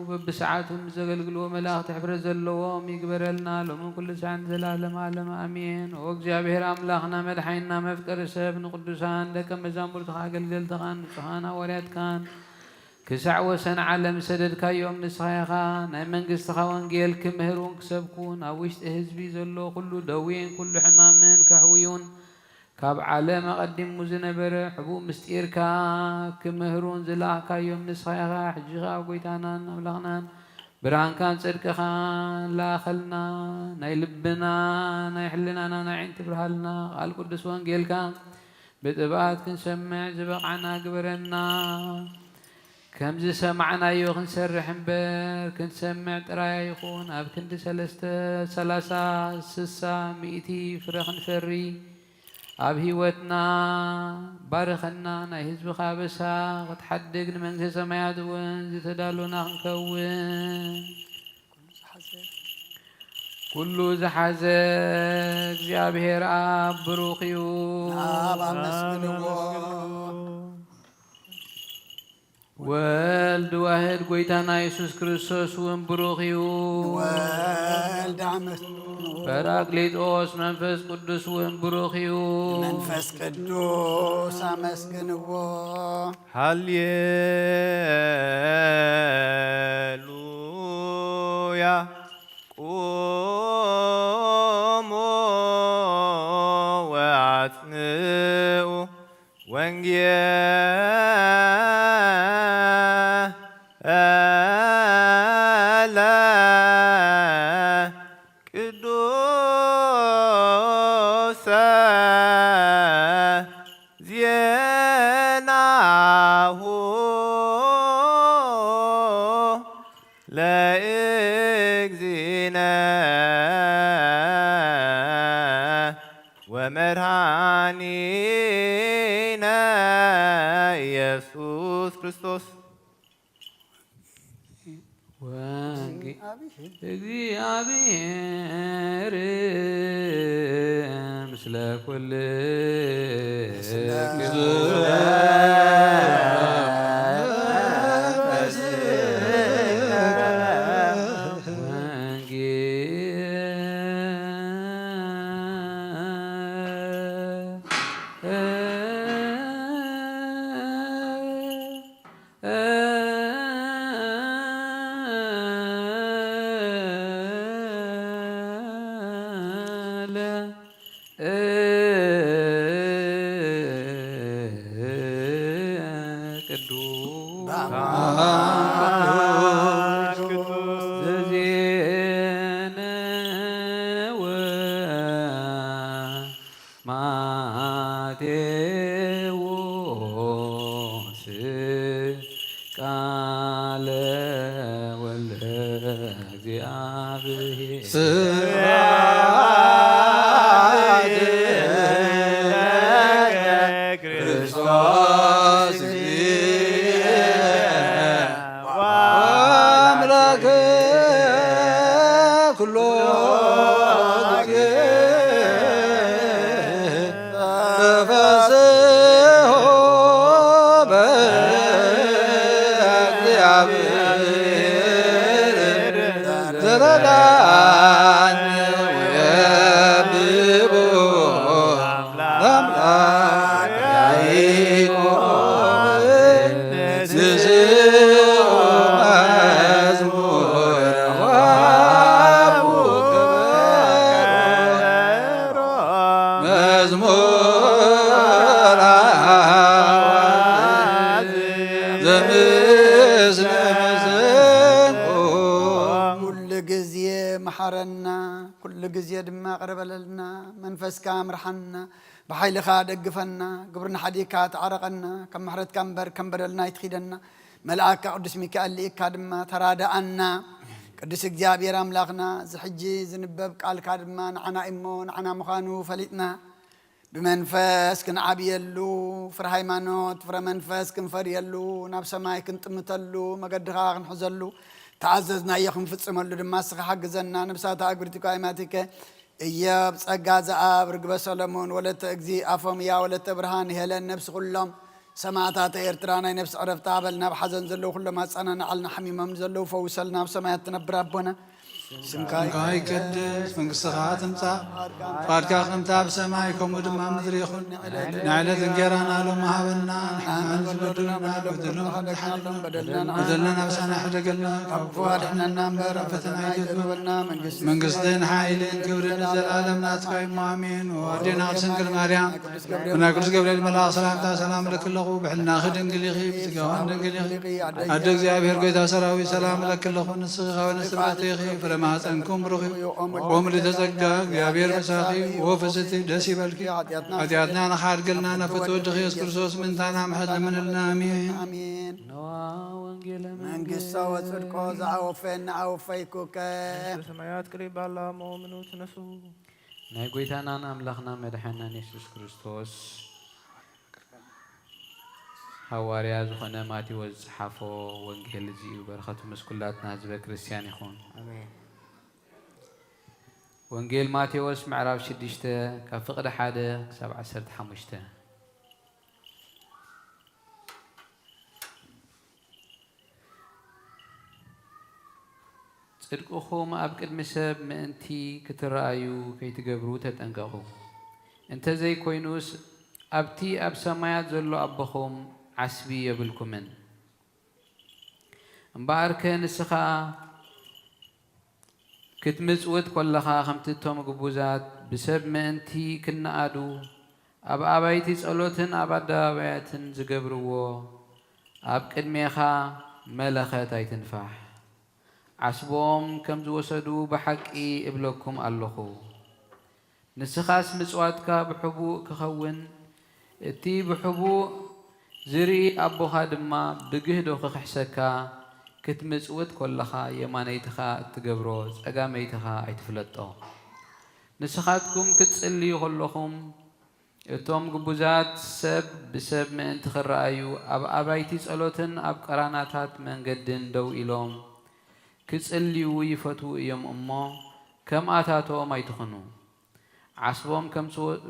በብሰዓቱን ዘገልግልዎ መላእኽቲ ሕብረት ዘለዎም ይግበረልና ሎሚ ኩሉ ሰዓት ዘላለም ዓለም አሜን። ኦ እግዚአብሔር አምላኽና መድሓኒና መፍቀሪ ሰብ ንቅዱሳን ደቀ መዛሙርትኻ አገልገልትኻን ንጹሓን ሃዋርያትካን ክሳዕ ወሰን ዓለም ሰደድካዮም ንስኻ ኢኻ ናይ መንግስትኻ ወንጌል ክምህሩን ክሰብኩን ኣብ ውሽጢ ህዝቢ ዘሎ ኩሉ ደዌን ኩሉ ሕማምን ከሕውዩን ካብ ዓለም ኣቐዲሙ ዝነበረ ሕቡእ ምስጢርካ ክምህሩን ዝለኣኽካዮም ንስኻ ኢኻ ሕጂ ኣብ ጎይታናን ኣምላኽናን ብርሃንካን ጽድቅኻን ላኸልና ናይ ልብና ናይ ሕልናና ናይ ዓይንቲ ብርሃልና ቃል ቅዱስ ወንጌልካ ብጥብኣት ክንሰምዕ ዝበቕዓና ግበረና ከምዚ ሰማዕናዮ ክንሰርሕ እምበር ክንሰምዕ ጥራይ ይኹን ኣብ ክንዲ 3 30 60 ሚእቲ ፍረ ክንፈሪ ኣብ ህይወትና ባርኸና ናይ ህዝብኻ በሳ ክትሓድግ ንመንግስቲ ሰማያት እውን ዝተዳለወና ክንከውን ኩሉ ዝሓዘ እግዚአብሔር ኣብ ብሩኽ እዩ ኣብ ኣመስግንዎ ወልድ ዋህድ ጎይታና ኢየሱስ ክርስቶስ እውን ብሩኽ እዩ ወልድ ኣመስግንዎ ጰራቅሊጦስ መንፈስ ቅዱስ እውን ብሩኽ እዩ መንፈስ ቅዱስ ኣመስግንዎ ሃሌሉያ ቁሙ ወአጽንዑ ወንጌለ ቅዱሰ ዜናሁ ለእግዚእነ ወመድኃኒነ ኢየሱስ ክርስቶስ እግዚአብሔር ምስለ ኩል ቃለ ወልደ እግዚአብሔር መዝሙር ዘምስለ መሰንቆ ኩሉ ግዜ መሓረና ኩሉ ግዜ ድማ ቅርበለልና መንፈስካ ምርሓና ብሓይልኻ ደግፈና ግብርና ሓዲካ ተዓረቐና ከም ምሕረትካ እምበር ከም በደልና ይትኺደና መልኣካ ቅዱስ ሚካኤል ልኢካ ድማ ተራዳኣና ቅዱስ እግዚኣብሔር ኣምላኽና ዝሕጂ ዝንበብ ቃልካ ድማ ንዓና እሞ ንዓና ምዃኑ ፈሊጥና ብመንፈስ ክንዓብየሉ ፍረ ሃይማኖት ፍረ መንፈስ ክንፈርየሉ ናብ ሰማይ ክንጥምተሉ መገድኻ ክንሕዘሉ ተዓዘዝናዮ ክንፍፅመሉ ድማ ስኻ ሓግዘና ነብሳታ እግብርቲካ ኣይማቲከ እዮብ ጸጋ ዘኣብ ርግበ ሰሎሞን ወለተ እግዚ ኣፎምያ ወለተ ብርሃን ሄለን ነብሲ ኩሎም ሰማዕታት ኤርትራ ናይ ነብሲ ዕረፍቲ ኣበል ናብ ሓዘን ዘለዉ ኩሎም ኣፀናንዓልና ሓሚሞም ዘለዉ ፈውሰል ናብ ሰማያት ትነብር ኣቦና ስምካ ይቀድስ መንግሥትኻ ትምጻእ ፍቃድካ ከምታ ብሰማይ ከምኡ ድማ ምድሪ ይኹን ንዕለት እንጀራና ሎሚ ሃበና ንሕና ዝበድሉና በደልና ናብሳና ሕደገልና ካብ ክፉ ኣድሕነና እምበር ኣብ ፈተና ኣይተግበና መንግሥትን ሓይልን ክብርን ዘለኣለም ናትካ እሞ ኣሜን ወኣዴና ቅድስት ድንግል ማርያም ብናይ ቅዱስ ገብርኤል መልኣኽ ሰላምታ ሰላም ለክለኹ ብሕልና ድንግል ኢኺ ብስጋዋን ድንግል ኢኺ ኣደ እግዚኣብሔር ጎይታ ሰራዊት ሰላም ለክለኹ ንስኺ ወንስባት ኢኺ ማፀንኩም ርኺ ቆም ልተጸጋ እግዚአብሔር መሳኺ ወፍስቲ ደስ ይበልኪ ኃጢአትና ነኻድግልና ነፍት ወድኺ ኢየሱስ ክርስቶስ ምንታና ምሕት ለምንልና አሜን መንግሥቶ ወጽድቆ ዝኣወፈየና ኣወፈይኩከ ሰማያት ቅሪብ ኣላ መኦምኑ ትነሱ ናይ ጎይታናን ኣምላኽና መድሓናን ኢየሱስ ክርስቶስ ሐዋርያ ዝኾነ ማቴዎስ ዝሓፎ ወንጌል እዚ እዩ በረኸቱ መስኩላትና ህዝበ ክርስቲያን ይኹን አሜን። ወንጌል ማቴዎስ ምዕራፍ 6 ካብ ፍቕዲ 1 ክሳብ 15 ጽድቅኹም ኣብ ቅድሚ ሰብ ምእንቲ ክትረአዩ ከይትገብሩ ተጠንቀቑ እንተዘይኮይኑስ ኣብቲ ኣብ ሰማያት ዘሎ ኣቦኹም ዓስቢ የብልኩምን እምበኣርከ ንስኻ ክትምጽውት ኮለኻ ከምቲ እቶም ግቡዛት ብሰብ ምእንቲ ክነኣዱ ኣብ ኣባይቲ ጸሎትን ኣብ ኣደባባያትን ዝገብርዎ ኣብ ቅድሜኻ መለኸት ኣይትንፋሕ ዓስቦም ከም ዝወሰዱ ብሓቂ እብለኩም ኣለኹ ንስኻስ ምጽዋትካ ብሕቡእ ክኸውን እቲ ብሕቡእ ዝርኢ ኣቦኻ ድማ ብግህዶ ክሕሰካ ክትምጽውት ኮለኻ የማነይትኻ እትገብሮ ጸጋመይትኻ ኣይትፍለጦ ንስኻትኩም ክትጽልዩ ከለኹም እቶም ግቡዛት ሰብ ብሰብ ምእንቲ ክረአዩ ኣብ ኣባይቲ ጸሎትን ኣብ ቀራናታት መንገድን ደው ኢሎም ክጽልዩ ይፈትዉ እዮም እሞ ከምኣታቶም ኣይትኹኑ ዓስቦም ከም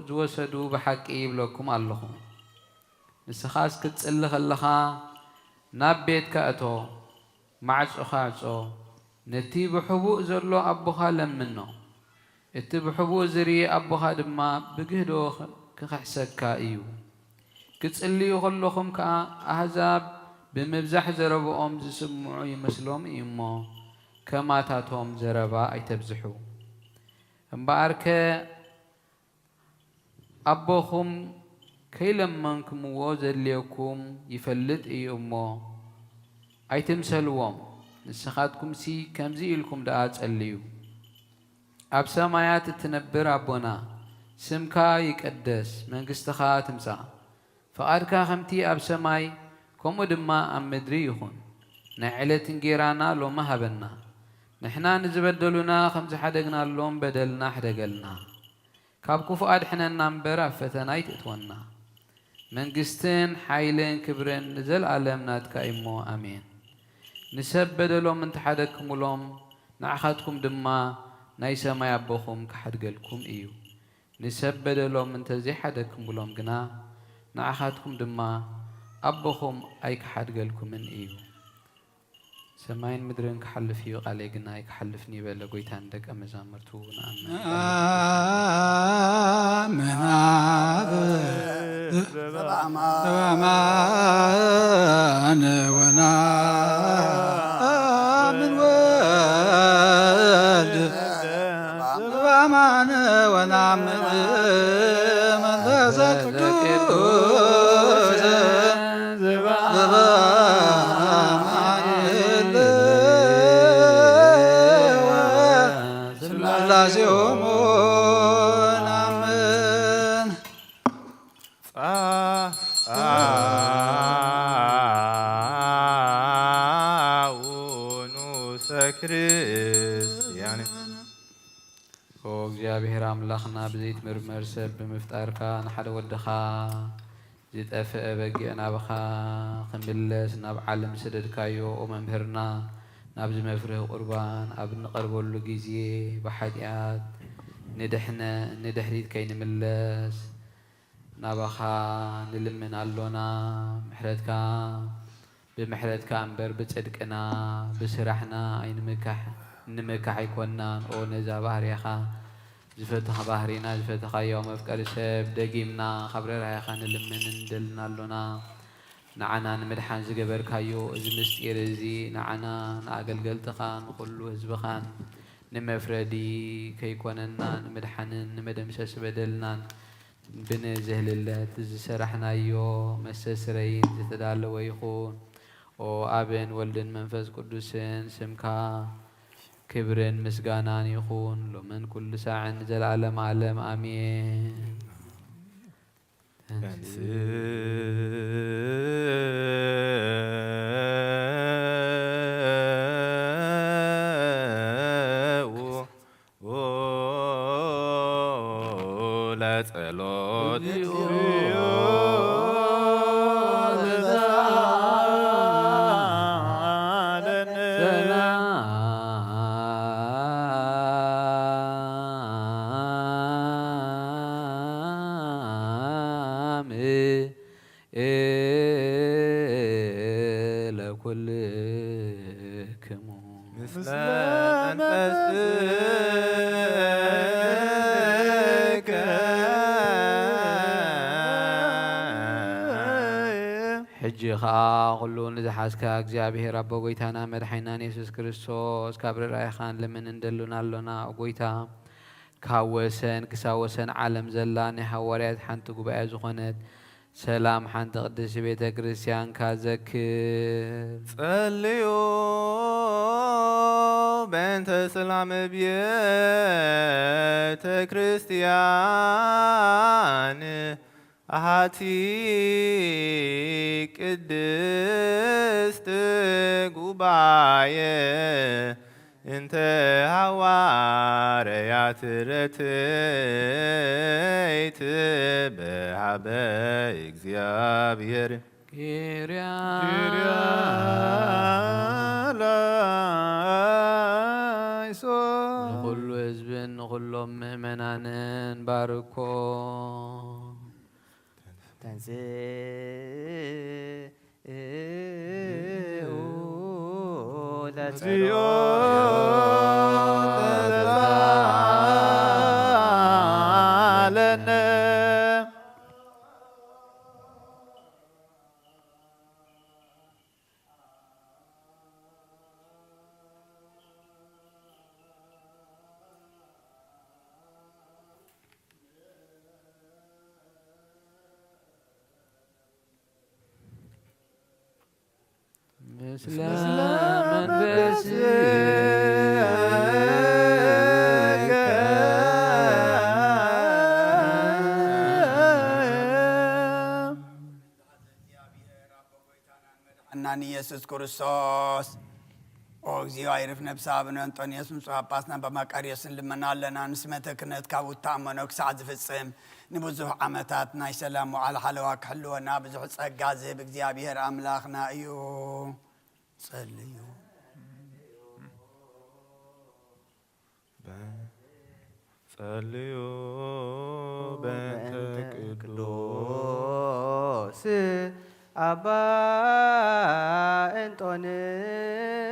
ዝወሰዱ ብሓቂ ይብለኩም ኣለኹ ንስኻስ ክትጽሊ ከለኻ ናብ ቤትካ እቶ ማዕጾኻ ዕጾ ነቲ ብሕቡእ ዘሎ ኣቦኻ ለምኖ እቲ ብሕቡእ ዝርኢ ኣቦኻ ድማ ብግህዶ ክሕሰካ እዩ ክትጽልዩ ከለኹም ከዓ ኣሕዛብ ብምብዛሕ ዘረብኦም ዝስምዑ ይመስሎም እዩ እሞ ከማታቶም ዘረባ ኣይተብዝሑ እምበኣርከ ኣቦኹም ከይለመንኩምዎ ዘድልየኩም ይፈልጥ እዩ እሞ ኣይትምሰልዎም ንስኻትኩምሲ ከምዚ ኢልኩም ደኣ ጸልዩ ኣብ ሰማያት እትነብር ኣቦና ስምካ ይቀደስ መንግሥትኻ ትምጻእ ፈቓድካ ከምቲ ኣብ ሰማይ ከምኡ ድማ ኣብ ምድሪ ይኹን ናይ ዕለት እንጀራና ሎሚ ሃበና ንሕና ንዝበደሉና ከም ዝሓደግናሎም በደልና ሕደገልና ካብ ክፉእ ኣድሕነና እምበር ኣብ ፈተና ኣይትእትወና መንግሥትን ሓይልን ክብርን ንዘለኣለም ናትካ እሞ ኣሜን ንሰብ በደሎም እንተሓደግኩምሎም ንዓኻትኩም ድማ ናይ ሰማይ ኣቦኹም ክሓድገልኩም እዩ ንሰብ በደሎም እንተዘይሓደግኩምሎም ግና ንዓኻትኩም ድማ ኣቦኹም ኣይክሓድገልኩምን እዩ ሰማይን ምድርን ክሓልፍ እዩ ቃለይ ግና ኣይክሓልፍኒ ይበለ ጎይታን ደቀ መዛሙርቱ በአማን ወነአምን ወልድ በአማን ወነአምን መንፈስ ቅዱስ ዘበአማኑኤል ስላሴሆሙ ናምን ጻውኑሰ ክርስቲያን እግዚአብሔር አምላኽና ብዘይት ምርመር ሰብ ብምፍጣርካ ንሓደ ወድኻ ዝጠፍአ በጊዕ ናብኻ ክምለስ ናብ ዓለም ሰደድካዮ ኦ መምህርና ናብዚ መፍርህ ቁርባን ኣብ ንቐርበሉ ግዜ ብሓጢኣት ንድሕሪት ከይንምለስ ናባኻ ንልምን ኣሎና ምሕረትካ ብምሕረትካ እምበር ብጽድቅና ብስራሕና ንምካሕ ኣይኮናን ኦ ነዛ ባህርያኻ ዝፈትኻ ባህሪና ዝፈትኻዮ መፍቀሪ ሰብ ደጊምና ካብ ረራይኻ ንልምን እንደልና ኣሎና ንዓና ንምድሓን ዝገበርካዮ እዚ ምስጢር እዚ ንዓና ንኣገልገልትኻ ንኩሉ ህዝብኻን ንመፍረዲ ከይኮነና ንምድሓንን ንመደምሰስ በደልናን ብንዝህልለት ዝሰራሕናዮ መሰስረይን ዝተዳለወ ይኹን ኦ ኣብን ወልድን መንፈስ ቅዱስን ስምካ ክብርን ምስጋናን ይኹን ሎምን ኩሉ ሳዕን ዘለዓለም ዓለም ኣሜን። ለጸሎት ለኩልክሙ ምስለ መንፈስከ ሕጂ ኸዓ ኩሉ ንዝሓዝካ እግዚኣብሔር ኣቦ ጐይታና መድሓኒናን የሱስ ክርስቶስ ካብ ርራይኻን ልምን እንደሉና ኣሎና ጐይታ ካብ ወሰን ክሳብ ወሰን ዓለም ዘላ ናይ ሃዋርያት ሓንቲ ጉባኤ ዝኾነት ሰላም ሓንቲ ቅድስቲ ቤተ ክርስቲያን ካዘክር ጸልዩ በእንተ ሰላም ቤተ ክርስቲያን አሃቲ ቅድስት ጉባኤ እንተ ሐዋርያት ረትይት በሃበ እግዚአብሔር ኪርያ ላይሶን ንኩሉ ህዝብን ንኩሎም ምእመናንን ባርኮ ለነ ምስለ መንፈስከ እናኒ ኢየሱስ ክርስቶስ ኦ እግዚኦ አይርፍ ነፍሳ አቡነ አንጦንዮስ ምስ ጳጳስና በማቃርዮስን ልመና ኣለና ንስመተ ክህነት ካብ እታመኖ ክሳዕ ዝፍፅም ንብዙሕ ዓመታት ናይ ሰላም ወዓል ሓለዋ ክሕልወና ብዙሕ ጸጋ ዝህብ እግዚኣብሔር ኣምላኽና እዩ። ጸልዩ ጸልዩ በእንተ ቅዱስ አባ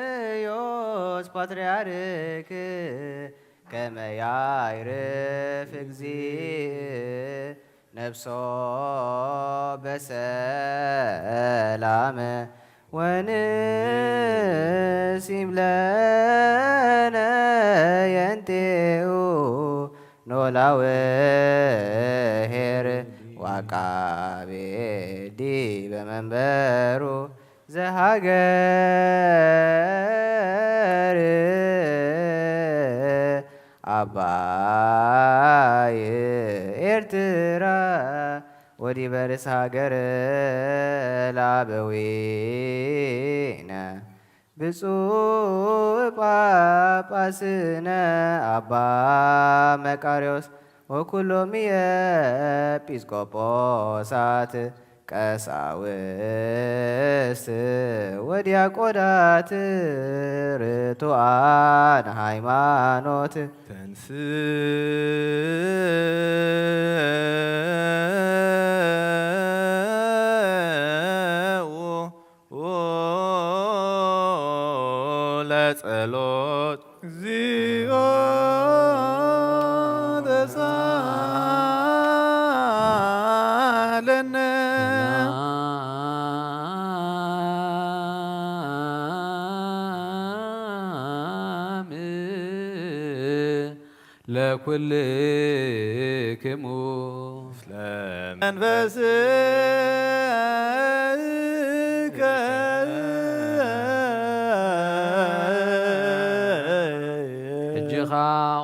እንጦንዮስ ፓትርያርክ ከመ ያዕርፍ እግዚእ ነፍሶ በሰላም ወንሲም ለነ የንቴኡ ኖላውሄር ዋቃቤ በመንበሩ ዘሃገር አባይ ኤርትራ ወዲህ በርስ ሃገር ላበዊነ ብፁዕ ጳጳስነ አባ መቃርዮስ ወኩሎም የኤጲስቆጶሳት ቀሳውስት ወዲያቆናት ርቱዓን ሃይማኖት ለጸሎት እግዚኦ ተሳለነ ለኩልክሙ መንፈስከ እጅኻ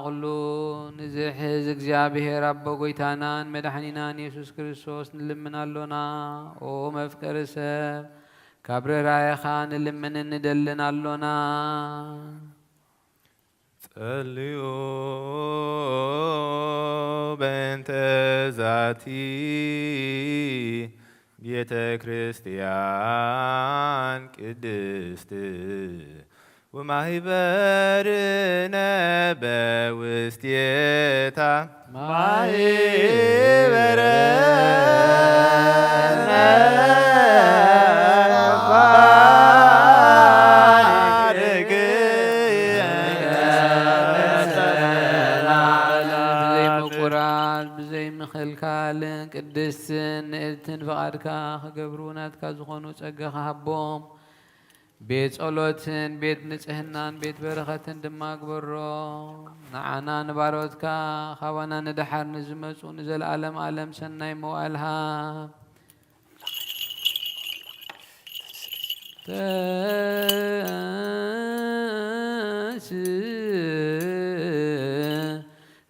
ቁሉ ንዝሕዝ እግዚአብሔር አቦ ጎይታናን መድኃኒናን ኢየሱስ ክርስቶስ ንልምናሎና። ኦ መፍቀሪ ሰብ ካብ ርህራሄኻ ንልምን እንደልናሎና። ጸልዩ በእንተ ዛቲ ቤተ ክርስቲያን ቅድስት ወማህበርነ በውስቴታ ማህበረነ ምኽልካልን ቅድስትን ንእልትን ፍቓድካ ክገብሩ ናትካ ዝኾኑ ጸጋኻ ሃቦም። ቤት ጸሎትን ቤት ንጽህናን ቤት በረኸትን ድማ ግበሮ። ንዓና ንባሮትካኻባና ንድሓር ንዝመፁ ንዘለኣለም ዓለም ሰናይ መዋእልሃ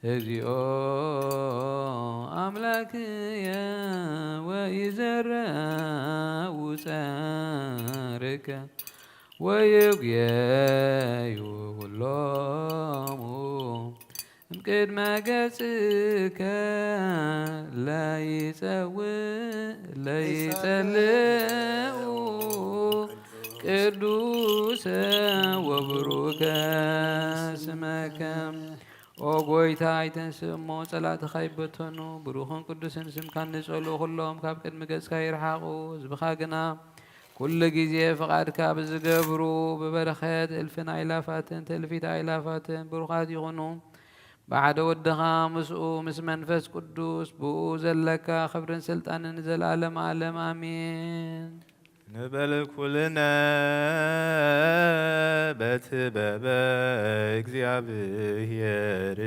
እግዚኦ አምላክየ ወይዘረው ጸርከ ወይጉየዩ ሁሎሙ እምቅድመ ገጽከ ለይጸልኡ ቅዱሰ ወብሩከ ስመከ ኦ ጎይታ ኣይተንስእሞ ጸላእትኻ ይበተኑ ብሩኽን ቅዱስን ስምካ ንጸልኡ ኩሎም ካብ ቅድሚ ገጽካ ይርሓቑ። ህዝብኻ ግና ኩሉ ግዜ ፍቓድካ ብዝገብሩ ብበረኸት እልፍን ኣይላፋትን ትእልፊት ኣይላፋትን ብሩኻት ይኹኑ። ብሓደ ወድኻ ምስኡ ምስ መንፈስ ቅዱስ ብኡ ዘለካ ክብርን ስልጣንን ዘለኣለም ዓለም አሜን። ንበል ኩልነ በትበበ እግዚአብሔር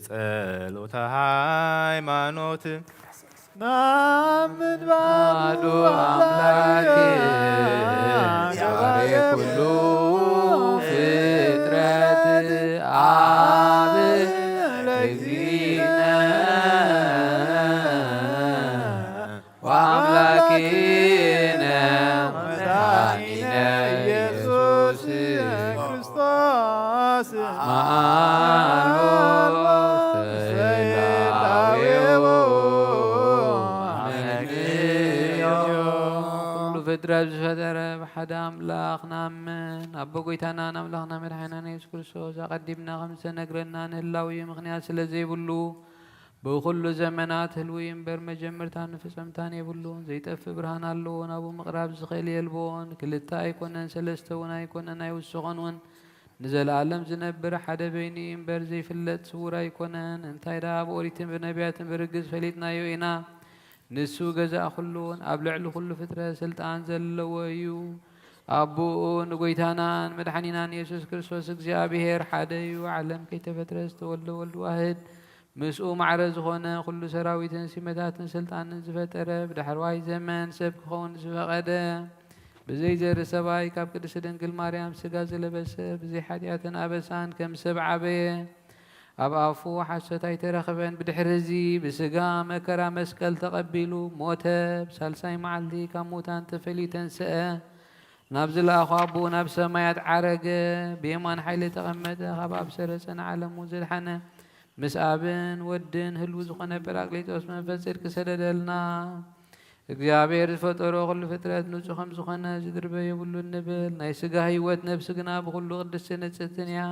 ጸሎተ ሃይማኖት ናምን ባዱ አምላክ ዛሬ ኩሉ ፍጥረት አብ እግዚእነ ወአምላክነ መድኃኒነ ኢየሱስ ክርስቶስ ማአልቦ ፍጥረት ዝፈጠረ ብሓደ ኣምላኽ ናምን ኣቦ ጎይታናን ኣምላኽና መድሓኒና ኢየሱስ ክርስቶስ ኣቐዲምና ከም ዝተነግረና ንህላዊ ምኽንያት ስለ ዘይብሉ ብኩሉ ዘመናት ህልዊ እምበር መጀመርታን ፍጸምታን የብሉን ዘይጠፍእ ብርሃን ኣለዎን ኣብኡ ምቕራብ ዝኽእል የልቦን ክልተ ኣይኮነን ሰለስተ እውን ኣይኮነን ኣይውስኾን እውን ንዘለኣለም ዝነብር ሓደ በይኒ እምበር ዘይፍለጥ ስውር ኣይኮነን። እንታይ ዳ ኣብ ኦሪትን ብነቢያትን ብርግጽ ፈሊጥናዮ ኢና። ንሱ ገዛእ ኩሉን ኣብ ልዕሊ ኩሉ ፍጥረት ስልጣን ዘለዎ እዩ። ኣቦኡ ንጎይታናን መድሓኒናን ኢየሱስ ክርስቶስ እግዚኣብሔር ሓደ እዩ። ዓለም ከይተፈጥረ ዝተወልደ ወልድ ዋህድ مسؤ معرز هنا كل سراويت سمتات سلطان زفترة بدحرواي زمان سبك خون زفقدة بزي زر سباي كاب قدس دنقل مريم سجاز لبس بزي حدياتنا أبسان كم سبعة بيه أبافو حسيتاي ترخبن بدحرزي بسجا مكرا مسكل تقبلو موتب سالساي معلي كموتان تفلي تنسأ نبزل أخو أبو نبس ما يتعرق بيمان حيلي تغمد خباب سرسن على موزل حنا مسابن ودن هلو زخنا براقليتوس منفسر كسددلنا እግዚአብሔር ፈጠሮ ሁሉ ፍጥረት ንጹሕም ዝኾነ ዝድርበ የብሉ እንብል ናይ ስጋ ህይወት ነብሲ ግና ብኩሉ ቅድስቲ ንጽሕትን እያ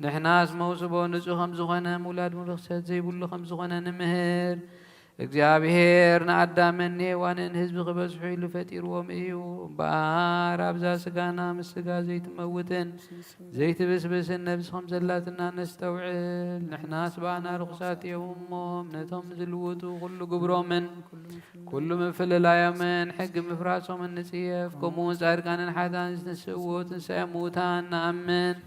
ንሕናስ መውስቦ ንጹሕ ከም ዝኾነ ምውላድ ምርክሰት ዘይብሉ ከም ዝኾነ ንምህር እግዚአብሔር ንኣዳምን ሔዋንን ህዝቢ ክበዝሑ ኢሉ ፈጢርዎም እዩ እምበኣር ኣብዛ ስጋና ምስ ስጋ ዘይትመውትን ዘይትብስብስን ነብሲ ከም ዘላትና ነስተውዕል ንሕናስ በኣና ርኩሳት እዮም እሞ እምነቶም ዝልውጡ ኩሉ ግብሮምን ኩሉ ምፍልላዮምን ሕጊ ምፍራሶምን ንጽየፍ ከምኡውን ጻድቃንን ሓጥኣን ዝትንስእዎ ትንሳኤ ሙታን ንኣምን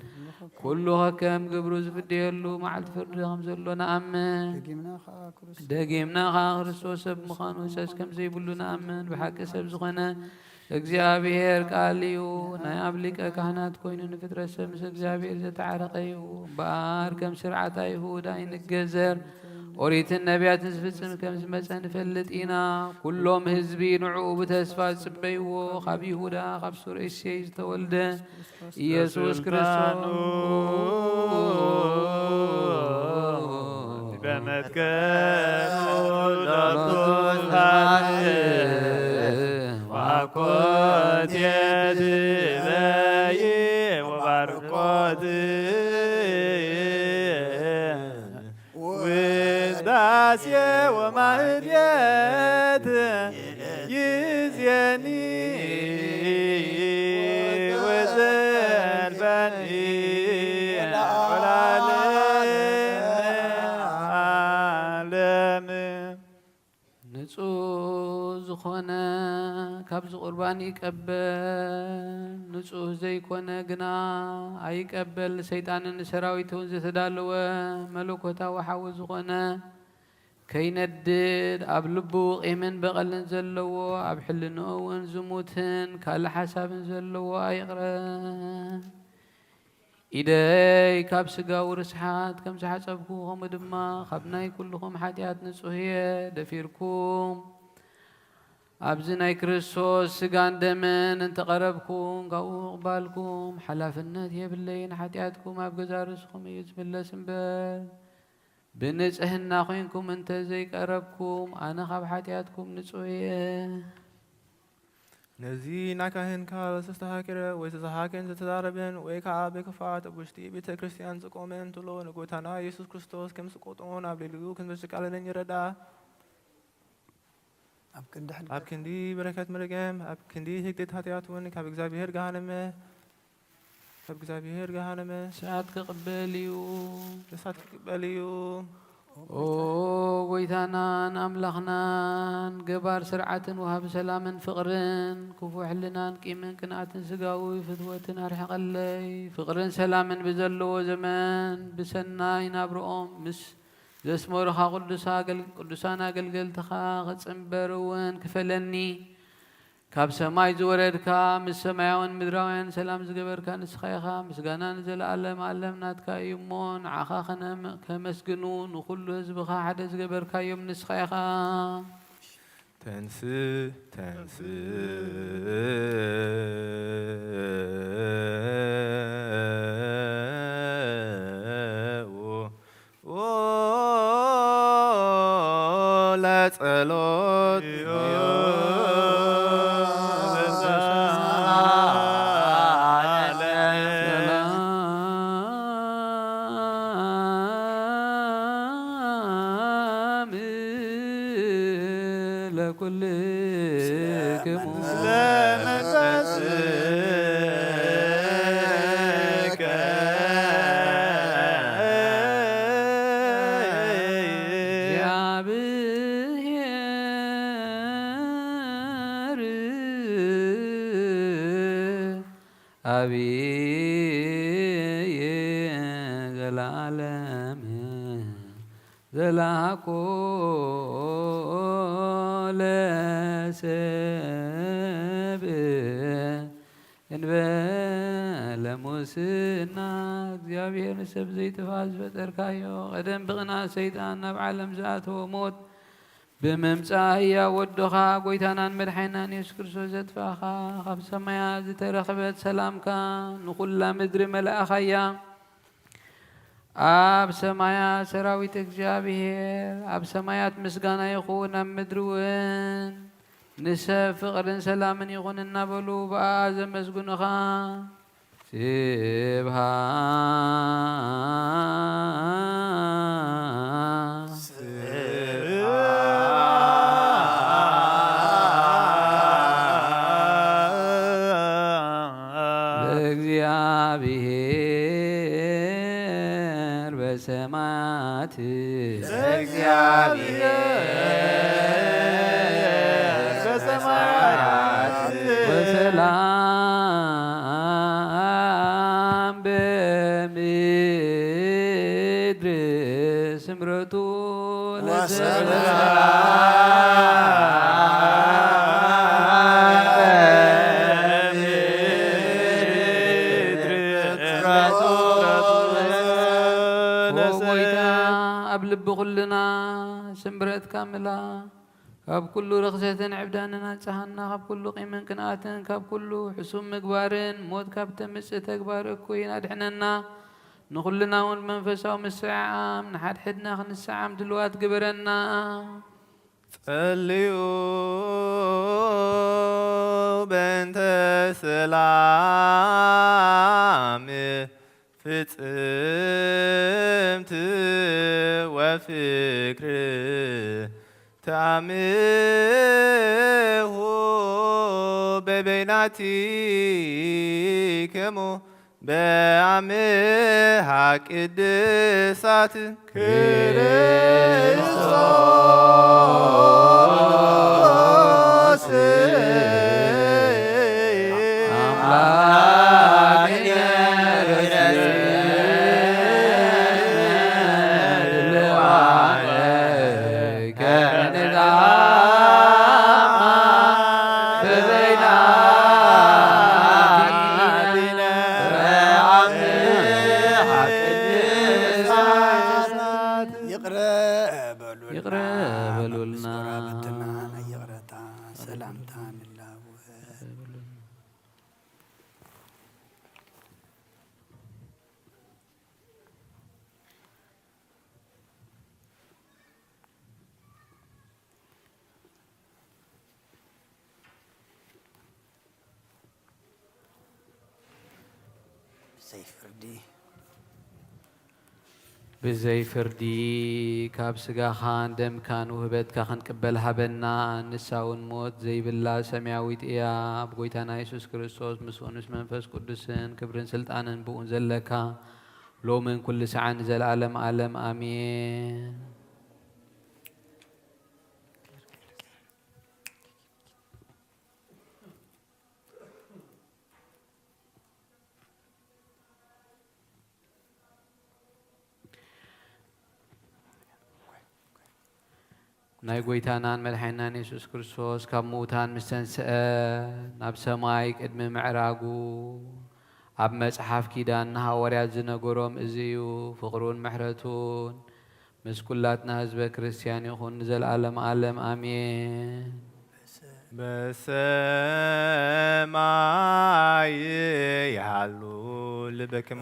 ኩሉ ኸከም ግብሩ ዝፍድየሉ መዓልቲ ፍርዲ ከም ዘሎ ንኣምን ደጊምና ክርስቶስ ሰብ ምዃኑ ሰስ ከም ዘይብሉ ንኣምን ብሓቂ ሰብ ዝኾነ እግዚአብሔር ቃል እዩ ናይ ኣብ ሊቀ ካህናት ኮይኑ ንፍጥረት ሰብ ምስ እግዚአብሔር ዘተዓረቀ እዩ እምበኣር ከም ስርዓት ኣይሁድ ኣይንገዘር ኦሪትን ነቢያትን ዝፍጽም ከም ዝመፀ ንፈልጥ ኢና ኩሎም ህዝቢ ንዕኡ ብተስፋ ዝጽበይዎ ካብ ይሁዳ ካብ ሱር እሴይ ዝተወልደ ኢየሱስ ክርስቶስ በመትከሉ ዶቶታን ዋኮት የድበይ ወባርኮት ውዳሴ ወማህሌት ይዜኒ ወዘልፈኒ ዝኾነ ካብዚ ቁርባን ይቀበል ንጹህ ዘይኮነ ግና ኣይቀበል ሰይጣንን ሰራዊቱን ዝተዳለወ መለኮታዊ ሓዊ ዝኾነ ከይነድድ ኣብ ልቡ ቂምን በቐልን ዘለዎ ኣብ ሕልንኡ እውን ዝሙትን ካልእ ሓሳብን ዘለዎ ኣይቕረብ ኢደይ ካብ ስጋዊ ርስሓት ከም ዝሓፀብኩ ከምኡ ድማ ካብ ናይ ኩልኩም ሓጢኣት ንጹህ እየ ደፊርኩም ኣብዚ ናይ ክርስቶስ ስጋን ደምን እንተቐረብኩም ካብኡ እቕባልኩም ሓላፍነት የብለይን ሓጢኣትኩም ኣብ ገዛ ርስኩም እዩ ዝምለስ እምበር ብንጽህና ኮይንኩም እንተ ዘይቀረብኩም ኣነ ካብ ሓጢኣትኩም ንጹህ እየ ነዚ ናካህንካ ዝተስተሃከረ ወይ ዝተሃከን ዝተዛረበን ወይ ከዓ ብክፋት ኣብ ውሽጢ ቤተ ክርስቲያን ዝቆመን እንትሎ ንጎታና ኢየሱስ ክርስቶስ ከም ዝቆጥዖን ኣብ ልዕሊኡ ከም ዘቃለለን ይረዳ ኣብ ክንዲ በረከት መርገም ኣብ ክንዲ ህግደት ሃጢኣት እውን ካብ እግዚአብሔር ገሃነመ እሳት ክቕበል እዩ ኦ ጎይታናን ኣምላኽናን ገባር ስርዓትን ወሃብ ሰላምን ፍቕርን ክፉእ ሕልናን ቂምን ቅንኣትን ስጋዊ ፍትወትን ኣርሕቐለይ ፍቕርን ሰላምን ብዘለዎ ዘመን ብሰናይ ናብርኦም ምስ ዘስመሩኻ ቅዱሳን ኣገልገልትኻ ክጽንበር እውን ክፈለኒ ካብ ሰማይ ዝወረድካ ምስ ሰማያውን ምድራውያን ሰላም ዝገበርካ ንስኻ ኢኻ ምስጋና ንዘለኣለም ዓለም ናትካ እዩ እሞ ንዓኻ ከመስግኑ ንኩሉ ህዝብኻ ሓደ ዝገበርካዮም ንስኻ ኢኻ ለጸሎት አብየ ዘላለም ዘላኮ ለሰብእ እንበለ ሙስና እግዚአብሔር ንሰብ ዘይጥፋ ዝፈጠርካዮ ቀደም ብቕናት ሰይጣን ናብ ዓለም ዝኣተወ ሞት ብምምጻእ ሕያው ወዶኻ ጐይታናን መድሓኒናን ኢየሱስ ክርስቶስ ዘጥፋእኻ ካብ ሰማያት ዝተረኸበት ሰላምካ ንኹላ ምድሪ መላእኻያ ኣብ ሰማያት ሰራዊት እግዚአብሔር ኣብ ሰማያት ምስጋና ይኹን ኣብ ምድሪ እውን ንሰብ ፍቕርን ሰላምን ይኹን እናበሉ ብኣ ዘመስግኑኻ ለእግዚአብሔር በሰማያት ወሰላም በምድር ስምረቱ ጐይታ ኣብ ልቢ ኹልና ስምረትካ ምላ ካብ ኩሉ ርኽሰትን ዕብዳንን ኣንጻሃና ካብ ኩሉ ቂምን ቅንኣትን ካብ ኩሉ ሕሱም ምግባርን ሞት ካብ ተምጽእ ተግባር እኩይን ኣድሕነና ንኹልና እውን መንፈሳዊ ምስዓም ንሓድሕድና ክንሰዓም ድልዋት ግበረና ጸልዩ በእንተ ሰላም ፍጽምት ወፍቅር ተአምሁ በበይናቲክሙ በአምሃ ቅድሳት ክርስቶስ ብዘይ ፍርዲ ካብ ስጋኻን ደምካን ውህበትካ ክንቅበል ሃበና ንሳውን ሞት ዘይብላ ሰማያዊት እያ ኣብ ጐይታና ኢየሱስ ክርስቶስ ምስኡ ምስ መንፈስ ቅዱስን ክብርን ስልጣንን ብኡን ዘለካ ሎምን ኩሉ ሰዓን ዘለዓለም ዓለም ኣሜን። ናይ ጐይታናን መድሓኒናን ኢየሱስ ክርስቶስ ካብ ምውታን ምስ ተንስአ ናብ ሰማይ ቅድሚ ምዕራጉ ኣብ መጽሓፍ ኪዳን ንሃዋርያት ዝነገሮም እዚ እዩ። ፍቕሩን ምሕረቱን ምስ ኩላትና ህዝበ ክርስቲያን ይኹን ንዘለዓለም ዓለም ኣሜን። በሰማይ ያሉ ልበክሙ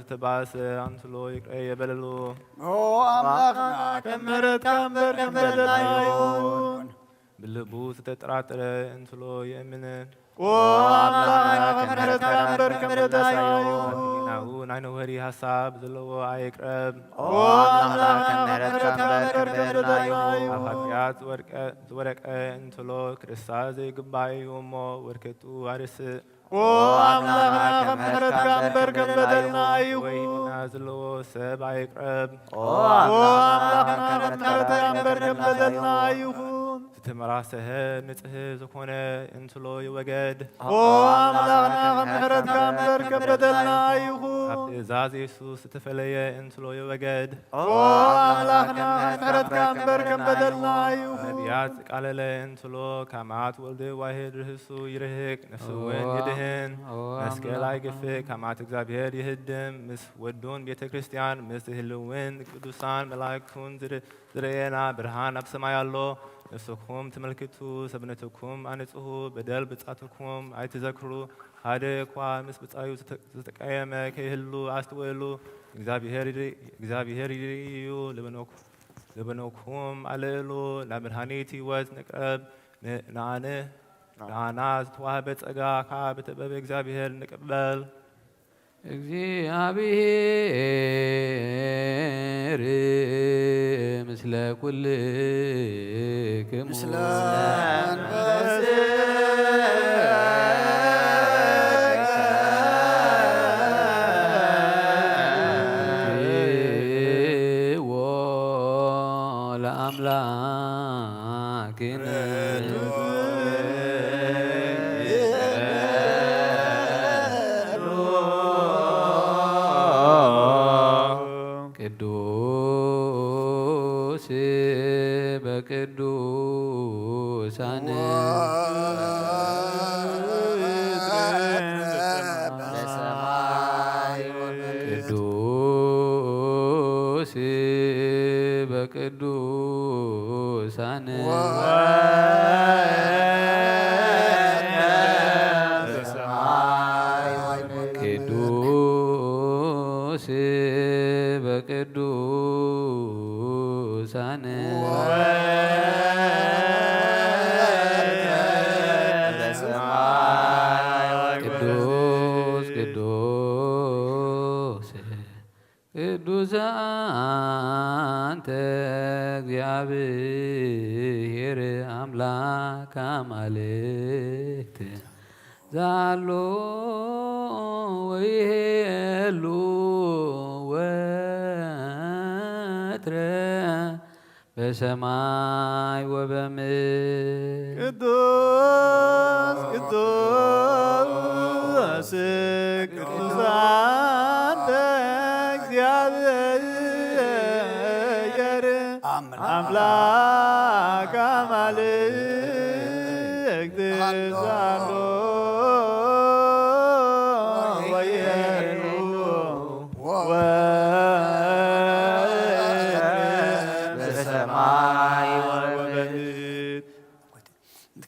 ተባሰ አንትሎ ይቅረ የበለሉ አምላክና ከመረት ካምበር ከበደላዩ ብልቡ ተጠራጠረ እንትሎ የእምነ ናይነ ወሪ ሃሳብ ዘለዎ ኣይቅረብ ኣብ ሃጥያት ዝወደቀ እንተሎ ክርስሳር ዘይግባእ እዩ እሞ ወርከቱ ኣርስእ ወይና ዘለዎ ሰብ ኣይቅረብ ዝተመራሰሀ ንጽህ ዝኾነ እንተሎ ይወገድ ኣብ ትእዛዝ ኢየሱስ ዝተፈለየ እንተሎ ይወገድ ነቢያት ዝቃለለ እንተሎ ካማት ወልዲ ዋህድ ርህሱ ይርህቅ ነፍሱ እውን ይድህን መስቀል ኣይግፍእ ካማት እግዚአብሔር ይህድም ምስ ወዱን ቤተ ክርስቲያን ምስ ህልውን ቅዱሳን መላእክቱን ዝረአየና ብርሃን ኣብ ሰማይ ኣሎ ነፍስኩም ትመልክቱ ሰብነትኩም አንጽሁ በደል ብጻትኩም አይትዘክሩ ሓደ እኳ ምስ ብጻዩ ዝተቀየመ ከይህሉ አስተውሉ እግዚአብሔር ይዩ ልበኖኩም አልዕሉ ለመድኃኒት ሕይወት ንቅረብ ንአና ዝተዋህበ ጸጋ ካብ በጥበብ እግዚአብሔር ንቅበል እግዚአብሔር ምስለ ኩልክሙ ምስለ ለአምላክነ ቅዱስ በቅዱሳን ቅዱስ በቅዱሳን ቅዱስ በቅዱሳን ቅዱስ ቅዱስ ቅዱስ አንተ እግዚአብሔር አምላክ አማልክት ዛሎ ወይሄሉ ወትረ በሰማይ ወበምድር ቅዱስ ቅዱስ ቅዱስ አንተ እግዚአብሔር አምላክ አማልክት ዛሎ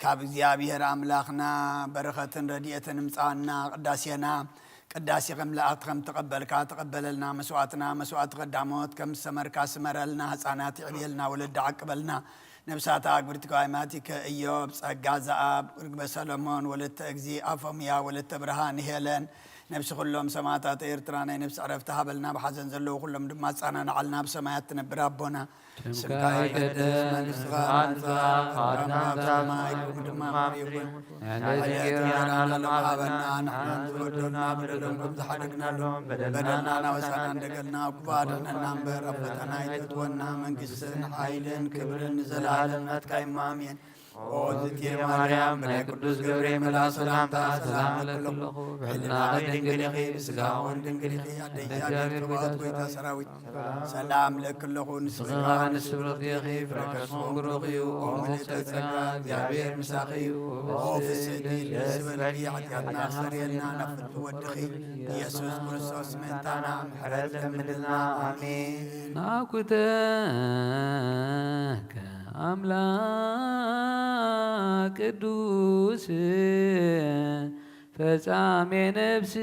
ካብ እግዚአብሔር አምላክና በረኸትን ረድኤትን ምጻና ቅዳሴና ቅዳሴ ከም ለአት ከም ተቀበልካ ተቀበለልና መስዋዕትና መስዋዕት ቀዳሞት ከም ሰመርካ ስመረልና ህፃናት ይዕብየልና ወለድ ዓቅበልና ነብሳታ አግብርት ቃይማቲከ ኢዮብ ጸጋ ዘአብ ርግበ ሰሎሞን ወለተ እግዚ አፎምያ ወለተ ብርሃን ሄለን ነብስ ኩሎም ሰማዕታት ኤርትራ ናይ ነብስ ዕረፍቲ ሃበልና ብሓዘን ዘለዉ ኩሎም ድማ ጻናናዓልና ብሰማያት ትነብር ኣቦና ስምካ ይቀደስ መንግስትኻ ትምጻእ ሰማይ ድማ ይኩን ሃበና ንሕና ዝወደና በደሎም ከም ዝሓደግናሎም በደልና ናወሳና እንደገልና ኩባድነና እምበር ኣብ ፈተና ይተትወና መንግስትን ሓይልን ክብርን ንዘለዓለም ናትካ ይማሜን ኦ ዝትየ ማርያም ብናይ ቅዱስ ገብርኤል መልአክ ሰላምታ ሰላም ለክለኹ ብሕልናኸ ድንግል ኢኺ ብስጋኹን ድንግል ኢኺ ኣደይግዚአብሔር ተባዖት ጐይታ ሰራዊት ሰላም ለክለኹ ንስኻ ንስብርኽቲ ኢኺ ፍረከስኹም ብሩኽ እዩ ኦ ምልዕተ ጸጋ እግዚአብሔር ምሳኺ እዩ ኦ ፍስእቲ ዝበልኪ ሓጢኣትና ሰሪየልና ናፍቱ ወድኺ ኢየሱስ ክርስቶስ ምእንታና ምሕረት ለምንልና ኣሜን ናኩተከ አምላክ ቅዱስ ፈጻሜ ነፍስነ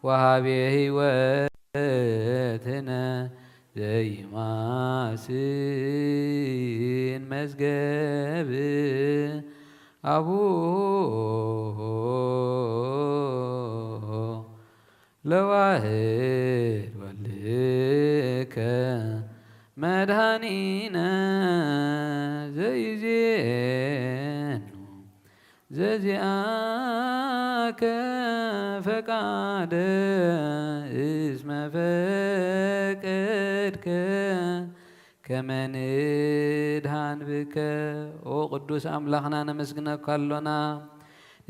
ወሃቤ ሕይወትነ ዘይማስን መዝገብ አቡሁ ለዋህድ ወልከ መድኃኒነ ዘይዜኑ ዘዚአከ ፈቃደ እስመ ፈቀድከ ከመ ንድኃን ብከ ኦ ቅዱስ አምላኽና ነመስግነካ አሎና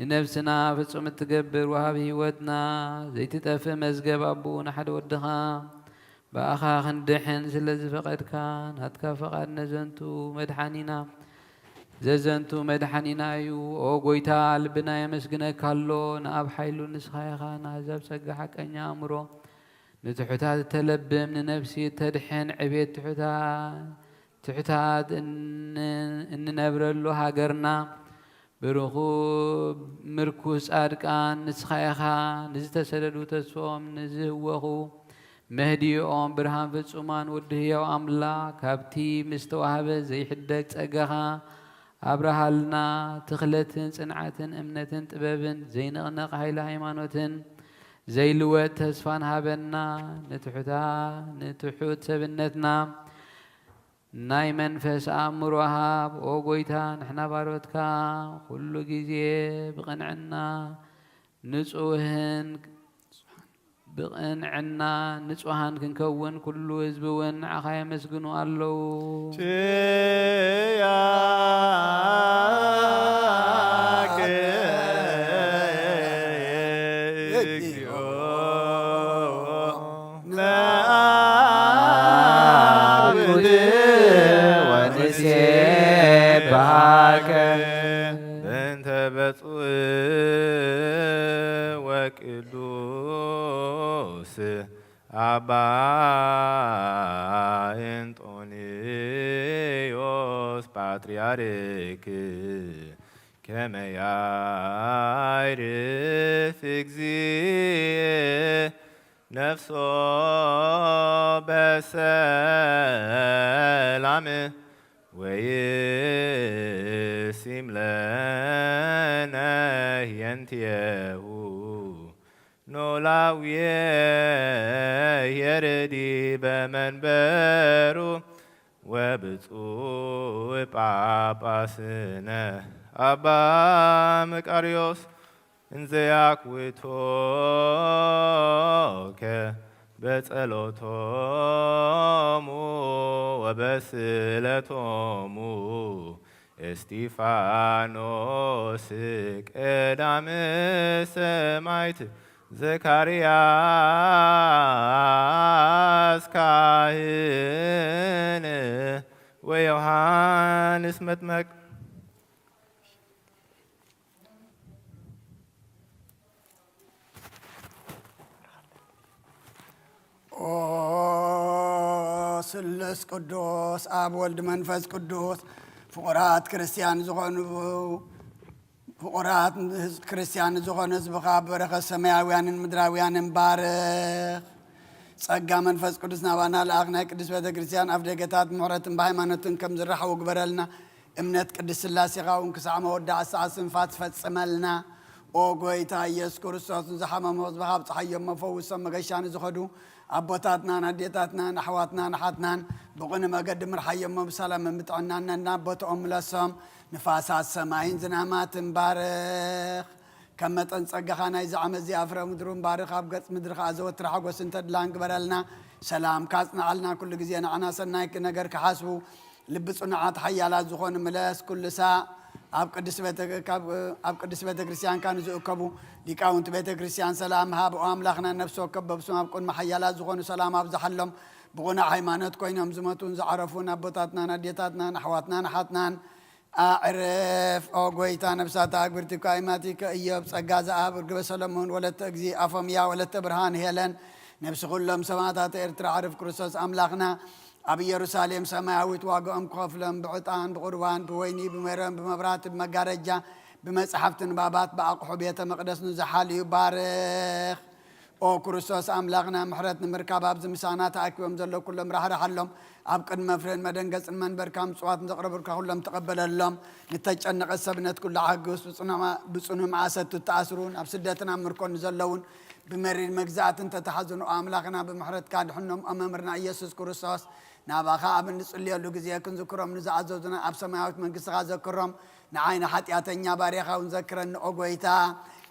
ንነፍስና ፍጹም እትገብር ወሃብ ህይወትና ዘይትጠፍእ መዝገብ አቡኡ ንሓደ ወድኻ በኣኻ ክንድሕን ስለ ዝፈቐድካ ናትካ ፈቓድ ነዘንቱ መድሓኒና ዘዘንቱ መድሓኒና እዩ ኦ ጎይታ ልብና የመስግነካ ኣሎ ንኣብ ሓይሉ ንስኻ ኢኻ ንኣሕዛብ ፀጋ ሓቀኛ ኣእምሮ ንትሑታት እተለብም ንነፍሲ እተድሕን ዕቤት ትሑታት እንነብረሉ ሃገርና ብርኹብ ምርኩስ ጻድቃን ንስኻ ኢኻ ንዝተሰደዱ ተስፎም ንዝህወኹ መህዲኦም ብርሃን ፍጹማን ወዲ ህያው ኣምላክ ካብቲ ምስ ተዋህበ ዘይሕደግ ጸጋኻ ኣብርሃልና ትኽለትን ጽንዓትን እምነትን ጥበብን ዘይንቕነቕ ሃይለ ሃይማኖትን ዘይልወጥ ተስፋን ሃበና ንትሑት ሰብነትና ናይ መንፈስ ኣእምሮ ሃብ ኦ ጎይታ ንሕና ባሮትካ ኩሉ ጊዜ ብቕንዕና ንጹሃን ክንከውን ኩሉ ህዝቢ እውን ንዓኻ የመስግኑ ኣለዉ በእንተ በጽእ ወቅዱስ አባ እንጦንዮስ ፓትርያርክ ከመ ያዕርፍ እግዚእ ነፍሶ በሰላም ወይሲም ለነ የንትየሁ ኖላውየ የርዲ በመንበሩ ወብፁዕ ጳጳስነ አባ መቃርዮስ እንዘ ያክውቶከ በጸሎቶሙ ወበስለቶሙ እስጢፋኖስ ቀዳም ሰማዕት ዘካርያስ ካህን ወዮሐንስ መጥመቅ ስሉስ ቅዱስ አብ ወልድ መንፈስ ቅዱስ ፍቁራት ክርስቲያን ዝኾኑ ህዝብኻ በረኸት ሰማያውያንን ምድራውያንን ባርኽ ጸጋ መንፈስ ቅዱስ ናባና ለኣኽ ናይ ቅዱስ ቤተ ክርስቲያን ኣፍ ደገታት ምሕረትን ብሃይማኖትን ከም ዝረሓቡ ግበረልና እምነት ቅዱስ ስላሴኻ እውን ክሳዕ መወዳእታ ሰዓት ስንፋት ትፈጽመልና ኦ ጎይታ ኢየሱስ ክርስቶስ ዝሓመሙ ህዝብኻ ብፀሓዮም መፈውሶም መገሻን ዝኸዱ ኣቦታትናን ኣዴታትናን ኣሕዋትናን ኣሓትናን ብቕኑ መገዲ ምርሓዮሞም ብሰላም ምጥዕናና እናቦቶኦም ምለሶም ንፋሳት ሰማይን ዝናማትን ባርኽ ከም መጠን ጸጋኻ ናይ ዝዓመት እዚኣ ፍረ ምድሩን ባርኽ ኣብ ገጽ ምድሪ ከዓ ዘወትር ሓጐስን ተድላን ግበረልና ሰላም ካጽንዓልና ኩሉ ግዜ ንዓና ሰናይ ነገር ክሓስቡ ልቢ ጽኑዓት ሓያላት ዝኾኑ ምለስ ኩሉ ሳዕ ኣብ ቅዱስ ቤተ ክርስቲያን ካን ዝእከቡ ሊቃውንቲ ቤተ ክርስቲያን ሰላም ሃብ ኣምላኽና ነፍሲ ወከፍ በብስም ኣብ ቅድሚ ሓያላት ዝኾኑ ሰላም ኣብዝሓሎም ብቑኑዕ ሃይማኖት ኮይኖም ዝመቱን ዝዓረፉን ኣቦታትናን ኣዴታትናን ኣሕዋትናን ኣሓትናን ኣዕርፍ ኦ ጎይታ ነብሳት ኣግብርቲካ ኢማቲከ ኢዮብ ጸጋ ዝኣብ ርግበ ሰሎሞን ወለተ እግዚ ኣፎምያ ወለተ ብርሃን ሄለን ነብሲ ኩሎም ሰማዕታት ኤርትራ ዓርፍ ክርስቶስ ኣምላኽና ኣብ ኢየሩሳሌም ሰማያዊት ዋግኦም ክኸፍሎም ብዕጣን ብቁርባን ብወይኒ ብመረም ብመብራት ብመጋረጃ ብመጽሓፍቲ ንባባት ብኣቕሑ ቤተ መቕደስ ንዝሓልዩ ባርኽ او كريستوس املاقنا محرت نمركاب ابز مسانات اكبم زلو كلهم راح لهم ابقد مفرن مدنقص المنبر كام صوات نقرب كلهم تقبل لهم نتجنق السبنت كل عقوس بصنو معاسات تاسرون اب سدتنا مركون زلون بمرير مجزات انت تحزنوا املاقنا بمحرت كان حنم امامرنا يسوع كريستوس نابخا ابن نصلي له غزي كن ذكرهم نزعزونا اب سماوات منقص ذكرهم نعين حطياتኛ ባሪያውን ዘክረን ኦጎይታ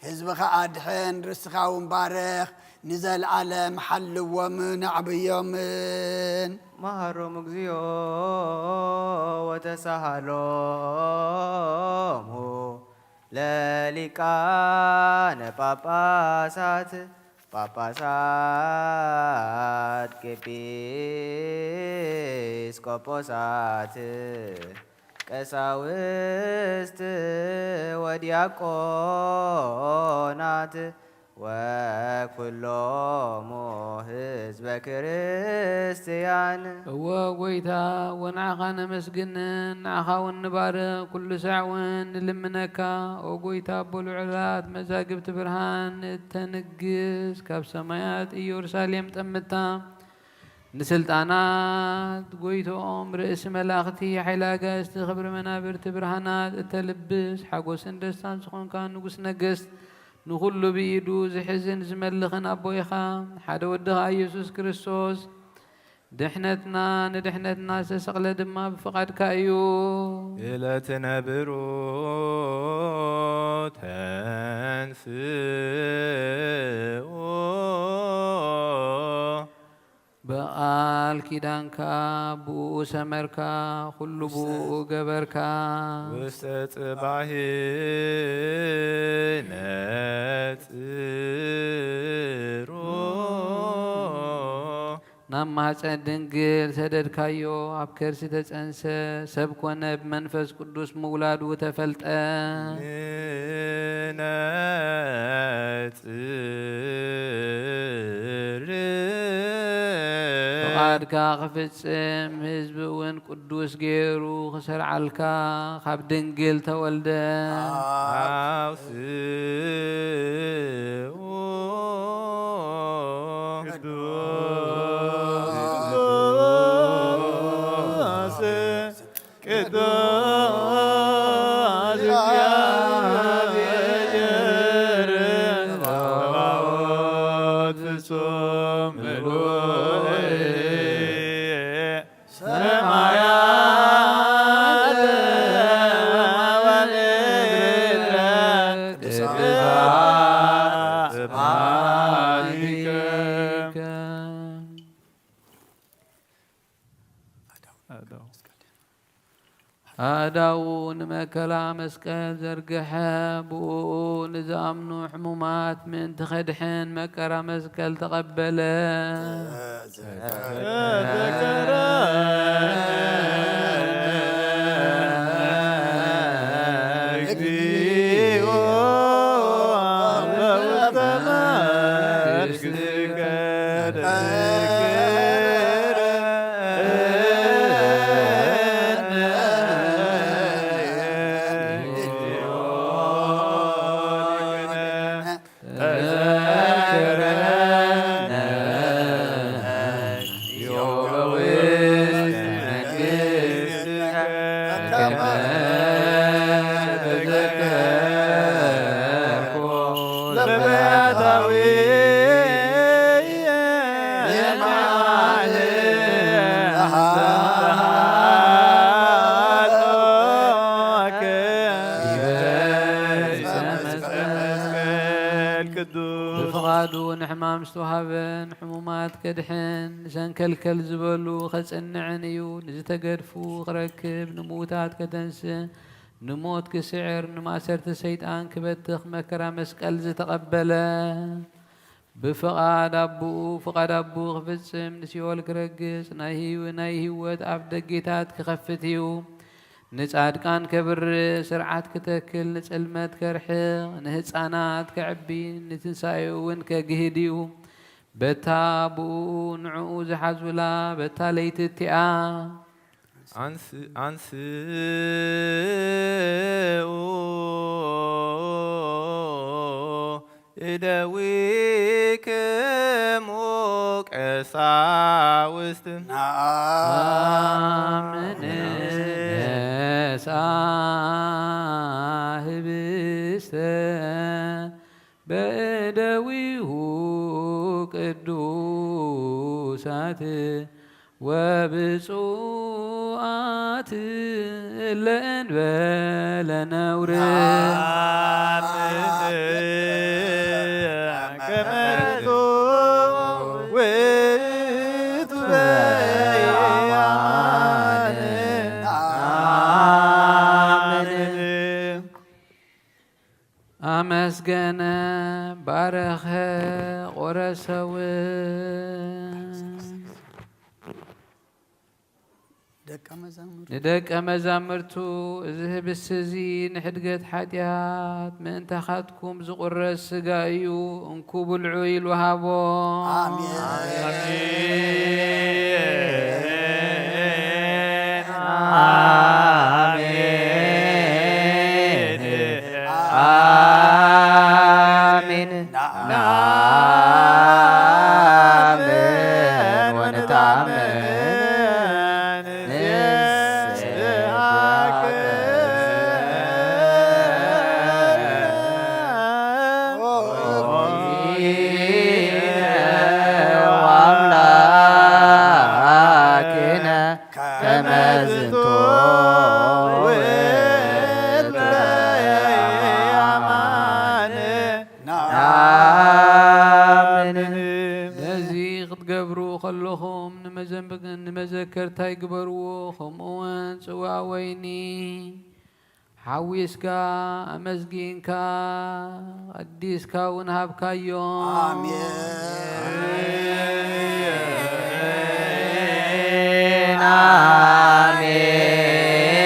ህዝብኻ አድሕን ርስኻውን ባረኽ ንዘል ዓለም ሓልዎም ናዕብዮምን መሃሮም እግዚኦ ወተሳሃሎሙ ለሊቃነ ጳጳሳት ኤጲስቆጶሳት ቀሳውስት ወዲያቆናት ወኩሎሙ ህዝበ ክርስቲያን ወጎይታ ወንዓኻ ነመስግንን ንዓኻ ውን ንባርኽ ኩሉ ሰዕ ውን ንልምነካ ወጎይታ በልዑላት መዛግብቲ ብርሃን እተንግስ ካብ ሰማያት ኢየሩሳሌም ጠምታ ንስልጣናት ጎይቶኦም ርእሲ መላእኽቲ ሓይሊ ኣጋእዝቲ ክብሪ መናብርቲ ብርሃናት እተልብስ ሓጎስን ደስታን ዝኾንካ ንጉስ ነገስት ንኹሉ ብኢዱ ዝሕዝን ዝመልኽን ኣቦይኻ ሓደ ወድኻ ኢየሱስ ክርስቶስ ድሕነትና ንድሕነትና ዝተሰቕለ ድማ ብፍቓድካ እዩ ኢለትነብሩ ተንስኡ በቃል ኪዳንካ ብኡ ሰመርካ ኩሉ ብኡ ገበርካ ውስተ ጽባሕ ነጽሩ ናብ ማኅፀን ድንግል ሰደድካዮ ኣብ ከርሲ ተጸንሰ ሰብ ኮነ ብመንፈስ ቅዱስ ምውላዱ ተፈልጠ ንነጽር ፍቓድካ ክፍጽም ህዝቢ እውን ቅዱስ ገይሩ ክሰርዓልካ ካብ ድንግል ተወልደ አውስኡ ኣዳው ንመከላ መስቀል ዘርግሐ ብኡ ንዝኣምኑ ሕሙማት ምእንቲ ኸድሕን መከራ መስቀል ተቐበለ ብፍቓዱ ንሕማም ዝተዋሃበን ሕሙማት ከድሕን ንሰንከልከል ዝበሉ ኸጸንዕን እዩ ንዝተገድፉ ክረክብ ንሙዉታት ከተንስእ ንሞት ክስዕር ንማእሰርቲ ሰይጣን ክበትኽ መከራ መስቀል ዝተቐበለ ብፍቓድ ኣቡኡ ክፍጽም ንሲኦል ክረግጽ ናይ ህይወት ኣብ ደጌታት ክኸፍት እዩ ንጻድቃን ከብር ስርዓት ክተክል ንጽልመት ከርሕቕ ንህፃናት ከዕቢ ንትንሳኤኡ እውን ከግህድ እዩ በታ ብኡ ንዕኡ ዝሓዙላ በታ ለይቲ እቲኣ አንስኡ እደዊክሙ ቀሳውስት አምን ሳህብስተ በእደዊሁ ቅዱሳት ወብፁዓት ለእንበለ ነውር ከመቶ ውእቱ በየማን አሜን። አመስገነ ባረኸ ቆረሰው ንደቀ መዛሙርቱ እዚ ህብስቲ እዚ ንሕድገት ሓጢኣት ምእንታኻትኩም ዝቁረስ ስጋ እዩ እንኩ ብልዑ ኢሉ ሃቦ አሜን ናአምን ወንታምን ንመዘከርታ ይግበርዎ ከምኡውን ጽዋ ወይኒ ሓዊስካ ኣመስጊንካ ቀዲስካ እውን ሃብካዮም አሜን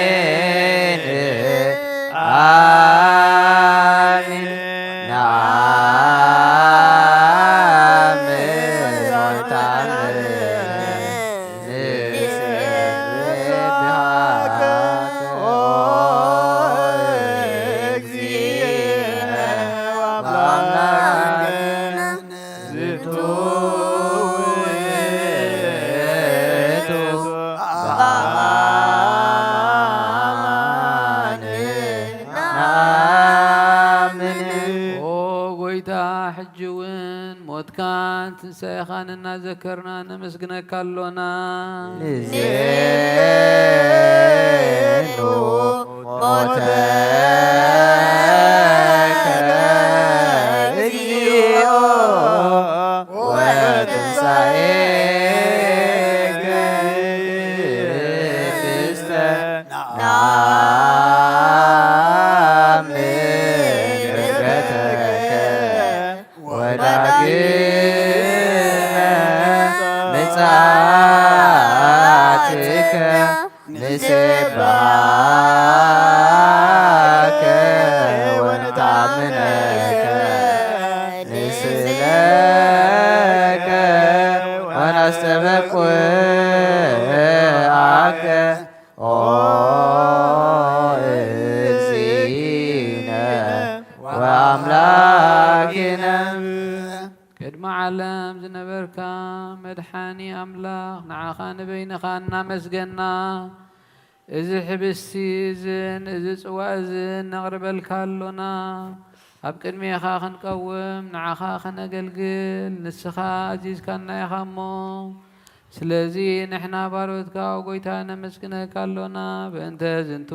አሜን አሜን ናአምን ወንታምን ሞትካን ትንሣኤኻን እናዘከርና ነመስግነካ ኣሎና ንዜኑ ሞተከ እግዚኦ ወትንሣኤከ ቅድስተ ናአምን ዕርገተከ ወዳግመ ምጽአትከ ንሴብሐከ ወንታምነከ ንስእለከ ወናስተበቁዐከ ኦ እግዚእነ ወአምላኪነ ቅድሚ ዓለም ዝነበርካ መድሓኒ ኣምላኽ ንዓኻ ንበይንኻ እናመስገና እዚ ሕብስቲ እዝን እዚ ጽዋ እዝን ነቕርበልካ ኣሎና ኣብ ቅድሜኻ ክንቀውም ንዓኻ ክነገልግል ንስኻ ኣዚዝካና ኢኻ እሞ ስለዚ ንሕና ባሮትካ ጎይታ ነመስግነካ ኣሎና በእንተ ዝንቱ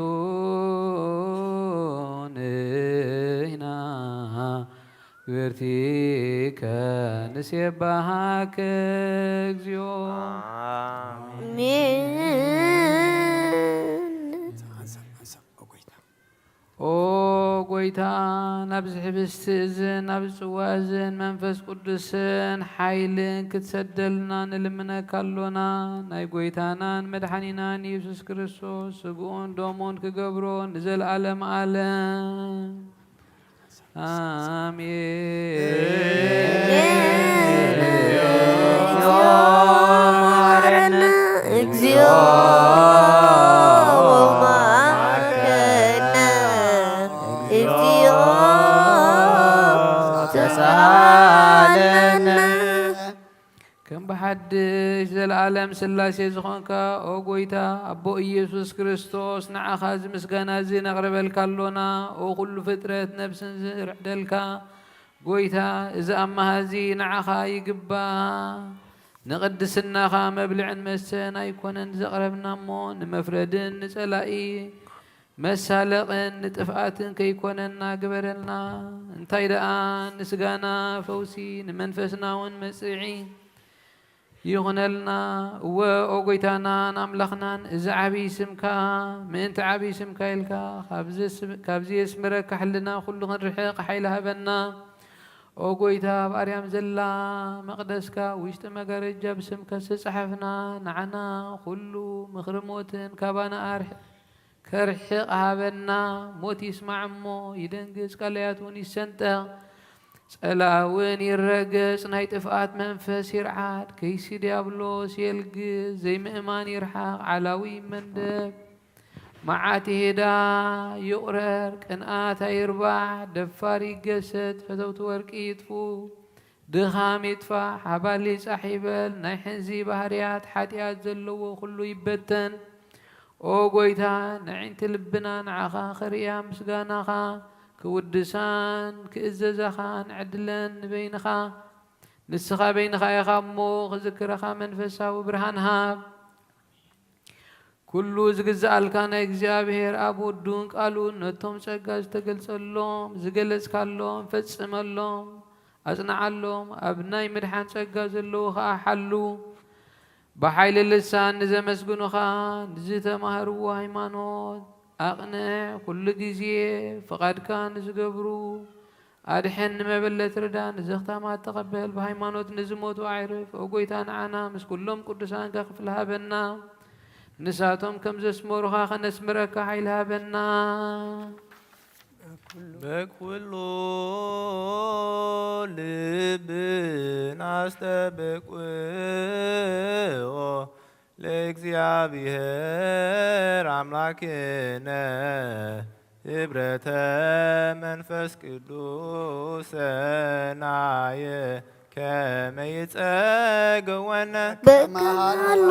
ንሕና ግብርቲከ ንሴብሐከ እግዚኦ ኦ ጎይታ ናብዚ ሕብስቲ እዝን ናብ ጽዋ እዝን መንፈስ ቅዱስን ሓይልን ክትሰደልና ንልምነካ ኣሎና ናይ ጎይታናን መድሓኒናን ኢየሱስ ክርስቶስ ስግኡን ደሙን ክገብሮ ንዘለኣለም ዓለም ማረነ እግዚኦ ማረነ እግዚኦ ተሳለነ كم بحدش زلعالم سلاسي زخونكا او قويتا ابو إيسوس كريستوس نعخاز مسقانا زي نغرب الكالونا او كل فترة نفس زرع دلكا قويتا إذا أما هزي نعخا يقبا نقدس الناخا مبلعن مسنا يكونن زقربنا مو نمفردن نسألائي مسالقن نتفقاتن كيكونن ناقبرلنا انتاي دقان نسقانا فوسي نمنفسنا ونمسعين يغنلنا وأوقيتنا نملخنا إذا عبي سمكا من تعبي سمكا يلكا كابزي اسمرك حلنا كلنا الرحيق حيلها بنا أوقيتا بأريام زلا مقدسكا ويشتما قرجة بسمكا سسحفنا نعنا كلو مخرموتن كابانا كرحيق هابنا موت يسمع مو يدنقز كالياتون يسنتا سألاوين يرقص نايت افقات منفس يرعاد كيسي ديابلوس يلقز زي مئمان يرحق علاوي مندب معاتي هدا يقرر كنآتا يربع دفاري قسد فتوت ورق يطفو دخام يدفع حبالي صاحبل نايحنزي بهريات حاتيات زلو كله يبتن او قويتا نعين تلبنا نعخا خريا مسقاناخا كودسان كإزازخان عدلن بينخا نسخا بينخا يخامو خذكرخا منفسا وبرهانها كلو زقزال كان اكزابير ابو الدون قالوا نتهم سقاز تقلصلهم زقلص كالهم فصملهم اصنعلهم ابناي مدحان سقاز اللوخا حلو بحيل اللسان نزمسقنوخا نزيتا مهروا هيمانوت أقنع كل جزية فقد كان زجبرو أدحن ما بلت ردان زختها ما تقبل بهيمانوت نزموت وعرف وقويتان عنا مس كلهم قدسان كخف لها بنا نساتهم كم زسمورها خنس مركا حيلها بنا بكل لبن أستبقوا ለእግዚአብሔር አምላክነ ህብረተ መንፈስ ቅዱስ ናየ ከመ ይጸገወነ በቃሉ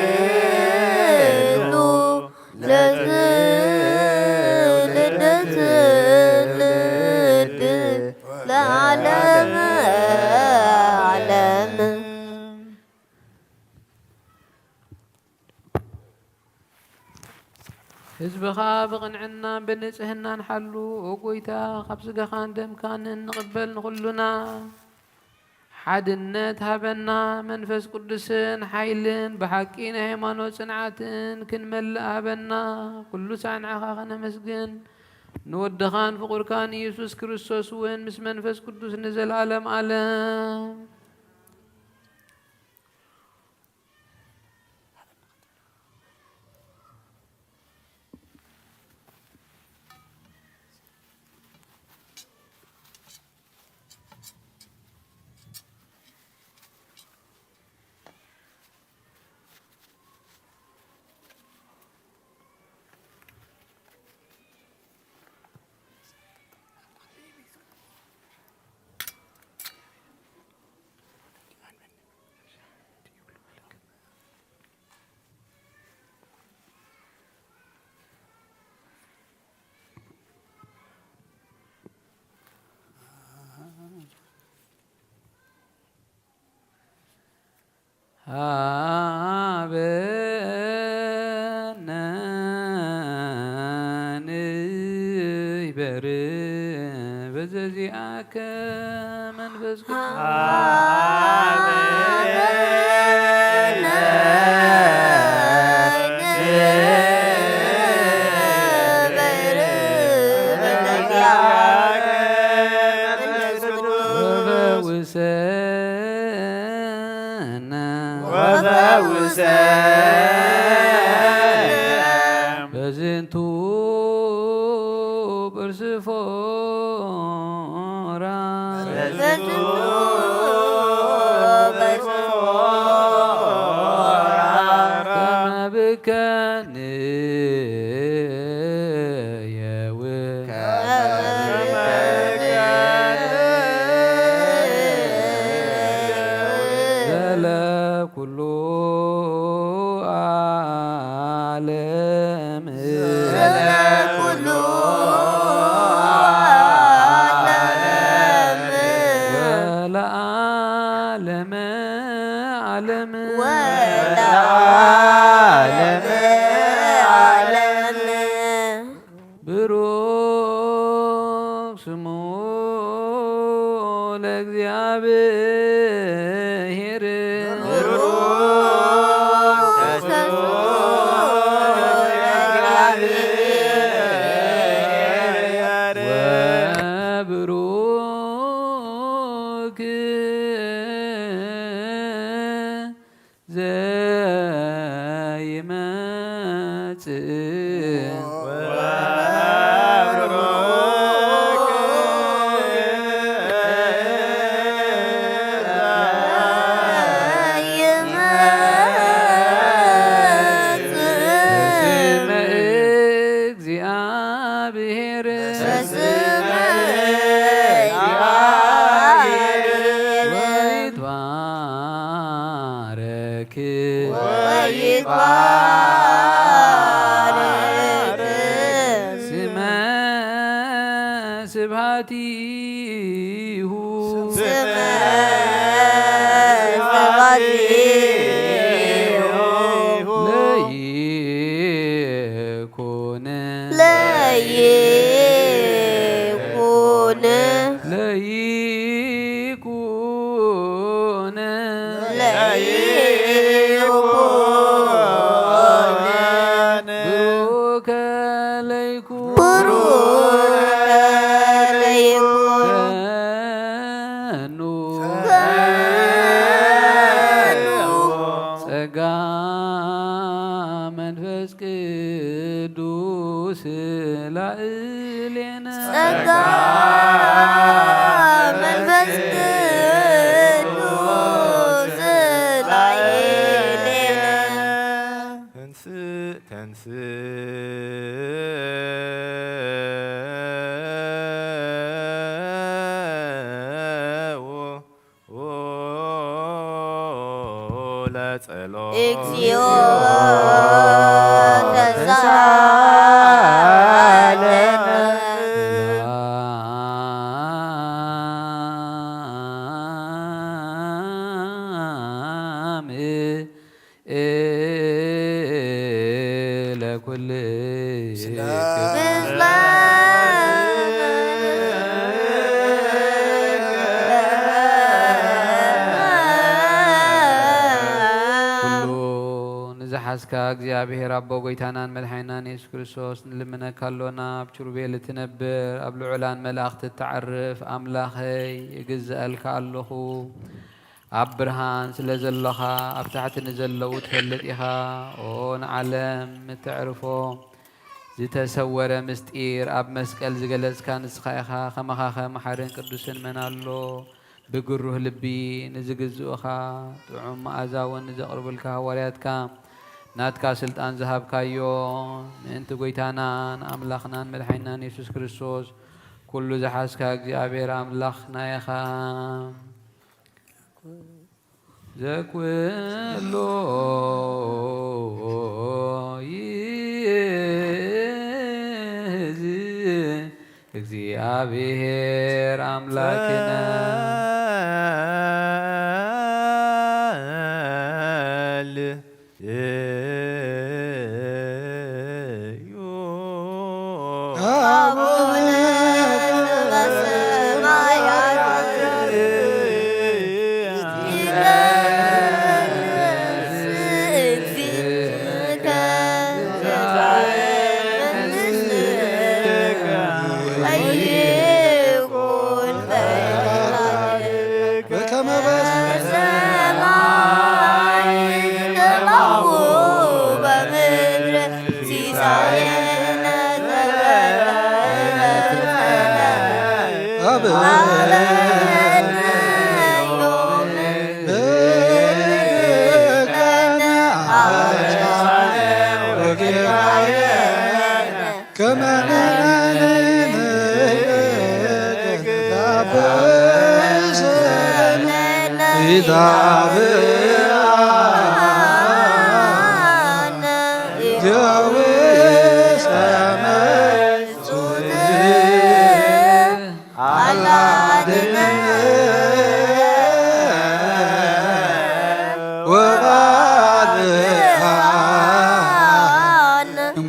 ለወይሉ ለትውልድ ለዓለም حزبخا بقنعنا بنصحنا نحلو وقويتا خبزقا خان دم كان نقبل كلنا حدنت هبنا منفس قدسن حيلن بحقين هيمانو صنعاتن كنمل هبنا كل سانعها خنا مسجن نودخان فقر كان يسوع كريستوس وين مس منفس قدس نزل عالم عالم ይበር በዘዚአከ መንፈስ በዝንቱ በርስፎራ ከመ ብከንየ ብሩክ ስሙ ለእግዚአብሔር ወብሩክ ዘይመጽእ በስመ እግዚአብሔር ወይትባረክ ስመ ስብሐቲሁ ለይኩን ለይኩን ብሩከ ለይኩን ከኑ ጸጋ መንፈስ ቅዱስ ላዕሌነ እግዚኦ ሰላም ንዝሓዝካ እግዚአብሔር አቦ ጎይታናን መድሓኒናን ኢየሱስ ክርስቶስ ንልምነካ ኣሎና ኣብ ኪሩቤል እትነብር ኣብ ልዑላን መላእኽቲ እትዓርፍ ኣምላኸይ እግዝአልካ ኣለኹ ኣብ ብርሃን ስለ ዘለኻ ኣብ ታሕቲ ንዘለዉ ትፈልጥ ኢኻ ኦ ንዓለም እትዕርፎ ዝተሰወረ ምስጢር ኣብ መስቀል ዝገለጽካ ንስኻ ኢኻ ኸመኻ መሓርን ቅዱስን መን ኣሎ ብግሩህ ልቢ ንዝግዝኡኻ ጥዑም መዓዛ እውን ንዘቕርቡልካ ሃዋርያትካ ናትካ ስልጣን ዝሃብካዮ ምእንቲ ጎይታናን ኣምላኽናን መድሓኒናን ኢየሱስ ክርስቶስ ኩሉ ዝሓዝካ እግዚአብሔር ኣምላኽና ኢኻ ዘኩሎ ይእዝ እግዚአብሔር አምላክነ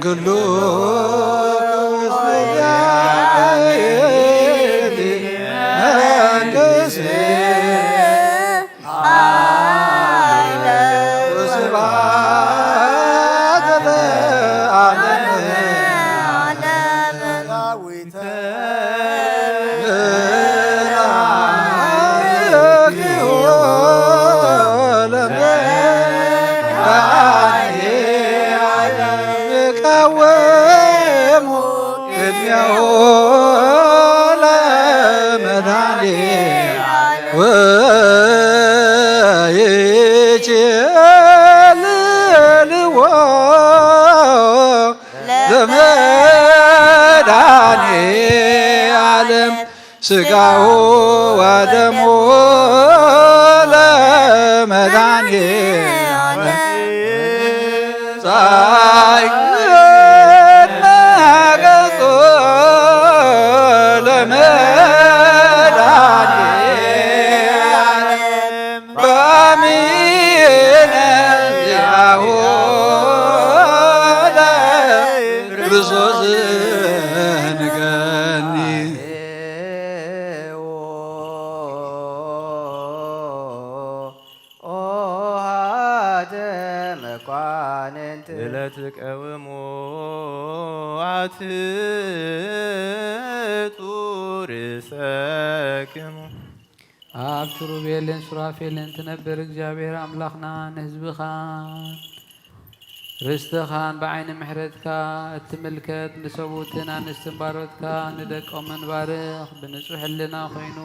كله ዳዊተ ስጋሁ ወደሙ ለመድኃኔ ጻይቅና ገጾ ለመድኃኔ በአሚነ ዚአሁ ለክርስቶስ ንገኒ ለትቀውሙ አትጡር ሰክሙ ኣብ ኪሩቤልን ሱራፌልን ትነብር እግዚአብሔር ኣምላኽና ንህዝብኻ ርስትኻን ብዓይኒ ምሕረትካ እትምልከት ንሰቡትን ኣንስትን ባሮትካ ንደቆምን ባርኽ ብንጹሕ ሕልና ኮይኑ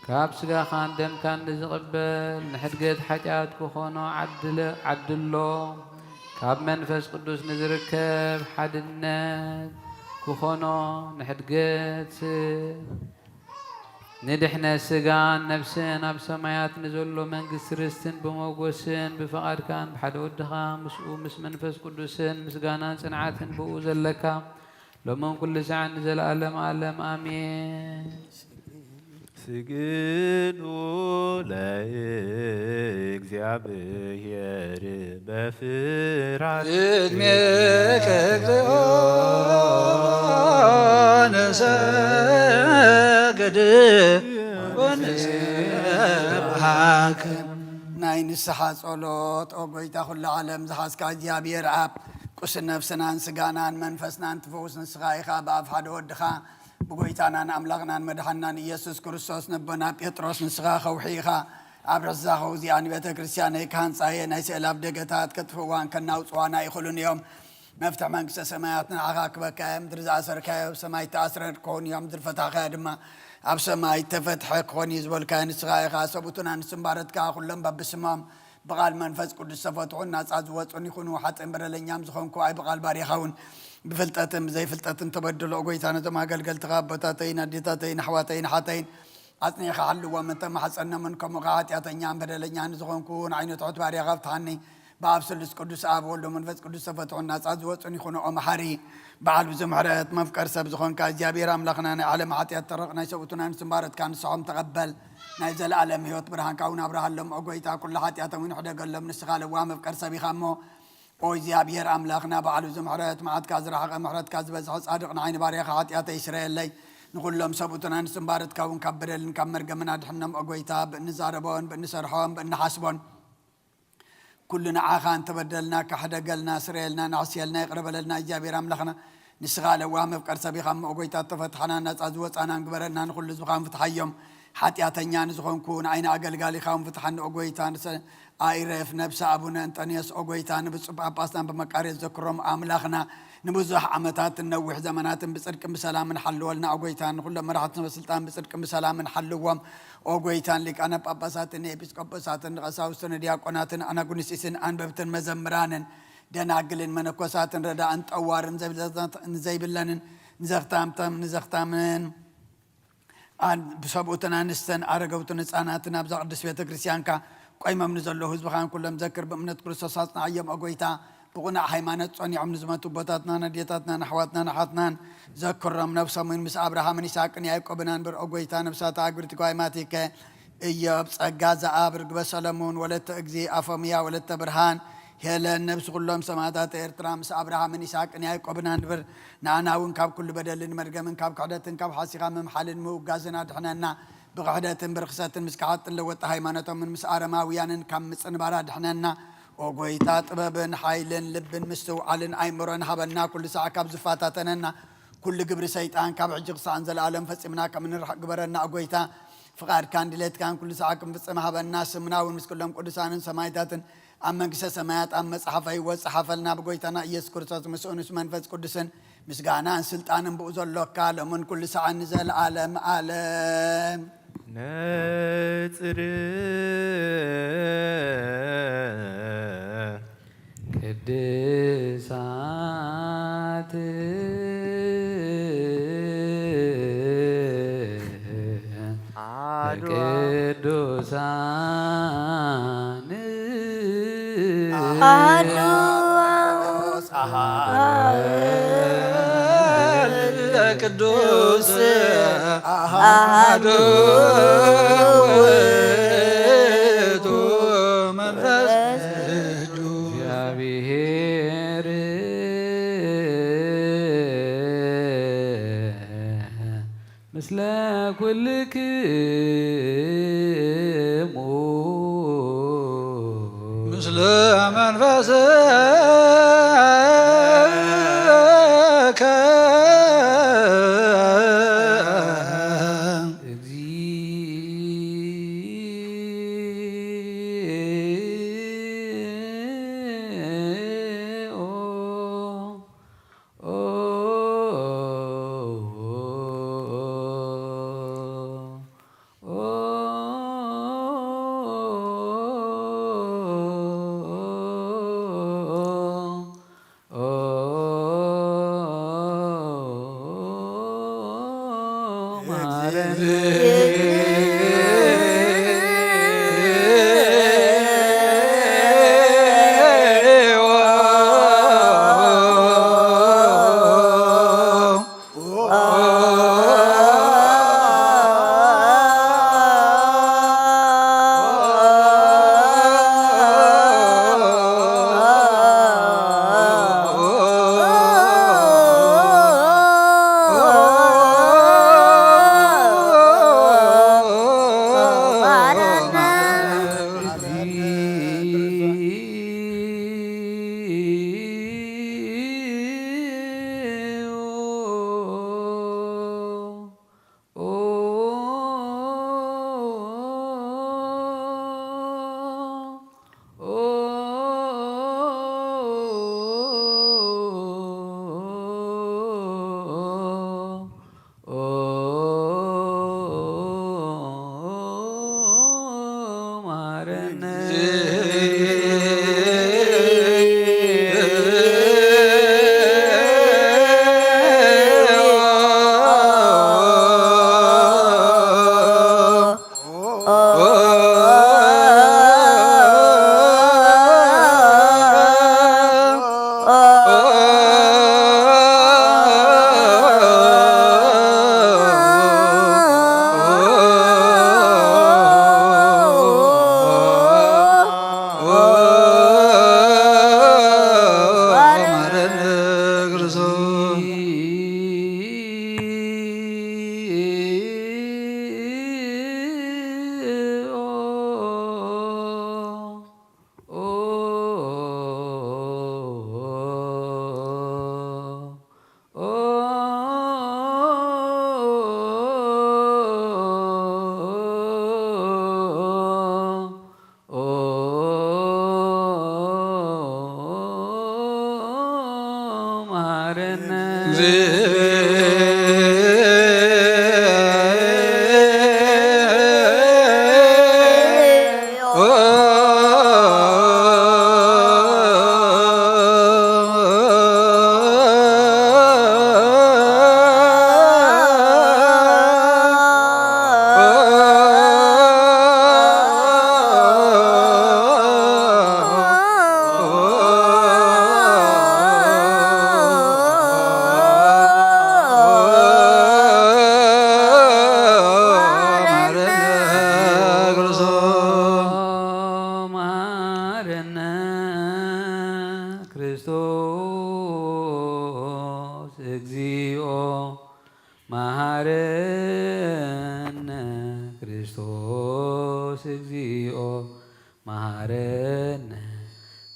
ካብ ስጋኻን ደምካን ንዝቕበል ንሕድገት ሓጢኣት ክኾኖ ዓድሎ ካብ መንፈስ ቅዱስ ንዝርከብ ሓድነት ክኾኖ ንሕድገት ንድሕነት ስጋን ነፍስን ኣብ ሰማያት ንዘሎ መንግስቲ ርስትን ብመጎስን ብፈቓድካን ብሓደ ወድኻ ምስኡ ምስ መንፈስ ቅዱስን ምስጋናን ጽንዓትን ብኡ ዘለካ ሎምን ኩሉ ሰዓት ንዘለኣለም ዓለም ኣሜን። ስግዱ ለእግዚአብሔር በፍርሃት ቅድሜከ እግዚኦ ንሰግድ ወንሰብሐከ። ናይ ንስሓ ጸሎት ኦ ጎይታ ኩሉ ዓለም ዝሓዝካ እግዚኣብሔር ኣብ ቁስ ነፍስናን ስጋናን መንፈስናን ትፈውስ ንስኻ ኢኻ ብኣብ ሓደ ወድኻ ብጎይታናን ኣምላኽናን መድሓናን ኢየሱስ ክርስቶስ ነቦና ጴጥሮስ ንስኻ ኸውሒኻ ኣብ ርዛኸው እዚኣን ቤተ ክርስቲያን ናይ ካህንፃየ ናይ ስእላፍ ደገታት ከጥፍዋን ከናውፅዋና ይኽእሉን እዮም። መፍትሕ መንግስተ ሰማያት ንዓኻ ክበካየ ምድሪ ዝኣሰርካዮ ኣብ ሰማይ ተኣስረ ክኾን እዮም ምድሪ ፈታኻዮ ድማ ኣብ ሰማይ ተፈትሐ ክኾን እዩ ዝበልካዮ ንስኻ ኢኻ ሰቡትን ኣንስትን ባረትካ ኩሎም በብስሞም ብቓል መንፈስ ቅዱስ ተፈትሑን ናፃ ዝወፁን ይኹኑ ሓጥን በደለኛም ዝኾንኩ ኣይ ብቓል ባሪኻ እውን ብፍልጠትን ብዘይፍልጠትን ተበድሎ ጎይታ ነዞም ኣገልገልትኻ ኣቦታተይን ኣዴታተይን ኣሕዋተይን ሓተይን ኣጽኒኻ ሓልዎም እንተማሕፀኖምን ከምኡ ኸዓ ኃጢአተኛን በደለኛን ዝኾንኩ ንዓይኑ ትሑት ባሪኻ ፍትሓኒ በኣብ ስሉስ ቅዱስ ኣብ ወልዶ መንፈስ ቅዱስ ተፈትሑን ናፃ ዝወፁን ይኹኑ ኦ መሓሪ በዓል ብዙ ምሕረት መፍቀር ሰብ ዝኾንካ እግዚኣብሔር ኣምላኽና ናይ ዓለም ኃጢአት ተረቕ ናይ ሰብኡትን ኣንስትን ባረትካ ንስሖም ተቐበል ናይ ዘለኣለም ህይወት ብርሃንካ እውን ኣብርሃሎም ኦ ጎይታ ኩሉ ኃጢአቶም ይሕደገሎም ንስኻ ለዋ መፍቀር ሰብ ኢኻ እሞ ኦ እግዚኣብሔር ኣምላኽና በዓል ብዙ ምሕረት መዓትካ ዝረሓቐ ምሕረትካ ዝበዝሐ ጻድቕ ንዓይኒ ባርያኻ ኃጢአተይ ይስረየለይ ንኹሎም ሰብኡትን ኣንስትን ባረትካ እውን ካብ በደልን ካብ መርገምን ኣድሕኖም ኦ ጎይታ ብእንዛረቦን ብእንሰርሖም ብእንሓስቦን ኩሉ ንዓኻ እንተበደልና ካሕደገልና ስረየልና ናዕስየልና ይቕረበለልና እግዚኣብሔር ኣምላኽና ንስኻ ለዋ መፍቀር ሰብ ኢኻ እሞ ኦ ጎይታ ተፈትሓና ናፃ ዝወፃና ንግበረና ንኹሉ ህዝብኻ ንፍትሓዮም ኃጢአተኛ ንዝኾንኩ ንዓይኒ ኣገልጋሊኻ ንፍትሓኒ ኦ ጎይታ ኣይረፍ ነብሲ ኣቡነ እንጠንዮስ ኦ ጎይታ ንብፁዕ ጳጳስናን ብመቃርየት ዘክሮም ኣምላኽና ንብዙሕ ዓመታት ነዊሕ ዘመናትን ብጽድቅን ብሰላምን ሓልወልና ኦ ጎይታ ንኹሎም መራሕቲ ስልጣን ብጽድቅን ብሰላምን ሓልዎም ኦ ጎይታን ሊቃነ ጳጳሳትን ኤጲስቆጶሳትን ቀሳውስትን ዲያቆናትን ኣናጉንሲስን ኣንበብትን መዘምራንን ደናግልን መነኮሳትን ረዳእን ጠዋርን ዘይብለንን ንዘኽታምን ብሰብኡትን ኣንስተን ኣረገውትን ህፃናትን ኣብዛ ቅዱስ ቤተ ክርስቲያንካ ቆይሞም ንዘለዉ ህዝብኻን ኩሎም ዘክር ብእምነት ክርስቶስ ኣጽናዕዮም ኦ ጎይታ ብቑናዕ ሃይማኖት ጸኒዖም ንዝመቱ ቦታትናን ኣዴታትናን ኣሕዋትናን ኣሓትናን ዘክሮም ነብሶምን ምስ ኣብርሃምን ይስሐቅን ያዕቆብን ብር ኦ ጎይታ ነብሳት ኣግብርቲ ጓይማቲከ ኢዮብ ጸጋ ዘኣብ ርግበ ሰሎሞን ወለተ እግዚ ኣፎምያ ወለተ ብርሃን ሄለን ነብሲ ኩሎም ሰማዕታት ኤርትራ ምስ ኣብርሃምን ይስሐቅን ያዕቆብን ብር ንኣና እውን ካብ ኩሉ በደልን መርገምን ካብ ክሕደትን ካብ ሓሲኻ ምምሓልን ምውጋዝን ኣድሕነና ብክሕደትን ብርክሰትን ምስ ካሓጥን ለወጣ ሃይማኖቶምን ምስ ኣረማውያንን ካብ ምፅንባር ኣድሕነና ኦ ጎይታ ጥበብን ሓይልን ልብን ምስትውዓልን ኣይምሮን ሃበና ኩሉ ሰዓ ካብ ዝፋታተነና كل جبر سيطان كاب عجق سان زل عالم فصمنا كمن رح جبرنا أقويتا فقاد كان دلت كان كل ساعة كم فصمها بالناس مناون مسكلهم قدسان سمايتاتن أما قصة سمايات أما صحفي وصحفلنا بقويتنا يذكر صوت مسؤول منفس قدسن مسجانا سلطان بوزل لوكال من كل ساعة نزل عالم عالم نصر ቅድሳት ቅዱሳን ቅዱስ አሐዱ ውእቱ መንፈስ እግዚአብሔር ምስለ ኩልክሙ ምስለ መንፈስከ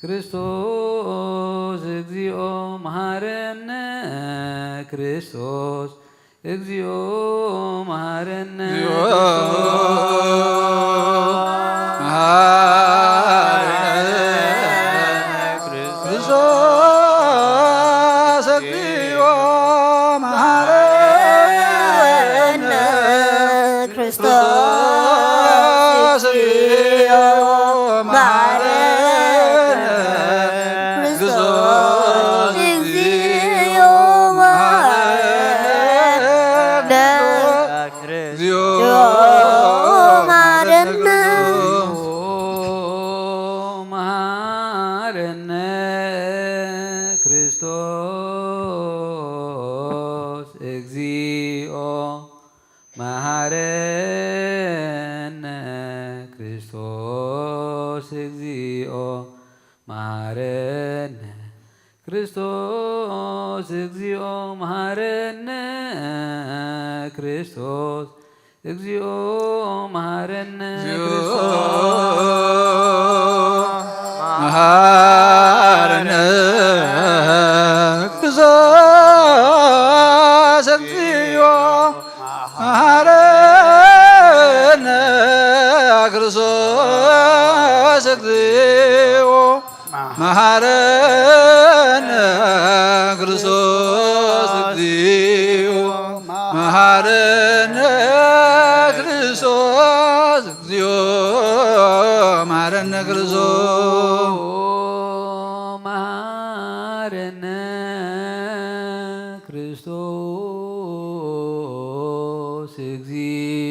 ክርስቶስ እግዚኦ መሐረነ ክርስቶስ እግዚኦ መሐረነ ክርስቶስ እግዚኦ መሐረነ ክርስቶስ እግዚኦ መሐረነ መሐረነ ክርስቶስ እግዚኦ መሐረነ ክርስቶስ እግዚኦ መሐረነ ክርስቶስ እግዚኦ መሐረነ ክርስቶስ እግዚኦ መሐረነ ክርስቶስ መሐረነ ክርስቶስ እግዚኦ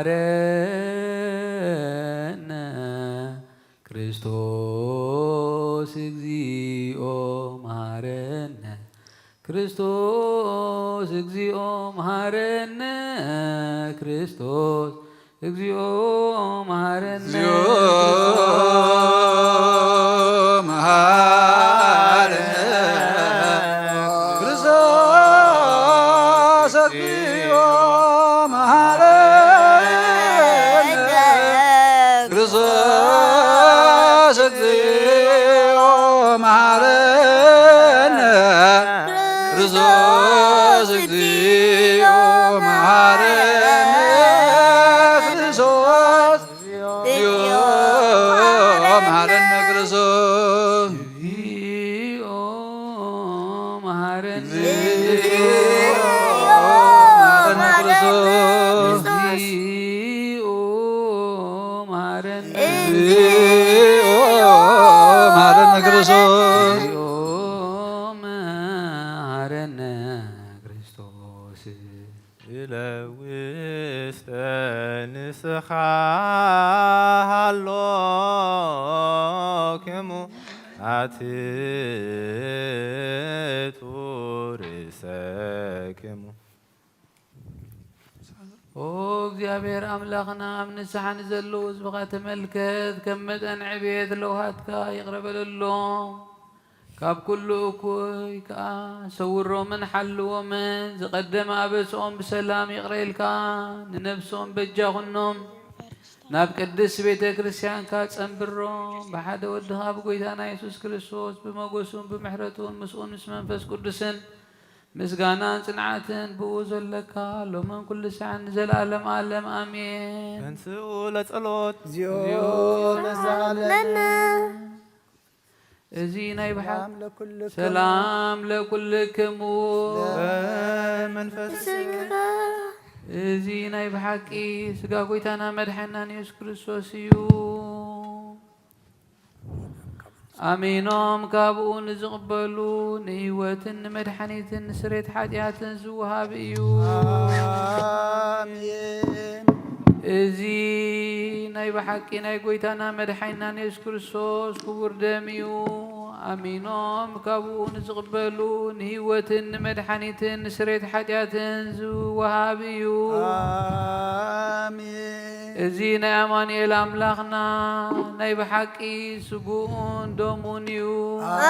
መሐረነ ክርስቶስ እግዚኦ መሐረነ ክርስቶስ እግዚኦ መሐረነ ክርስቶስ እግዚኦ መሐረነ ክርስቶስ እግዚኦ መሐረነ ክርስቶስ እግዚኦ መሐረነ ክርስቶስ እግዚኦ መሐረነ ክርስቶስ እግዚኦ መሐረነ ክርስቶስ እግዚኦ መሐረነ ለውስተ ንስኻ ሃሎክሙ አትቱ ርእሰክሙ ኦ እግዚአብሔር አምላኽና ኣብ ንስሓ ንዘለዉ ህዝብኻ ተመልከት ከም መጠን ዕብየት ለውሃትካ ይቕረበለሎም ካብ ኩሉ እኩይ ከዓ ሰውሮምን ሓልዎምን ዝቐደመ ኣበስኦም ብሰላም ይቕረኢልካ ንነብሶም በጃኹኖም ናብ ቅድስ ቤተ ክርስቲያንካ ጸንብሮም ብሓደ ወድኻ ብጎይታና ኢየሱስ ክርስቶስ ብመጎሱን ብምሕረቱን ምስኡን ምስ መንፈስ ቅዱስን ምስጋናን ጽንዓትን ብኡ ዘለካ ሎምን ኩሉ ሰዓት ንዘለዓለም ዓለም ኣሜን። ተንስኡ ለጸሎት እግዚኦ ነዛለነ እዚ ናይ ብሓቅ ሰላም ለኩልክሙ መንፈስ እዚ ናይ ብሓቂ ስጋ ጎይታና መድሓኒና ኢየሱስ ክርስቶስ እዩ። ኣሚኖም ካብኡ ንዝቕበሉ ንህይወትን ንመድሓኒትን ንስሬት ሓጢኣትን ዝውሃብ እዩ። አሜን። እዚ ናይ ብሓቂ ናይ ጎይታና መድሓኒና ኢየሱስ ክርስቶስ ክቡር ደም እዩ። ኣሚኖም ካብኡ ንዝቕበሉ ንህይወትን ንመድሓኒትን ንስሬት ሓጢኣትን ዝውሃብ እዩ። አሜን። እዚ ናይ ኣማኑኤል ኣምላኽና ናይ ብሓቂ ስጉኡን ደሙን እዩ።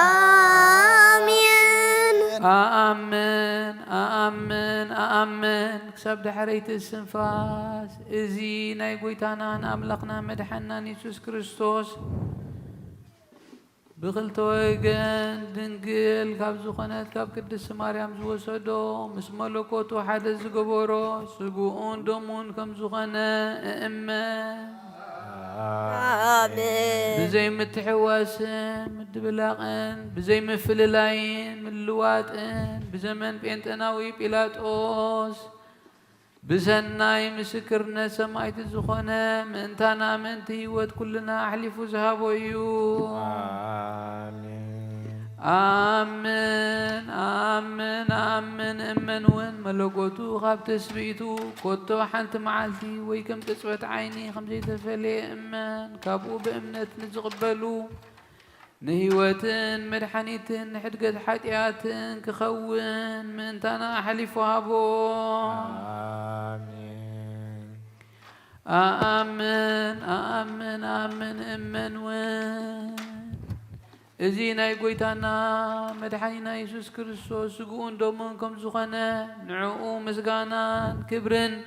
አሜን ኣአምን ኣአምን ኣአምን ክሳብ ድሕረይቲ ስንፋስ እዚ ናይ ጎይታናን ኣምላኽና መድሓኒናን ኢየሱስ ክርስቶስ بخلت ويجن دنجل كاب زخنات كاب قدس مريم زوسدو مس ملكوتو حدث جبورو سجون دمون كم زخنا أما آمين بزي متحواسن مدبلاقن بزي مفللاين ملواتن بزمن بينتناوي بيلاطوس بزناي مسكرنا سمايت الزخنة منتنا منتي ود كلنا أحلف زهابو يو آمين آمين آمين أمن وين ملقوتو خاب تسبيتو كوتو حنت معالتي ويكم تسبت عيني خمسي تفلي أمن كابو بأمنة نتقبلو نهيوتن مدحنيتن حدقت حتياتن كخون من تنا حلف هابو آمين آمين آمين أمن وين إزينا يقويتنا مدحينا يسوس كريستوس سقون دومنكم زخنا نعو مسقانا كبرن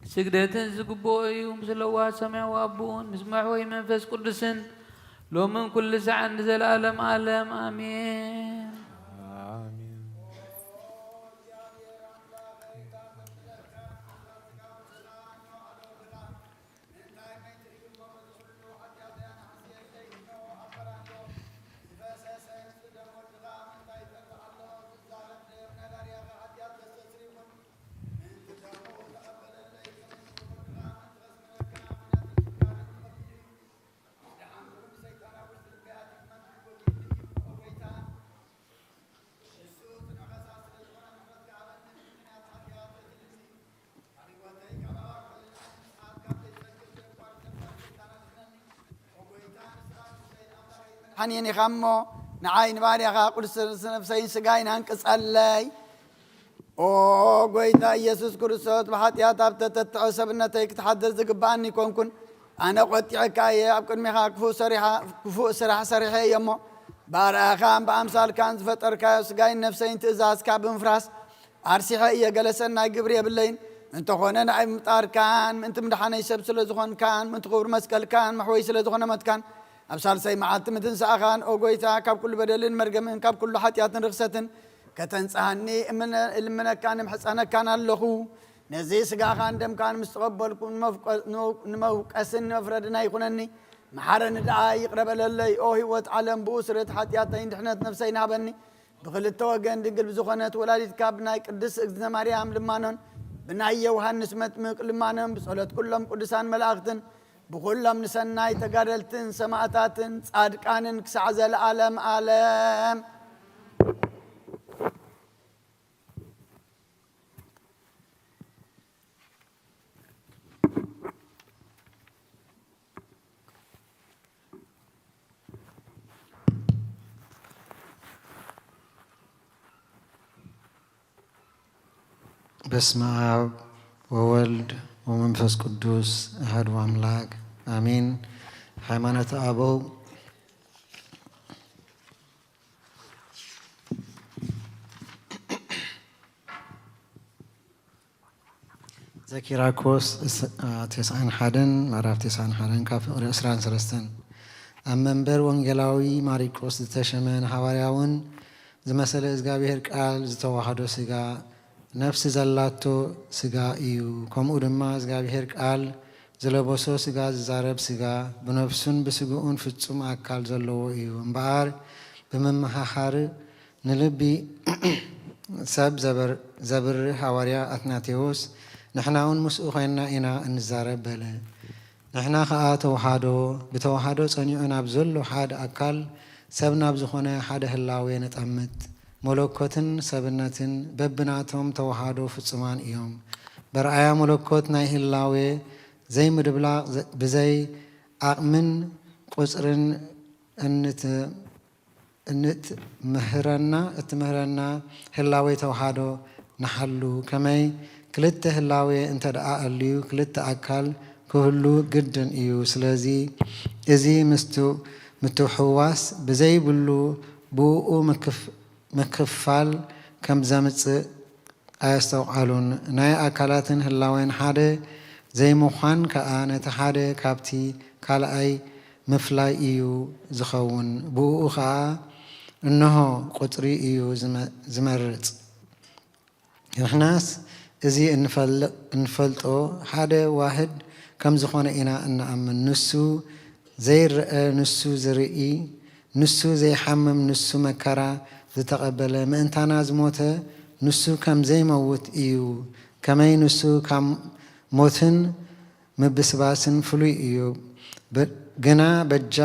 سجدتن زقبوي ومسلوات سمع وابون مسمعوي منفس قدسن لو من كل ساعة نزل ألم ألم آمين حنيني خمو نعاين باري أخا قل سنفسين سقاين هنكس اللي أو قويتا يسوس كرسوت بحاتيا تابتت تعسبنا تيك تحدث زقباني كون أنا قلت عكاية أبكن ميخا كفو سريحة يمو بار أخام بأمثال كان فتر كايو سقاين نفسين تزاز كاب انفراس أرسيحة إيا قلسنا قبريا باللين انتو خونا نعيم مطار كان انت مدحاني سبسل زخون كان من تغور مسكال كان محوي سل زخون مت كان أبصار سي معات متنسى أخان أو قويتا كاب كل بدلين مرقمين كاب كل حتيات رخصة كتنساني من كان محسانا كان اللخو نزي سقا خان دم كان مستقبل كون نموك أسن مفردنا يخونني محارن دعاي يقرب للي أوهي وتعلم بأسرة حتياتين دحنات نفسينا بني بخل التوقن دقل بزخونات ولادي كابنا قدس اقدنا مريم لمانون بناية يوحنس متمق لمانون بصولة كلهم قدسان ملاختن بكلهم نسناي تقارلتن سماعتاتن صادقانن كسعز العالم عالم بسم الله وولد ومنفس قدوس أحد وأملاك آمين حيمانة أبو زكيراكوس تسعين حدن معرف تسعين حدن كاف أسران سلستن أمنبر وانجلاوي ماريكوس تشمن حوارياون زمثل إزغابير قال زتوحدو سيغا نفس زلاتو سيغا إيو كم أدما إزغابير قال زلبوسو سيغا زارب سيغا بنفسون بسيغون فتسوم أكال زلو إيو مبار بممححار نلبي سب زبر حواريا أثناتيوس نحناون مسؤخينا إنا نزارب بله نحنا خاء توحادو بتوحادو صنيعنا بزلو حاد أكال سبنا بزخونه حاد هلاوي نتأمت ملوكوتن سبنتن ببناتهم توحادو فتسمان إيوم برعايا ملوكوت ناي هلاوي زي مدبلاغ بزي أقمن قصرن انت مهرنا هلاوي توحادو نحلو كمي كلت هلاوي انت دعاء الليو كلت أكال كهلو جدا إيو سلازي إزي متوحواس بزي بلو بوء مكفال كم زمت أيستوعلون ناي أكالاتن هلاوين حادة زي مخان كأنا تحادة كابتي كالأي ምፍላይ እዩ ዝኸውን ብኡ ከዓ እንሆ ቁጥሪ እዩ ዝመርጽ ንሕናስ እዚ እንፈልጦ ሓደ ዋህድ ከም ዝኾነ ኢና እንኣምን ንሱ ዘይርአ ንሱ ዝርኢ ንሱ ዘይሓምም ንሱ መከራ ዝተቐበለ ምእንታና ዝሞተ ንሱ ከም ዘይመውት እዩ ከመይ ንሱ ካብ ሞትን ምብስባስን ፍሉይ እዩ ግና በጃ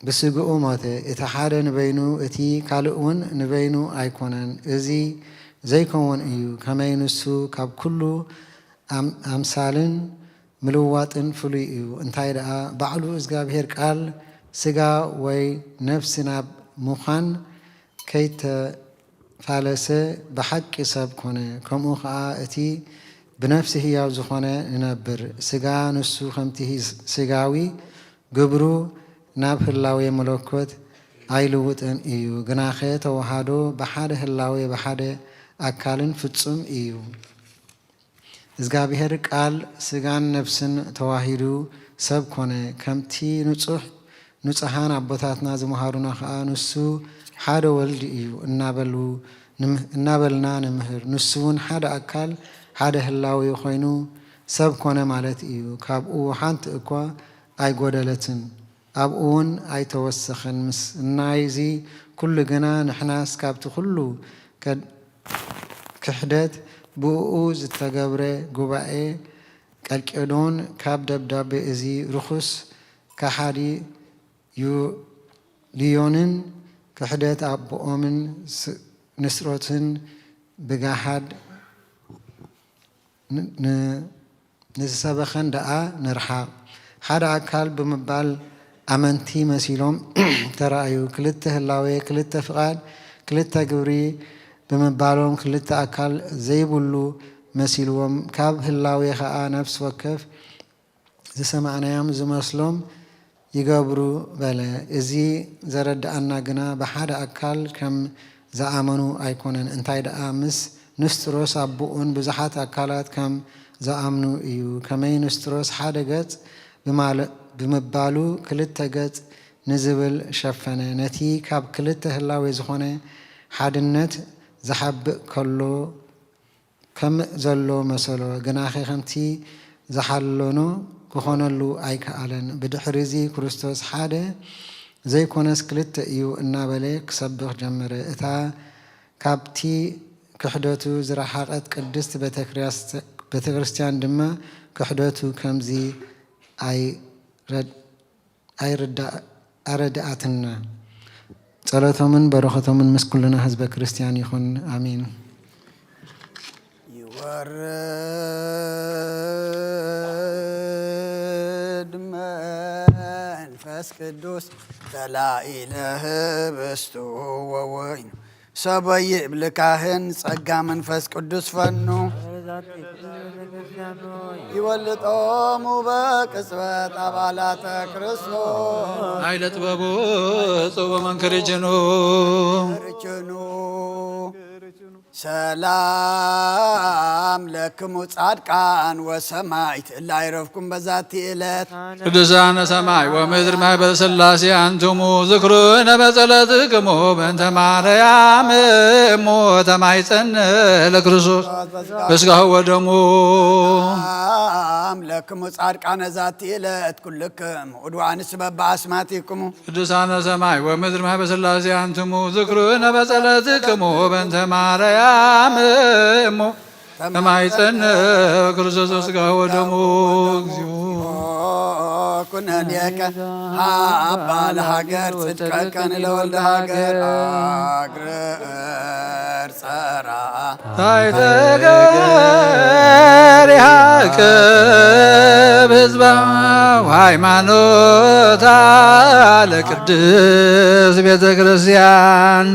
ብስግኡ ሞተ እቲ ሓደ ንበይኑ እቲ ካልእ እውን ንበይኑ ኣይኮነን እዚ ዘይከውን እዩ ከመይ ንሱ ካብ ኩሉ ኣምሳልን ምልዋጥን ፍሉይ እዩ እንታይ ደኣ ባዕሉ እግዚኣብሔር ቃል ስጋ ወይ ነፍሲ ናብ ምዃን ከይተፋለሰ ብሓቂ ሰብ ኮነ ከምኡ ከዓ እቲ ብነፍሲ ህያው ዝኾነ ንነብር ስጋ ንሱ ከምቲ ስጋዊ ግብሩ ናብ ህላዌ መለኮት ኣይልውጥን እዩ ግናኸ ተዋሃዶ ብሓደ ህላዌ ብሓደ ኣካልን ፍጹም እዩ እግዚኣብሔር ቃል ስጋን ነፍስን ተዋሂዱ ሰብ ኮነ ከምቲ ንጹሓን ኣቦታትና ዝመሃሩና ከዓ ንሱ ሓደ ወልዲ እዩ እናበልና ንምህር ንሱ እውን ሓደ ኣካል ሓደ ህላዊ ኮይኑ ሰብ ኮነ ማለት እዩ ካብኡ ሓንቲ እኳ ኣይጎደለትን ኣብኡ እውን ኣይተወሰኸን ምስ እናይዚ ኩሉ ግና ንሕናስ ካብቲ ኩሉ ክሕደት ብኡ ዝተገብረ ጉባኤ ቀልቄዶን ካብ ደብዳቤ እዚ ርኩስ ካሓዲ ልዮንን ክሕደት ኣቦኦምን ንስሮትን ብጋሃድ ንዝሰበኸን ደኣ ንርሓቕ ሓደ ኣካል ብምባል ኣመንቲ መሲሎም ተረኣዩ ክልተ ህላዌ ክልተ ፍቓድ ክልተ ግብሪ ብምባሎም ክልተ ኣካል ዘይብሉ መሲልዎም ካብ ህላዌ ከዓ ነፍሲ ወከፍ ዝሰማዕናዮም ዝመስሎም ይገብሩ በለ እዚ ዘረድኣና ግና ብሓደ ኣካል ከም ዝኣመኑ ኣይኮነን እንታይ ደኣ ምስ ንስጥሮስ ኣቦኡን ብዙሓት ኣካላት ከም ዝኣምኑ እዩ ከመይ ንስጥሮስ ሓደ ገጽ ብምባሉ ክልተ ገጽ ንዝብል ሸፈነ ነቲ ካብ ክልተ ህላዌ ዝኾነ ሓድነት ዝሓብእ ከሎ ከም ዘሎ መሰሎ ግናኸ ከምቲ ዝሓለኖ ክኾነሉ ኣይከኣለን ብድሕሪ እዚ ክርስቶስ ሓደ ዘይኮነስ ክልተ እዩ እናበለ ክሰብኽ ጀመረ እታ ካብቲ ክሕደቱ ዝረሓቐት ቅድስት ቤተ ክርስቲያን ድማ ክሕደቱ ከምዚ ኣረዳኣትና ጸሎቶምን በረኸቶምን ምስ ኩልና ህዝበ ክርስቲያን ይኹን ኣሚን ይወርድ መንፈስ ቅዱስ ተላኢለ ህብስቱ ወወይኑ ሰበይ ብልካህን ጸጋ መንፈስ ቅዱስ ፈኑ ይወልጦሙ በቅጽበት አባላተ ክርስቶስ ኃይለ ጥበቡ ጽቡ መንክርጅኑ ሰላም ለክሙ ጻድቃን ወሰማዕት እላ ይረፍኩም በዛቲ ዕለት ቅዱሳነ ሰማይ ወምድር ማኅበረ ሥላሴ አንትሙ ዝክሩነ በጸሎትክሙ በእንተ ማርያም እሙ ተማኅፀነ ለክርስቶስ በሥጋሁ ወደሙ ሰላም ለክሙ ጻድቃነ ዛቲ ዕለት ኩልክም ዑድዋንስ በበአስማቲክሙ ቅዱሳነ ሰማይ ወምድር ማኅበረ ሥላሴ አንትሙ ዝክሩነ በጸሎትክሙ በእንተ ማርያም እሙ ተማኅፀነ ክርስቶስ በሥጋሁ ወደሙ ኩነኔከ ሃባ ለሃገር ጽድቀከን ለወልደ ሃገር አግረር ጸራ ታይተገር ያዕቅብ ሕዝባ ሃይማኖታ ለቅድስ ቤተ ክርስቲያን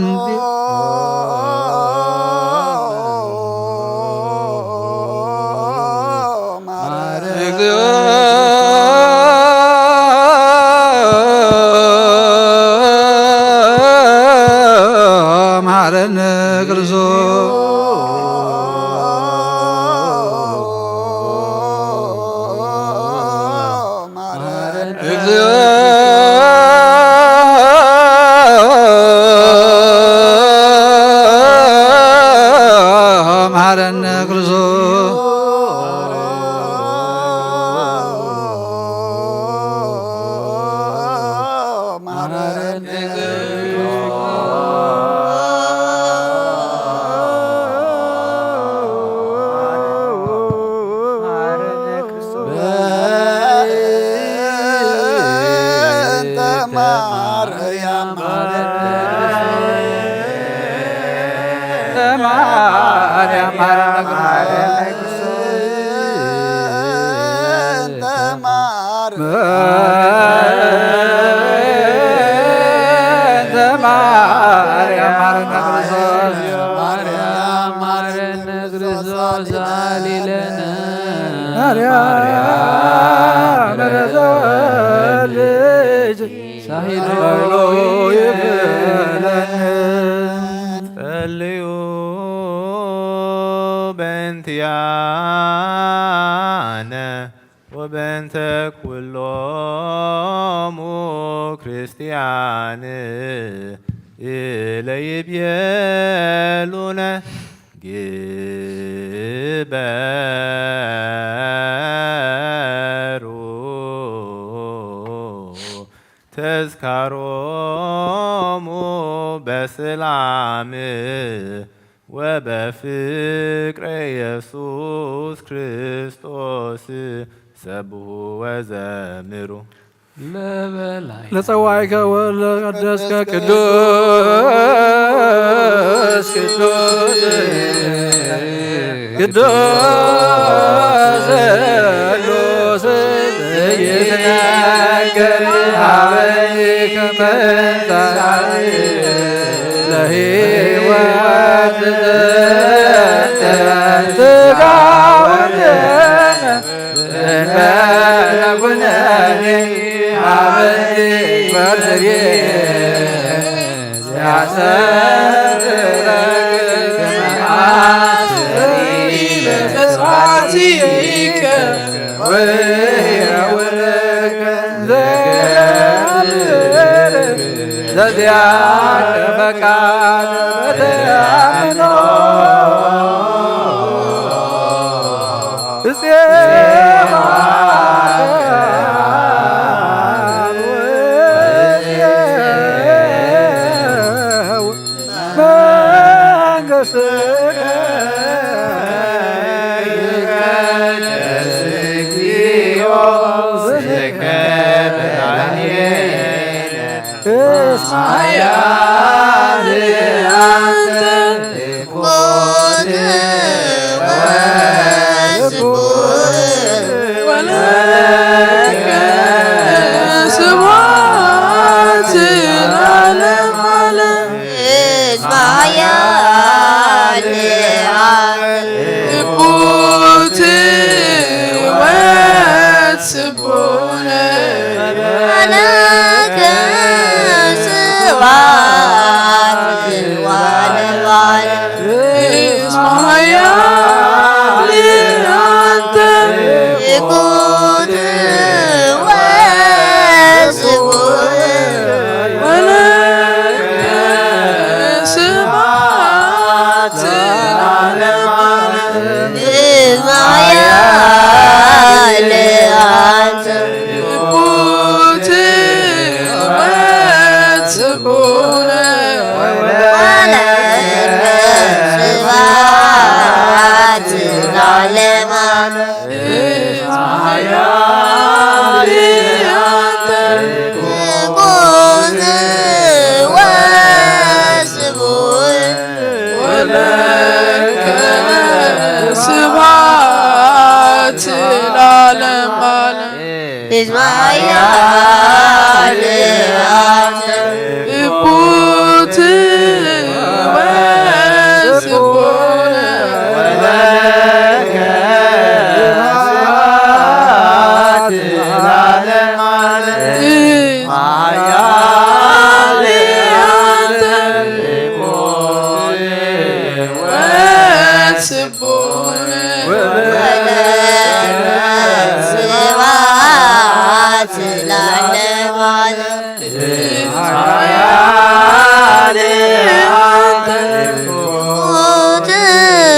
ማረነ ክርስቶስ እግዚኦ መሐረነ ክርስቶስ ጸልዩ በእንቲአነ ወበእንተ ኩሎሙ ክርስቲያን ለይቤሉነ ግበሩ ተዝካሮሙ በሰላም ወበፍቅረ ኢየሱስ ክርስቶስ ሰብሑ ወዘምሩ ለጸዋዕከ ወለቀደስከ ቅዱስ ቅዱስ ቅዱስ ቅዱስ ይትናገር ሀበይከ መንዛሬ ለሕይወት ሥጋ ወደም እንበለ ኩነኔ ሀበይከ በርትሬ ሲያሰርረግ መዓትሪ በተስፋቲከ ወየውረከ ዘዚያከ ፈቃድ በተአምኖ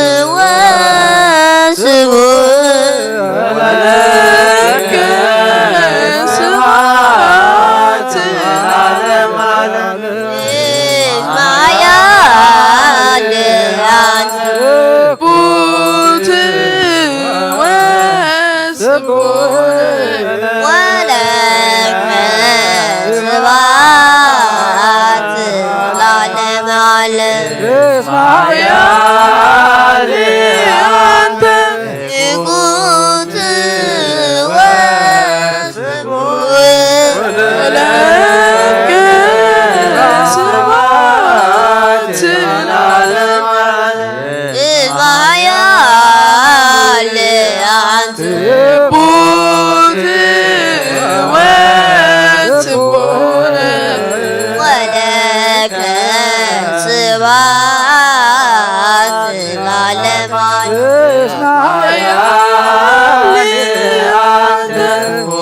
What ለዓለም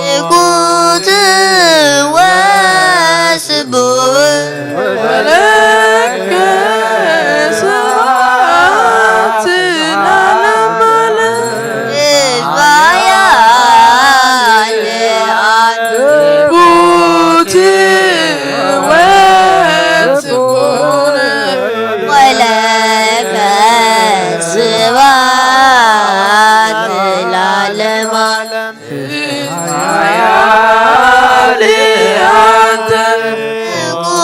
ንጉሥ ወስቡሕ ወለከ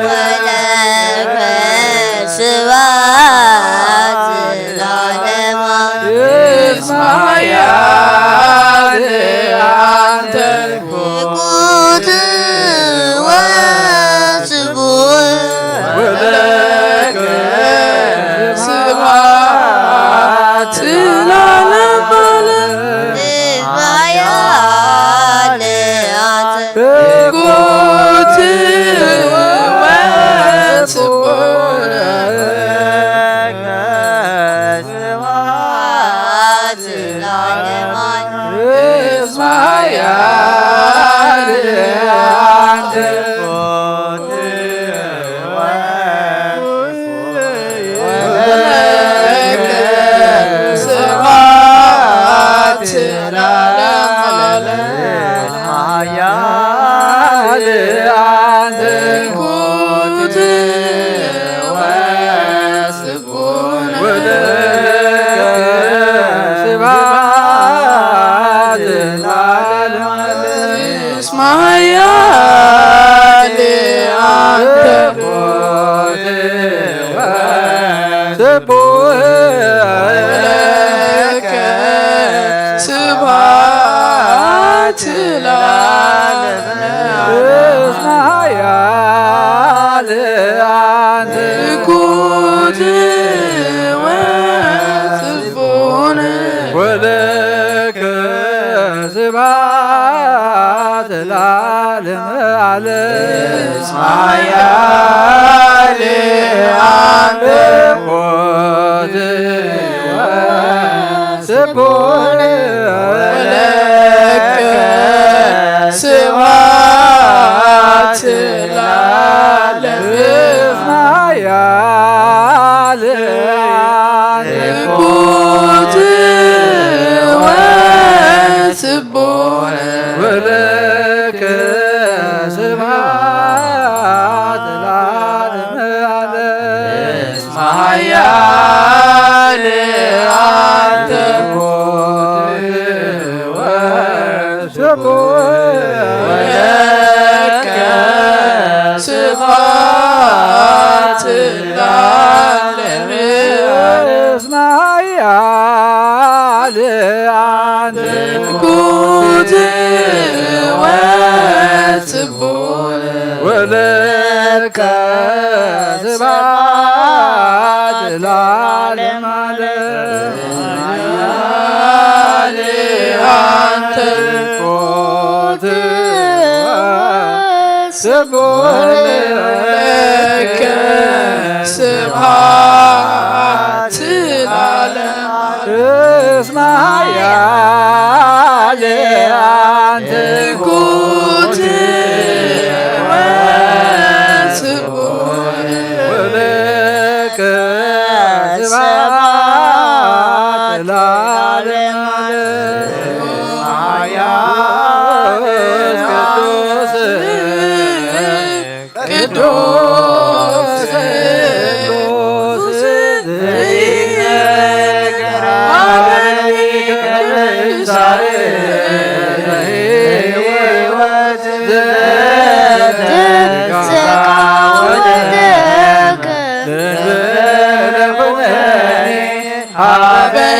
ስብሐት ለዓለመ ዓለም ንጉሥ ወስቡሕ ወለከ ስብሐት ለዓለመ ዓለም Amen.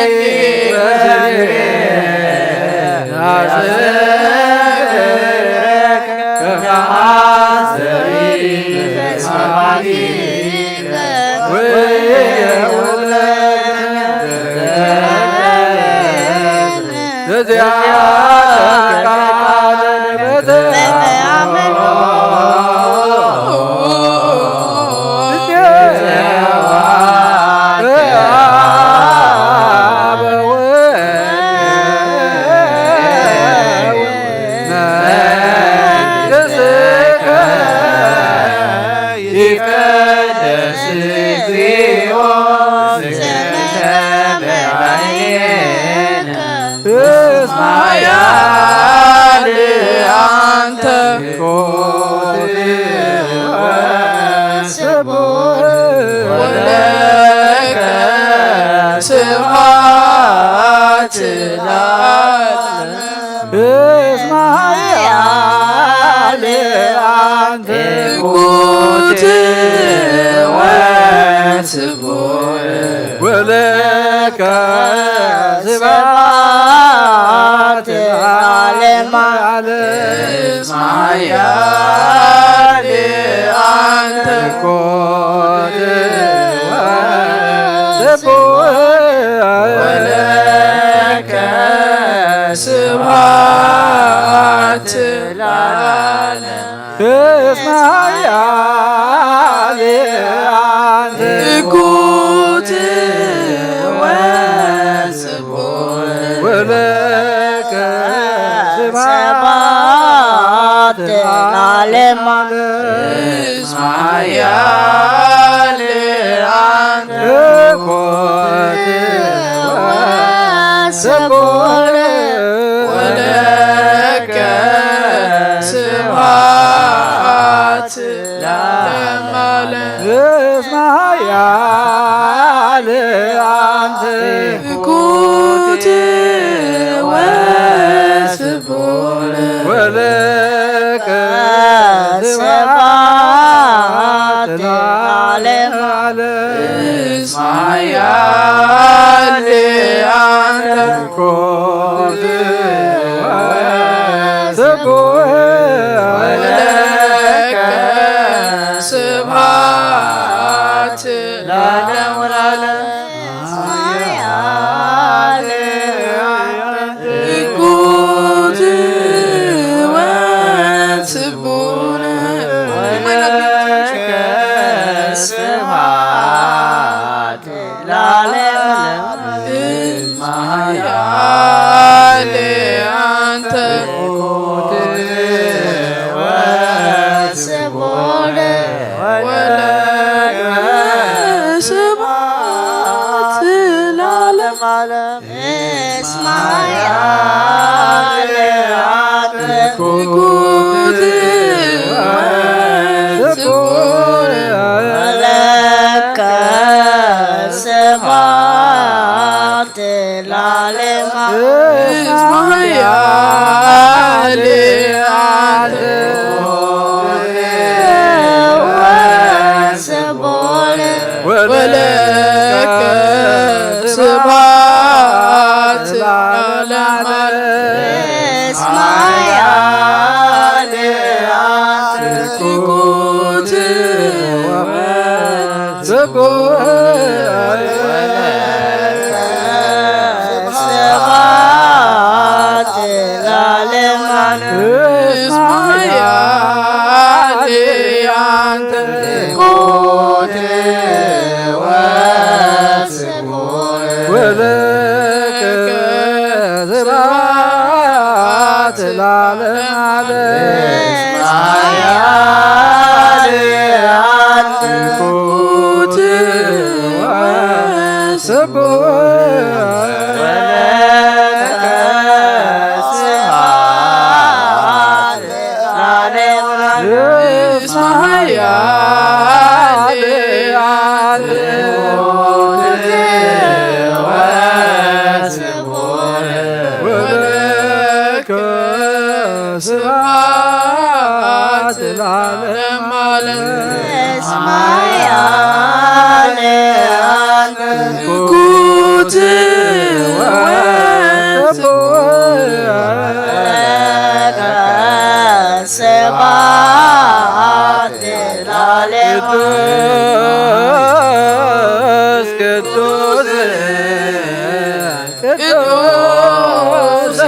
ቅዱስ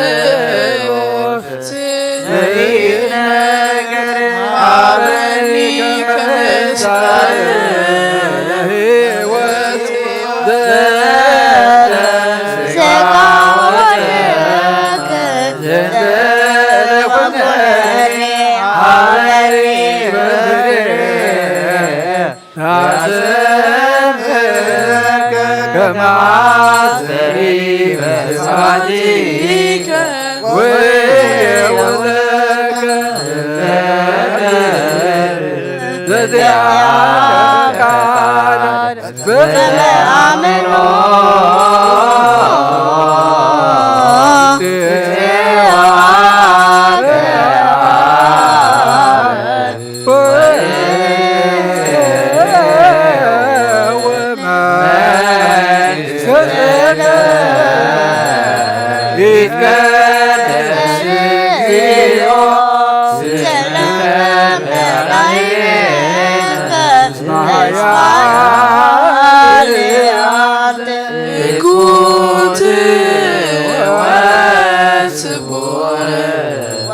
ናዘሪ በሳዲከ ወወለከ ዘዚአከ በተአምኖ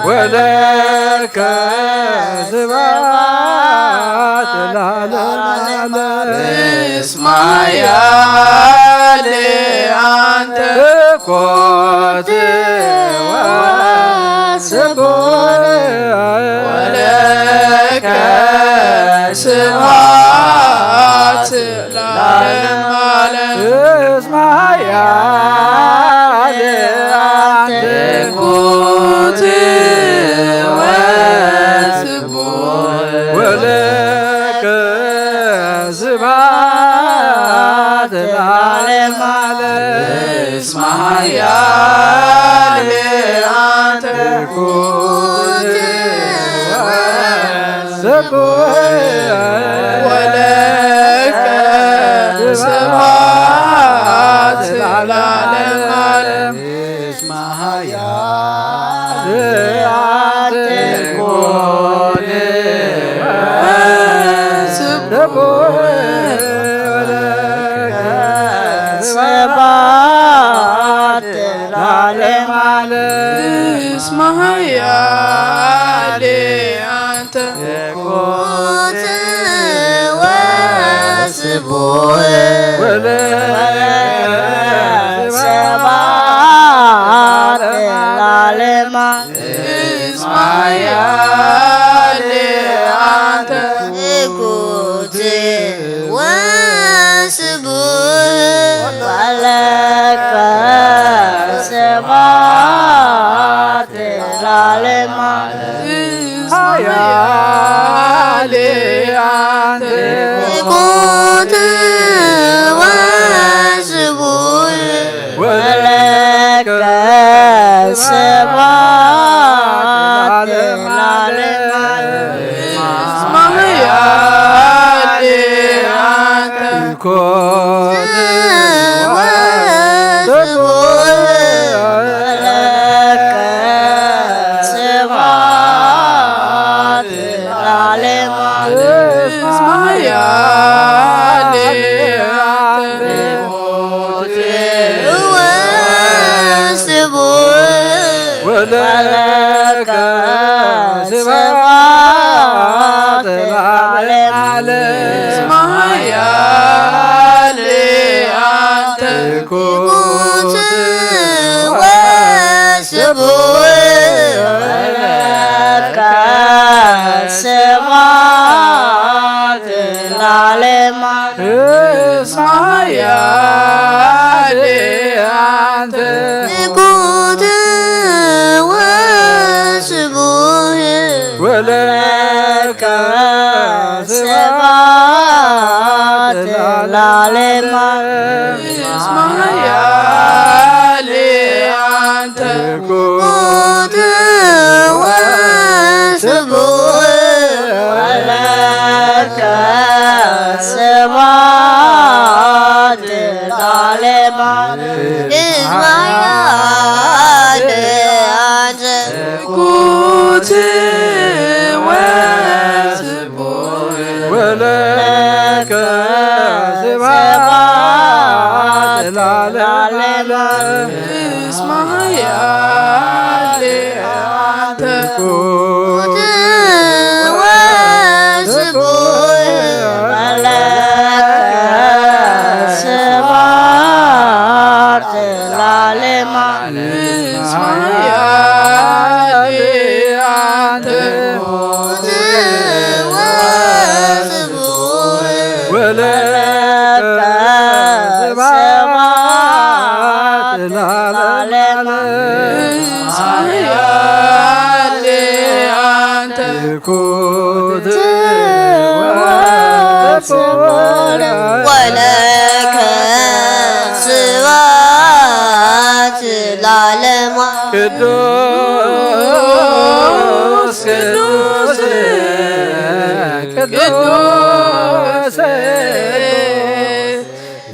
ولك سبات العالم اسمع يا أنت كنت وسبور ولك سبات العالم اسمع يا أنت كنت ولك سبات العالم اسمع يا أنت كنت ولك سبات العالم اسمع يا سبات العالم اسمع يا أنت كنت وسبوه سبات العالم اسمع يا أنت كنت وسبوه ولك سبات العالم يا أنت كنت وسبوه ولك سبات العالم اسمع يا أنت كنت وسبوه ولك سبات العالم اسمع يا ولك سبات العالم اسمع يا أنت كنت وسبوه ولك سبات العالم اسمع يا أنت كنت وسبوه ولك سبات العالم اسمع يا أنت كنت وسبوه ولك سبات العالم اسمع يا أنت كنت وسبوه ولك سبات العالم اسمع يا أنت كنت وسبوه ولك سبات العالم اسمع يا أنت كنت وسبوه ቅዱስ ቅዱስ ቅዱስ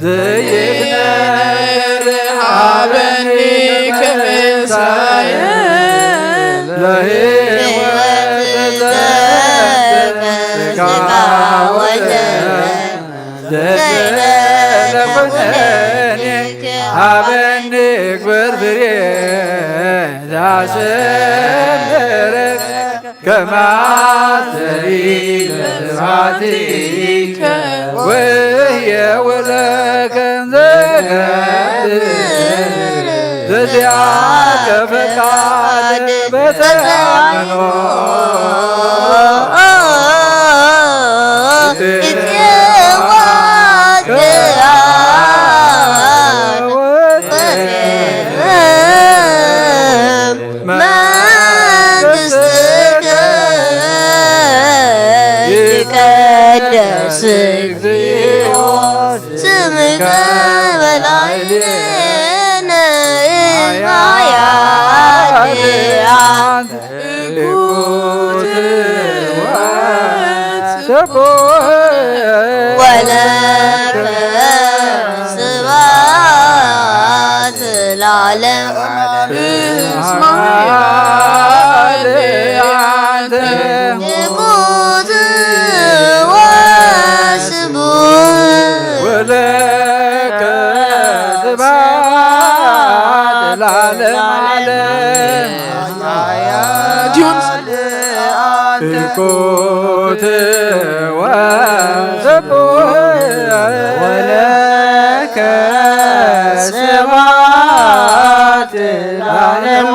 ዘይትነር ሀበኒ ከመሳየ ለሕይወት ዘሥጋ ወደም ዘለለኩነኔ ሀበኒ ግበር ፍሬ ዛሰምረክ ከማሰሪ ለስብሐቲከ ወየውለከ ዘዚአከ ፈቃድ በተአምኖ ይቀደስ እግዚኦ ስምከ በላዕሌነ ኢያያድያን ወለከ ስብሐት ለዓለመ ወለከ ስብሐት ለዓለመ ፍቁት ወስቡሕ ወለከ ስብሐት ለዓለመ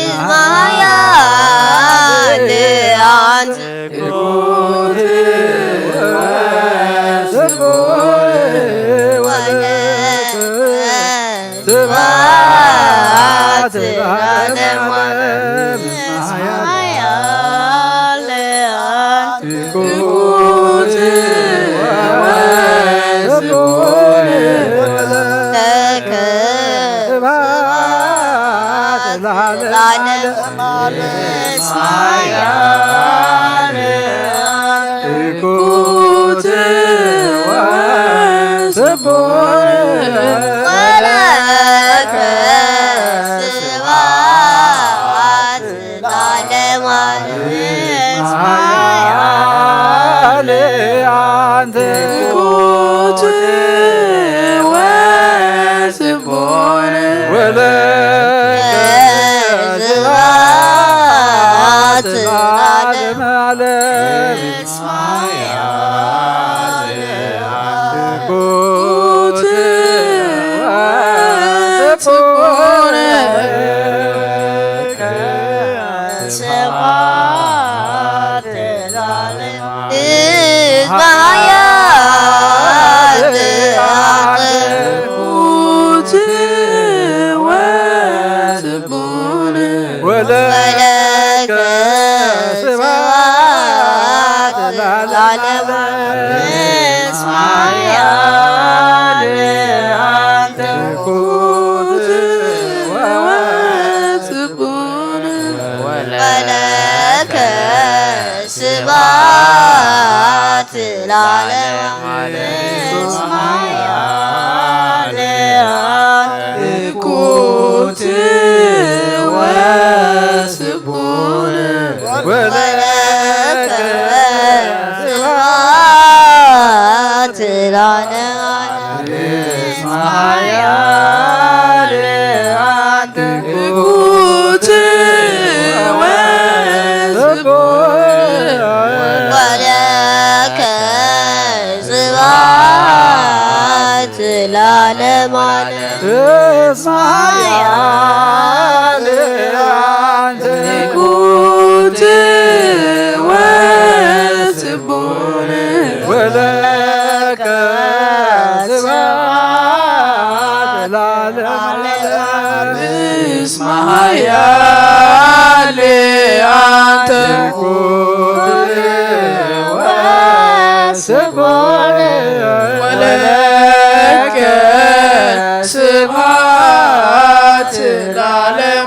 ኢያያድያን ስብሐት ለዓለመ ስብሐት ለዓለመ ወለከ ስብሐት ለዓለመ ለዓለመ ንኩት ወስቡሕ ወለከ ስብሐት ለዓለመ እስመ ኃያል አንተ ንኩት ወስቡሕ ወለከ ስብሐት ለዓለመ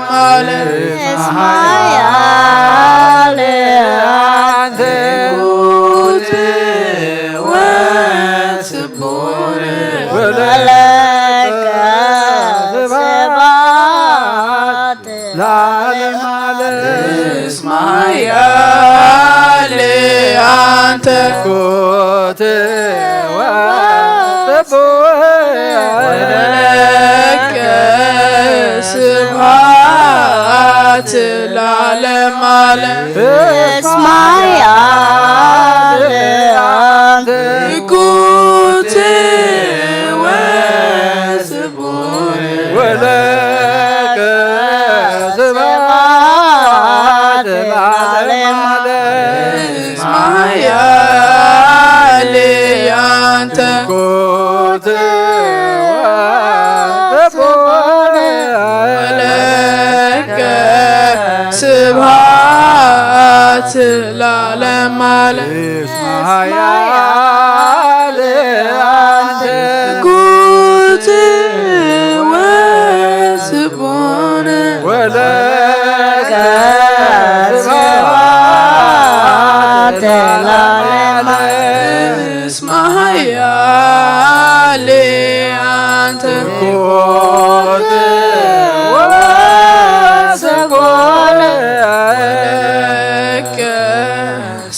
ዓለም እስማያ ጉት ወስቡን ወለከ ስብሐት ለዓለመ ዓለም እስማያ ያንተ ጉት ወለከ ስብሐት ለዓለመ ዓለም እስማያ ጉት ወስቡን ወለከ ስብሐት ለዓለመ እስማያ አንተ ጉት ወስቡን ወለከ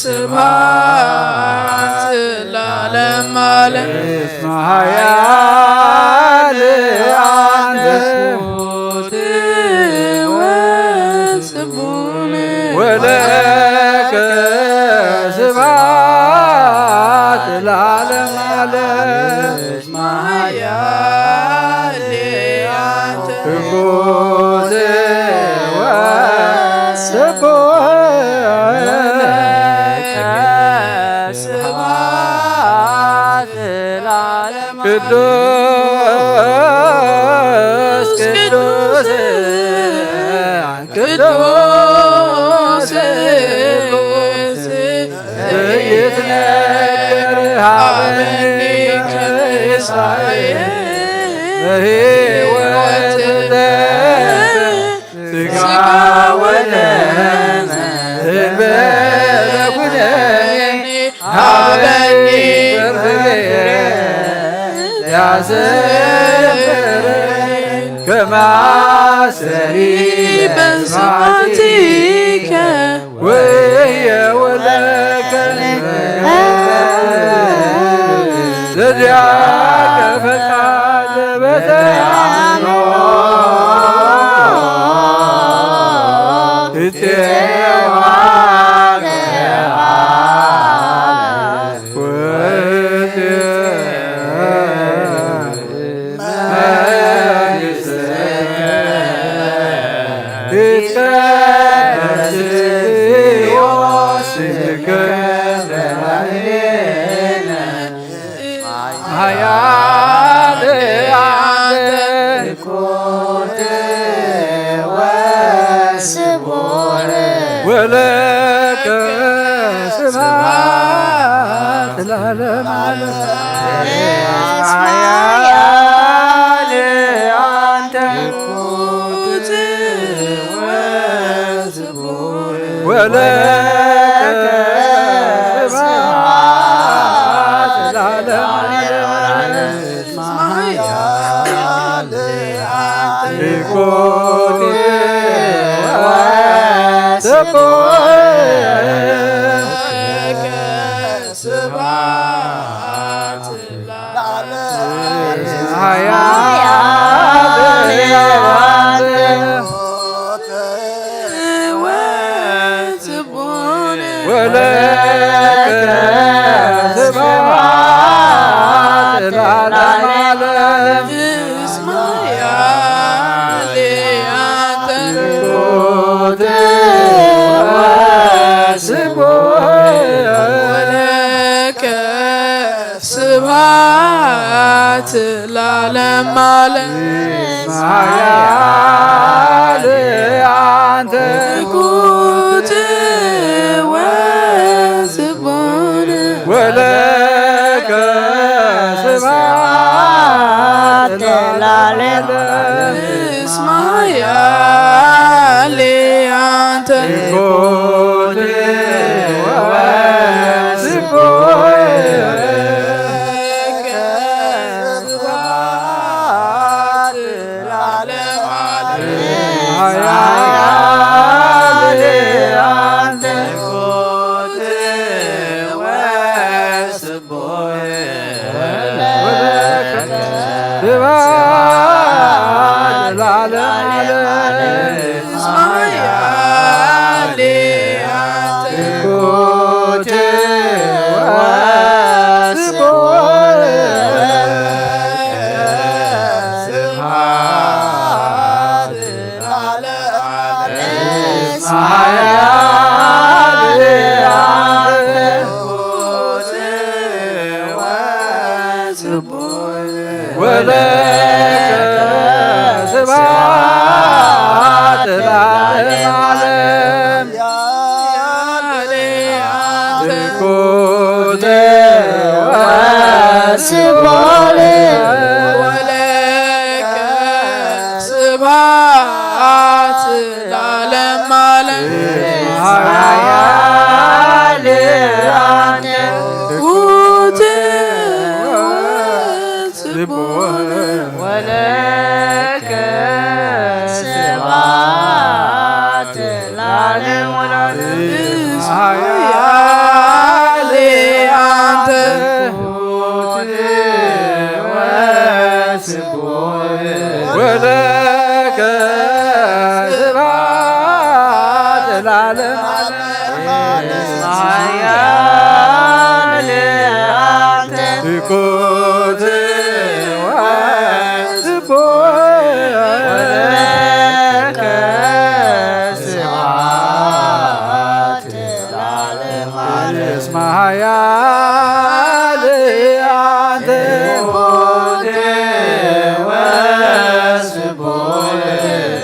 ስብሐት ለዓለመ ዓለም እስማያ ጉት ወስቡን ወለከ ስብሐት ለዓለመ ዓለም እስማያ አንተ ጉት ወስቡን ስብሐት ለዓለመ ቅዱስ ቅዱስ ቅዱስ ዘይትነገር ሀበኒ ከእስራኤል በሕይወት ሥጋ ወደም እንበለ ኩነኔ ሀበኒ ያዘምረን ከማሰሪ በስማቲከ ወየወለከ ዘዚያከ ፈቃደ በተአምኖ እፄዋከ ወለከ ስብሐት ለዓለመ ዓለም እስማያ አንተ ጉት ወስቡን ወለከ ስብሐት ለዓለመ ዓለም እስማያ ጉት ወለከ ስብሐት ለዓለመ ወስቡን ወለከ ስብሐት ለዓለመ ዓለም እስማያ አንተ ጉት ወለከ ስብሐት ለዓለመ ዓለም እስማያ አንተ ጉት ወስቡን ወለከ ስብሐት ለዓለመ ዓለም እስማያ አንተ ጉት ወለከ ስብሐት ለዓለመ ዓለም ጉት ስብሐት ለዓለመ ዓለም እስማያ ወለከ ስብሐት ለዓለመ ዓለም ትኩት ወስብሐት ወለከ ስብሐት ለዓለመ ዓለም ኃያል አንተ ትኩት ወስብሐት ወለከ ስብሐት ለዓለመ ዓለም ኃያል አንተ ትኩት ወስብሐት ወለከ ስብሐት ለዓለመ ዓለም ኃያል አንተ ትኩት ወስብሐት ወለከ ስብሐት ለዓለመ ዓለም እስመ ኃያል አንተ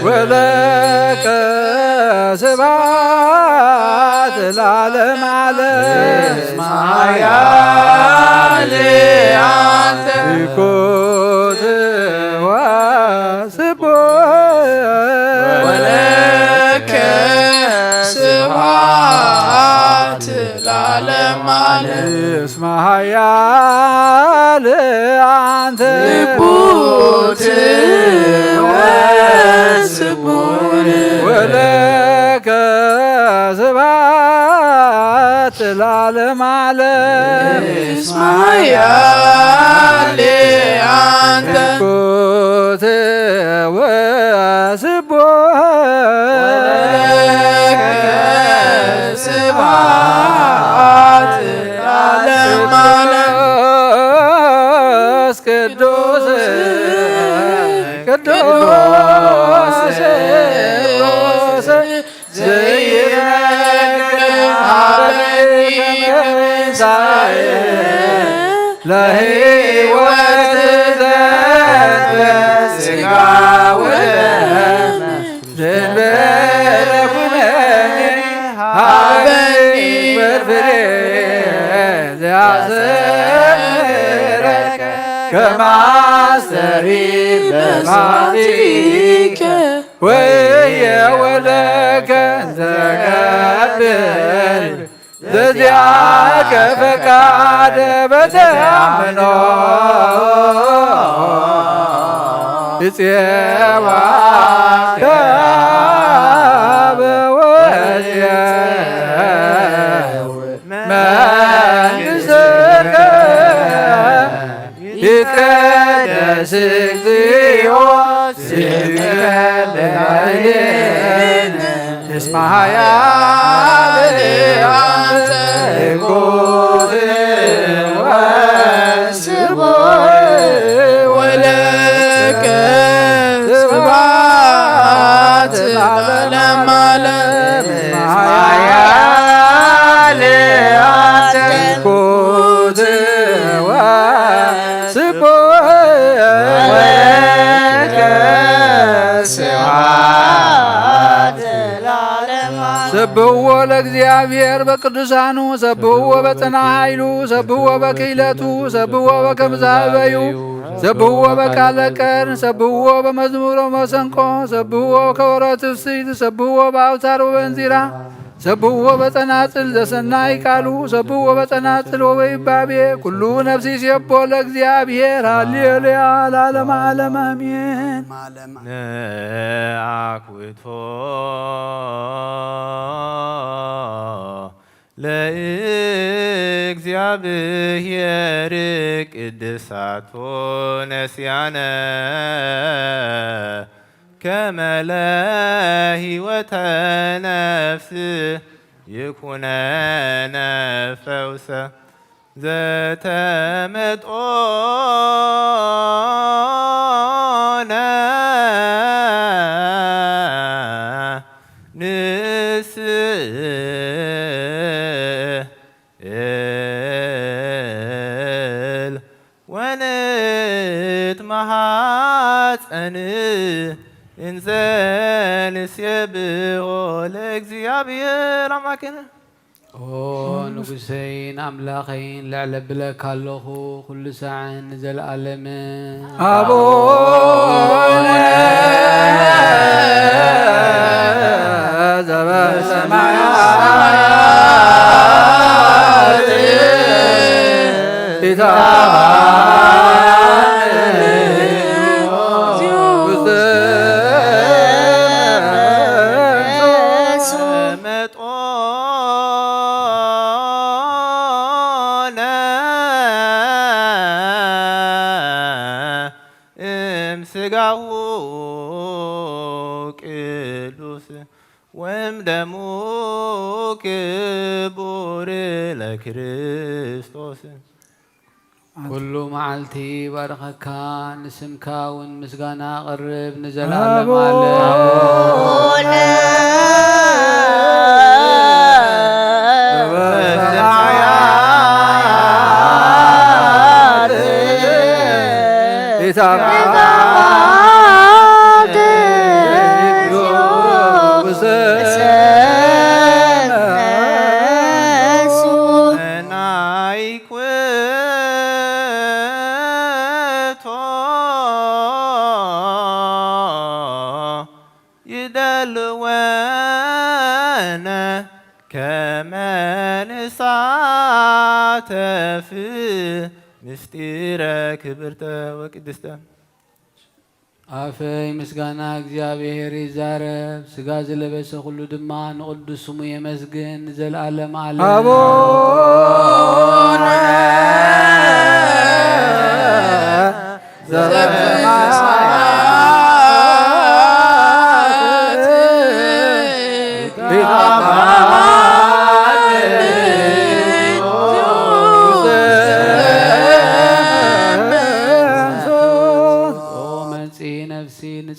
ወለከ ስብሐት ለዓለመ ዓለም እስመ ኃያል አንተ ትኩት ወስብሐት ወለከ ስብሐት ለዓለመ ዓለም እስመ ኃያል አንተ ትኩት ወስብሐት ወለከ ስብሐት ለዓለመ ዓለም እስመ ኃያል አንተ ትኩት ወስብሐት ወለከ ስብሐት ለዓለመ ዓለም ቅዱስ ቅዱስ ቅዱስ ለሕይወት ዘሥጋ ወደም ድንበረ ኩነኔ ሀበኒ ፍርፍሬ ዘያዘምረከ ከማስተሪ በማቲከ ወየወለከ ዘገብር ዘዚአከ ፈቃደ በተአምኖ እፄዋ በወልየ መንግሥትከ ይትቀደስ እግዚኦ ስምከ በላዕሌነ እስመ ኃያል አንተ ትኩት ወስብሐት ወለከ ስብሐት ለዓለመ ዓለም ኃያል አንተ ትኩት ወስብሐት ወለከ ስብሐት ሰብሕዎ ለእግዚአብሔር በቅዱሳኑ ሰብሕዎ በጽና ኃይሉ ሰብሕዎ በክህለቱ ሰብሕዎ በከመ ዘኀበዩ ሰብሕዎ በቃለ ቀርን ሰብሕዎ በመዝሙረ መሰንቆ ሰብሕዎ ከወረ ትፍሥሕት ሰብሕዎ በአውታር ወበእንዚራ ሰብሕዎ በጸናጽል ዘሰናይ ቃሉ ሰብሕዎ በጸናጽል ወበይባቤ ኩሉ ነፍሲ ሲቦ ለእግዚአብሔር ሃሌሉያ ለዓለመ ዓለም አሜን። ነአኩቶ ለእግዚአብሔር ቅድሳቶ ነስያነ ከመ ለሕይወተ ነፍስ ይኩነነ ፈውሰ ዘተመጦነ ንስእል ወንትመሃ እንዘንስ የብሆ ለእግዚአብሔር አምላክነ ንጉሰይን አምላኸይን ልዕለ ብለካ ኣለኹ ኩሉ ሳዕን ዘለኣለም አቡነ ዘበሰማያት ስጋሁ ቅዱስ ወይም ደሙ ክቡር ለክርስቶስ ኩሉ መዓልቲ ባረኸካ ንስምካ እውን ምስጋና ቐርብ ንዘላለም ይደልወነ ከመንሳተፍ ምስጢረ ክብርተ ወቅድስተ አፈይ ምስጋና እግዚአብሔር ይዛረብ ስጋ ዘለበሰ ሁሉ ድማ ንቅዱስ ስሙ የመስግን ዘለዓለም ዓለም አቡነ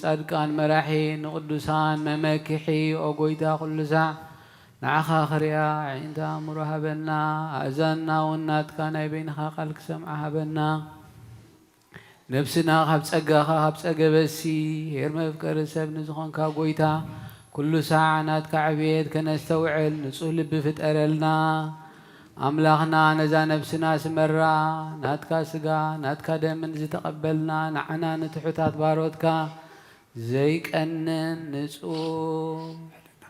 ጻድቃን መራሒ ንቅዱሳን መመክሒ ኦጎይታ ኩሉ ሳዕ ንዓኻ ክሪያ ዓይንታ እምሮ ሃበና ኣእዛንና እውን ናትካ ናይ በይንኻ ቃል ክሰምዓ ሃበና ነብስና ካብ ፀጋኻ ካብ ፀገበሲ ሄር መፍቀሪ ሰብ ንዝኾንካ ጎይታ ኩሉ ሳዕ ናትካ ዕብየት ከነስተውዕል ንጹህ ልቢ ፍጠረልና ኣምላኽና ነዛ ነብስና ስመራ ናትካ ስጋ ናትካ ደምን ዝተቐበልና ንዓና ንትሑታት ባሮትካ ዘይቀንን ንጹህ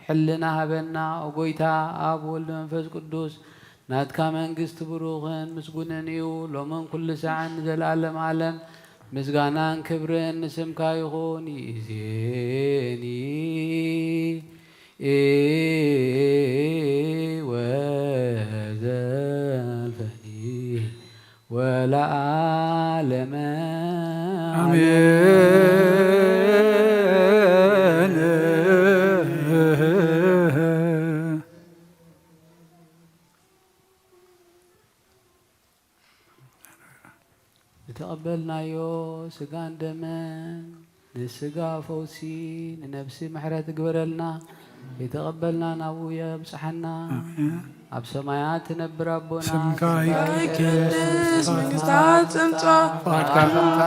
ሕልና ሃበና ኦጎይታ ኣብ ወልድ መንፈስ ቅዱስ ናትካ መንግስቲ ብሩኽን ምስጉንን እዩ ሎምን ኩሉ ሰዓን ዘለዓለም ዓለም ምስጋናን ክብርን ንስምካ ይኹን ይእዜኒ ወዘልፈኒ ወለዓለመ አሜን። የተቀበልናዮ ስጋን ደመን ንስጋ ፈውሲ ንነብሲ ምሕረት ግበረልና የተቀበልና ናብየ ብፅሐና ኣብ ሰማያት ትነብር ኣቦና ስምካ ይቅደስ መንግስትካ ትምጻእ ፈቃድካ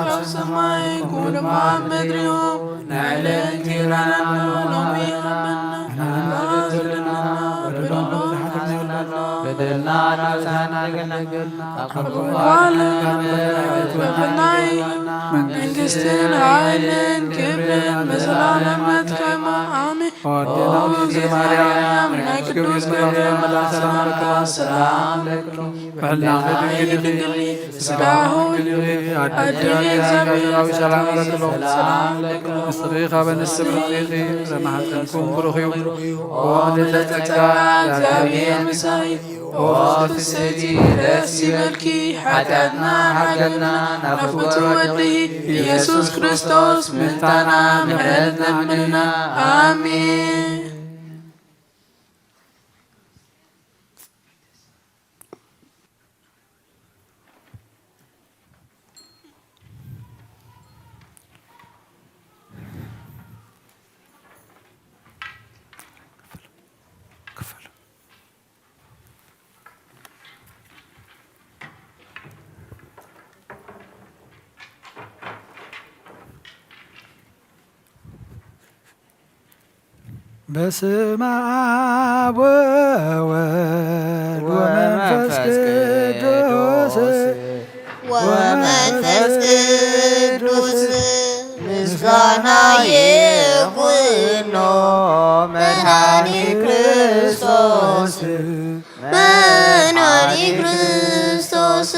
ኣብ ሰማይ ከምኡ ድማ ኣብ ምድሪ ይሁን ንዕለት እንጀራና ሎሚ ሃበና በደልና ናብዛና ገለገልና በናይ መንግስትን ኃይልን ክብርን በዘላለም መትከማ አሜን። ማርያም ናይ ቅዱስ ገብርኤል መልአክ ሰላም ለካ ሰላም ለክሎ በህላኸ ድንግል ስጋሁ አድሪ እግዚአብሔራዊ ሰላም ለክሎ ሰላም ለክሎ ምስጢኻ በንስብ ርቂኺ ዘማሕፀንኩም ብሩኽ እዩ ኦ ንዘጸጋ እግዚአብሔር ምሳይ ኦ ፍስሕቲ ደስ ይበልኪ ኃጢአትና ሓገልና ናብ ፍቁር ወዲ ኢየሱስ ክርስቶስ ምሕታና ምሕረት ለምንና አሜን። በስመ አብ ወወልድ ወመንፈስ ቅዱስ ወመንፈስ ቅዱስ ምስጋና ይሁን መድኃኒተ ክርስቶስ መድኃኒተ ክርስቶስ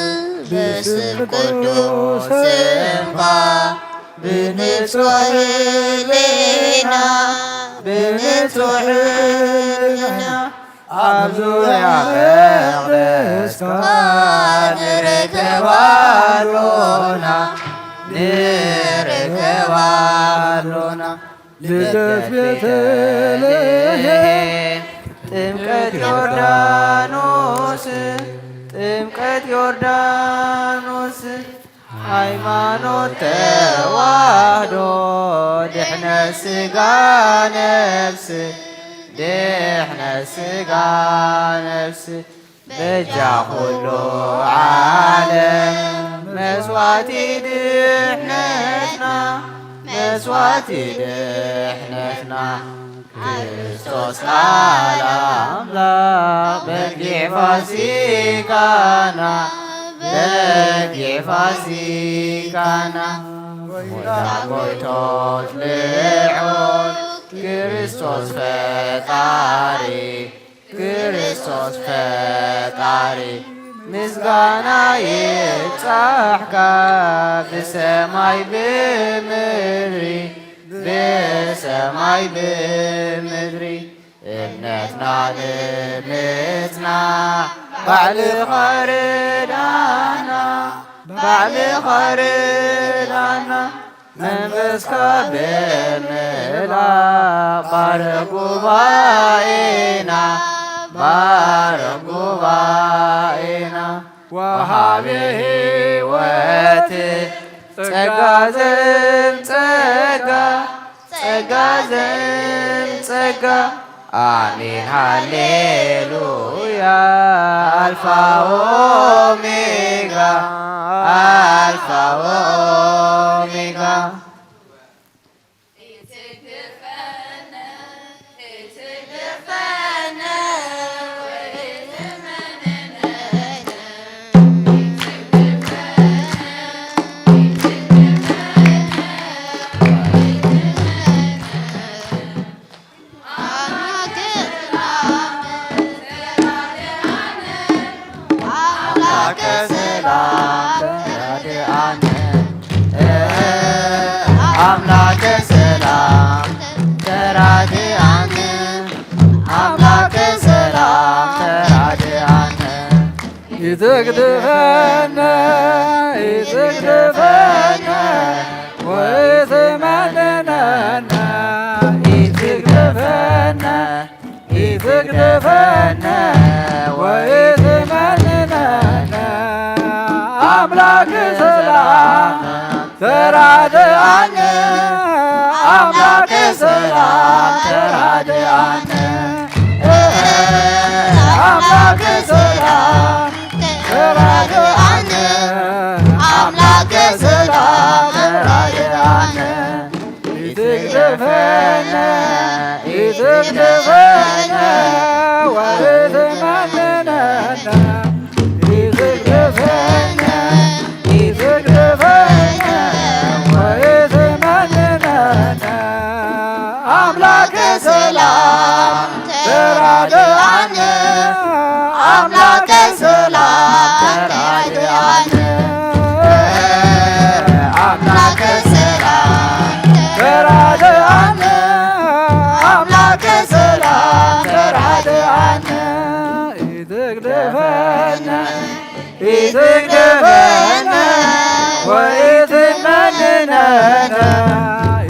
በስመ ቅዱስ እንኳ ብንጹሕ ሕሊና ብንጹሕ ሕሊና ኣብ ዙርያ መቅደስካ ንረከባሎና ንረከባሎና ልደት ቤተልሔም ጥምቀት ዮርዳኖስ ጥምቀት ዮርዳኖስ ሃይማኖት ተዋህዶ ድሕነት ሥጋ ነፍስ ድሕነት ሥጋ ነፍስ በጃ ኩሉ ዓለም መስዋዕቲ ድሕነትና መስዋዕቲ ድሕነትና ክርስቶስ ቃል አምላክ በጊዕ ፋሲካና በጊዕ ፋሲካና ጎይቶት ልዑል ክርስቶስ ፈጣሪ ክርስቶስ ፈጣሪ ምስጋና ይብጻሕካ ብሰማይ ብምድሪ ብሰማይ ብምድሪ እምነትና ንምጽናዕ ባዕልኻ ርዳእና ባዕልኻ ርዳእና መንፈስካ ብምልኣክ ባርክ ጉባኤና ባርክ ጉባኤና ወሃቤ ሕይወት ጸጋ ዘምጸጋ ጸጋ ዘምጸጋ አሜን ሃሌሉያ አልፋ ኦሜጋ አልፋ ኦሜጋ አምላከ ሰላም ተራድአነ አምላከ ሰላም ተራድአነ ይትግድፈነ ይትግድፈነ ወይትመንነነ ይትግድፈነ ይትግድፈነ ወይትመንነነ አምላከ ሰላም ተራድአነ አምላከ ሰላም ተራድአነ አምላከ ሰላም ተራድአነ አምላከ ሰላም ተራድአነ ይትግድፈነ ይትግድፈነ ወይትመንነነ ይትግድፈነ ይትግድፈነ ወይትመንነነ አምላከ ሰላም ተራድአነ አምላከ ሰላም ተራድአነ አምላከ ሰላም ተራድአነ አምላከ ሰላም ተራድአነ ይትግድፈነ ይትግድፈነ ወይትመንነነ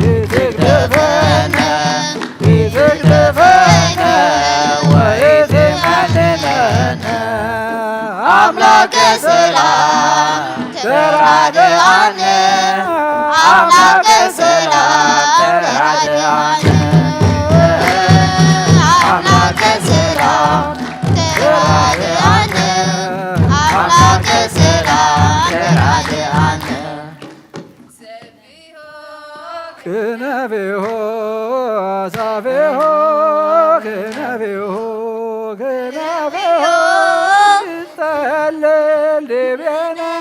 ይትግድፈነ ይትግድፈነ ወይትመንነነ አምላከ ሰላም ተራድአነ አምላከ ሰላም ተራድአነ አምላከ ሰላም ተራድአነ አምላከ ሰላም ተራድአነ ቅነቤሆ ሳቤሆ كنافيو يتهلل دبينا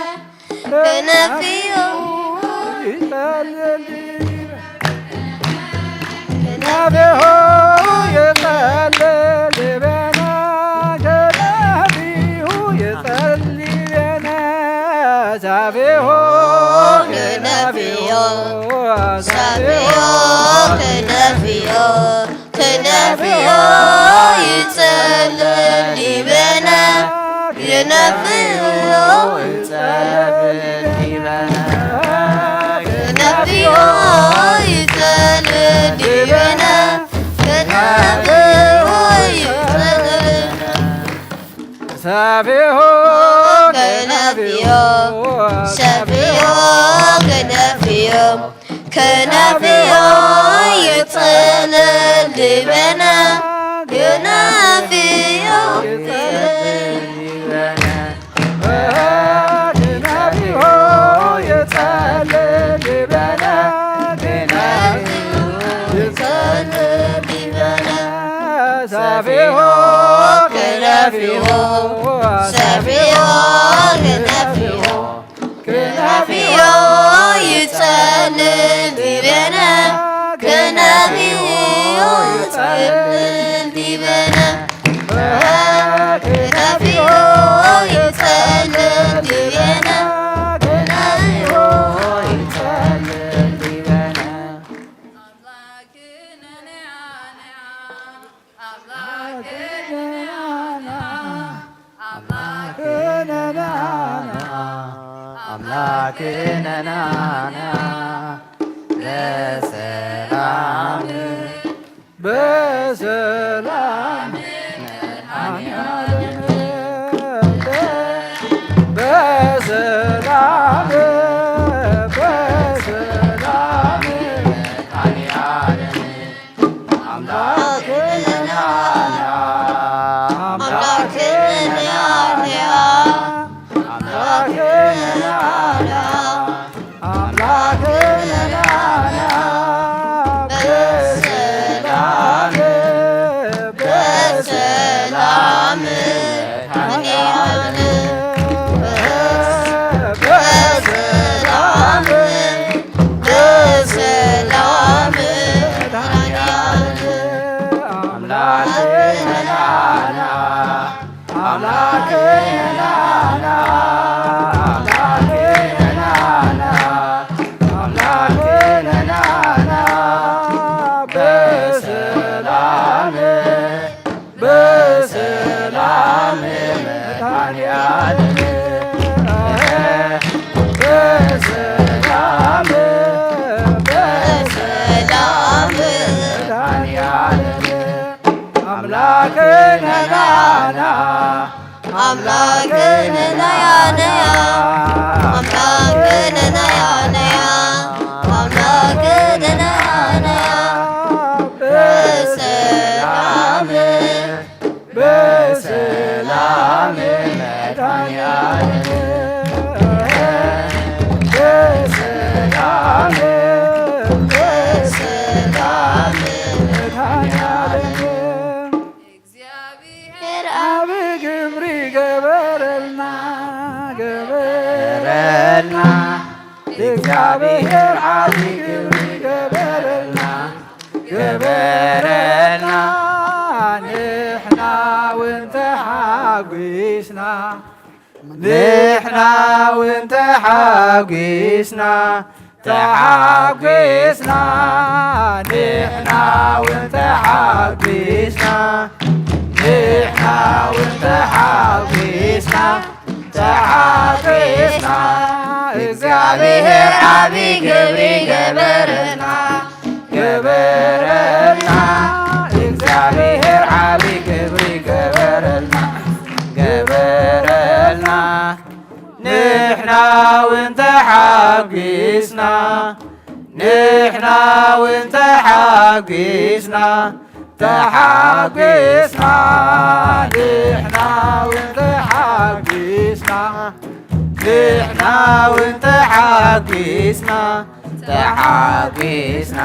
كنافيو يتهلل كنافيو يتهلل دبينا كنافيو يتهلل دبينا سافيو كنافيو سافيو كنافيو كنافيو يتهلل دبينا كنافيو يتهلل دبينا كنافيو يتهلل دبينا كنافيو يتهلل سافيو كنافيو سافيو كنافيو كنافيو يتهلل دبينا كنافيو يتهلل دبينا كنافيو يتهلل دبينا كنافيو يتهلل دبينا سافيو كنافيو سافيو كنافيو كنافيو يتهلل دبينا كنافيو يتهلل دبينا كنافيو يتهلل دبينا كنافيو يتهلل دبينا أملاكنا نانا بسلام بسلام بسلام بسلام أملاكنا እግዚአብሔር ዓቢይ ግብሪ ገበረልና ገበረልና ንሕና እውን ተሓጒስና ንሕና እውን ተሓጒስና ተሓጒስና ንሕና እውን ተሓጒስና ንሕና እውን ተሓጒስና ተሓጒስና እግዚአብሔር ዓቢይ ግብሪ ገበረና ገበረና እግዚአብሔር ዓቢይ ግብሪ ገበረና ገበረና ንሕና እውን ተሓጒስና ንሕና እውን ተሓጒስና ተሓጒስና ንሕና እውን ተሓጒስና ንሕና እውን ተሓጒስና ተሓጒስና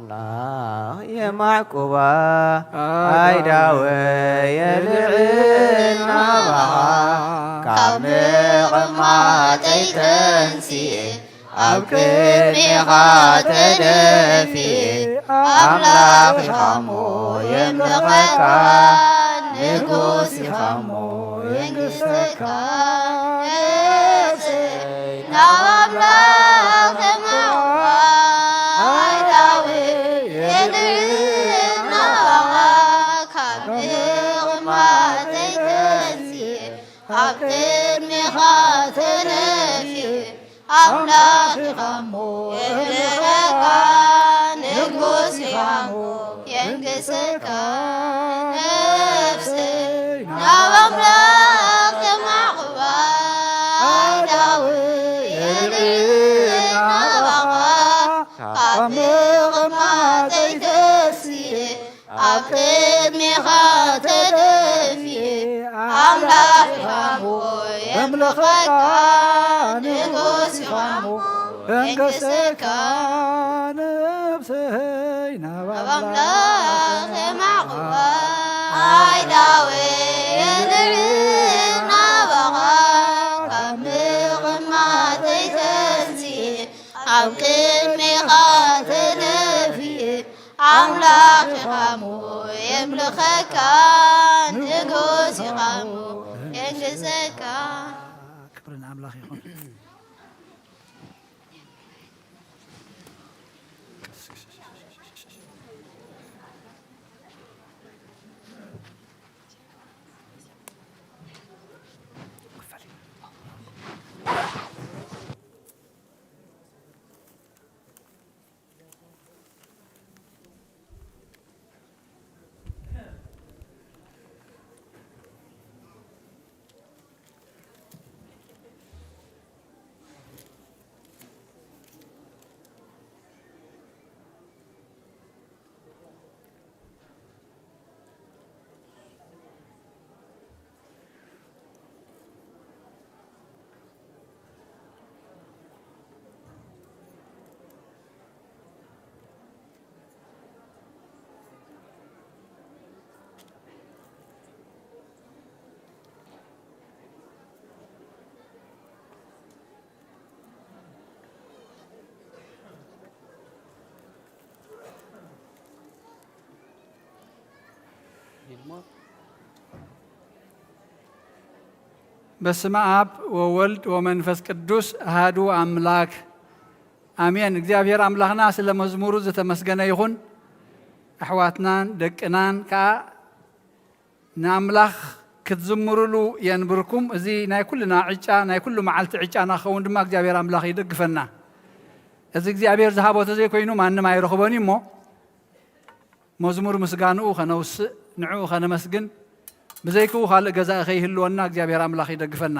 አምላክ የማዕቁባ አይዳወ የልዕልና ባኻ ካብ ምቕማጠይ ተንሲእ ኣብ ቅድሜኻ ተደፊእ ኣምላኽ ኢኻ እሞ የምልኸካ ንጉስ ኢኻ እሞ የንግሥተካ ናብ ኣምላኽ የማዕቁባ አይዳወ የልዕልና ባኻ ካብ ምቕማጠይ ተንሲእ ኣብ ቅድሜኻ ተደፊእ ኣምላኽ ኢኻ እሞ የምልኸካ ንጉስ ኢኻ እሞ የንግሥተካ ነፍሰይ ናብ ኣምላኽ የማዕቁባ አይዳወ የልዕልና ባኻ ካብ ምቕማጠይ ተንሲእ ኣብ ቅድሜኻ ተደፊእ ኣምላኽ ኢኻ እሞ የምልኸካ ንጉስ ኢኻ እሞ የንግሥተካ ነፍሰይ ናብ ናብ ኣምላኽ የማዕቁባ አይዳወ የልዕልና ባኻ ካብ ምቕማጠይ ተንሲእ ኣብ ቅድሜኻ ተደፊእ ኣምላኽ ኢኻ እሞ የምልኸካ ንጉስ ኢኻ እሞ የንግሥተካ ክብሪ ንኣምላኽ ይኹን በስመ አብ ወወልድ ወመንፈስ ቅዱስ አሐዱ አምላክ አሜን። እግዚአብሔር አምላክና ስለ መዝሙሩ ዝተመስገነ ይኹን። ኣሕዋትናን ደቅናን ከዓ ንኣምላኽ ክትዝምሩሉ የንብርኩም። እዚ ናይ ኩልና ዕጫ ናይ ኩሉ መዓልቲ ዕጫና ክኸውን ድማ እግዚአብሔር አምላኽ ይደግፈና። እዚ እግዚአብሔር ዝሃቦ ተዘይኮይኑ ማንም ኣይረኽቦን እሞ መዝሙር ምስጋንኡ ከነውስእ ንዕኡ ከነመስግን ብዘይክኡ ካልእ ገዛእ ከይህልወና እግዚአብሔር አምላኽ ይደግፈና።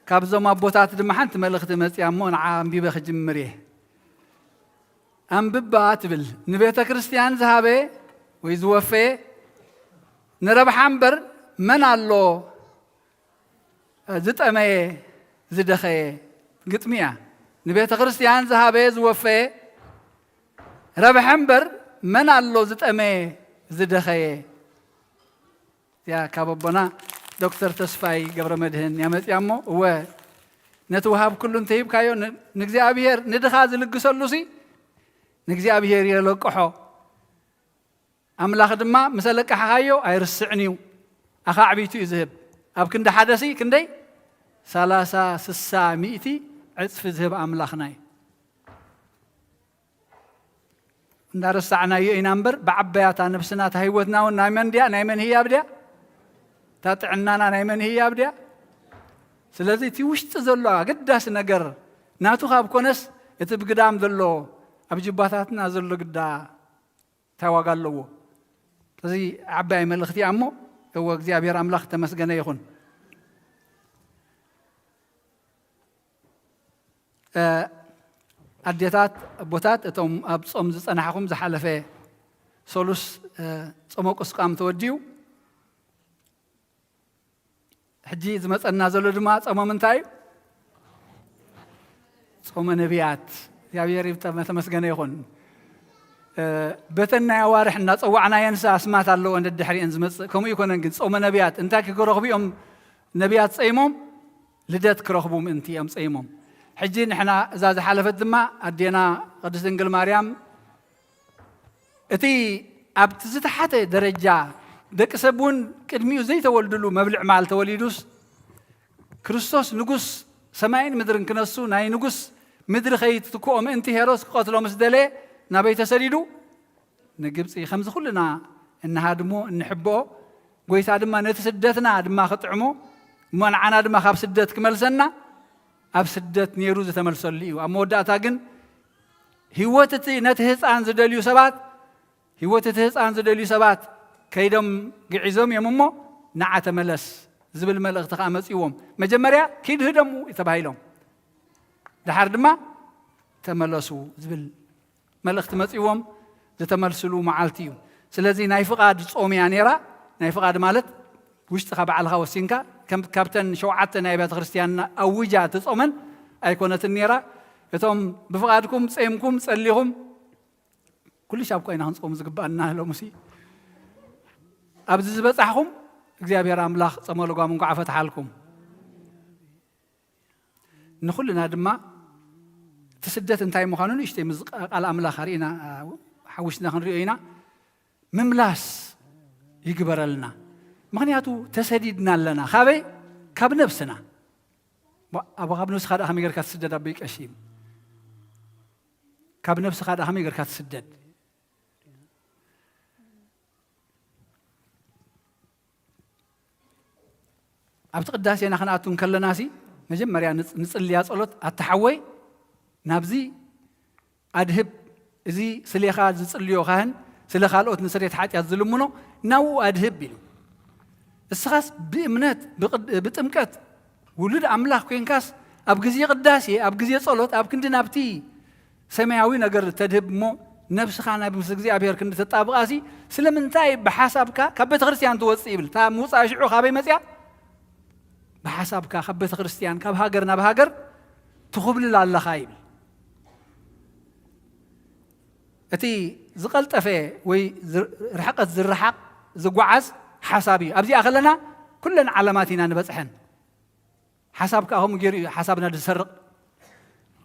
ካብዞም ኣቦታት ድማ ሓንቲ መልእኽቲ መፅያ እሞ ንዓ ኣንቢበ ክጅምር እየ። ኣንብባ ትብል ንቤተ ክርስቲያን ዝሃበ ወይ ዝወፈየ ንረብሓ እምበር መን ኣሎ ዝጠመየ ዝደኸየ ግጥሚ እያ። ንቤተ ክርስቲያን ዝሃበ ዝወፈየ ረብሓ እምበር መን ኣሎ ዝጠመየ ዝደኸየ ያ ካብ ኣቦና ዶክተር ተስፋይ ገብረ መድህን ያመፅያ እሞ እወ ነቲ ውሃብ ኩሉ እንተሂብካዮ ንእግዚአብሔር ንድኻ ዝልግሰሉ ሲ ንእግዚአብሔር የለቅሖ ኣምላኽ ድማ ምስ ለቅሓኻዮ ኣይርስዕን እዩ ኣኻ ዕቢቱ እዩ ዝህብ። ኣብ ክንዲ ሓደ ሲ ክንደይ 30-60 ዕፅፊ ዝህብ ኣምላኽና እዩ። እንዳረሳዕናዮ ኢና እምበር ብዓበያታ ነብስና ህይወትና እውን ናይ መን ድያ ናይ መን ህያብ ድያ ታጥዕናና ናይ መን ህያብ ድያ። ስለዚ እቲ ውሽጢ ዘሎ ኣገዳሲ ነገር ናቱ ካብ ኮነስ እቲ ብግዳም ዘሎ ኣብ ጅባታትና ዘሎ ግዳ እንታይ ዋጋ ኣለዎ። ስለዚ ዓባይ መልእኽቲ እያ እሞ እወ እግዚኣብሔር ኣምላኽ ተመስገነ ይኹን። ኣዴታት ኣቦታት እቶም ኣብ ጾም ዝፀናሕኹም ዝሓለፈ ሰሉስ ጾመ ቁስቋም ተወዲዩ ሕጂ ዝመፀና ዘሎ ድማ ጾመ ምንታይ እዩ? ጾመ ነቢያት። እግዚኣብሔር ተመስገነ ይኹን። بتنا يوارح الناس وعنا ينسى أسمات الله عند الدحري أنزمت كم يكون نجد صوم نبيات أنت كرهبيهم نبيات صيمهم لدت كرهبهم أنتي أم صيمهم حجين إحنا زاد حلفت دما أدينا قدس إنجيل مريم أتي أبتزت حتى درجة دك سبون كدميو زي تولدلو مبلع مال توليدوس كريستوس نجوس سماين مدرن كنسو ناي نجوس مدر خيت تكوم أنتي هيروس قاتلوا مسدلة نبي تسريدو نجيب سي خمس كلنا إن هادمو نحبه قويت هادما نتسدتنا هادما خطعمو منعنا هادما خاب سدت كمل سنة أب سدت نيروز تمل سليو أمودا تاجن هوتتي نتهز عن زدليو سبات هوتتهز عن زدليو سبات كيدم قعزم يا ممو نعت ملس زبل ملغ تقامس يوم مجمريا كيد هدمو يتبايلهم لحد ما تملسوا زبل ملغ تمسيوم زتملسلو معالتيو سلازي نايفقاد صومي انيرا نايفقاد مالت وش تخبع على خوسينكا كم كابتن شوعت نايبات كريستيان اوجا تصومن ايكونت النيرا يتوم بفقادكم صيمكم صليهم كل شاب كاينا نصوم زغبانا لو مسي ابز زبصحكم እግዚአብሔር አምላክ ጸመለጓ መንቋ ፈትሐልኩም ንኹልና ድማ تسدت انتاي مخانون اشتي قال املاخ رينا حوشنا خنرينا مملاس يقبر لنا مغنياتو تسديدنا لنا خابي كاب نفسنا ابو غاب نفس خدا خميغر كتسدد ابيك اشيم كاب نفس خدا خميغر كتسدد ابت قداسينا خناتون كلناسي مجمريا نصلي صلوت اتحوي نابزي أدهب زي سليخا زصليو خان سلخالوت نسريت حاجة ظلمونو ناو أدهب بيلو السخاس بإمنات بتمكت ولد أملاك كينكاس أبغزي قداسي أبغزي صلوت أبكند نابتي سماوي نجر تدهب مو نفس خانة بمسكزي أبير كند تطابقاسي سلمنتاي بحسابك كبت خريستيان توصيبل تا موسى شعو خابي مسيا بحسابك كبت خريستيان كاب هاجرنا بهاجر تخبل الله خايب أتي زقلت أفي وي رحقت زرحق زقعز حسابي أبزي أخلنا كلنا علاماتنا نبصحن حسابك هم جري حسابنا دسرق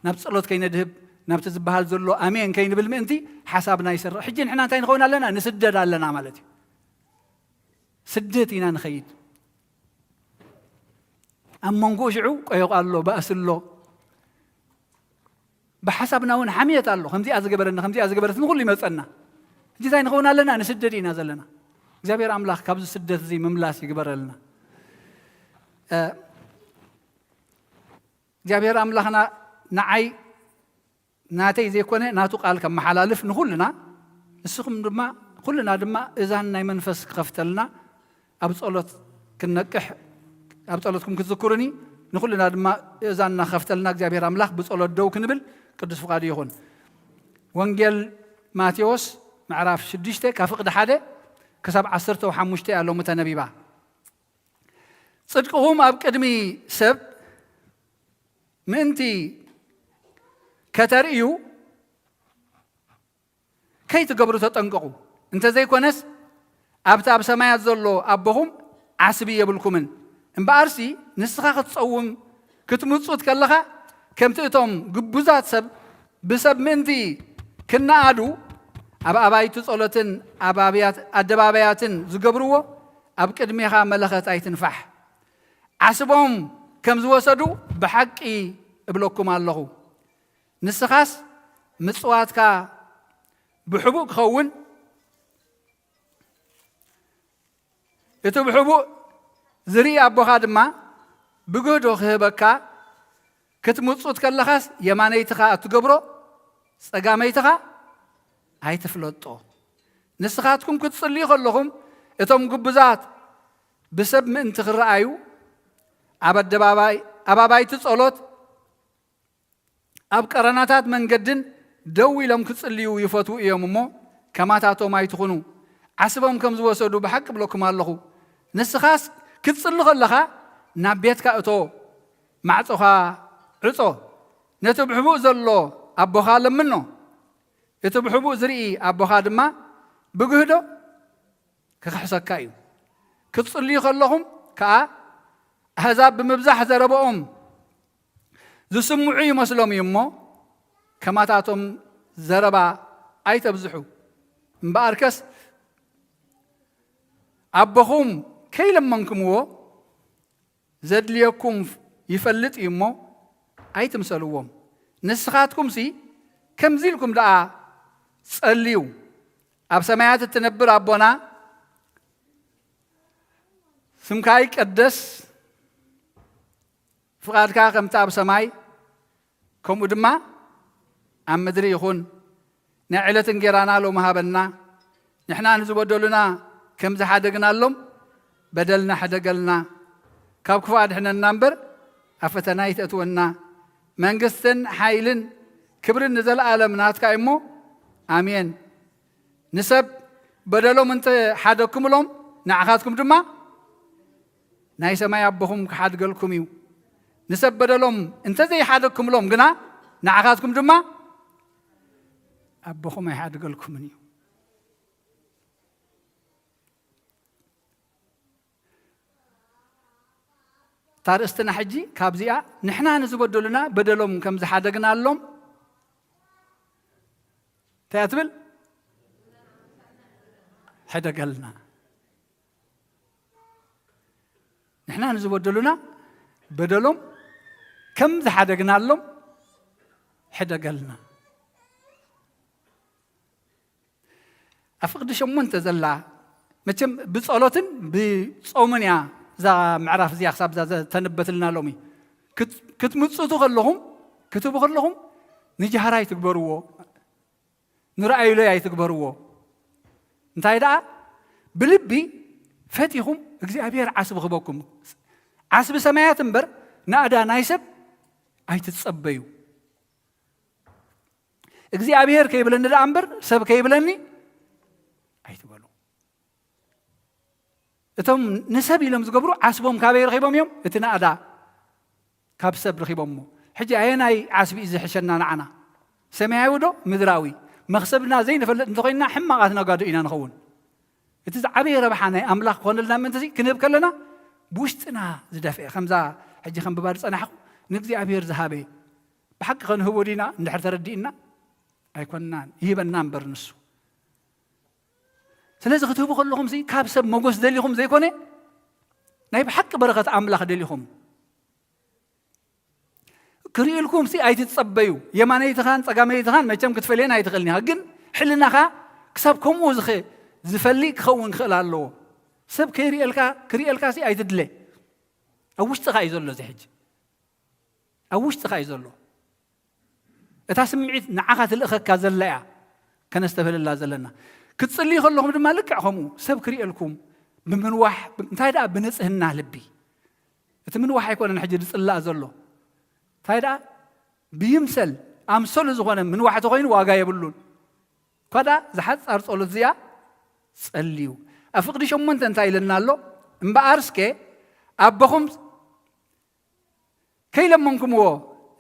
نبص الله كين ندهب نبت زبهال زلو أمين كين بالمنتي حسابنا يسرق حجين إحنا تين خونا لنا نسدد لنا مالتي سدتينا نخيد أما نقوشعو يقال له بأس له بحسبنا ون حمية الله خمسي أزجبرنا خمسي أزجبرت نقول لي مسألنا جزاين خونا لنا نسددين زلنا زابير أملاخ كابز سدت زي مملاس يجبر لنا زابير أملاخنا نعي ناتي زي كونه ناتو قال كم حلالف نقول لنا السخم دما كلنا دما إذا نايمن فس خفتلنا أبصلت كنكح أبصلتكم كتذكرني نقول لنا دما إذا نخفتلنا زابير أملاخ بصلت دو كنبل قدس فقاد يكون وانجيل ماتيوس معرف شديشته كفقد حدا كسب 10 و5 قالوا متنبيبا صدقهم أبقدمي سب منتي كتريو كي تقبروا تطنققوا انت زي كونس أبتا بسمايات زلو أبهم عسبي يبلكمن ان بارسي نسخة تصوم كتمتصوت كلها كم تأتم جبوزات سب بسب منتي كنا عدو أبايت صلتن أبابيات الدبابياتن زجبروه أبكدميها ملخت أي تنفح عسبهم كم زوسدو بحقي بلوكم الله نسخاس مصواتك بحبوك خون يتو بحبوك زري أبو خادما بقودو خيبكا كتمتصوت كلخاس يمانيتها أتجبرو سجاميتها هاي تفلتو نسخاتكم كتصلي خلهم اتم جبزات بسب من تخرعيو عبد أباباي تصلت أب قرناتات من جدن دوي لم كتصليو يفتو يوممو كما تعطوا ما يتخونو عسبهم كم زوسدوا بحق بلوكم الله نسخاس كتصلي خلها نبيتك أتو معطوها عطو نتبحبو زلو أبو خالم منه يتبحبو زري أبو خادما بجهده كحسكايو كتصلي خلهم كا هذا بمبزح زربهم ذو سمعي مسلم يمو كما تعتم زربا أي تبزحو مباركس أبوهم كي لمنكم هو زد ليكم يفلت يمو أي تمسلوهم نسخاتكم سي كم زيلكم دعا صليو أب سمايات التنبر أبونا سمكاي قدس فقادك قمتا بسماي كم ودما أم مدري يخون نعلة انجرانا لو مهابنا نحنا نزودولنا كم زحادقنا لهم بدلنا حدقلنا كاب كفاد حنا النمبر أفتنا يتأتونا منقستن حايلن كبر نزل عالمنا تكايمو آمين نسب بدلهم انت حدكم لهم نعخاتكم دما ناي سماي أبهم كحد قلكم يو نسب بدلهم انت زي حدكم لهم قنا نعخاتكم دما أبهم يحد قلكم يو تارستنا حجي كابزيا نحنا نزبدلنا بدلهم كم زحادقنا لهم تاتبل حدا قالنا نحنا نزبدلنا بدلهم كم زحادقنا لهم حدا قالنا أفقد شمون تزلع متم بصلاتن بصومنيا زا معرف زي حساب زا تنبت لنا لومي كتمصتو خلهم كتبوا خلهم نجي هراي تكبروا نرأي له يتكبروا انتي دا بلبي فاتيهم እግዚአብሔር عصب خبكم عصب سمايات انبر نادا نايسب اي تتصبيو እግዚአብሔር كيبلن دا انبر سب كيبلني اي تبلو اتم نسب يلم زغبرو عصبهم كابير رخيبهم يوم اتنا ادا كابسب رخيبهم حجي عيناي عصبي اذا حشنا نعنا سمايو دو مدراوي مخسبنا زين فلت انتقينا حماقاتنا قادو إنا نخون إتز عبي ربحانا أملاق قون لنا من تزي كنب كلنا بوشتنا زدافع خمزة حجي خم ببارس أنا حق نقضي عبير ذهابي بحق خن هو دينا نحر تردينا أي كونان يبنان برنسو سلازة خطوبة كلهم زي كابسب موجوس دليهم زي كوني ناي بحق بركة أملاق دليهم كريلكم سي أي تتصبيو يماني يتخان تقامي يتخان ما يتم كتفلين أي تخلني هجن حلنا خا كسبكم وزخي زفليك خون خلالو سب كريلكا سي أي تدلي أوش تخا يزلو زي حج أوش تخا يزلو أتاسمعت نعاقات الأخ كازلاء كان استفل الله زلنا كتصلي خلهم دم مالك عمو سب كريلكم بمن واحد انتهى بنصهنا لبي أتمن واحد يكون نحجر الله زلو فايدا بيمسل أمسل زغنا من واحد غين واقع يبلون كذا زحت أرض أولزيا صليو أفقد شو من تنتهي لنا له مبارسك أبهم كي لمنكم هو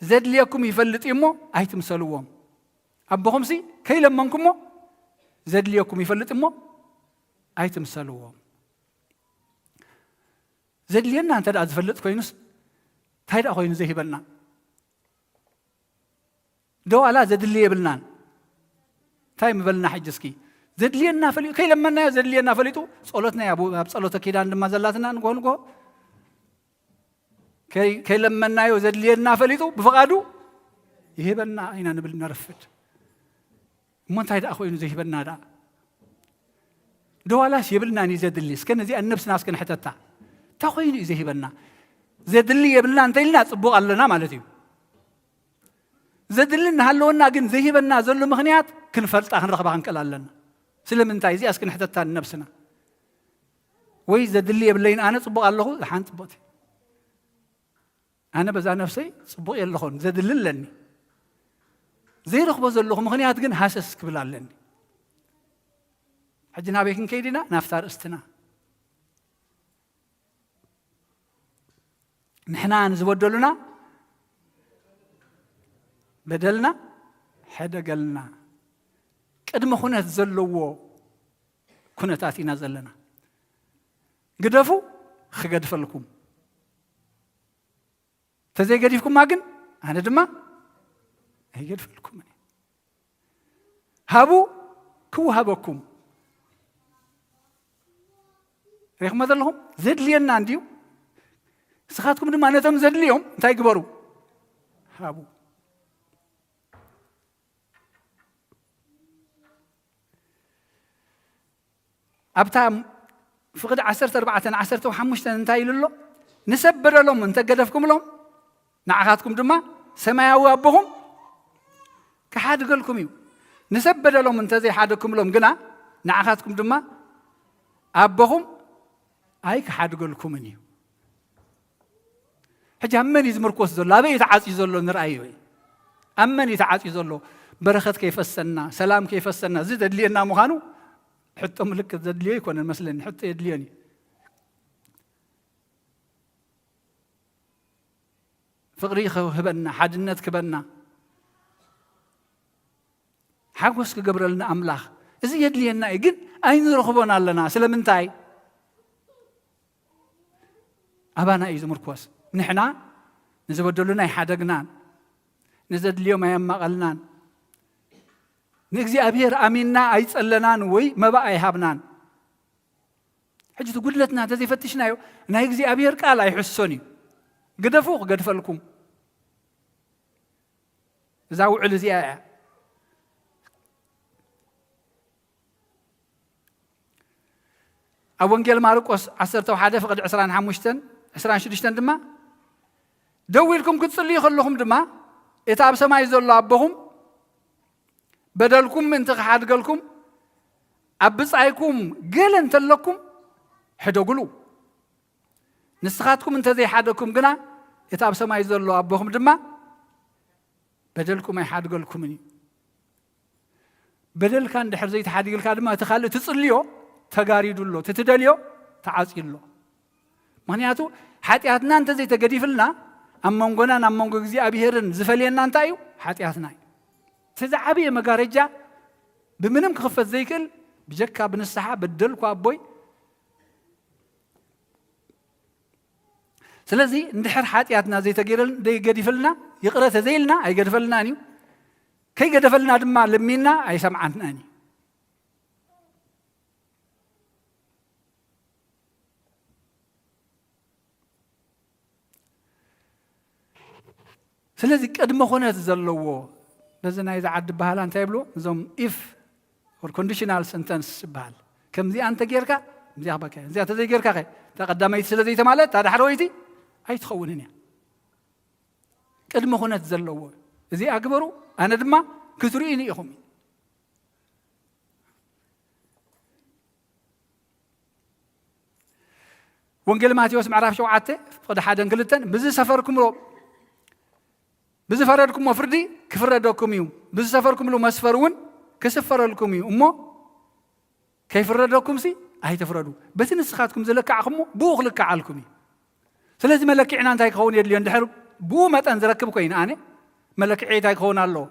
زد ليكم يفلت إمه أي تمسلوهم أبهم سي كي لمنكم هو زد ليكم يفلت إمه أي تمسلوهم زد لينا أنت دا أزفلت كوينس تايدا كوينس زي بلنا دو على زد لي بلنان تايم بلنا حجسكي زد لينا فلي كي لما زد لينا فليتو صلاتنا يا ابو صلاتك كده عندما زلاتنا نقول كي لما يو زد لينا فليتو بفقادو يهبنا اينا نبل نرفد مو انت هيدا اخوي زي يهبنا دا دو على شي يبلنا ني زد لي اسكن زي النفس ناس كن حتتا تاخوي زي يهبنا زد لي يبلنا انت لنا صبوق لنا معناتيو زدلنا هلونا جن ذهبنا زلوا مغنيات كن فرط أخن رخبة عن كلالنا سلم انتاي زي أسكن حتى تان نفسنا وي زدلي يبلين أنا صبوا الله لحن صبوتي أنا بزع نفسي صبوا يلهون زدللني زي رخبة زلوا مغنيات جن حاسس كبلالني حجنا بيكن كيدنا نفتار استنا نحنا نزودلنا بدلنا حدا قالنا ቅድመ ኩነት ዘለዎ ኩነታት ኢና ዘለና ግደፉ ክገድፈልኩም ተዘይገዲፍኩማ ግን ኣነ ድማ ኣይገድፈልኩም ሃቡ ክውሃበኩም ረኽመ ዘለኹም ዘድልየና እንዲዩ ስኻትኩም ድማ ነቶም ዘድልዮም እንታይ ግበሩ ሃቡ ኣብታ ፍቅዲ 14 15 እንታይ ኢሉ ኣሎ ንሰበደሎም እንተገደፍኩምሎም ንዓኻትኩም ድማ ሰማያዊ ኣቦኹም ክሓድገልኩም እዩ ንሰበደሎም እንተዘይሓደኩምሎም ግና ንዓኻትኩም ድማ ኣቦኹም ኣይ ክሓድገልኩምን እዩ ሕጂ ኣብ መን እዩ ዝምርኮስ ዘሎ ኣበይ ተዓፅዩ ዘሎ ንርአዩ ኣብ መን እዩ ተዓፅዩ ዘሎ በረኸት ከይፈሰና ሰላም ከይፈሰና እዚ ዘድልየና ምዃኑ ሕቶ ምልክት ዘድልዮ ይኮነን መስለኒ ሕቶ የድልዮኒ ፍቅሪ ክህበና ሓድነት ክህበና ሓጎስ ክገብረልና ኣምላኽ እዚ የድልየና እዩ ግን ኣይንረኽቦን ኣለና ስለምንታይ ኣባና እዩ ዝምርኮስ ንሕና ንዝበደሉና ይሓደግናን ንዘድልዮም ኣየማቐልናን ንእግዚኣብሔር ኣሚንና ኣይጸለናን ወይ መባእ ኣይሃብናን ሕጂ ጉድለትና ተዘይፈትሽናዮ ናይ እግዚኣብሔር ቃል ኣይሕሶን እዩ ግደፉ ክገድፈልኩም እዛ ውዕል እዚኣ እያ ኣብ ወንጌል ማርቆስ 11 ፍቅዲ 25 26 ድማ ደው ኢልኩም ክትጽልዩ ከለኹም ድማ እቲ ኣብ ሰማይ ዘሎ ኣቦኹም በደልኩም ምእንቲ ክሓድገልኩም ኣብ ብጻይኩም ገለ እንተለኩም ሕደግሉ ንስኻትኩም እንተዘይሓደኩም ግና እቲ ኣብ ሰማይ ዘሎ ኣቦኹም ድማ በደልኩም ኣይሓድገልኩምን እዩ በደልካ እንድሕር ዘይተሓዲግልካ ድማ እቲ ካልእ ትጽልዮ ተጋሪዱሎ ትትደልዮ ተዓፂሎ ምክንያቱ ሓጢኣትና እንተዘይተገዲፍልና ኣብ መንጎናን ኣብ መንጎ እግዚኣብሔርን ዝፈልየና እንታይ እዩ ሓጢኣትና እዩ ተዛዓብየ መጋረጃ ብምንም ክኽፈት ዘይክእል ብጀካ ብንስሓ በደልኩ ኣቦይ ስለዚ እንድሕር ሓጢኣትና ዘይገዲፍልና ይቕረ ተዘይልና ኣይገድፈልናን እዩ ከይገደፈልና ድማ ልሚና ኣይሰምዓትናን እዩ ስለዚ ቅድመ ኩነት ዘለዎ በዚ ናይ ዝዓዲ ባህላ እንታይ ይብሎ እዞም ኢፍ ኦር ኮንዲሽናል ሰንተንስ ይበሃል ከምዚኣ እንተ ጌርካ እዚኣ በካ እዚኣ ተዘይጌርካ ኸ ተቐዳመይቲ ስለዘይተማለት ታዳሕረወይቲ ኣይትኸውንን እያ ቅድመ ኩነት ዘለዎ እዚ ኣግበሩ ኣነ ድማ ክትርኢኒ ኢኹም ወንጌል ማቴዎስ ምዕራፍ 7 ፍቅዲ 1-2 ብዚ ሰፈርኩምሎ ብዝፈረድኩሞ ፍርዲ ክፍረደኩም እዩ ብዝሰፈርኩምሉ መስፈር እውን ክስፈረልኩም እዩ እሞ ከይፍረደኩም ሲ ኣይተፍረዱ በቲ ንስኻትኩም ዝለክዓኹሞ ብኡ ክልክዓልኩም እዩ ስለዚ መለክዕና እንታይ ክኸውን የድልዮ እንድሕር ብኡ መጠን ዝረክብ ኮይነ ኣነ መለክዒ እንታይ ክኸውን ኣለዎ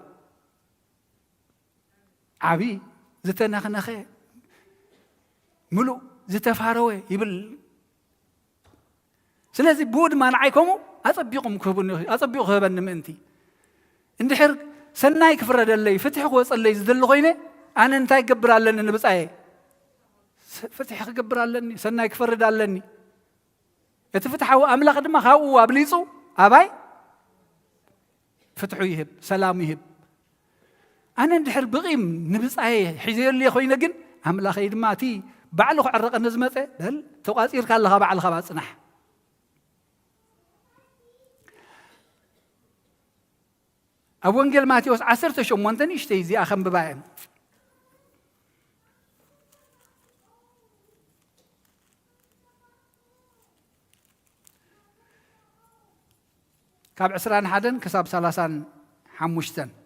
ዓብይ ዝተነኽነኸ ምሉእ ዝተፋረወ ይብል ስለዚ ብኡ ድማ ንዓይከሙ ኣጸቢቑም ክህበኒ ምእንቲ እንድሕር ሰናይ ክፍረደለይ ፍትሒ ክወፀለይ ዝደሊ ኮይነ ኣነ እንታይ ክገብር ኣለኒ ንብፃየ ፍትሒ ክገብር ኣለኒ ሰናይ ክፈርድ ኣለኒ እቲ ፍትሓዊ ኣምላኽ ድማ ካብኡ ኣብሊፁ ኣባይ ፍትሑ ይህብ ሰላሙ ይህብ ኣነ እንድሕር ብቒም ንብፃየ ሒዘየልየ ኮይነ ግን ኣምላኸይ ድማ እቲ ባዕሉ ክዕረቐኒ ዝመፀ በል ተቋፂርካ ኣለኻ ባዕልኻ ባፅናሕ ኣብ ወንጌል ማቴዎስ 18 ንእሽተይ እዚኣ ከንብባ እየ ካብ 21 ክሳብ 35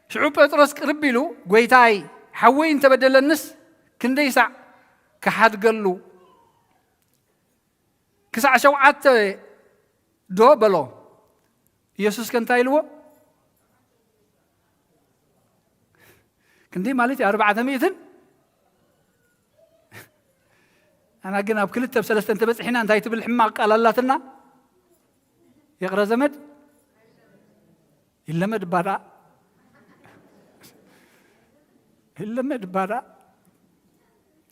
شعوب بطرس قربيلو قويتاي حوين تبدل النس كندي سع كحد قلو كسع شوعات دو بلو يسوس كان تايلو كندي مالتي 400 أنا قلنا بكلتها بسلسة أنت بس إحنا أنت تبل حماق قال الله تنا يقرأ زمد إلا مد برا إلا مد برا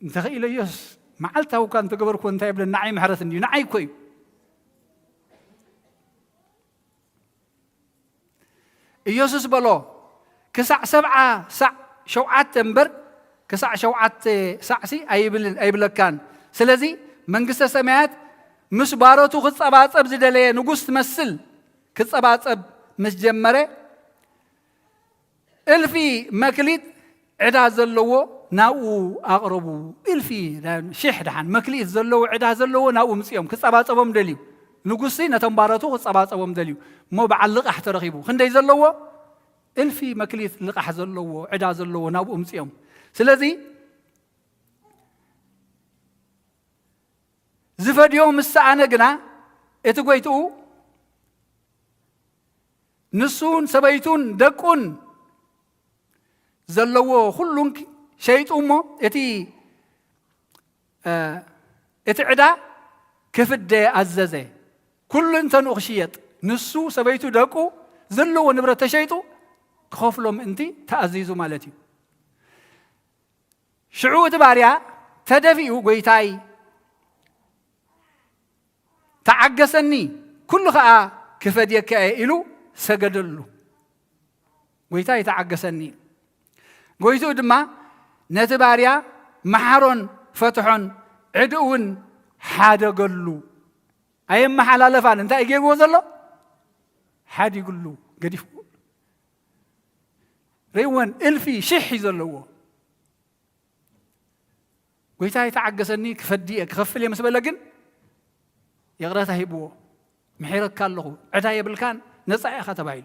أنت خيل يس معلته وكان تقبر كنت يبل النعيم حرث إني نعي كوي يسوس بلو كسع 7 سع شوعات تنبر كسع شوعات سعسي أيبل كان سلازي منقصة سماعات مش باراتو خصبات أب زدلية نقص تمثل خصبات أب مش جمرة الفي مكليت عدا زلوا ناو أقربوا الفي شح دحن مكليت زلوا عدا زلوا ناو مسيهم خصبات أبهم دليو نقصي نتنباراتو خصبات أبهم دليو مو بعلق أحد رخيبو خندي زلوا الفي مكليت لقح زلوا عدا زلوا ناو مسيهم سلازي زفد يوم الساعة نجنا اتقويتو نسون سبيتون دقون زلوا خلون شيء أمه اتعدا كفد عززة كل إنسان أخشيت نسو سبيتو دقو زلوا نبرة شيء خاف لهم أنتي تعزيزوا مالتي شعوت باريا تدفيو قويتاي تعجسني كل خاء كفديك إلو سجدلو قويتاي تعجسني قويتو دما نتباريا محرون فتحون عدون حدا قلو أي محل لفان انت ايجي وزلو حد يقولو قديف ريوان الفي شح زلو قويتاي تعجسني كفديك خفل يا مسبلقن يغرته هيبو محيرك كان له عداية بالكان نصعي خطبايل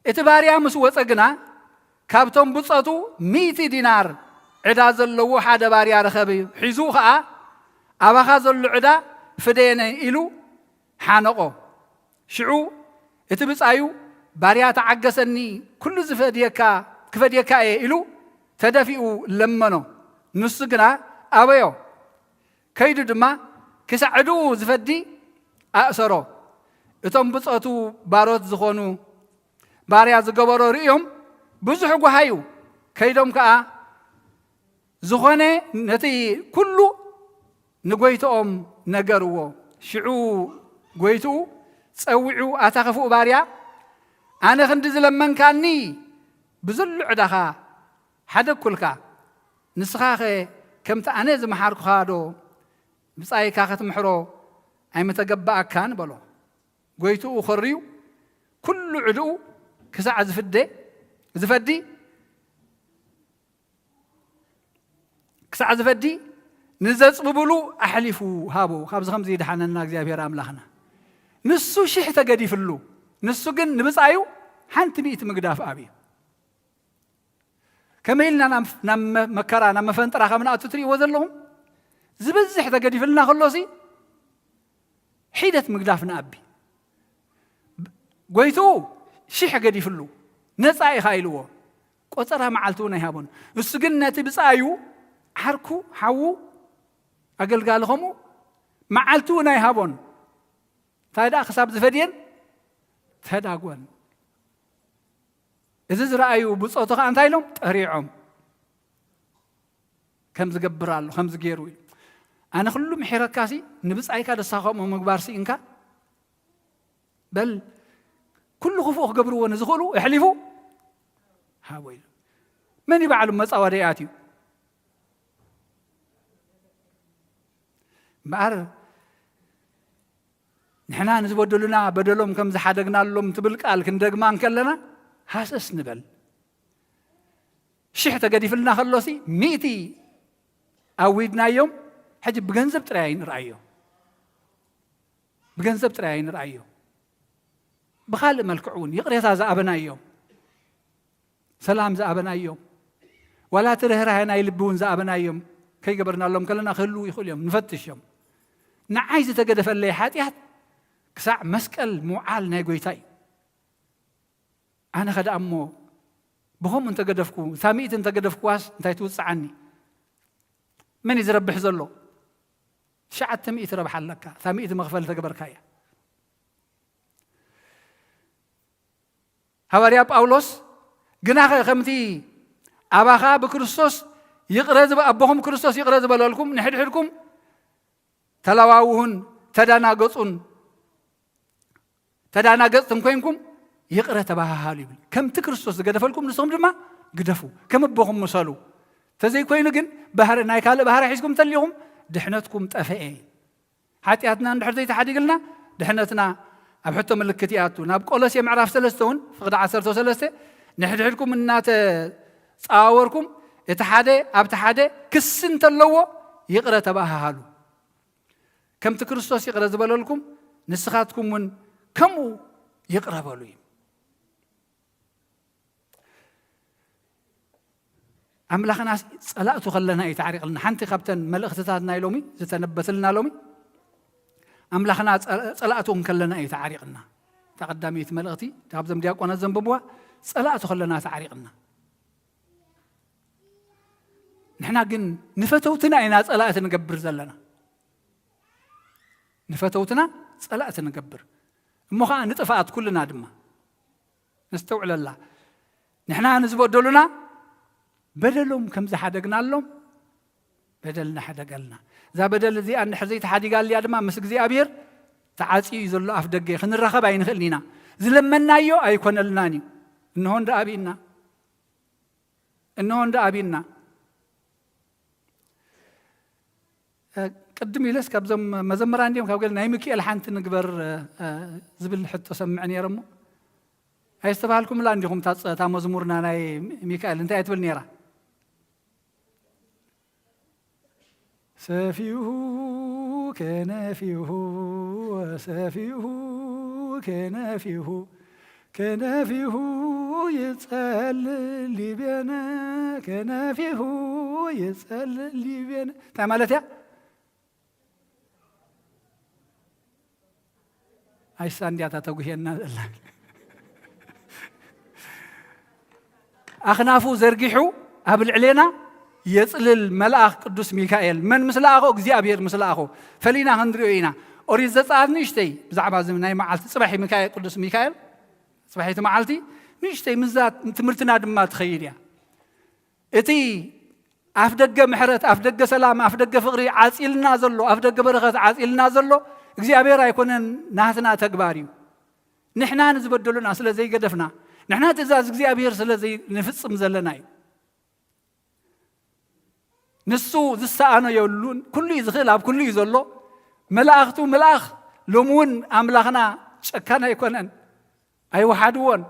اتباريا مسوط اقنا كابتن بصاتو 100 دينار عدا زلو حدا باريا رخبي حيزو خا اباخا زلو عدا فدينا إلو حانقو شعو اتبصايو باريا تعجسني كل زفديكا كفديكا إلو تدفئو لمنو نسقنا أبيو كيد دما كسعدو زفدي أسرو اتم بصاتو باروت زخونو باريا زقبرو ريهم بزحو قهايو كيدهم كا زخوني نتي كله نقويتهم نقروا شعو قويتو تسوعو أتخفو باريا أنا خندز لمن كاني بزل عدخا حدا كلكا نسخاخي كم تأنا زي محارك خادو بس أي كاخت محرو أي متقبأ كان بلو قويتو وخريو كل عدو كساع زفدي كساع زفدي نزلت ببلو أحلفو هابو خابز خمزي دحانا الناك زي بير أملاخنا نسو شيحتا قدي فلو نسو قن نبس أيو حانت بيت مقداف أبي كميلنا نم مكرا نم فنترا خمنا أتتري وذلهم زبزح ذا قدي فلنا خلوسي حيدت مقدافنا أبي قويتو شيح قدي فلو نسعي خايلوه قطرها معلتونا يهابون السجنة تبصايو حركو حوو أقل قالهم معلتونا يهابون تايدا خساب زفدين تايدا قوان إذا زرأيو بصوتها أنتايلهم تهريعهم كم زقبرالو كم زقيروي أنا خلو محيرك كاسي نبص أي كاد الساقم ومقبارسي إنكا بل كل خفوق قبروا ونزغلوا احلفوا هاويل من يبعلم مصاورياتي بعر نحنا نزبدلنا بدلهم كم زحدقنا لهم تبل قال كندغمان كلنا حاسس نبل شحته قد يفلنا خلوسي ميتي اويدنا يوم حج بغنزب تراين رايو بغنزب تراين رايو بخالق ملكعون يقريتا زابنا يوم سلام زابنا يوم ولا ترهرهنا يلبون زابنا يوم كي قبرنا لهم كلنا خلوا يخل يوم نفتش يوم نعايز تقدف اللي حاتيات كساع مسكال معال نايقويتاي أنا خد أمو بهم أنت قدفكو ثاميت أنت قدفكواس أنت يتوسع عني من يزرب بحزلو شعت تميت ربح لك ثاميت مغفل تقبر كايا هواريا باولوس جناخ خمتي أباخا بكريستوس يقرز أبوهم كريستوس يقرز بلالكم نحد حلكم تلاواوهن تدانا قصتم كوينكم يقرأ تباها هالي كم تكريستوس قدفلكم نصهم دما قدفوا كم أبوهم مصالوا تزي كوين جن بحر نايكال بحر حيسكم تليهم دحنتكم تأفئين حتياتنا نحرتي تحدي قلنا دحنتنا أبحثهم الكتياتو نابقولس يمعرف سلستون فقد عصرتو سلسته نحد حلكم النات صاوركم يتحدى أبتحدى كسن تلوه يقرأ تباها هالو كم تكريستوس يقرأ زبالكم نسخاتكم من كمو يقرأ بالوين أملاخنا صلاة خلنا يتعرق لنا حنتي خبتن ملأختاتنا يلومي زتنبت لنا لومي أملاخنا صلاة خلنا يتعرق لنا تقدميت ملأختي تابزم دياقونا زنببوا صلاة خلنا يتعرق لنا نحنا قن نفتوتنا إنا صلاة نقبر زلنا نفتوتنا صلاة نقبر مخا نطفات كلنا دما نستوعل الله نحنا نزبدلنا بدلهم كم زحدقنا لهم بدلنا حدقلنا ذا بدل ذي أن حزيت حدي قال لي أدما مسك زي أبير تعاطي يزل أف دقي خن الرخب عين خلينا زلمنا يو أيكون لناني إنه عند أبينا إنه عند أبينا قدمي لس كابزم مزمر عندهم كابقول نايمكي الحانت نقبر زبل حتى سمعني يا رمو هاي استبالكم لا عندكم تامزمورنا ناي ميكائيل انت يتبل نيرا سافيه كنافيه وسافيه كنافيه يتسال لي بينا كنافيه يتسال لي بينا تعملت يا አይሳን ያታተጉሄና አخنافو ዘርጊሑ አብል ዕሌና የጽልል መልአክ ቅዱስ ሚካኤል መን ምስላአኹ እግዚአብሔር ምስላአኹ ፈሊና ክንድሪኦ ኢና ኦሪት ዘጸአት ንእሽተይ ብዛዕባ ዝናይ መዓልቲ ጽባሒ ሚካኤል ቅዱስ ሚካኤል ጽባሒቲ መዓልቲ ንእሽተይ ምዛት ትምህርትና ድማ ትኸይድ እያ እቲ ኣፍ ደገ ምሕረት ኣፍ ደገ ሰላም ኣፍ ደገ ፍቕሪ ዓጺልና ዘሎ ኣፍ ደገ በረኸት ዓጺልና ዘሎ እግዚአብሔር አይኮነን ናትና ተግባሪው ንሕና ንዝበደሉና ስለዘይ ገደፍና ንሕና ትእዛዝ እግዚአብሔር ስለዘይ ንፍጽም ዘለናዩ ንሱ ዝሰኣኖ የብሉን ኩሉ ይዝኽእል ኣብ ኩሉ እዩ ዘሎ መላእኽቱ መልኣኽ ሎሚ እውን ኣምላኽና ጨካን ኣይኮነን ኣይወሓድዎን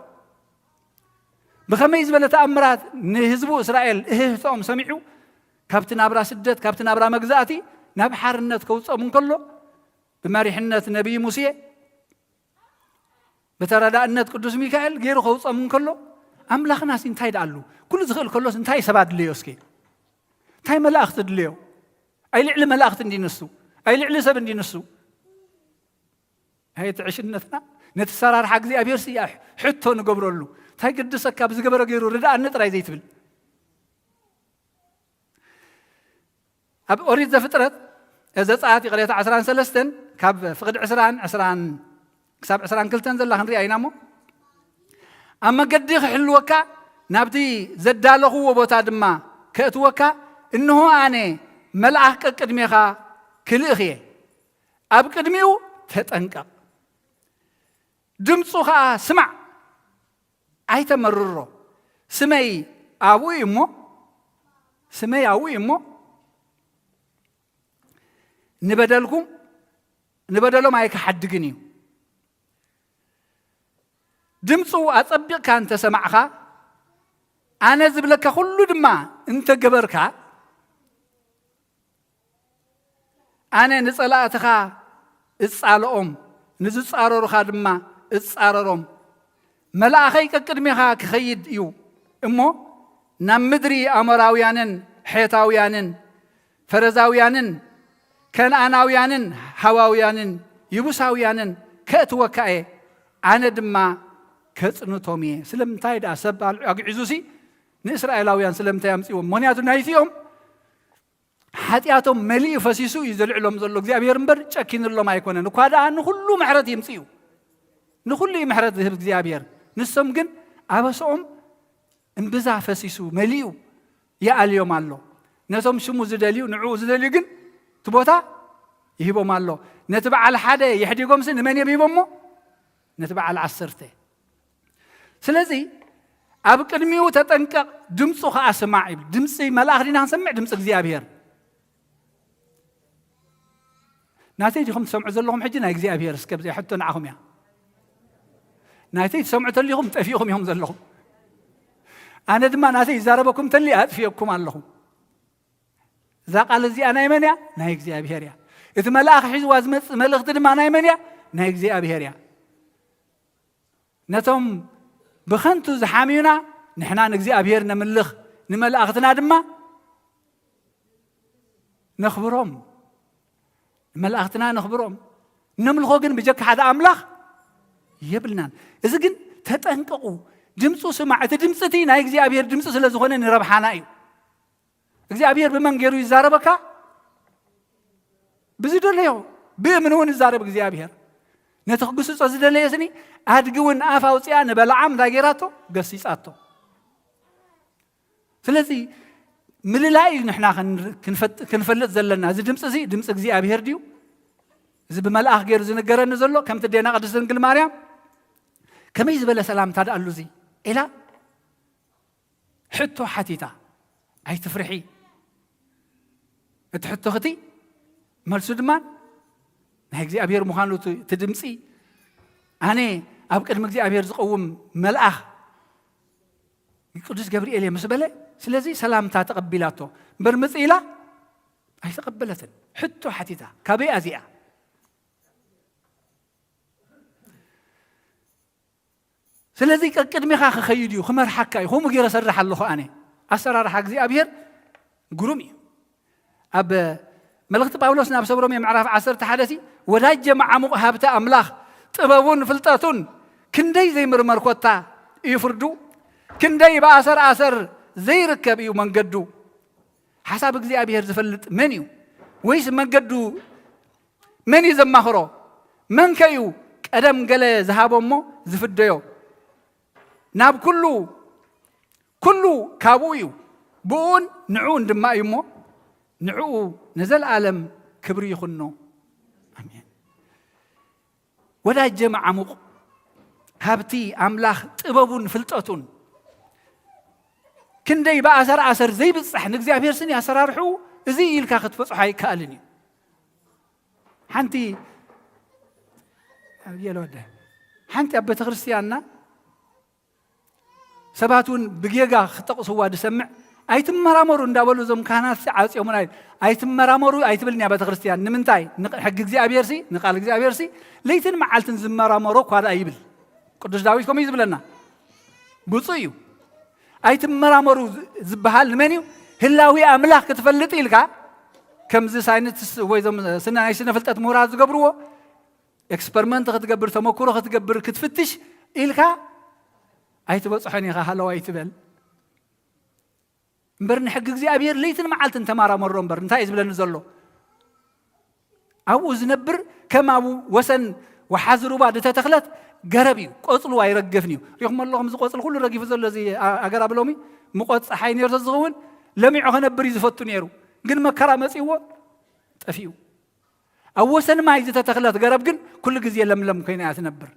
ብኸመይ ዝበለ ተኣምራት ንህዝቡ እስራኤል እህቶኦም ሰሚዑ ካብቲ ናብራ ስደት ካብቲ ናብራ መግዛእቲ ናብ ሓርነት ከውፅኦም እንከሎ بمارحنة نبي موسى بتردأنة قدوس ميكائيل غير خوصة من كله أملاخنا سنتاي دالو كل زخل كله سنتاي سباد ليوسكي تاي ملاخت دليو أي لعل ملاخت دي نسو أي لعل سبن دي نسو هاي تعيشنتنا نتسرار حق زي أبير سياح حتى نقبرو له تاي قدسك كابز قبرو غيرو رداء نتراي زي تبل أب أريد ذا فترة إذا ساعتي قريت 10 سلستن كاب فقد 10 كسب 10 كلتن زلا هنري أينامو أما قديخ حلوكا نبتي زداله هو بوتادما كأتوكا إنه أنا ملأك قدميها كل إخيه أب قدميو تتأنك دمصها سمع أي تمرره سمي أبوي أمو نبدلهم ما يكحدقني دمصو أطبق كان تسمعها أنا زبلك كل دما أنت جبرك أنا نسألاتها اسأل نزس أرور خادما እጻረሮም መላእኸይ ቅድሚኻ ክኸይድ እዩ እሞ ናብ ምድሪ አሞራውያንን ሔታውያንን ፈረዛውያንን ከነዓናውያንን ሃዋውያንን ይቡሳውያንን ከእትወካኤ ኣነ ድማ ከጽንቶም እየ ስለምንታይ ዳ ሰብ ኣግዒዙሲ ንእስራኤላውያን ስለምንታይ ኣምፂዎም ምክንያቱ ናይቲኦም ሓጢኣቶም መሊኡ ፈሲሱ እዩ ዘልዕሎም ዘሎ እግዚኣብሔር እምበር ጨኪንሎም ኣይኮነን እኳ ደኣ ንኩሉ ምሕረት ይምፅኡ ንኩሉ ምሕረት ዝህብ እግዚኣብሔር ንሶም ግን ኣበሶኦም እምብዛ ፈሲሱ መሊኡ ይኣልዮም ኣሎ ነቶም ሽሙ ዝደልዩ ንዕኡ ዝደልዩ ግን እቲ ቦታ ይሂቦም ኣሎ ነቲ በዓል ሓደ ይሕዲጎምሲ ንመን የሂቦሞ ነቲ በዓል 10 ስለዚ ኣብ ቅድሚኡ ተጠንቀቕ ድምፁ ከዓ ስማዕ ይብል ድምፂ መልኣኽ ዲና ክንሰምዕ ድምፂ እግዚኣብሔር ናተይ ዲኹም ትሰምዑ ዘለኹም ሕጂ ናይ እግዚኣብሔር እስከ ብዘይ ሕቶ ንዓኹም እያ ናተይ ትሰምዑ ተሊኹም ጠፊኹም ኢኹም ዘለኹም ኣነ ድማ ናተይ ይዛረበኩም ተሊ ኣጥፊየኩም ኣለኹ እዛ ቃል እዚኣ ናይ መን እያ ናይ እግዚኣብሔር እያ እቲ መልኣኽ ሒዝዋ ዝመፅእ መልእኽቲ ድማ ናይ መን እያ ናይ እግዚኣብሔር እያ ነቶም ብኸንቱ ዝሓሚዩና ንሕና ንእግዚኣብሔር ነምልኽ ንመላእኽትና ድማ ነኽብሮም ንመላእኽትና ነኽብሮም ነምልኾ ግን ብጀካ ሓደ ኣምላኽ የብልናን እዚ ግን ተጠንቀቑ ድምፁ ስማዕ እቲ ድምፅቲ ናይ እግዚኣብሔር ድምፂ ስለ ዝኾነ ንረብሓና እዩ እግዚአብሔር በመን ገይሩ ይዛረበካ ብዝደለዮ ብእምን እውን ይዛረብ እግዚአብሔር ነተኽግስጾ ዝደለየስኒ ኣድግውን ኣፍ ኣውፅያ ንበልዓም ዳጌራቶ ገሲጻቶ ስለዚ ምልላይ ንሕና ክንፈልጥ ዘለና እዚ ድምፂ እዚ ድምፂ እግዚአብሔር ድዩ እዚ ብመልኣኽ ገይሩ ዝነገረኒ ዘሎ ከምቲ ደና ቅድስት ድንግል ማርያም ከመይ ዝበለ ሰላምታ ዳኣሉ እዚ ኢላ ሕቶ ሓቲታ ኣይትፍርሒ እቲ ሕቶኽቲ መልሱ ድማ ናይ እግዚአብሔር ምዃኑ ትድምፂ ኣነ ኣብ ቅድሚ እግዚአብሔር ዝቐውም መልኣኽ ቅዱስ ገብርኤል ምስ በለ ስለዚ ሰላምታ ተቐቢላቶ እምበር መፅእ ኢላ ኣይተቐበለትን ሕቶ ሓቲታ ካበይ ኣዚኣ ስለዚ ቅድሚኻ ክኸይድ እዩ ክመርሓካ እዩ ከምኡ ገይረ ሰራሕ ኣለኹ ኣነ ኣሰራርሓ እግዚአብሔር ግሩም እዩ ኣብ መልእኽቲ ጳውሎስ ናብ ሰብሮም ምዕራፍ 11 ወዳጀ መዓሙቕ ሃብተ ኣምላኽ ጥበቡን ፍልጠቱን ክንደይ ዘይምርመርኮታ እዩ ፍርዱ ክንደይ በኣሰር ኣሰር ዘይርከብ እዩ መንገዱ ሓሳብ እግዚአብሔር ዝፈልጥ መን እዩ ወይስ መንገዱ መን እዩ ዘማኽሮ መን ከዩ ቀደም ገለ ዝሃቦሞ ዝፍደዮ ናብ ኩሉ ካብኡ እዩ ብኡን ንዑን ድማ እዩ እሞ ንዑኡ ነዘለዓለም ክብሪ ይኹኖ ኣሜን ወዳጀ መዓሙቕ ሃብቲ ኣምላኽ ጥበቡን ፍልጠቱን ክንደይ በኣሰር ኣሰር ዘይብፅሕ ንእግዚአብሔር ስኒ ኣሰራርሑ እዚ ኢልካ ክትፈፅሖ ኣይከኣልን እዩ ሓንቲ ኣብ ቤተ ክርስቲያንና ሰባት እውን ብጌጋ ክጠቕስዋ ድሰምዕ ኣይትመራመሩ እንዳበሉ እዞም ካህናት ዓፅዮም ኣይትመራመሩ ኣይትብልን ያ ቤተ ክርስቲያን ንምንታይ ሕጊ እግዚአብሔር ሲ ንቃል እግዚአብሔር ሲ ለይትን መዓልትን ዝመራመሮ ኳዳ ይብል ቅዱስ ዳዊት ከምኡ ዝብለና ብፁዕ እዩ ኣይትመራመሩ ዝበሃል ንመን እዩ ህላዊ ኣምላኽ ክትፈልጥ ኢልካ ከምዚ ሳይንቲስ ወይ ዞም ናይ ስነ ፍልጠት ምሁራት ዝገብርዎ ኤክስፐሪመንት ክትገብር ተመክሮ ክትገብር ክትፍትሽ ኢልካ ኣይትበፅሖን ኢኻ ሃለዋ ኣይትበል እምበር ንሕጊ እግዚአብሔር ለይትን መዓልትን ተመራመሮ እምበር እንታይ እዩ ዝብለኒ ዘሎ ኣብኡ ዝነብር ከም ኣብኡ ወሰን ወሓዚ ሩባ ድተተኽለት ገረብ እዩ ቆፅሉ ኣይረገፍን እዩ ሪኹም ኣለኹም እዚ ቆፅሊ ኩሉ ረጊፉ ዘሎ እዚ ኣገራብ ሎሚ ምቆፅሓይ ነይሩ ዝኸውን ለሚዑ ክነብር እዩ ዝፈቱ ነይሩ ግን መከራ መፂዎ ጠፊኡ ኣብ ወሰን ማይ ዝተተኽለት ገረብ ግን ኩሉ ግዜ ለምለም ኮይና እያ ትነብር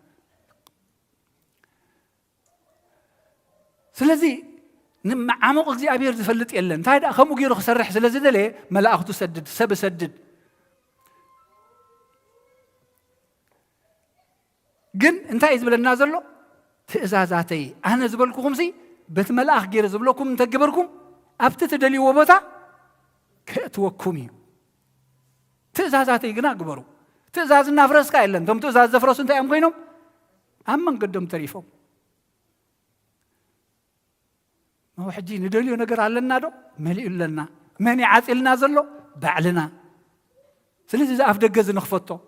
ስለዚ ንመዓሙቕ እግዚአብሔር ዝፈልጥ የለን እንታይ ዳ ከምኡ ገይሩ ክሰርሕ ስለ ዝደለየ መላእኽቱ ሰድድ ሰብ ሰድድ ግን እንታይ እዩ ዝብለና ዘሎ ትእዛዛተይ ኣነ ዝበልኩኹምሲ በቲ መልኣኽ ገይረ ዝብለኩም እንተግበርኩም ኣብቲ ትደልይዎ ቦታ ከእትወኩም እዩ ትእዛዛተይ ግና ግበሩ ትእዛዝ እናፍረስካ የለን እቶም ትእዛዝ ዘፍረሱ እንታይ እዮም ኮይኖም أمن قدم تريفهم ما هو حجي ندليو نقر على لنا دو ملئ لنا من يعاتلنا زلو بعلنا سلسي إذا أفدقز نخفطه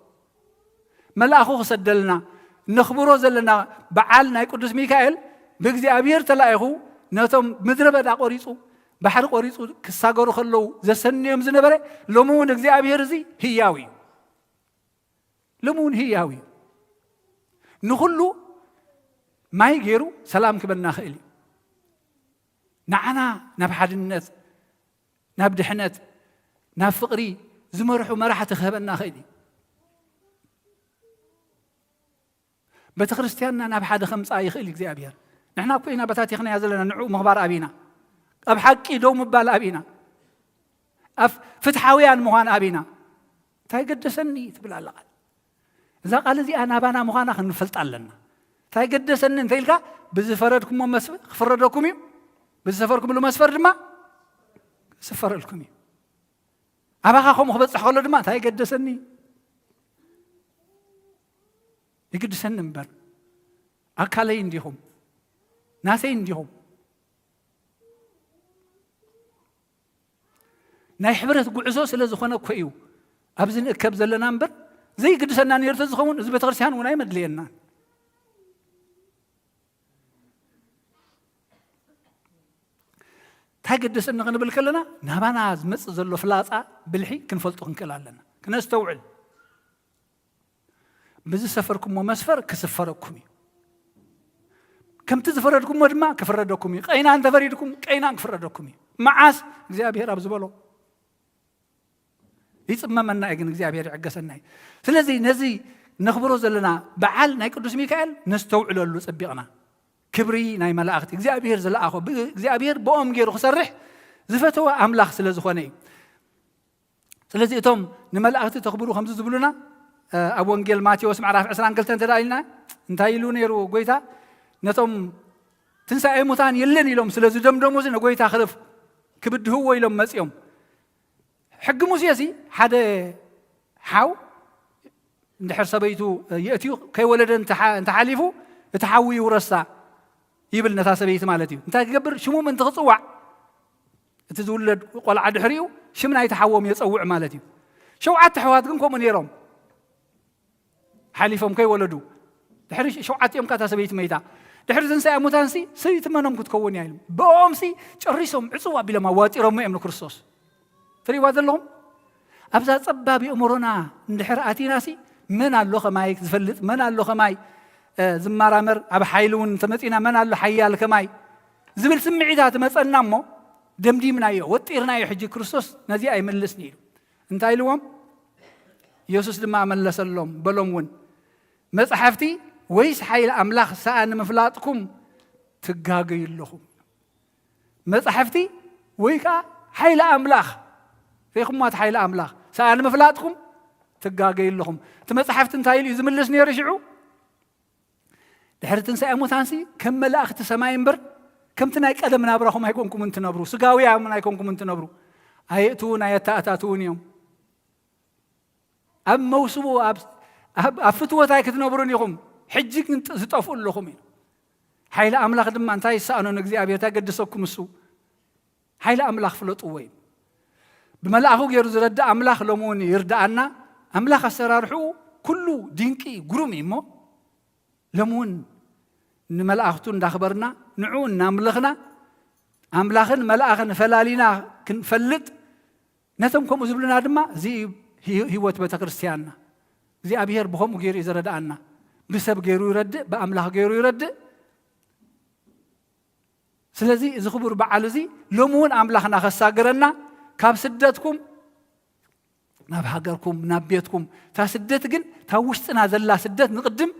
ملاخو سدلنا نخبرو زلنا بعالنا يقدس ميكائيل بغزي أبير تلاقيه نتم مدربة دا قريصو بحر قريصو كساقرو خلو زسنيهم زنبري لمون غزي أبير زي هياوي لمون هياوي نخلو ما يجيرو سلام كبرنا خيلي نعنا نبحد النت نبدي حنت نفقري زمرحو مرحة خبرنا خيلي بيت كريستياننا نبحد خمس آي خيلي زي أبير نحنا كوينا بتاتي خنا يزلنا نعو مخبار أبينا أب حقي دوم بال أبينا أف فتحاويان مهان أبينا تاي قدسني تبلا لقال إذا قال زي أنا بانا مهانا خنفلت علنا تاي قدسني تيلكا بزفردكم مسفر خفردكم يوم بزفركم لو مسفر دما سفر لكم أباخاكم خبص حول دما تاي قدسني يقدسني مبر أكالي عندهم ناسي عندهم ناي حبرت قعزو سلا زخونه كويو أبزن أكب زلنا مبر زي قدسنا نيرتز خون زي بتغرسيان وناي مدلينا تاقدس إن غنبل كلنا نبانا زمص زلو فلاصة بالحي كنفلطو كنكلالنا كنستوعل بزي سفركم ومسفر كسفركم كم تزفردكم ودما كفردكم قينا أنت فريدكم قينا كفردكم معاس እግዚአብሔር አብዝበሎ ይጽመመና ግን እግዚአብሔር ያገሰና ስለዚህ ነዚህ ነኽብሮ ዘለና በዓል ናይ ቅዱስ ሚካኤል ነስተውዕለሉ ጽቢቕና ክብሪ ናይ መላእክት እግዚአብሔር ዘለኣኾ እግዚአብሔር በኦም ገይሩ ክሰርሕ ዝፈተወ ኣምላኽ ስለ ዝኾነ እዩ ስለዚህ እቶም ንመላእክት ተኽብሩ ከምዚ ዝብሉና ኣብ ወንጌል ማቴዎስ ምዕራፍ 22 ተዳይልና እንታይ ኢሉ ነይሩ ጎይታ ነቶም ትንሣኤ ሙታን የለን ኢሎም ስለዚህ ደምደሙ እዚ ነጎይታ ክልፍ ክብድህዎ ኢሎም መጽኦም ሕጊ ሙሴሲ ሓደ ሓው እንድሕር ሰበይቱ የእትዩ ከይወለደ እንተሓሊፉ እቲ ሓዊ ይውረሳ ይብል ነታ ሰበይቲ ማለት እዩ እንታይ ክገብር ሽሙም እንትኽፅዋዕ እቲ ዝውለድ ቆልዓ ድሕሪኡ ሽም ናይቲ ሓዎም የፀውዕ ማለት እዩ ሸውዓተ ኣሕዋት ግን ከምኡ ነይሮም ሓሊፎም ከይወለዱ ድሕሪ ሸውዓቲኦም ካታ ሰበይቲ መይታ ድሕሪ ትንሣኤ ሙታንሲ ሰበይቲ መኖም ክትከውን እያ ኢሎም ብኦምሲ ጨሪሶም ዕፅው ኣቢሎም ኣዋፂሮም እዮም ንክርስቶስ ትሪእዋ ዘለኹም ኣብዛ ፀባብ ኣእምሮና እንድሕር ኣቲናሲ መን ኣሎ ኸማይ ዝፈልጥ መን ኣሎ ኸማይ ዝመራመር ኣብ ሓይሊ እውን ተመፂና መን ኣሎ ሓያል ከማይ ዝብል ስምዒታት መፀና እሞ ደምዲምናዮ ወጢርናዮ ሕጂ ክርስቶስ ነዚ ኣይመልስኒ ኢሉ እንታይ ኢልዎም ኢየሱስ ድማ መለሰሎም በሎም እውን መጽሓፍቲ ወይስ ሓይሊ ኣምላኽ ሰኣ ንምፍላጥኩም ትጋገዩ ኣለኹም መጽሓፍቲ ወይ ከዓ ሓይሊ ኣምላኽ ዘይኹምዋት ሓይሊ ኣምላኽ ሰኣ ንምፍላጥኩም ትጋገዩ ኣለኹም እቲ መጽሓፍቲ እንታይ ኢሉ ዝምልስ ነይሩ ሽዑ ድሕሪ ትንሣኤ ሙታንሲ ከም መላእኽቲ ሰማይ እምበር ከምቲ ናይ ቀደም ናብራኹም ኣይኮንኩም እንትነብሩ ስጋውያን ኣይኮንኩም እንትነብሩ ኣየእትውን ኣየተኣታትውን እዮም ኣብ መውስቡ ኣብ ፍትወታይ ክትነብሩን ኢኹም ሕጂ ግን ዝጠፍኡ ኣለኹም እዩ ሓይሊ ኣምላኽ ድማ እንታይ ይሰኣኖ ንእግዚአብሔር ታገድሰኩም እሱ ሓይሊ ኣምላኽ ፍለጥዎ እዩ ብመላእኹ ገይሩ ዝረዳእ ኣምላኽ ሎሚ እውን ይርዳኣና ኣምላኽ ኣሰራርሑኡ ኩሉ ድንቂ ግሩም እዩ እሞ ሎሚ እውን ንመላእኽቱ እንዳኽበርና ንዑ እናምልኽና ኣምላኽን መላእኽን ፈላሊና ክንፈልጥ ነቶም ከምኡ ዝብሉና ድማ እዚ ህይወት ቤተ ክርስቲያንና እግዚኣብሔር ብኸምኡ ገይሩ እዩ ዝረዳኣና ብሰብ ገይሩ ይረድእ ብኣምላኽ ገይሩ ይረድእ ስለዚ እዚ ክቡር በዓል እዚ ሎሚ እውን ኣምላኽና ከሳግረና ካብ ስደትኩም ናብ ሃገርኩም ናብ ቤትኩም እታ ስደት ግን እታ ውሽጥና ዘላ ስደት ንቅድም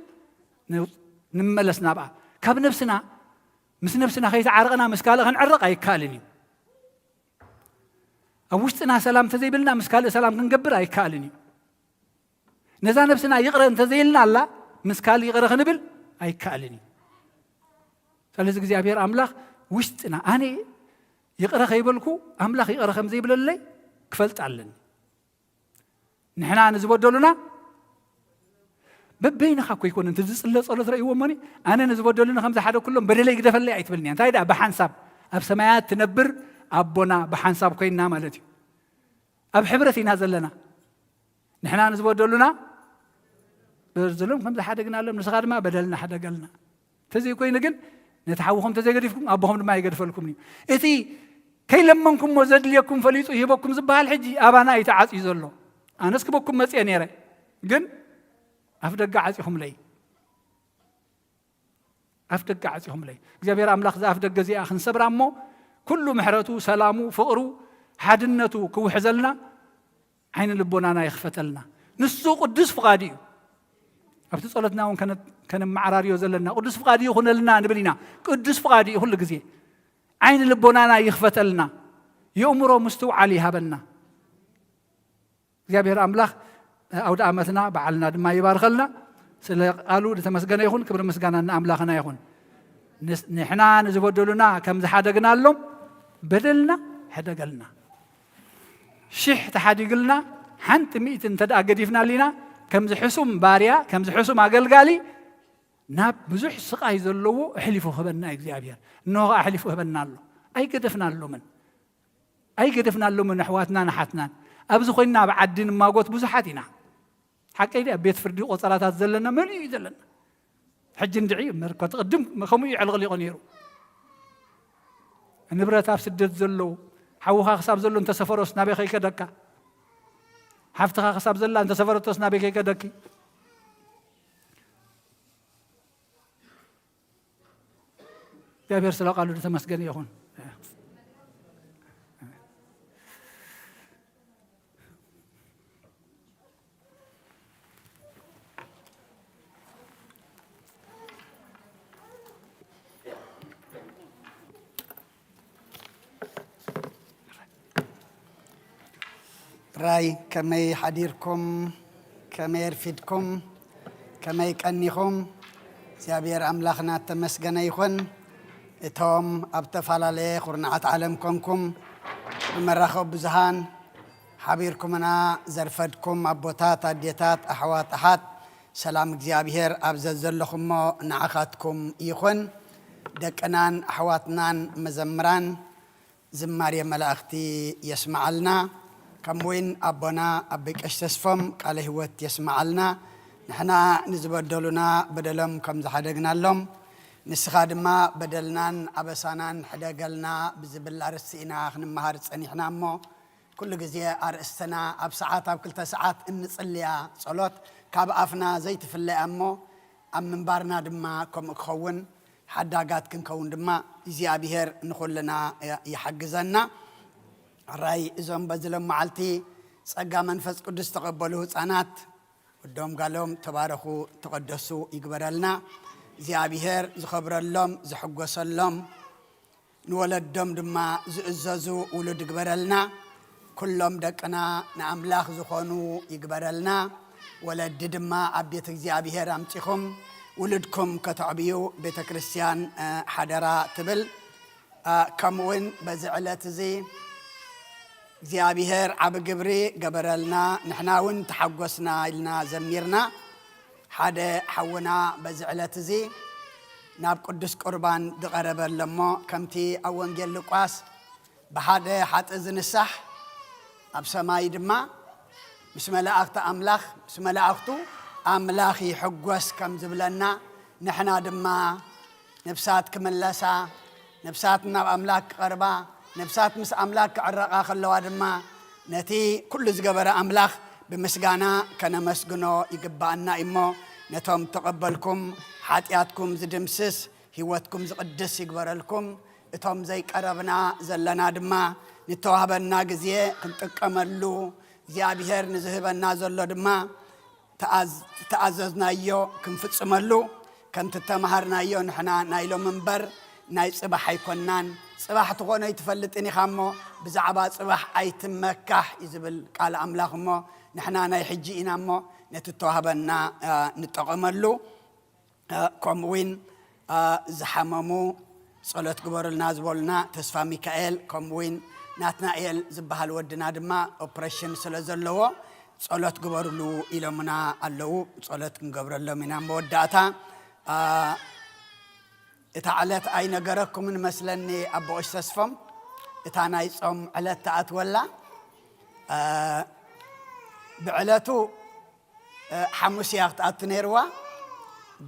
ንመለስ ናብኣ ካብ ነብስና ምስ ነብስና ከይተዓረቕና ምስ ካልእ ክንዕረቕ ኣይከኣልን እዩ ኣብ ውሽጥና ሰላም እንተዘይብልና ምስ ካልእ ሰላም ክንገብር ኣይከኣልን እዩ ነዛ ነብስና ይቕረ እንተዘይልና ኣላ ምስ ካልእ ይቕረ ክንብል ኣይከኣልን እዩ ስለዚ እግዚኣብሔር ኣምላኽ ውሽጥና ኣነ ይቕረ ከይበልኩ ኣምላኽ ይቕረ ከም ዘይብለለይ ክፈልጥ ኣለኒ ንሕና ንዝበደሉና ببينا خاكو يكون أنت تزل صلاة رأي وماني أنا نزبد لنا 5 حدا كلهم بدل يقدر فلي عيتبلني أنت هيدا بحنساب أب سمايات تنبر أبونا بحنساب كوينا مالتي أب حبرتي نازل لنا نحنا نزبد لنا برزلهم 5 حدا قلنا لهم نسخاد ما بدلنا حدا قالنا تزي كوين نقول نتحوهم تزي قريفكم أبوهم ما يقدر فلكم إتي كي لما نكون وزد ليكم فليتوا يبوكم زبها الحجي أبانا يتعاص يزلوا أنا سكبكم مسيان يرى قل أفدق عزيهم لي أفدق عزيهم لي جابير أملاخ ذا أفدق زي أخن صبر أمو كل محرته سلامه فقره حدنته كو حزلنا عين لبونانا يخفتلنا نسو قدس فقادي أبتصلتنا كان معراريو زلنا قدس فقادي يخون لنا نبلينا قدس فقادي يخون لك عين لبونانا يخفتلنا يأمره مستوى عليها بنا جابير أملاخ أود أمتنا بعلنا ما يبارخلنا سلا قالوا لتمسجنا يخون كبر مسجنا أملاخنا يخون نحنا نزودلنا كم زحدقنا لهم بدلنا حدقلنا شح تحدقلنا حنت 100 تدأ قديفنا لنا كم زحسوم باريا كم زحسوم أقل ناب بزح سقاي زلوا حلفوا خبرنا إجابير إنه أحلفوا خبرنا له أي قدفنا له من نحواتنا نحتنا أبزو خينا بعدين ما قلت بزحاتنا حكى لي بيت فردي وصلاتات زلنا ملي زلنا حج ندعي مركو تقدم خمي على الغلي غنيرو النبرة سدت زلوا حوها خصاب زلوا انت سفروس نبي خيك دكا حفتها خصاب زلا انت سفرتوس نبي خيك دكي يا بيرسل قالوا تمسكني يهون راي كما حديركم كما يرفدكم كما يكنيكم زابير أملاخنا تمسكنا يخون إتهم أبتفال عليه قرنعات عالمكمكم بمرخب بزهان حبيركم أنا زرفدكم أبوتات أديتات أحوات أحد سلام زابير أبزل لكم نعخاتكم يخون دكنان أحواتنان مزمران زماري ملاختي يسمع لنا كم وين أبونا أبيك أشتسفم قال هوت يسمع لنا نحنا نزبدلنا بدلهم كم زحدقنا لهم نسخاد ما بدلنا أبسانان حدقلنا بزبل أرسينا خن مهارس أن إحنا مو كل جزية أرسنا أبساعات أو كل تساعات إن نصليها صلاة كاب أفنا زيت في اللي أمو من بارنا دما كم خون حداقات كن كون دما يزي أبيهر نخلنا يحجزنا الرأي إذن بزلهم معلتي سأجا منفس قدس تقبلوه سانات ودوم قالهم تباركوا تقدسوا يقبرلنا زي أبيهر زخبر اللهم زحقوس اللهم نولد دم دما زعززوا ولد يقبرلنا كلهم دكنا نعملاخ زخونوا يقبرلنا ولد دما أبيتك زي أبيهر أمتيكم ولدكم كتعبيو بيت كريستيان حدرا تبل كمون بزعلة زي زيابيهر عب جبري قبرلنا نحناون تحقسنا لنا زميرنا حدا حونا بزعلة زي ناب قدس قربان دقرب لما كمتي أول جل لقاس بحدا حت إذن الصح أبسماي دما بسم الله أخت أملاخ بسم الله أختو أملاخي حقوس كم زبلنا نحنا دما نفسات كملسا نفساتنا أملاك قربا نفسات مس أملاك عرقا خلوا دما نتي كل زجبر أملاخ بمسجانا كنا مسجنو يقبلنا إمو نتهم تقبلكم حاتياتكم زدمسس هواتكم زقدس يقبر لكم اتهم زي قربنا زلنا دما نتوهبنا جزية كنت كملو زيابيهر نزهبنا زلو دما تأززنا يو كم فتسملو كم تتمهرنا يو نحنا نايلو منبر ناي صباح يكونان صباح تقولنا يتفلت إني خامو بزعبات صباح أي تمكح يزبل قال أملاخمو نحنا ناي حجي إنامو نتتوهبنا نتقملو كموين زحممو صلاة قبر الناس بولنا تسفى ميكائيل كموين ناتنائيل زبها الودنا دما أوبريشن سلازلوه ጸሎት ግበሩሉ ኢሎምና አለው ጸሎት እንገብረሎም ኢና መወዳእታ እታ ዕለት ኣይ ነገረኩምን መስለኒ ኣቦሽ ተስፎም እታ ናይ ጾም ዕለት ተኣትወላ ብዕለቱ ሓሙስ እያ ክትኣቱ ነይርዋ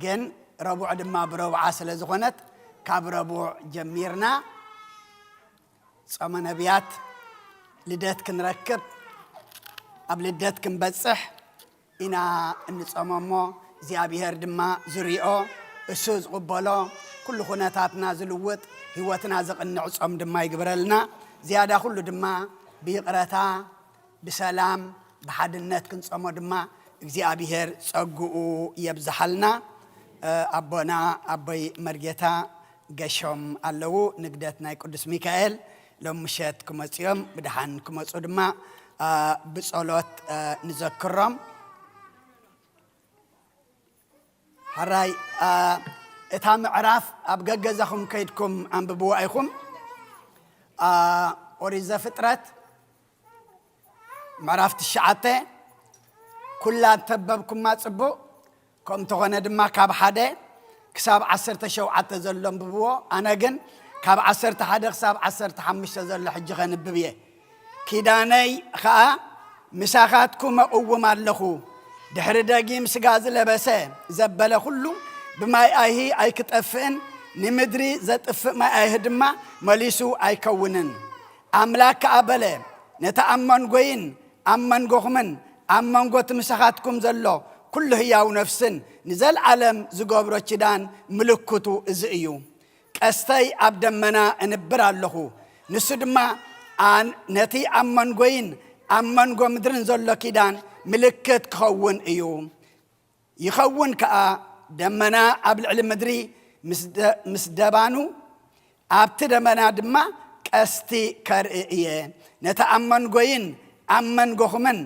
ግን ረቡዕ ድማ ብረቡዓ ስለ ዝኾነት ካብ ረቡዕ ጀሚርና ጾመ ነቢያት ልደት ክንረክብ ኣብ ልደት ክንበጽሕ ኢና እንጾመሞ እግዚኣብሔር ድማ ዝሪኦ እሱ ዝቕበሎ ኩሉ ኩነታትና ዝልውጥ ህይወትና ዝቕንዕ ጾም ድማ ይግብረልና ዝያዳ ኩሉ ድማ ብይቕረታ ብሰላም ብሓድነት ክንጾሞ ድማ እግዚአብሔር ጸጉኡ የብዛሐልና አቦና አቦይ መርጌታ ገሾም አለው ንግደት ናይ ቅዱስ ሚካኤል ለምሸት ክመጽዮም ብድሓን ክመጹ ድማ ብጸሎት ንዘክሮም حراي اتام عراف ابغى جزاكم كيدكم ام ببوائكم وريزا فطرت معرفت الشعاته كلها تببكم ما تصبو كم تغنى دما كاب حدا كساب 10 شوعه تزلم ببو انا جن كاب 10 حدا كساب 10 5 تزل حج غنببيه كيداني خا مساخاتكم قوم علخو دحر داقيم سقاز لبسه زبله كله بما ايهي اي كتفن نمدري زتف ما ايه دما مليسو اي كونن املاك ابله نتامن قوين امن قومن امن قوت مساخاتكم زلو كله هياو نفسن نزل عالم زقابرو تشدان ملكتو ازئيو كاستي ابدمنا انبر اللهو نسدما ان نتي امن قوين امن قو مدرن زلو كيدان ملكت كون ايوم يخون كا دمنا قبل علم مدري مسدبانو ابت دمنا دما قستي كرئيه نتامن قوين امن قومن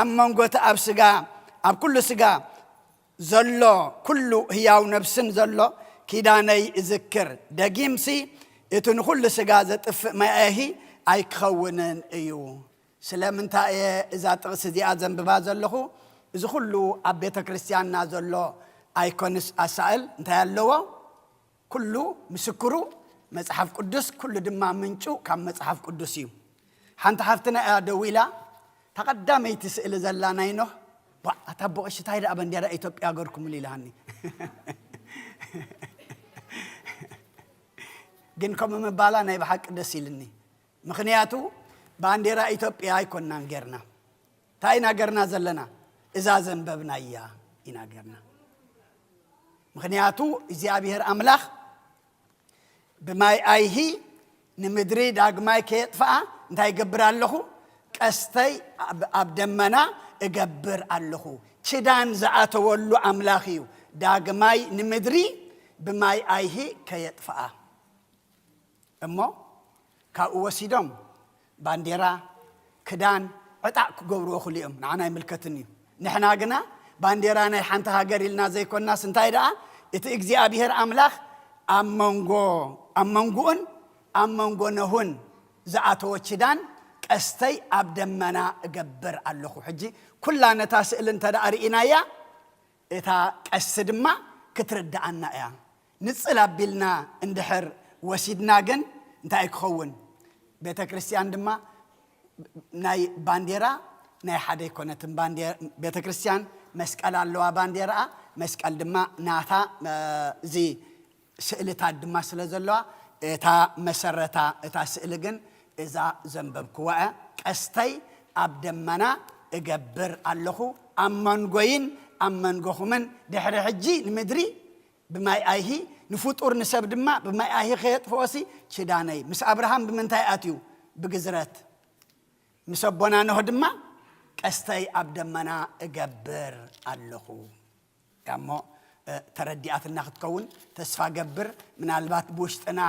امن قوت ابسغا اب كل سغا زلو كل هياو نفسن زلو كيداني ذكر دقيمسي اتن كل سغا زطف ما اهي اي كونن ايو سلامنتا اذا تقص دي ازم ببازلخو اذا كله اب بيت كريستيان نازلو ايكونس اسائل انت يالو كله مسكرو مصحف قدس كل دما منچو كم مصحف قدس يو حنت حفتنا دويلا تقدمي تسال زلانا ينو اتبقش تايد ابنديرا ايتوبيا غركم ليلاني جنكم مبالا ناي بحق دس يلني مخنياتو بانديرا ايتوبيا يكوننا غيرنا تاينا غيرنا زلنا اذا زنببنا يا اينا غيرنا مخنياتو እግዚአብሔር አምላክ በማይ አይሂ ንምድሪ ዳግማይ ከጥፋ እንታይ ይገብር ኣለኹ ቀስተይ አብደመና እገብር ኣለኹ ችዳን ዘአተወሉ አምላክዩ ዳግማይ ንምድሪ በማይ አይሂ ከጥፋ እሞ ካኡ ወሲዶም ባንዲራ ክዳን ዕጣቅ ክገብሩ ክልኦም ንዓና ይምልከትኒ ንሕና ግና ባንዲራ ናይ ሓንቲ ሃገር ኢልና ዘይኮንና ስንታይ ደኣ እቲ እግዚአብሔር አምላክ አመንጎን አመንጎነሁን ዘአተወ ችዳን ቀስተይ አብደመና እገብር ኣለኹ ሕጂ ኩላ ነታ ስእል እንተዳሪኢናያ እታ ቀስ ድማ ክትርዳኣና እያ ንጽል አቢልና እንድሕር ወሲድና ግን እንታይ ክኸውን ቤተ ክርስቲያን ድማ ናይ ባንዲራ ናይ ሓደ ይኮነትን ባንዲራ ቤተ ክርስቲያን መስቀል ኣለዋ ባንዲራ መስቀል ድማ ናታ እዚ ስእልታት ድማ ስለ ዘለዋ እታ መሰረታ እታ ስእል ግን እዛ ዘንበብክዋ ቀስተይ አብደመና እገብር ኣለኹ አመንጎይን አመንጎኹምን ድሕሪ ሕጂ ንምድሪ ብማይ አይሂ ንፍጡር ንሰብ ድማ ብማይ አይሂ ከየጥፎሲ ችዳነይ ምስ አብርሃም ብምንታይ አትዩ ብግዝረት ምስ አቦና ነው ድማ ቀስተይ አብደመና እገብር ኣለኹ ያሞ ተረዲአትና ክትከውን ተስፋ ገብር ምናልባት በውሽጥና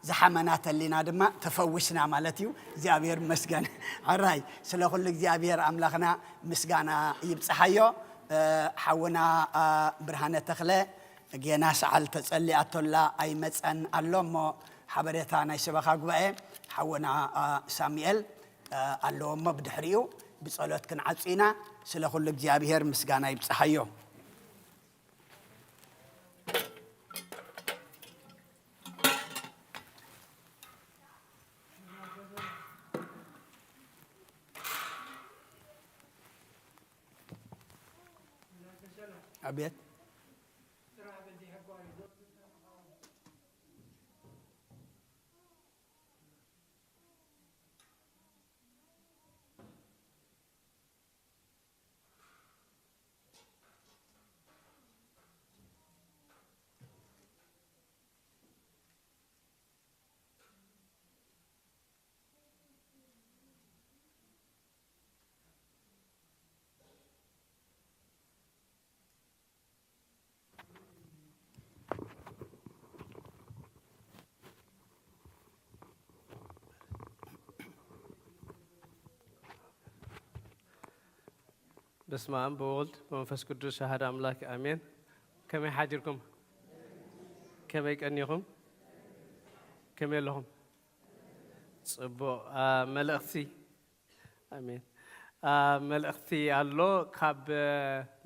ዘሐመናተሊና ድማ ተፈውስና ማለት እዩ እግዚአብሔር መስገን አራይ ስለ ሁሉ እግዚአብሔር አምላክና ምስጋና ይብጽሐዮ ሐውና ብርሃነ ተክለ ገና ሰዓል ተጸልያቶላ አይመጸን አሎሞ ሓበሬታ ናይ ሰበኻ ጉባኤ ሐውና ሳሙኤል አሎሞ ብድሕሪኡ بصلوت كنعصينا سلا كل እግዚአብሔር ምስጋና ይብጽሐዮ أبيت بسم الله بولد ومنفس قدوس شهادة أملاك آمين كم يحاجركم كم يكأنيكم كم يلهم صبوا ملأختي آمين ملأختي الله كاب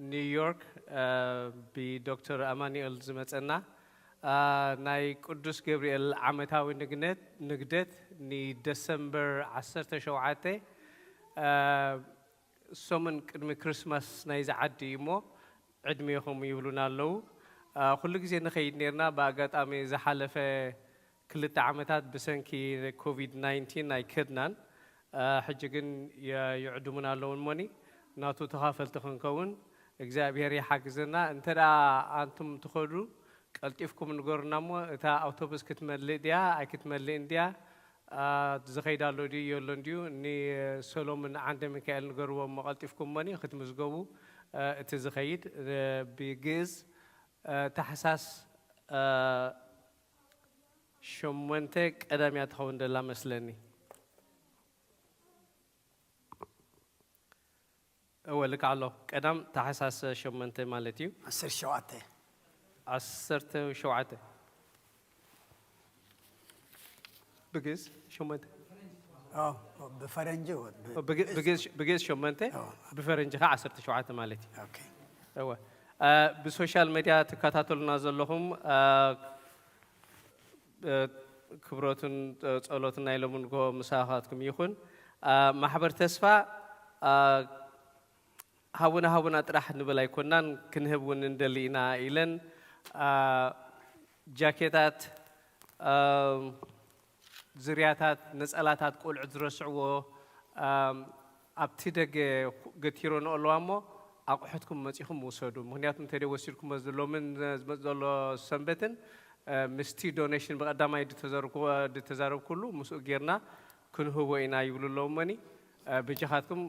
نيويورك بدكتور أمانيال زمتنا ناي قدوس جبريل عمتاوي نجدت ني ديسمبر 10 شوعته سومن قدم كريسماس نايز عدي مو عدميهم يبلونا لو كل جزء نخيد نيرنا باقاتامي زحلفه كل تعامتات بسنكي كوفيد 19 ناي كدنان حجكن يعدمنا لون موني ناتو تخافل تخنكون እግዚአብሔር ይحግزنا እንተዳ አንቱም ትخዱ ቀልጢፍኩም ንገሩና ሞ እታ አውቶቡስ ክትመልእ ዲያ አይክትመልእ እንዲያ زخيدالو دي يولون ديو ني سولومون عند ميكائيل نغرو مقالطيفكم ماني ختمزغبو اتزخيد بيجز تحساس شومنتك ادميات هون دلا مسلني اولك على قدام تحساس شومنت مالتيو 10 شوعته بجز شومنت بفرنجي بجز شومنت بفرنجي 10 شوعات مالتي اوكي ايوه بالسوشيال ميديا تكاتاتلنا زلهم كبروتن ጸሎትና ይለሙን ጎ مساحاتكم يخون ማህበር ተስፋ هاونا ጥራሕ ንበል አይኮናን ክንህብውን እንደሊና ኢለን ጃኬታት زرياتات نسألاتات كل عذرسعو أبتدق قتيرون أولوامو أقحتكم مسيحهم وصدو مهنياتهم تري وسيركم مزلو من مزلو سنبتن مستي دونيشن بقدام أي دتزارب كله مسؤول غيرنا كن هو إنا يقولوا لهم مني بجهاتكم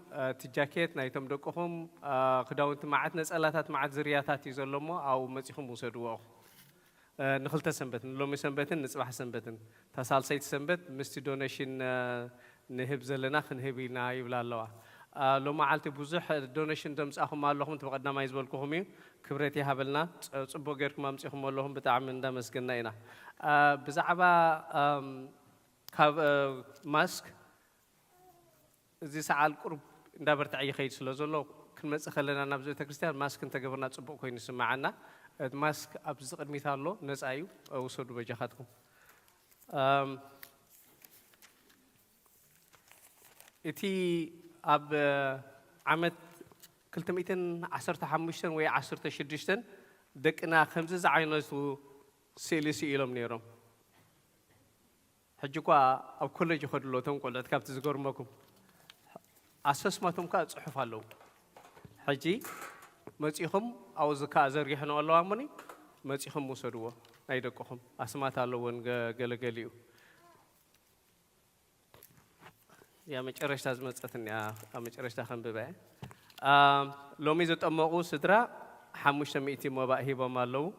تجاكيت نايتم دقهم قداون معت نسألاتات معت زرياتات يزلمو أو مسيحهم وصدو نخلت سنبتن لو مسنبتن نصبح سنبتن تسال سيت سنبت مستي دونيشن نهب زلنا خنهبينا يبلا الله لو ما عالتي بوزح دونيشن دمس اخو مالهم تقدم يزبلكم كبرتي هبلنا صبو غيركم امصيكم اللهم بتعم اندمسكنا اينا بزعبا ماسك زي ساعه القرب እንዳበርታዕ ይኸይድ ስለዘሎ ክንመጽእ ከለና ናብ ቤተ ክርስቲያን ማስክ እንተገበርና ጽቡቕ ኮይኑ ይስማዓና ماسك أبز قدمي ثالو نسأيو وصدو بجهاتكم إتي أب عمد كلتميتن 15 ويا 16 دكنا 5 عيناتو سيلسي إلهم نيرهم حجكوا أب كل جهود لو تنقل أتكابت زجور ماكم أساس ما تمكا صحف هالو حجي مسيحهم أو زكاة زريحنا الله أمني مسيحهم مسدوا نايدكهم أسمات الله ون جلجليو يا متشرش تازمت أثني يا متشرش تخم ببيع لو ميزت أمقو سدرا حموش تميتي مباهي بمالو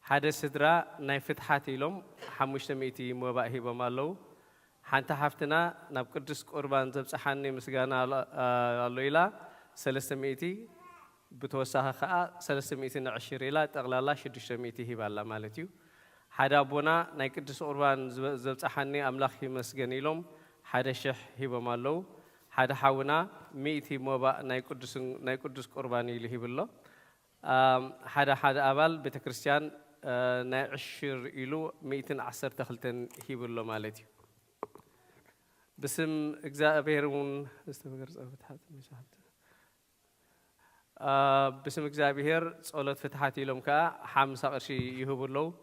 حدا سدرا نايفتحاتي لهم حموش تميتي مباهي بمالو حنت حفتنا نبقدس قربان زبص حني مسجانا الليلة 300 بتوسعها خاء 320 إلى تغلى 600 هبالله مالتيو حدا بونا نايقدس قربان زبص حني أملاخ مسجاني لهم حدا شح هبة مالو حدا حاونا ميتي موبا ناي قدس قرباني اللي هي بالله حدا أبال بتكريستيان ناي عشر إلو 110 هي بالله مالتي بسم إجزابيرون استفكر فتحات مساحة بسم إجزابير صلوت فتحات لهم كا 5 قرشي يهب الله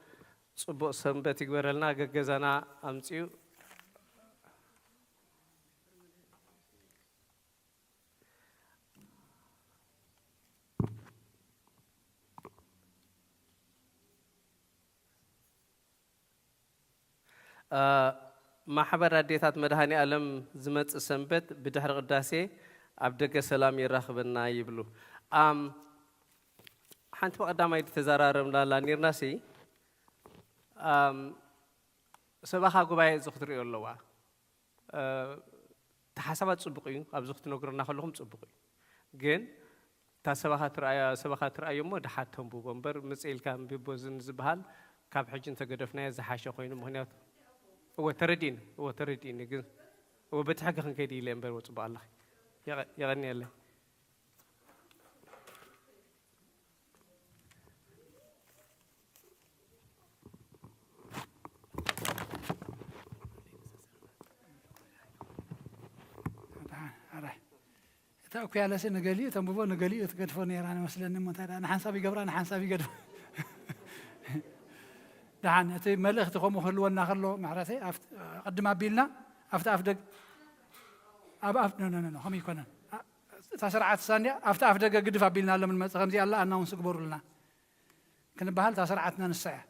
صبوا سنبت يقبر لنا جزانا أمسيو ما حبر رديتات مدهاني ألم زمت سنبت بدحر قداسي أبدك سلام يراخبنا يبلو حنت بقدام أيدي تزارارم لا نيرناسي سباخا قباية زختري الله تحسبات صبقين أب زخت نقرنا خلهم صبقين جن سباخا ترأي يوم دحاتهم بومبر مسئل كان بيبوزن زبال كاب حجن تقدفنا زحاشة خوين مهنيات هو تردين جن هو بتحقق خن كيدي لامبر وصبا الله يغني الله تأكل على سن نقلي تنبوا نقلي تقدفوني أنا مثلا مثلا أنا حنسابي قبر أنا حنسابي قدف دعنا تي ملخ تقوم خلوا نخلوا معرفة قدم أبيلنا أفتق أب نو هم يكونن تسرعت ثانية أفتق قدف أبيلنا لما المسخم زي الله أنا ونسكبر لنا كنا بحال تسرعتنا نص ساعة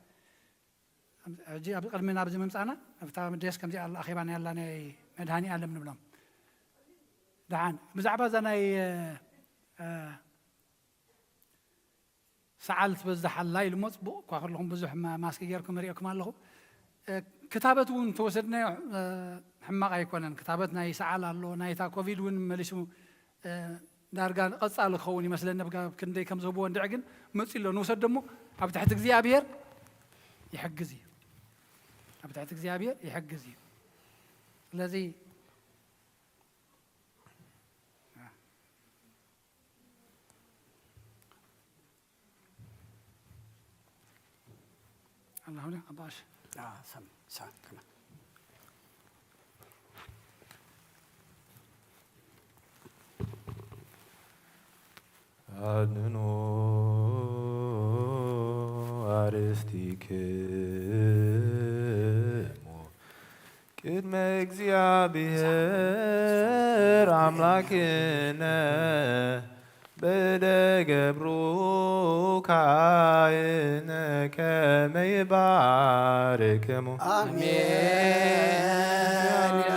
جي قبل من أبزم مسأنا أفتح مدرس كم زي الله أخي بني الله ني مدهاني أعلم من بلام دعان بزعبة زناي سعلت بزح الله المصبو كأخر لهم بزح ما ماسك جاركم ريكم الله كتابة ون توصلنا حماق يكونن كتابتنا يسعل الله نايتا كوفيد ون مليشو دارجان قصة الخوني مثلا نبقى كندي كم زبون دعجن مثل نوصل دمو أبتحت زيابير يحجزي أبتحت زيابير يحجزي الذي الله هنا أباش سام كمان أدنو أرستيكمو كدم እግዚአብሔር አምላክነ بدقبرو كاين كما يباركمو آمين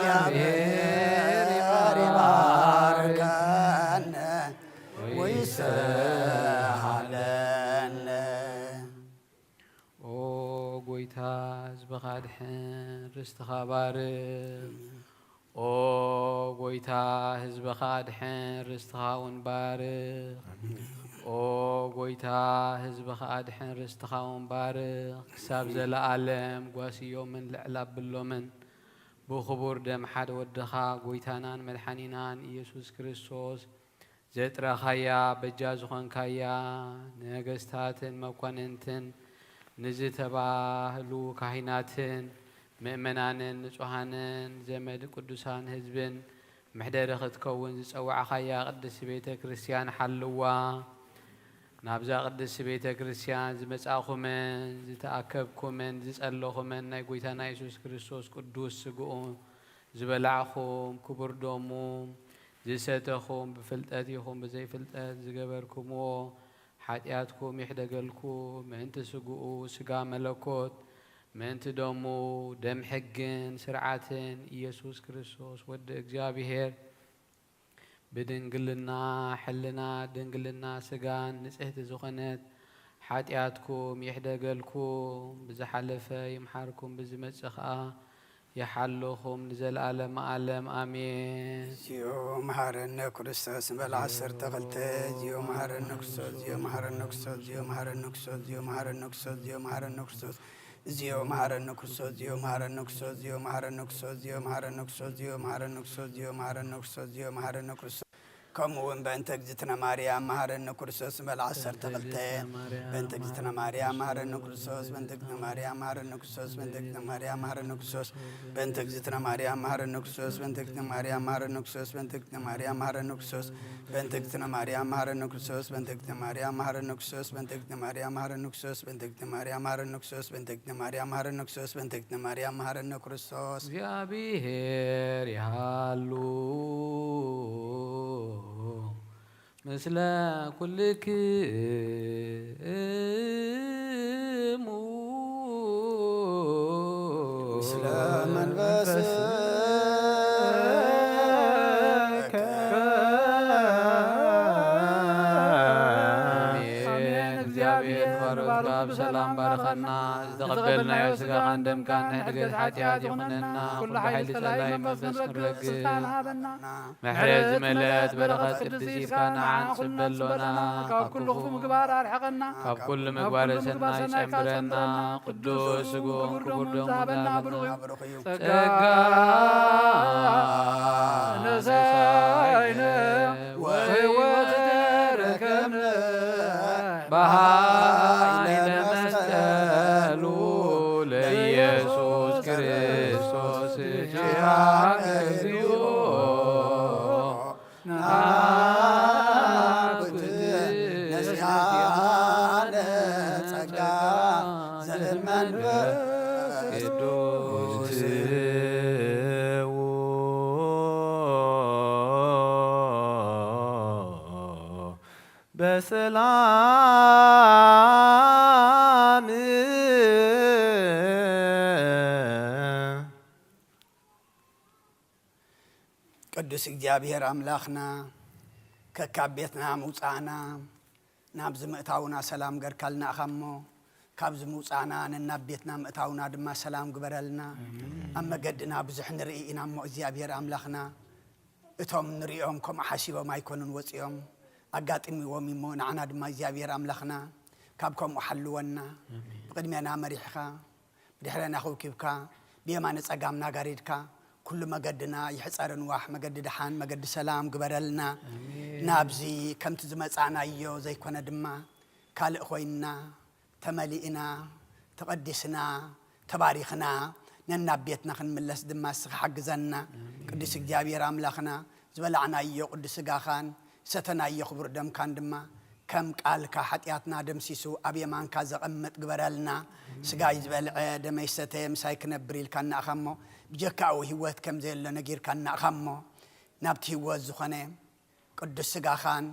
يا باركنا ويسهلنا او قويتا زبخادحن رستخابارك او قويتا حزب خادحن رستخاون بارك او قويتا حزب خادحن رستخاون بارك كساب زل عالم قواسي يومن لعلاب باللومن بخبور دم حد ودخا قويتانان ملحانينان إيسوس كريستوس زيت رخايا بجازخون كايا نغستاتن مكواننتن نزتباهلو كاهيناتن مؤمنانن نصحانن زمد قدوسان حزبن محدر ختكون زصوع خيا قدس بيت كريستيان حلوا نابزا قدس بيت كريستيان زمصاخومن زتاكبكومن زصلخومن ناي غويتانا يسوع كريستوس قدوس سغون زبلعخوم كبر دوموم زيستخوم بفلطاتيخوم بزي فلطات زغبركمو حاتياتكم يحدقلكم من تسقوا سقا ملكوت من تدمو دم حقن سرعاتن إيسوس كريستوس ود እግዚአብሔር بدنقلنا حلنا دنقلنا سقان نسحت زخنت حاتياتكم يحدقلكم بزحلفة يمحركم بزمتسخا يحلوكم نزل عالم عالم آمين يوم هارنا كريستوس بالعصر تغلت يوم هارنا كريستوس يوم هارنا كريستوس يوم هارنا كريستوس يوم هارنا كريستوس يوم هارنا كريستوس زيو مهارن كرسوس زيو مهارن كرسوس زيو مهارن كرسوس زيو مهارن كرسوس زيو مهارن كرسوس زيو مهارن كرسوس زيو مهارن كرسوس كم وين بنت جتنا ماريا مهارن كرسوس بالعصر تقلتين بنت جتنا ماريا مهارن كرسوس بنت جتنا ماريا مهارن كرسوس بنت جتنا ماريا مهارن كرسوس بنت جتنا ماريا مهارن كرسوس بنت جتنا ماريا مهارن كرسوس بنت جتنا ماريا مهارن كرسوس بنت جتنا ماريا مهارن كرسوس بنت جتنا ماريا مهارن كرسوس بنت جتنا ماريا مهارن كرسوس بنت جتنا ماريا مهارن كرسوس بنت جتنا ماريا مهارن كرسوس بنت جتنا ماريا مهارن كرسوس يا بيهر يهالو مثل كل كمو مثل منفسك بسلام بارخنا تقبلنا يا سيدنا عندم كان نهدق حاجات يخننا كل حيل سلاي منفس نرقص محرز ملات برخص قدسيس كان عن سبلونا كاب كل خفو مقبار أرحقنا كاب كل مقبار سنا يسمرنا قدوس كبر دمنا سقا نساينا وهوة ركبنا بهاي مسألو ليسوس كريستوس جاء كريو نعبد نزيانة تقا زلمن قدوس بسلام ቅዱስ እግዚአብሔር አምላኽና ከካብ ቤትና ምውፃእና ናብዚ ምእታውና ሰላም ገርካልና ኢኻ እሞ ካብዚ ምውፃእና ነናብ ቤትና ምእታውና ድማ ሰላም ግበረልና ኣብ መገድና ብዙሕ ንርኢ ኢና እሞ እግዚአብሔር ኣምላኽና እቶም ንሪኦም ከምኡ ሓሲቦም ኣይኮኑን ወፂኦም ኣጋጢምዎም እሞ ንዓና ድማ እግዚአብሔር ኣምላኽና ካብ ከምኡ ሓልወና ብቅድሜና መሪሕኻ ብድሕረና ኸውኪብካ ብየማነ ፀጋምና ጋሪድካ كل مجدنا يحصرن واح مجد دحان مجد سلام قبرلنا نابزي كم تزمصعنا يو زي كنا دما كالق خوينا تملئنا تقدسنا تباريخنا نناب بيتنا خنملس دما سخ حجزنا قدس እግዚአብሔር አምላኽና ዝበላዕና يو قدس ጋኻን ستنا يو خبر دم كان دما كم قالك حطياتنا دمسيسو ابيمان كا زقمت قبرلنا سغاي زبلع دميسته مسايك نبريل كان اخمو بجكاو هيوت كم زي لنغير كان اخمو نابت هيوت زخنه قدس سغاخان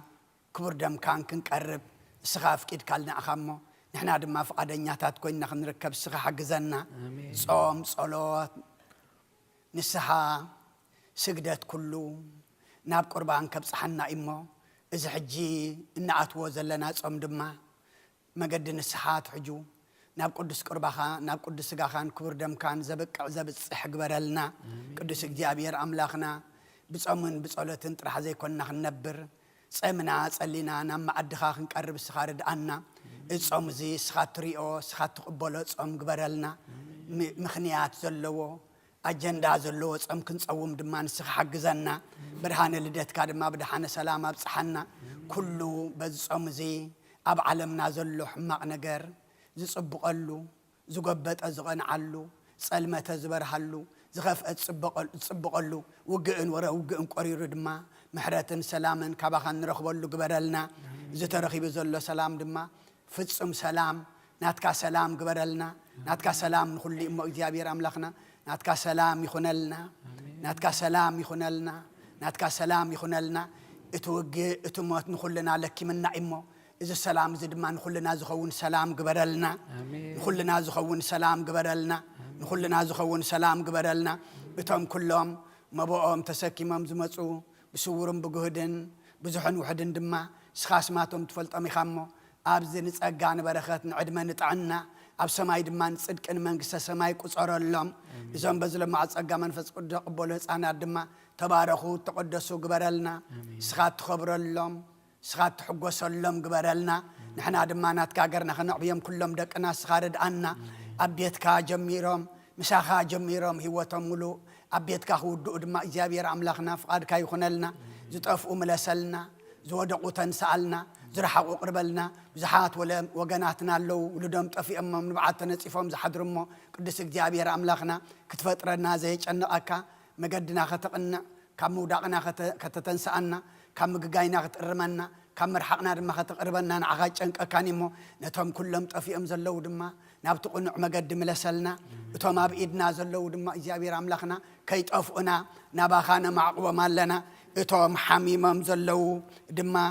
كبر دم كان كنقرب سخاف قيد كالنا اخمو نحنا دما فقدنياتات كوينا خنركب سخا حجزنا صوم صلوات نسحا سجدت كله ناب قربان كبصحنا امو إذا حجي إن عتوه زلنا صوم دما مجد نسحات حجو ناب قدس قرباخا ناب قدس قاخان كبر دم كان زبق زبط حق برلنا قدس እግዚአብሔር أملاخنا بصومن بصولتن طرح زي كنا خنبر صمنا صلينا نام معدخا خنقرب سخارد عنا الصوم زي سخات ريو سخات تقبلو صوم قبرلنا مخنيات زلو أجندة زلو صوم كنصوم دما نسخ حجزنا برهان لدت كادما بدحان سلام ابصحنا كله بصوم زي اب عالمنا زلو حماق نجر زصبقلو زغبط ازقنعلو صلمه زبرحلو زخفت صبقلو وقئن ورا وقئن قرير دما محرتن سلامن كباخن نرخبلو قبرلنا زترخيب زلو سلام دما فصم سلام ناتكا سلام قبرلنا ناتكا سلام نخل ام እግዚአብሔር አምላኽና ناتكا سلام يخونلنا ناتكا سلام يخونلنا ناتكا سلام يخونلنا اتوجه اتموت نخلنا لك منا امو اذا السلام زد ما نخلنا زخون سلام قبرلنا نخلنا زخون سلام قبرلنا نخلنا زخون سلام قبرلنا بتم كلهم مبوهم تسكيمم زمصو بسورم بجهدن بزحن وحدن دما سخاسماتهم تفلطم يخمو ابزن صقان بركات نعدمن طعنا اب سماي دمان صدقن منግስተ ሰማይ ቁጸረሎም እዞም በዝለማ ጸጋ መንፈስ ቅዱስ ቅበሉ ህፃናት ድማ ተባረኹ ተቀደሱ ግበረልና ስኻት ተኸብረሎም ስኻት ተሕጎሰሎም ግበረልና ንሕና ድማ ናትካ ገርና ከነዕብዮም ኩሎም ደቅና ስኻርድ አና أبيتك جميرهم مساخا جميرهم هوتهم ملو أبيتك خودو دما إجابير أملاخنا فقادك يخون لنا زطفوا ملسلنا زودقوا تنسألنا زرحوا قربلنا زحات ولا وجناتنا لو ولدهم طفي أمم نبعتنا نصيفهم زحدرمو قدس إجابير أملاخنا كتفترنا زي أكا مجدنا خطقنا كم ودقنا كتتنسألنا كم جاينا خطرمنا كم مرحقنا دما خطقربنا نعاج أنك أكانيمو نتهم كلهم طفي زلوا دما نابتقون مجد ملسلنا وتوم بإيدنا زلوا دما إجابير أملاخنا كيت أفقنا نباخانا معقوة مالنا إتوم حميمم زلوا دما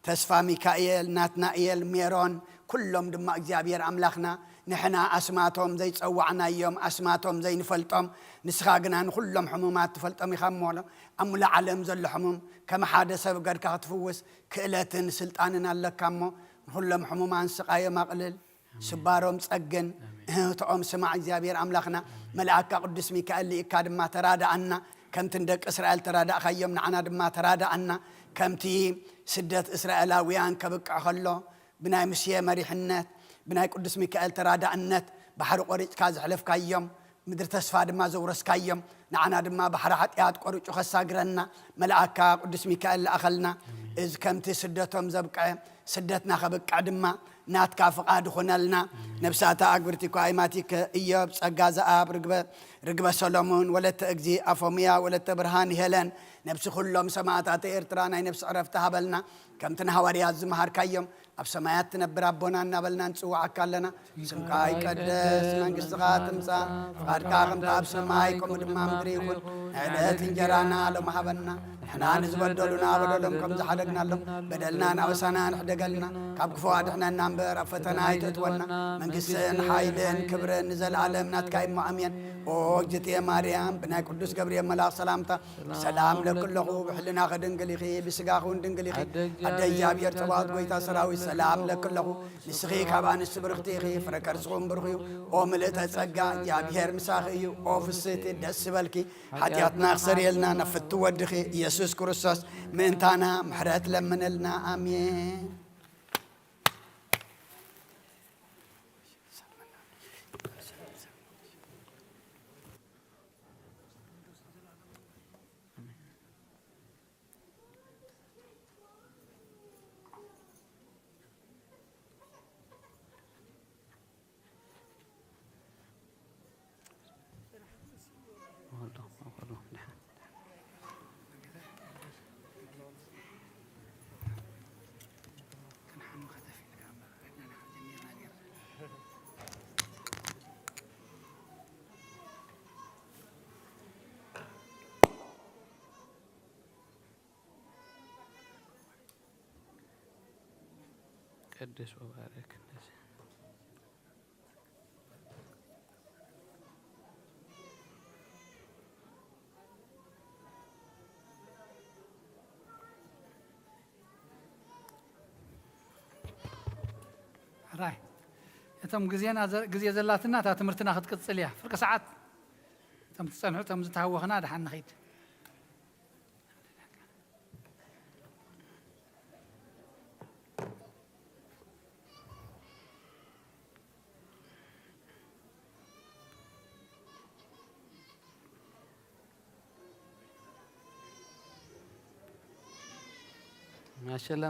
تسفى ميكائيل ناتنائيل ميرون كلهم دما إجابير أملاخنا نحنا أسماتهم زي تصوعنا يوم أسماتهم زي نفلتهم نسخاقنا كلهم حمومات تفلتهم يخمولا أم العالم زل حموم كما حادث بقد كتفوس كإلة سلطاننا لك كمو كلهم حمومان سقايا مقلل سبارهم تسجن تقوم سمع إجابير أملاخنا ملائكة قدس ميكائيل إكاد ما ترادى عنا كم تندك إسرائيل ترادى خيمنا عنا دما ترادى عنا كم تي سدة إسرائيلاويان كبك أخلو بناي مسيا مريحنات بناي قدس ميكائيل ترادى عنت بحر قريش كاز حلف كايوم مدر تسفاد ما زورس كايوم نعنا دما بحر حتيات قريش وخساقرنا ملائكة قدس ميكائيل أخلنا إذ كم تي سدتهم زبقى سدتنا خبك عدما ناتكا فقاد خنالنا نفساتا أكبرتي كايماتيك إيوب سقازة آب رقبة سولومون ولت أجزي أفوميا ولت برهان هيلن نفس كلهم سماعات إرترانا نفس عرفتها بلنا كم تنهوري الزمهار كيوم أب سماعات تنبر ربنا نبلنا نسوع كلنا سمكاي قدس من قصقات مسا فقد كاغم تاب سمايكم ودما مدريكم عدات انجرانا لو محبنا احنا نزبدلنا بدلهم كم زحدقنا لهم بدلنا نوسنا نحدقلنا كاب كفواد احنا ننبر أفتنا يتتونا من قصن حايلين كبرن نزل عالمنا تكايم مؤمين وجت يا مريم بنا قدوس جبريل ملاك سلامتا سلام لكل بحلنا غدنقليخي بسقاخون دنقليخي أدى جابير تباد قويتا سراوي سلام لكل نسخي كابان السبرختيخي فركر سقوم برخيو وملئت تسقى جابير مساخيو وفسيت دس بالكي حتياتنا خسر يلنا نفتو ودخي يسوس كريستوس من تانا محرات لمن لنا آمين قدس وبارك راي እቶም ግዜ ዘላትና እታ ትምህርትና ክትቅፅል እያ ፍርቂ ሰዓት እቶም ትፀንሑ እቶም ዝተሃወኽና ድሓን ንኸይድ ما شاء الله